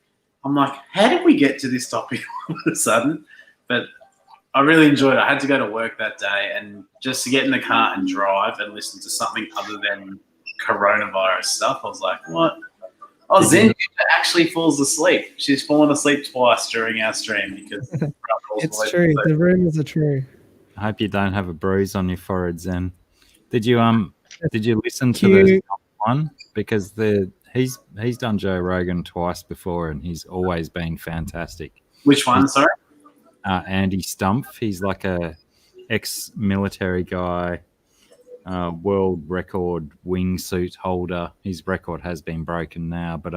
I'm like, how did we get to this topic all of a sudden? But I really enjoyed it. I had to go to work that day, and just to get in the car and drive and listen to something other than coronavirus stuff, I was like, what? Oh, Zen actually falls asleep. She's fallen asleep twice during our stream because It's true. The rumors are true. I hope you don't have a bruise on your forehead, Zen. Did you listen to the one? Because he's done Joe Rogan twice before, and he's always been fantastic. Which one, sorry? Andy Stumpf. He's like a ex-military guy, world record wingsuit holder. His record has been broken now, but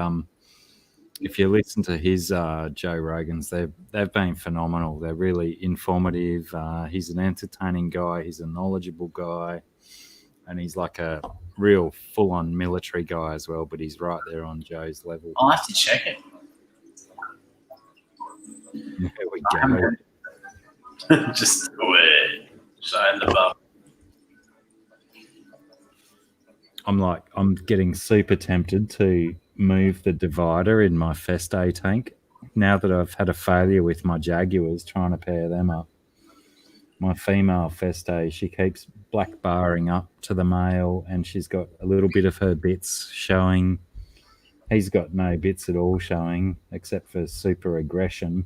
if you listen to his Joe Rogans, they've been phenomenal. They're really informative. He's an entertaining guy. He's a knowledgeable guy, and he's like a real full-on military guy as well. But he's right there on Joe's level. I'll have to check it. There we go. Just do it. Shine the ball. I'm getting super tempted to move the divider in my Feste tank now that I've had a failure with my Jaguars trying to pair them up. My female Feste, she keeps black barring up to the male, and she's got a little bit of her bits showing. He's got no bits at all showing except for super aggression.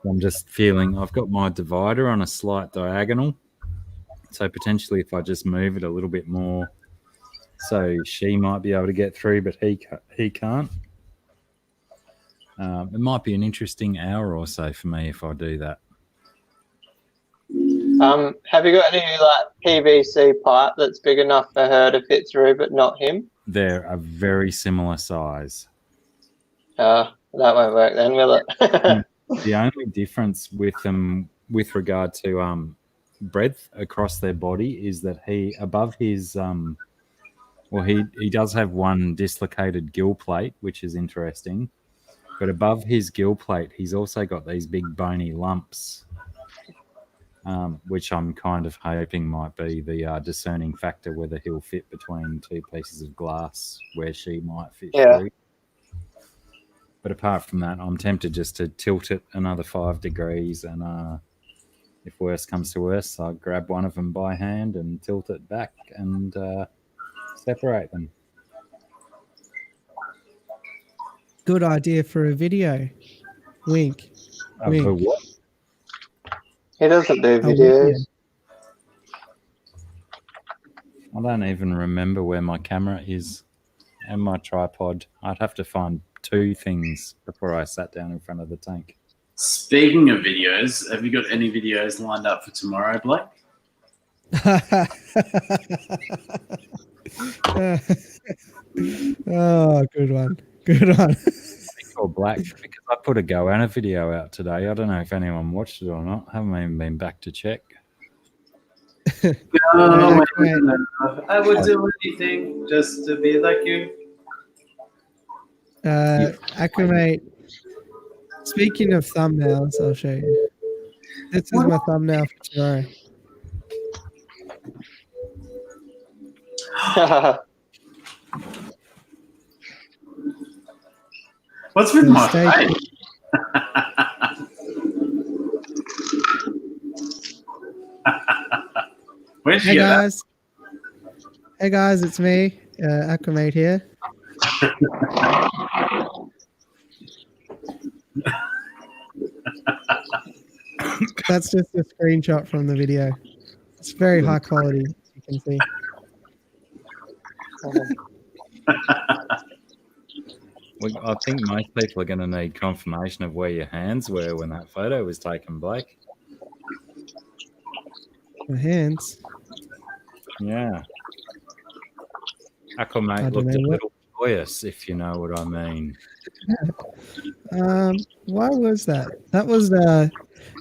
I'm just feeling I've got my divider on a slight diagonal, so potentially if I just move it a little bit more, so she might be able to get through, but he can't. It might be an interesting hour or so for me if I do that. Have you got any like PVC pipe that's big enough for her to fit through, but not him? They're a very similar size. That won't work then, will it? The only difference with them, with regard to breadth across their body, is that he above his he does have one dislocated gill plate, which is interesting. But above his gill plate, he's also got these big bony lumps, which I'm kind of hoping might be the discerning factor whether he'll fit between two pieces of glass where she might fit through. But apart from that, I'm tempted just to tilt it another 5 degrees, and if worse comes to worse, I'll grab one of them by hand and tilt it back and separate them. Good idea for a video. Wink. Wink. For what? He doesn't do videos. I don't even remember where my camera is and my tripod. I'd have to find 2 things before I sat down in front of the tank. Speaking of videos, have you got any videos lined up for tomorrow, Blake? Oh, good one. Good one. Or Black, because I put a Goanna video out today. I don't know if anyone watched it or not. I haven't even been back to check. No, I would do anything just to be like you. Acclimate. Speaking of thumbnails, I'll show you. This is my thumbnail for tomorrow. What's with So my stay face? Where'd you Hey get that? guys. Hey guys, it's me, Aquamate here. That's just a screenshot from the video. It's very high quality, as you can see. I think most people are going to need confirmation of where your hands were when that photo was taken, Blake. My hands. Yeah. I Aquamate don't looked know a what. little joyous, if you know what I mean. Why was that? That was the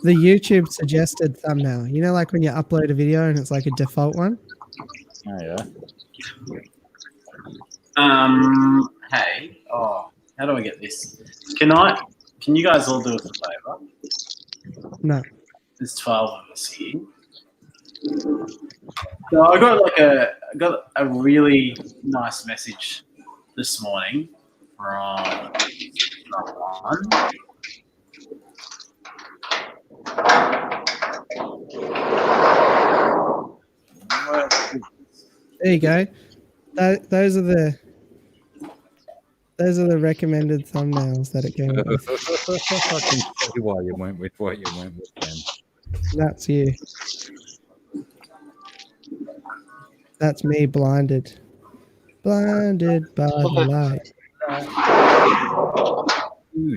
YouTube suggested thumbnail. You know, like when you upload a video and it's like a default one. Oh, yeah. Hey. Oh, how do I get this? Can you guys all do us a favor? No. There's 12 of us here. So I got a really nice message this morning from someone. There you go. Those are the recommended thumbnails that it came up with. I can see why you went with what you went with then. That's you. That's me blinded. Blinded by the light. Ooh,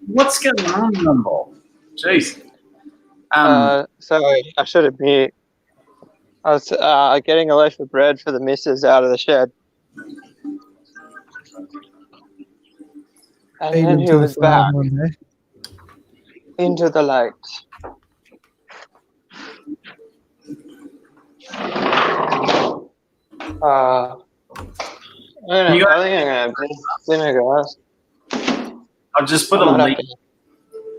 What's going on, Gumball? Jeez. Sorry, I should have mute. I was getting a loaf of bread for the missus out of the shed. And Feed then them he to the was fly back one day. into the lake. I think I'm gonna have dinner, guys. I've just put a link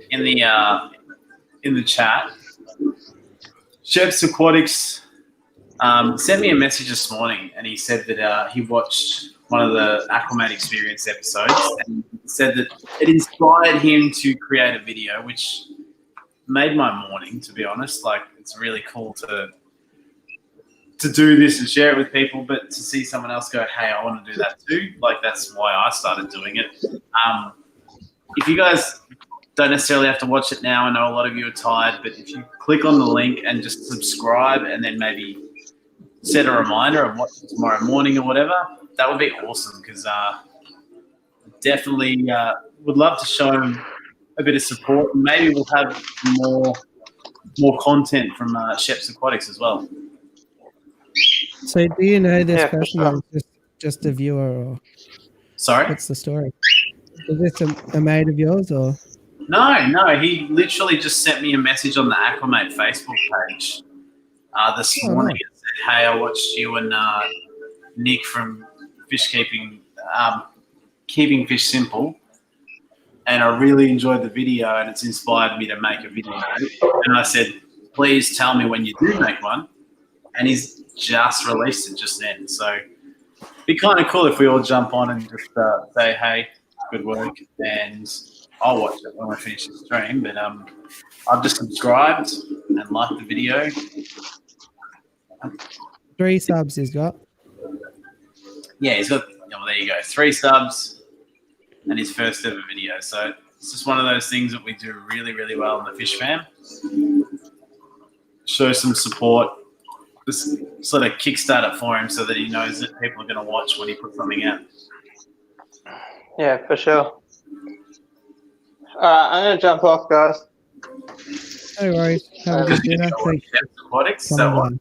in the chat. Chef's Aquatics sent me a message this morning, and he said that he watched one of the Aquamat Experience episodes, and said that it inspired him to create a video, which made my morning, to be honest. Like, it's really cool to do this and share it with people, but to see someone else go, hey, I want to do that too, like, that's why I started doing it. If you guys don't necessarily have to watch it now, I know a lot of you are tired, but if you click on the link and just subscribe and then maybe set a reminder of watch it tomorrow morning or whatever, that would be awesome, because definitely would love to show them a bit of support. Maybe we'll have more content from Chef's Aquatics as well. So do you know this Yeah, for person sure. or just a viewer, or Sorry? what's the story? Is this a mate of yours, or? No, he literally just sent me a message on the Acclimate Facebook page this morning and said, hey, I watched you and Nick from Fishkeeping, Keeping Fish Simple, and I really enjoyed the video, and it's inspired me to make a video. And I said, please tell me when you do make one. And he's just released it just then. So it'd be kind of cool if we all jump on and just say, hey, good work, and I'll watch it when I finish the stream. But I've just subscribed and liked the video. 3 subs he's got. Yeah, he's got, well, there you go, 3 subs and his first ever video. So it's just one of those things that we do really, really well in the Fish Fam. Show some support. Just sort of kickstart it for him so that he knows that people are going to watch when he puts something out. Yeah, for sure. I'm going to jump off, guys. No worries. Have a good dinner. Thank you. Aquatics, Come so on.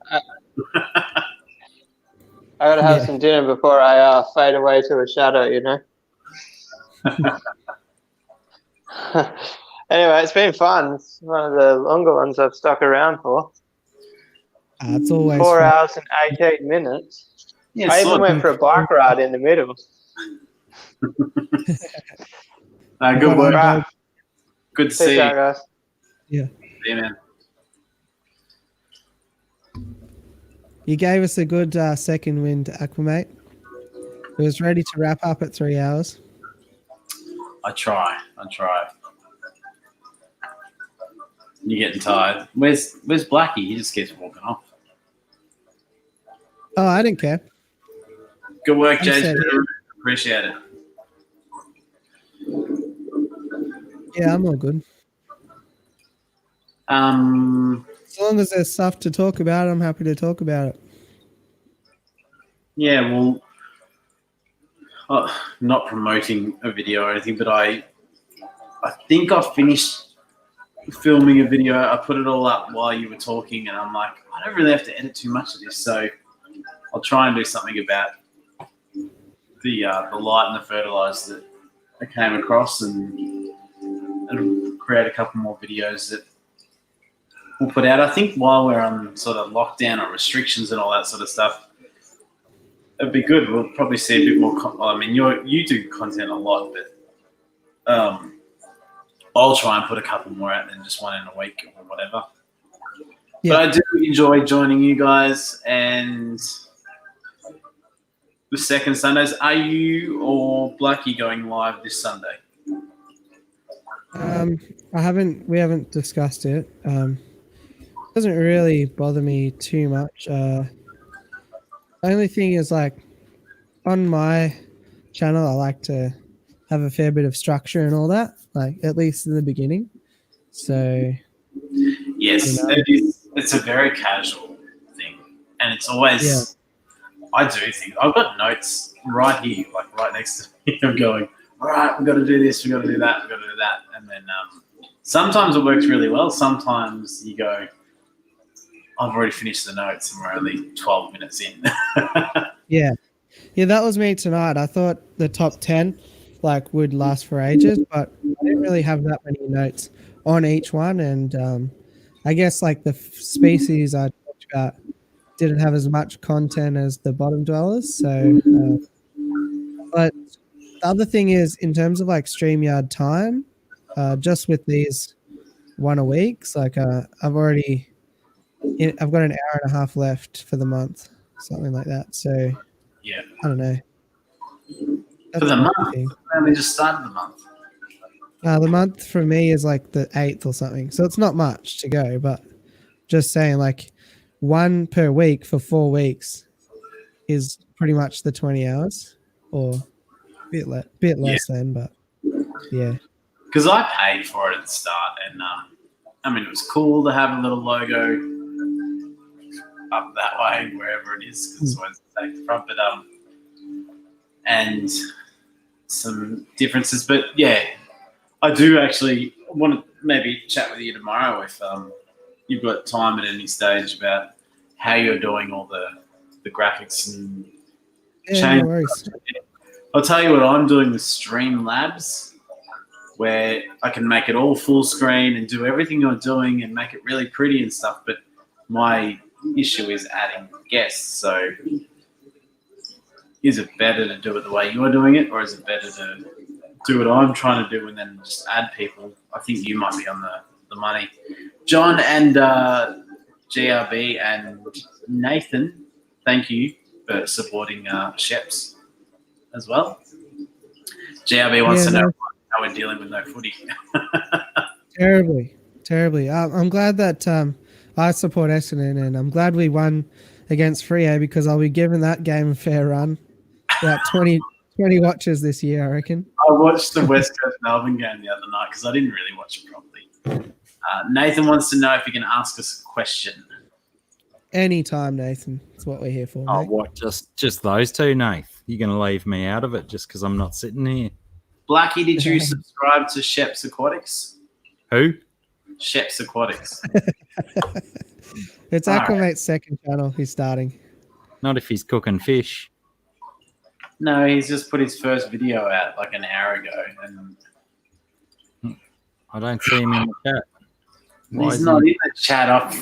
I got to have some dinner before I fade away to a shadow, you know? Anyway, it's been fun. It's one of the longer ones I've stuck around for. It's always 4 fun. hours and 18 minutes. Yeah, I even went for a bike ride in the middle. Good work. Right. Good to see Peace you. out, guys. Yeah. See you, man. You gave us a good second win to acclimate. It was ready to wrap up at 3 hours. I try. You're getting tired. Where's Blackie? He just keeps walking off. Oh, I didn't care. Good work, I'm Jason. set here. Appreciate it. Yeah, I'm all good. As long as there's stuff to talk about, I'm happy to talk about it. Yeah, well, not promoting a video or anything, but I think I finished filming a video. I put it all up while you were talking, and I'm like, I don't really have to edit too much of this, so I'll try and do something about the light and the fertilizer that I came across, and create a couple more videos that we'll put out. I think while we're on sort of lockdown or restrictions and all that sort of stuff, it'd be good. We'll probably see a bit more. I mean, you do content a lot, but I'll try and put a couple more out than just one in a week or whatever. Yeah. But I do enjoy joining you guys, and the second Sundays. Are you or Blackie going live this Sunday? We haven't discussed it. Doesn't really bother me too much. The only thing is, like, on my channel, I like to have a fair bit of structure and all that, like at least in the beginning. So yes, you know. it's a very casual thing, and it's always. Yeah. I do think I've got notes right here, like right next to me. I'm going, all right, we've got to do this, we've got to do that, we've got to do that, and then sometimes it works really well. Sometimes you go, I've already finished the notes and we're only 12 minutes in. Yeah, that was me tonight. I thought the top 10 would last for ages, but I didn't really have that many notes on each one, and I guess the species I talked about didn't have as much content as the bottom dwellers. So, but the other thing is, in terms of StreamYard time, just with these one a weeks, I've got an hour and a half left for the month, something like that. So yeah, I don't know. For the month, I only just started the month. The month for me is the 8th or something, so it's not much to go. But just saying, one per week for 4 weeks is pretty much the 20 hours, or a bit less than, but yeah. Because I paid for it at the start, and I mean, it was cool to have a little logo up that way, wherever it is, because it's always the front, but and some differences. But yeah, I do actually want to maybe chat with you tomorrow if you've got time at any stage about how you're doing all the graphics and change. No worries. I'll tell you what I'm doing with Streamlabs, where I can make it all full screen and do everything you're doing and make it really pretty and stuff. But my issue is adding guests. So is it better to do it the way you're doing it, or is it better to do what I'm trying to do and then just add people? I think you might be on the money. John and GRB and Nathan, thank you for supporting Sheps as well. GRB wants to know how we're dealing with no footy. Terribly. I'm glad that I support Essendon, and I'm glad we won against Freo, because I'll be giving that game a fair run. About 20 watches this year, I reckon. I watched the West Coast Melbourne game the other night because I didn't really watch it properly. Nathan wants to know if you can ask us a question. Anytime, Nathan. That's what we're here for. Oh, mate. what? Just those two, Nath? You're going to leave me out of it just because I'm not sitting here? Blackie, did you subscribe to Sheps Aquatics? Who? Sheps Aquatics. It's Aquamate's second channel he's starting. Not if he's cooking fish. No, he's just put his first video out an hour ago, and I don't see him in the chat. he's not in the chat up.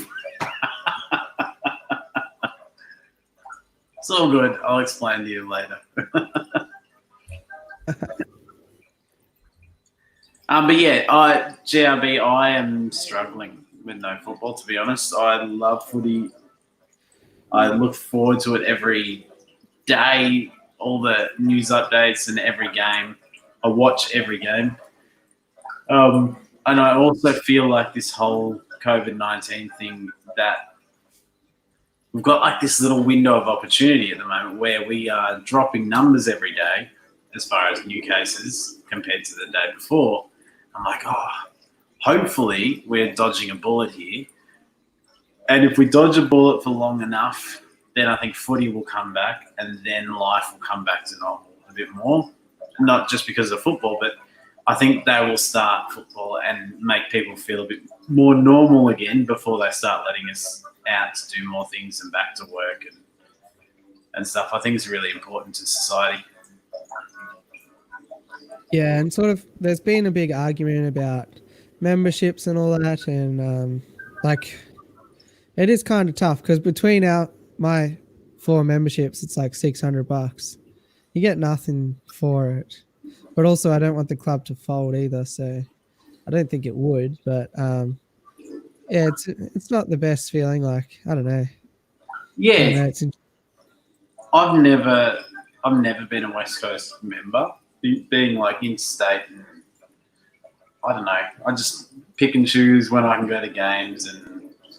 It's all good. I'll explain to you later. But yeah, GRB, I am struggling with no football, to be honest. I love footy. I look forward to it every day, all the news updates and every game. I watch every game. And I also feel like this whole COVID-19 thing, that we've got like this little window of opportunity at the moment where we are dropping numbers every day as far as new cases compared to the day before. I'm like, hopefully we're dodging a bullet here. And if we dodge a bullet for long enough, then I think footy will come back, and then life will come back to normal a bit more. Not just because of football, but I think they will start football and make people feel a bit more normal again before they start letting us out to do more things and back to work and stuff. I think it's really important to society. Yeah, and sort of there's been a big argument about memberships and all that, and like it is kind of tough because between my 4 memberships, it's like $600. You get nothing for it, but also I don't want the club to fold either, so I don't think it would. But yeah, it's not the best feeling. Like I don't know. Yeah, I don't know, I've never been a West Coast member. Being like interstate, I don't know. I just pick and choose when I can go to games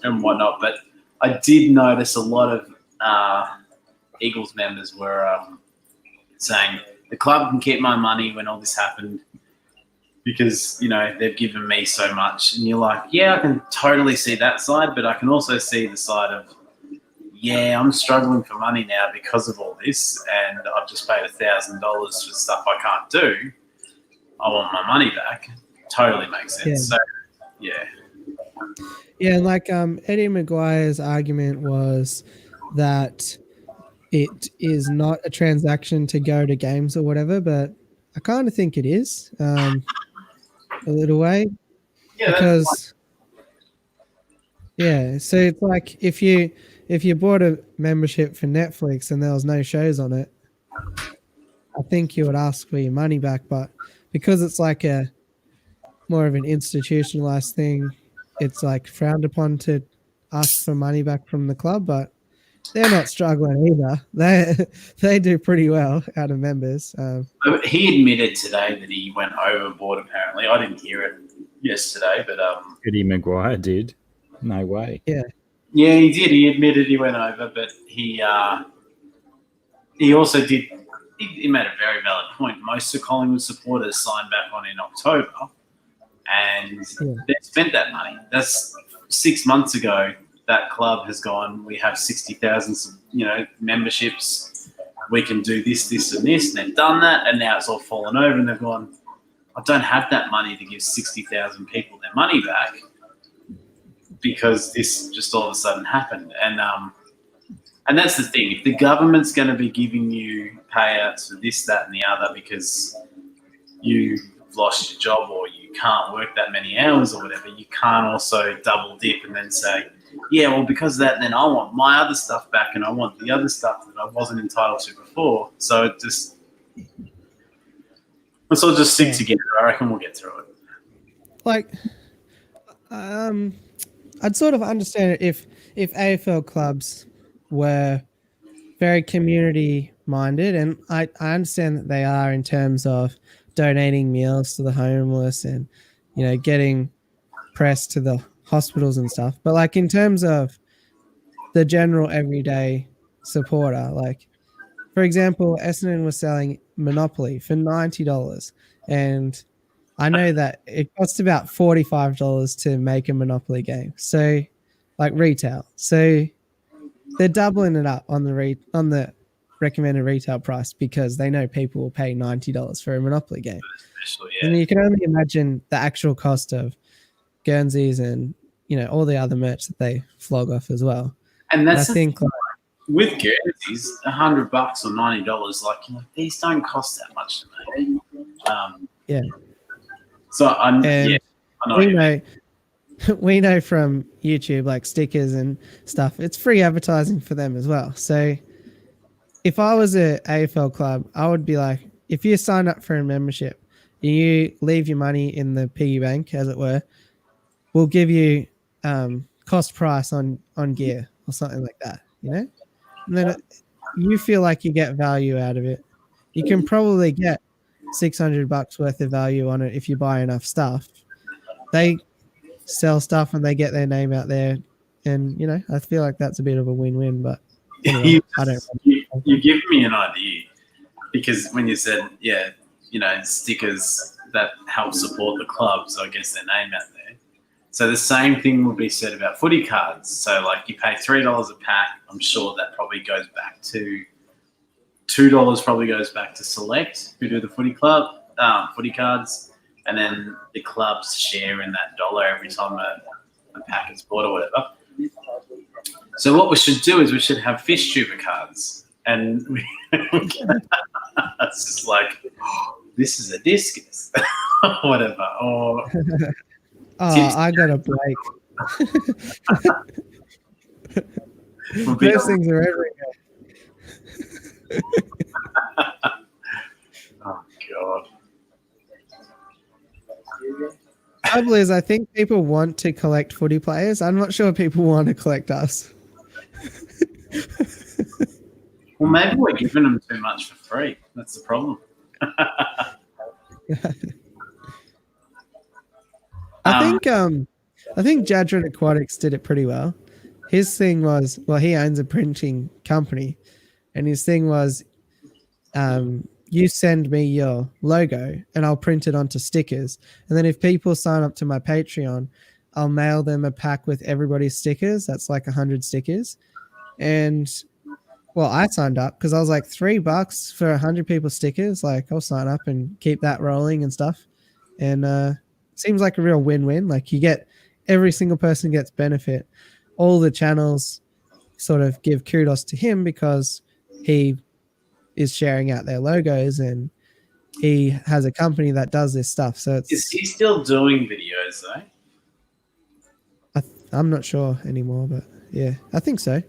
and whatnot. But I did notice a lot of Eagles members were saying the club can keep my money when all this happened because, you know, they've given me so much. And you're like, yeah, I can totally see that side, but I can also see the side of, yeah, I'm struggling for money now because of all this, and I've just paid $1,000 for stuff I can't do. I want my money back. Totally makes sense. Yeah. So, yeah. Yeah, like Eddie Maguire's argument was that it is not a transaction to go to games or whatever, but I kind of think it is a little way. Yeah, because yeah, so it's like if you bought a membership for Netflix and there was no shows on it, I think you would ask for your money back. But because it's like a more of an institutionalized thing, it's like frowned upon to ask for money back from the club. But they're not struggling either. They do pretty well out of members. He admitted today that he went overboard. Apparently, I didn't hear it yesterday, but Eddie Maguire did. No way. Yeah. Yeah, he did. He admitted he went over, but he also did. He made a very valid point. Most of Collingwood supporters signed back on in October, and they spent that money. That's 6 months ago. That club has gone. We have 60,000, memberships. We can do this, this, and this, and they've done that, and now it's all fallen over, and they've gone. I don't have that money to give 60,000 people their money back because this just all of a sudden happened, and that's the thing. If the government's going to be giving you payouts for this, that, and the other because you've lost your job or you can't work that many hours or whatever, you can't also double dip and then say, yeah, well, because of that, then I want my other stuff back and I want the other stuff that I wasn't entitled to before. So let's all just stick together. I reckon we'll get through it. Like, I'd sort of understand it if AFL clubs were very community minded, and I understand that they are in terms of donating meals to the homeless and getting press to the hospitals and stuff. But like in terms of the general everyday supporter, like for example, Essendon was selling Monopoly for $90, and I know that it costs about $45 to make a Monopoly game. So, like retail. So they're doubling it up on the recommended retail price because they know people will pay $90 for a Monopoly game. And you can only imagine the actual cost of Guernseys and all the other merch that they flog off as well. And that's I think with Guernseys, $100 or $90, these don't cost that much to me. Yeah. So I know. We know from YouTube, like stickers and stuff, it's free advertising for them as well. So if I was a AFL club, I would be like, if you sign up for a membership, you leave your money in the piggy bank, as it were, we'll give you cost price on gear or something like that, And then you feel like you get value out of it. you can probably get $600 worth of value on it if you buy enough stuff. They sell stuff and they get their name out there, and you know, I feel like that's a bit of a win-win. But anyway, you give me an idea, because when you said, yeah, you know, stickers that help support the clubs, I guess their name out there. So the same thing would be said about footy cards. So like you pay $3 a pack. I'm sure that probably goes back to $2. Probably goes back to Select, who do the footy cards, and then the clubs share in that dollar every time a pack is bought or whatever. So what we should do is we should have fish tuber cards, and it's just like, oh, this is a discus, or whatever. Or I got a break. Those things are everywhere. Oh God. Trouble is, I think people want to collect footy players. I'm not sure people want to collect us. Well, maybe we're giving them too much for free. That's the problem. I think Jadron Aquatics did it pretty well. His thing was, well, he owns a printing company, and his thing was, you send me your logo and I'll print it onto stickers. And then if people sign up to my Patreon, I'll mail them a pack with everybody's stickers. That's like 100 stickers. And well, I signed up because I was like, $3 for 100 people's stickers. Like, I'll sign up and keep that rolling and stuff. And seems like a real win-win. Like, you get, every single person gets benefit. All the channels sort of give kudos to him because he is sharing out their logos and he has a company that does this stuff. So it's, is he still doing videos though? I'm not sure anymore, but yeah, I think so.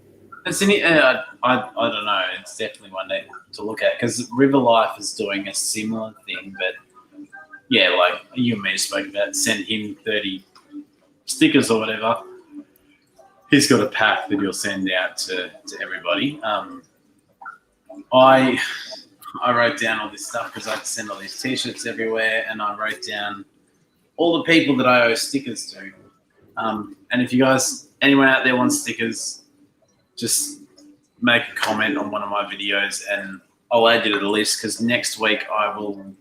It's I don't know. It's definitely one to look at, because River Life is doing a similar thing, but yeah, like you and me spoke about, send him 30 stickers or whatever. He's got a pack that he'll send out to everybody. I wrote down all this stuff because I had to send all these T-shirts everywhere, and I wrote down all the people that I owe stickers to. And if you guys, anyone out there wants stickers, just make a comment on one of my videos and I'll add you to the list, because next week I will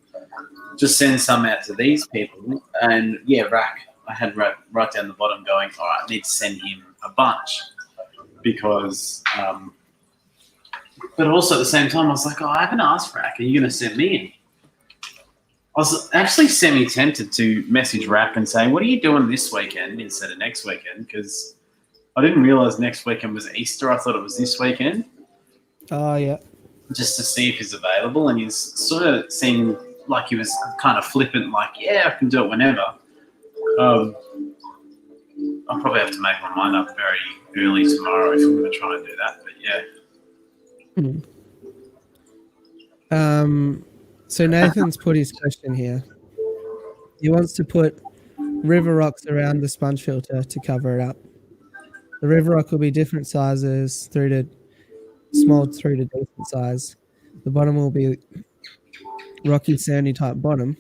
just send some out to these people. And yeah, Rack, I had right down the bottom going, all right, I need to send him a bunch, because but also at the same time I was like, oh, I haven't asked Rack, are you going to send me any? I was actually semi-tempted to message Rack and say, what are you doing this weekend instead of next weekend? Because I didn't realize next weekend was Easter. I thought it was this weekend. Oh, yeah. Just to see if he's available. And he's sort of seemed like he was kind of flippant, like, yeah, I can do it whenever. I'll probably have to make my mind up very early tomorrow if I'm going to try and do that. But yeah. So Nathan's put his question here. He wants to put river rocks around the sponge filter to cover it up. The river rock will be different sizes through to small through to decent size. The bottom will be rocky, sandy type bottom.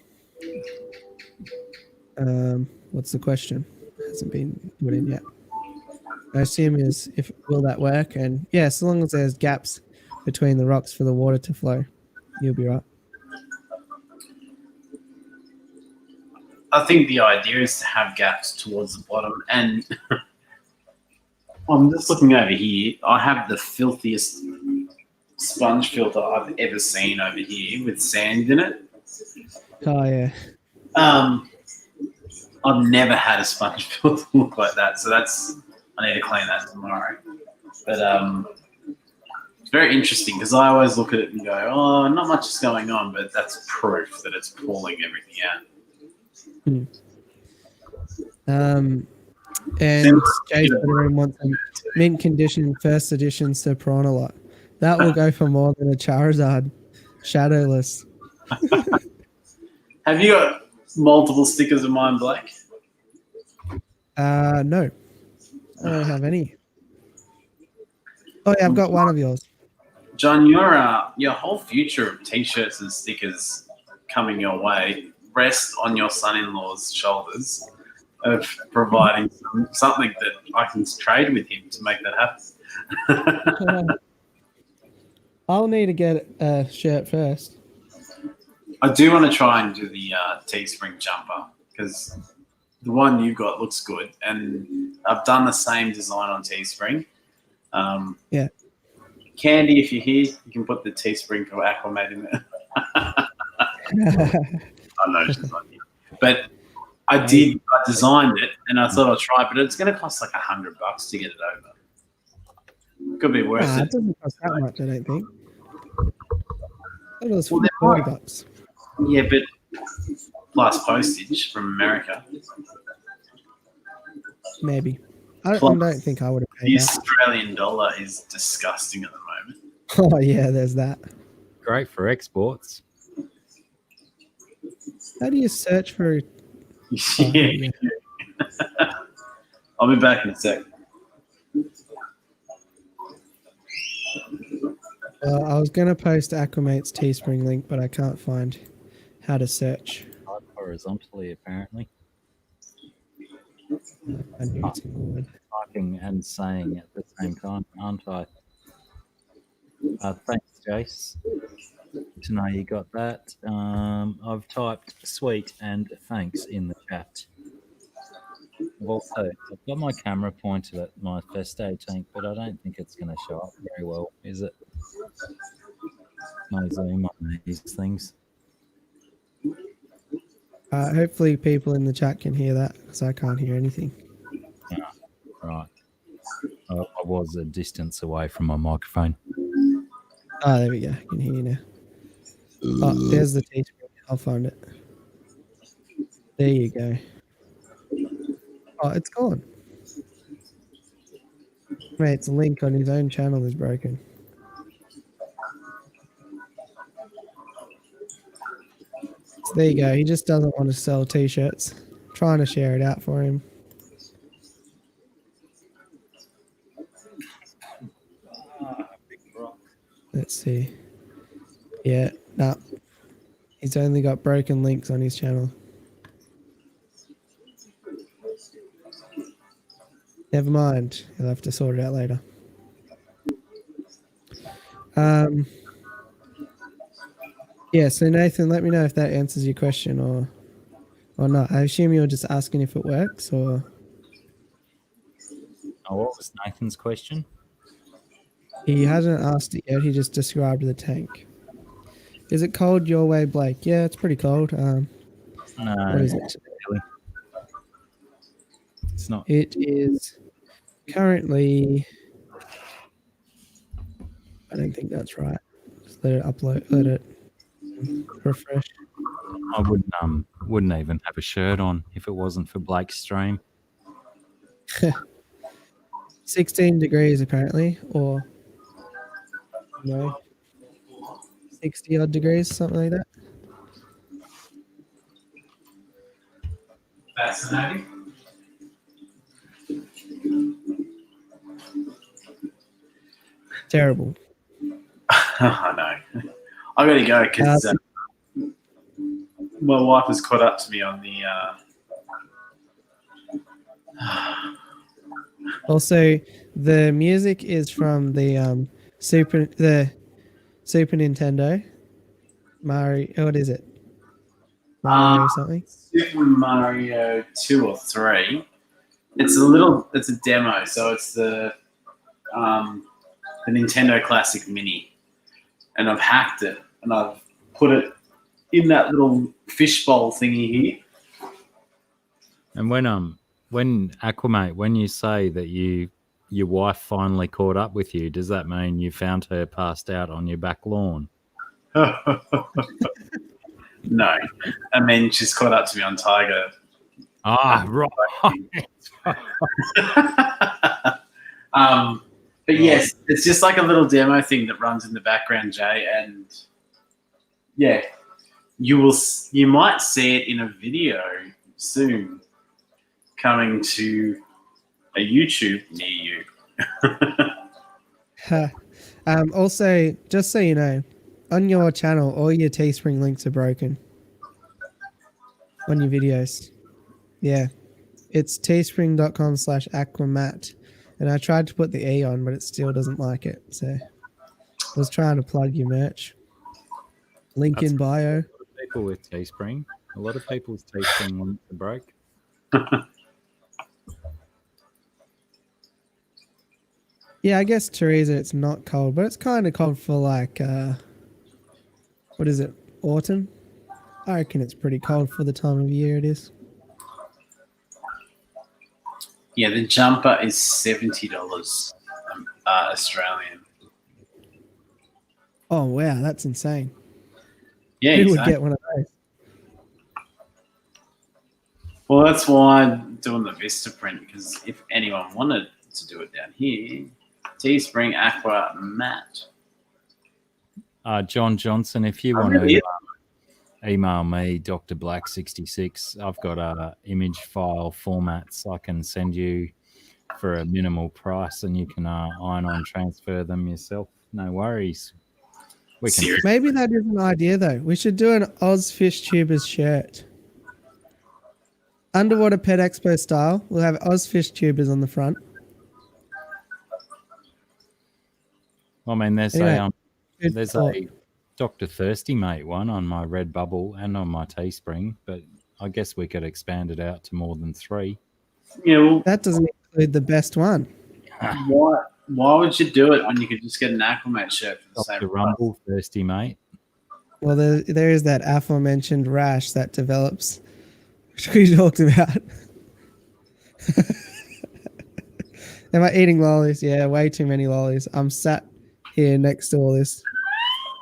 What's the question? Hasn't been put in yet. I assume is if will that work? And yeah, so long as there's gaps between the rocks for the water to flow, you'll be right. I think the idea is to have gaps towards the bottom. And I'm just looking over here. I have the filthiest sponge filter I've ever seen over here with sand in it. Oh, yeah. I've never had a sponge filter look like that. So I need to clean that tomorrow. But it's very interesting because I always look at it and go, oh, not much is going on, but that's proof that it's pulling everything out. And Jay wants a mint condition first edition Sir Prawn a lot. That will go for more than a Charizard Shadowless. Have you got multiple stickers of mine, Blake? No. I don't have any. Oh yeah, I've got one of yours. John, your whole future of t-shirts and stickers coming your way rests on your son-in-law's shoulders of providing something that I can trade with him to make that happen. I'll need to get a shirt first. I do want to try and do the Teespring jumper because the one you've got looks good, and I've done the same design on Teespring. Yeah. Candy, if you're here, you can put the Teespring for Aquamat in there. I know she's not here. But I designed it, and I thought I'd try it, but it's going to cost like $100 to get it over. Could be worth it. It doesn't cost that much, I don't think. It was Well, $40. Yeah, but plus postage from America. Maybe. I Plus, don't think I would have the paid that. Australian dollar is disgusting at the moment. Oh, yeah, there's that. Great for exports. How do you search for... Yeah. I'll be back in a sec. I was going to post Aquamate's Teespring link, but I can't find how to search. Horizontally, apparently. Typing and saying at the same time, aren't I? Thanks, Jace. To know you got that. I've typed sweet and thanks in the chat. I've got my camera pointed at my Festo tank, but I don't think it's going to show up very well, is it? No zoom on these things. Hopefully people in the chat can hear that, because I can't hear anything. Yeah, right. I was a distance away from my microphone. Oh, there we go. I can hear you now. Oh, there's the Teespring. I'll find it. There you go. Oh, it's gone. Mate's link on his own channel is broken. So there you go. He just doesn't want to sell t-shirts. Trying to share it out for him. Let's see. Yeah, no. He's only got broken links on his channel. Never mind. He'll have to sort it out later. Yeah, so Nathan, let me know if that answers your question or not. I assume you're just asking if it works, or... Oh, what was Nathan's question? He hasn't asked it yet. He just described the tank. Is it cold your way, Blake? Yeah, it's pretty cold. No, what is it? Really. It's not. It is currently... I don't think that's right. Just let it upload. Let it refresh. I wouldn't even have a shirt on if it wasn't for Blake's stream. 16 degrees apparently, or no, 60 odd degrees, something like that. Fascinating. Terrible. I know. I gotta go because my wife has caught up to me on the. Also, the music is from the Super Nintendo. Mario, what is it? Mario something? Super Mario 2 or 3. It's a demo, so it's the Nintendo Classic Mini, and I've hacked it and I've put it in that little fishbowl thingy here. And when Aquamate, when you say that your wife finally caught up with you, does that mean you found her passed out on your back lawn? No, I mean she's caught up to me on Tiger. Ah, right. But yes, it's just like a little demo thing that runs in the background, Jay, and yeah, you might see it in a video soon coming to a YouTube near you. Also, just so you know, on your channel, all your Teespring links are broken. On your videos. Yeah. It's teespring.com/aquamat. And I tried to put the E on, but it still doesn't like it. So I was trying to plug your merch. Link in bio. People with Teespring. A lot of people's Teespring links are broke. Yeah, I guess, Teresa, it's not cold, but it's kind of cold for like, what is it, autumn? I reckon it's pretty cold for the time of year it is. Yeah, the jumper is $70 Australian. Oh, wow, that's insane. Yeah, Who exactly. would get one of those? Well, that's why I'm doing the Vista print, because if anyone wanted to do it down here, Teespring Aqua Matte. John Johnson, if you want to email me, Dr. Black 66, I've got image file formats I can send you for a minimal price, and you can iron on transfer them yourself. No worries. We can. Maybe that is an idea though. We should do an Oz Fish Tubers shirt. Underwater Pet Expo style. We'll have Oz Fish Tubers on the front. I mean, there's Anyway, a Dr. Thirsty Mate one on my Redbubble and on my Teespring, but I guess we could expand it out to more than 3. Yeah, well, that doesn't include the best one. Why would you do it when you could just get an Aquamat shirt for the same Dr. price? Rumble Thirsty Mate. Well, there is that aforementioned rash that develops, which we talked about. Am I eating lollies? Yeah, way too many lollies. I'm sat here next to all this.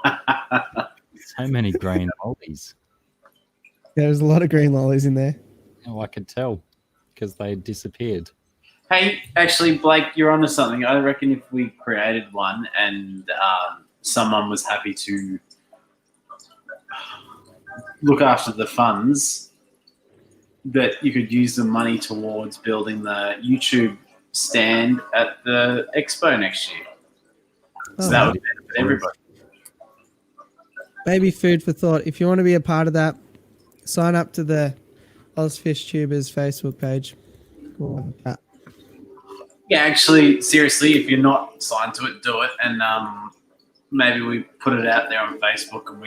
So many green lollies. Yeah, there's a lot of green lollies in there. Oh, I could tell because they disappeared. Hey, actually, Blake, you're onto something. I reckon if we created one and someone was happy to look after the funds, that you could use the money towards building the YouTube stand at the expo next year. So that would benefit everybody. Maybe food for thought. If you want to be a part of that, sign up to the Ozfish Tubers Facebook page. Yeah, actually, seriously, if you're not signed to it, do it. And maybe we put it out there on Facebook, and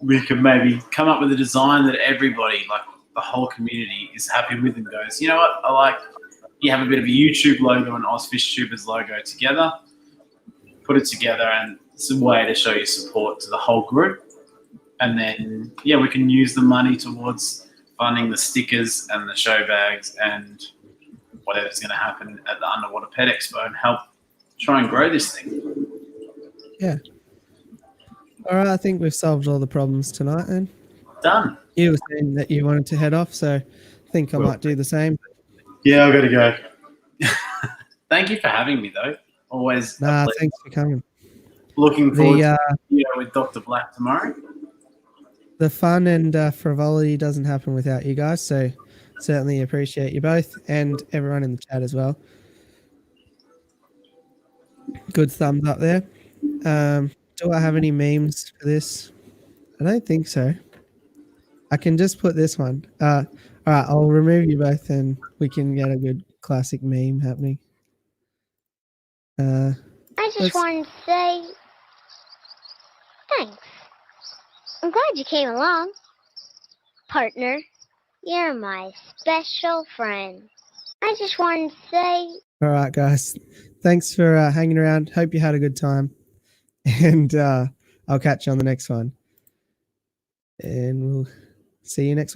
we can maybe come up with a design that everybody, like the whole community, is happy with and goes, you know what, I like. You have a bit of a YouTube logo and Ozfish Tubers logo together. Put it together, and it's a way to show your support to the whole group. And then, yeah, we can use the money towards funding the stickers and the show bags and whatever's going to happen at the Underwater Pet Expo, and help try and grow this thing. Yeah. All right, I think we've solved all the problems tonight then. Done. You were saying that you wanted to head off, so I think I might do the same. Yeah, I've got to go. Thank you for having me, though. Always. Nah, thanks for coming. Looking forward to the video with Dr. Black tomorrow. The fun and frivolity doesn't happen without you guys, so certainly appreciate you both and everyone in the chat as well. Good thumbs up there. Do I have any memes for this? I don't think so. I can just put this one. All right, I'll remove you both and we can get a good classic meme happening. I just wanted to say thanks. I'm glad you came along. Partner, you're my special friend. I just wanted to say... All right, guys. Thanks for hanging around. Hope you had a good time. And I'll catch you on the next one. And we'll see you next week.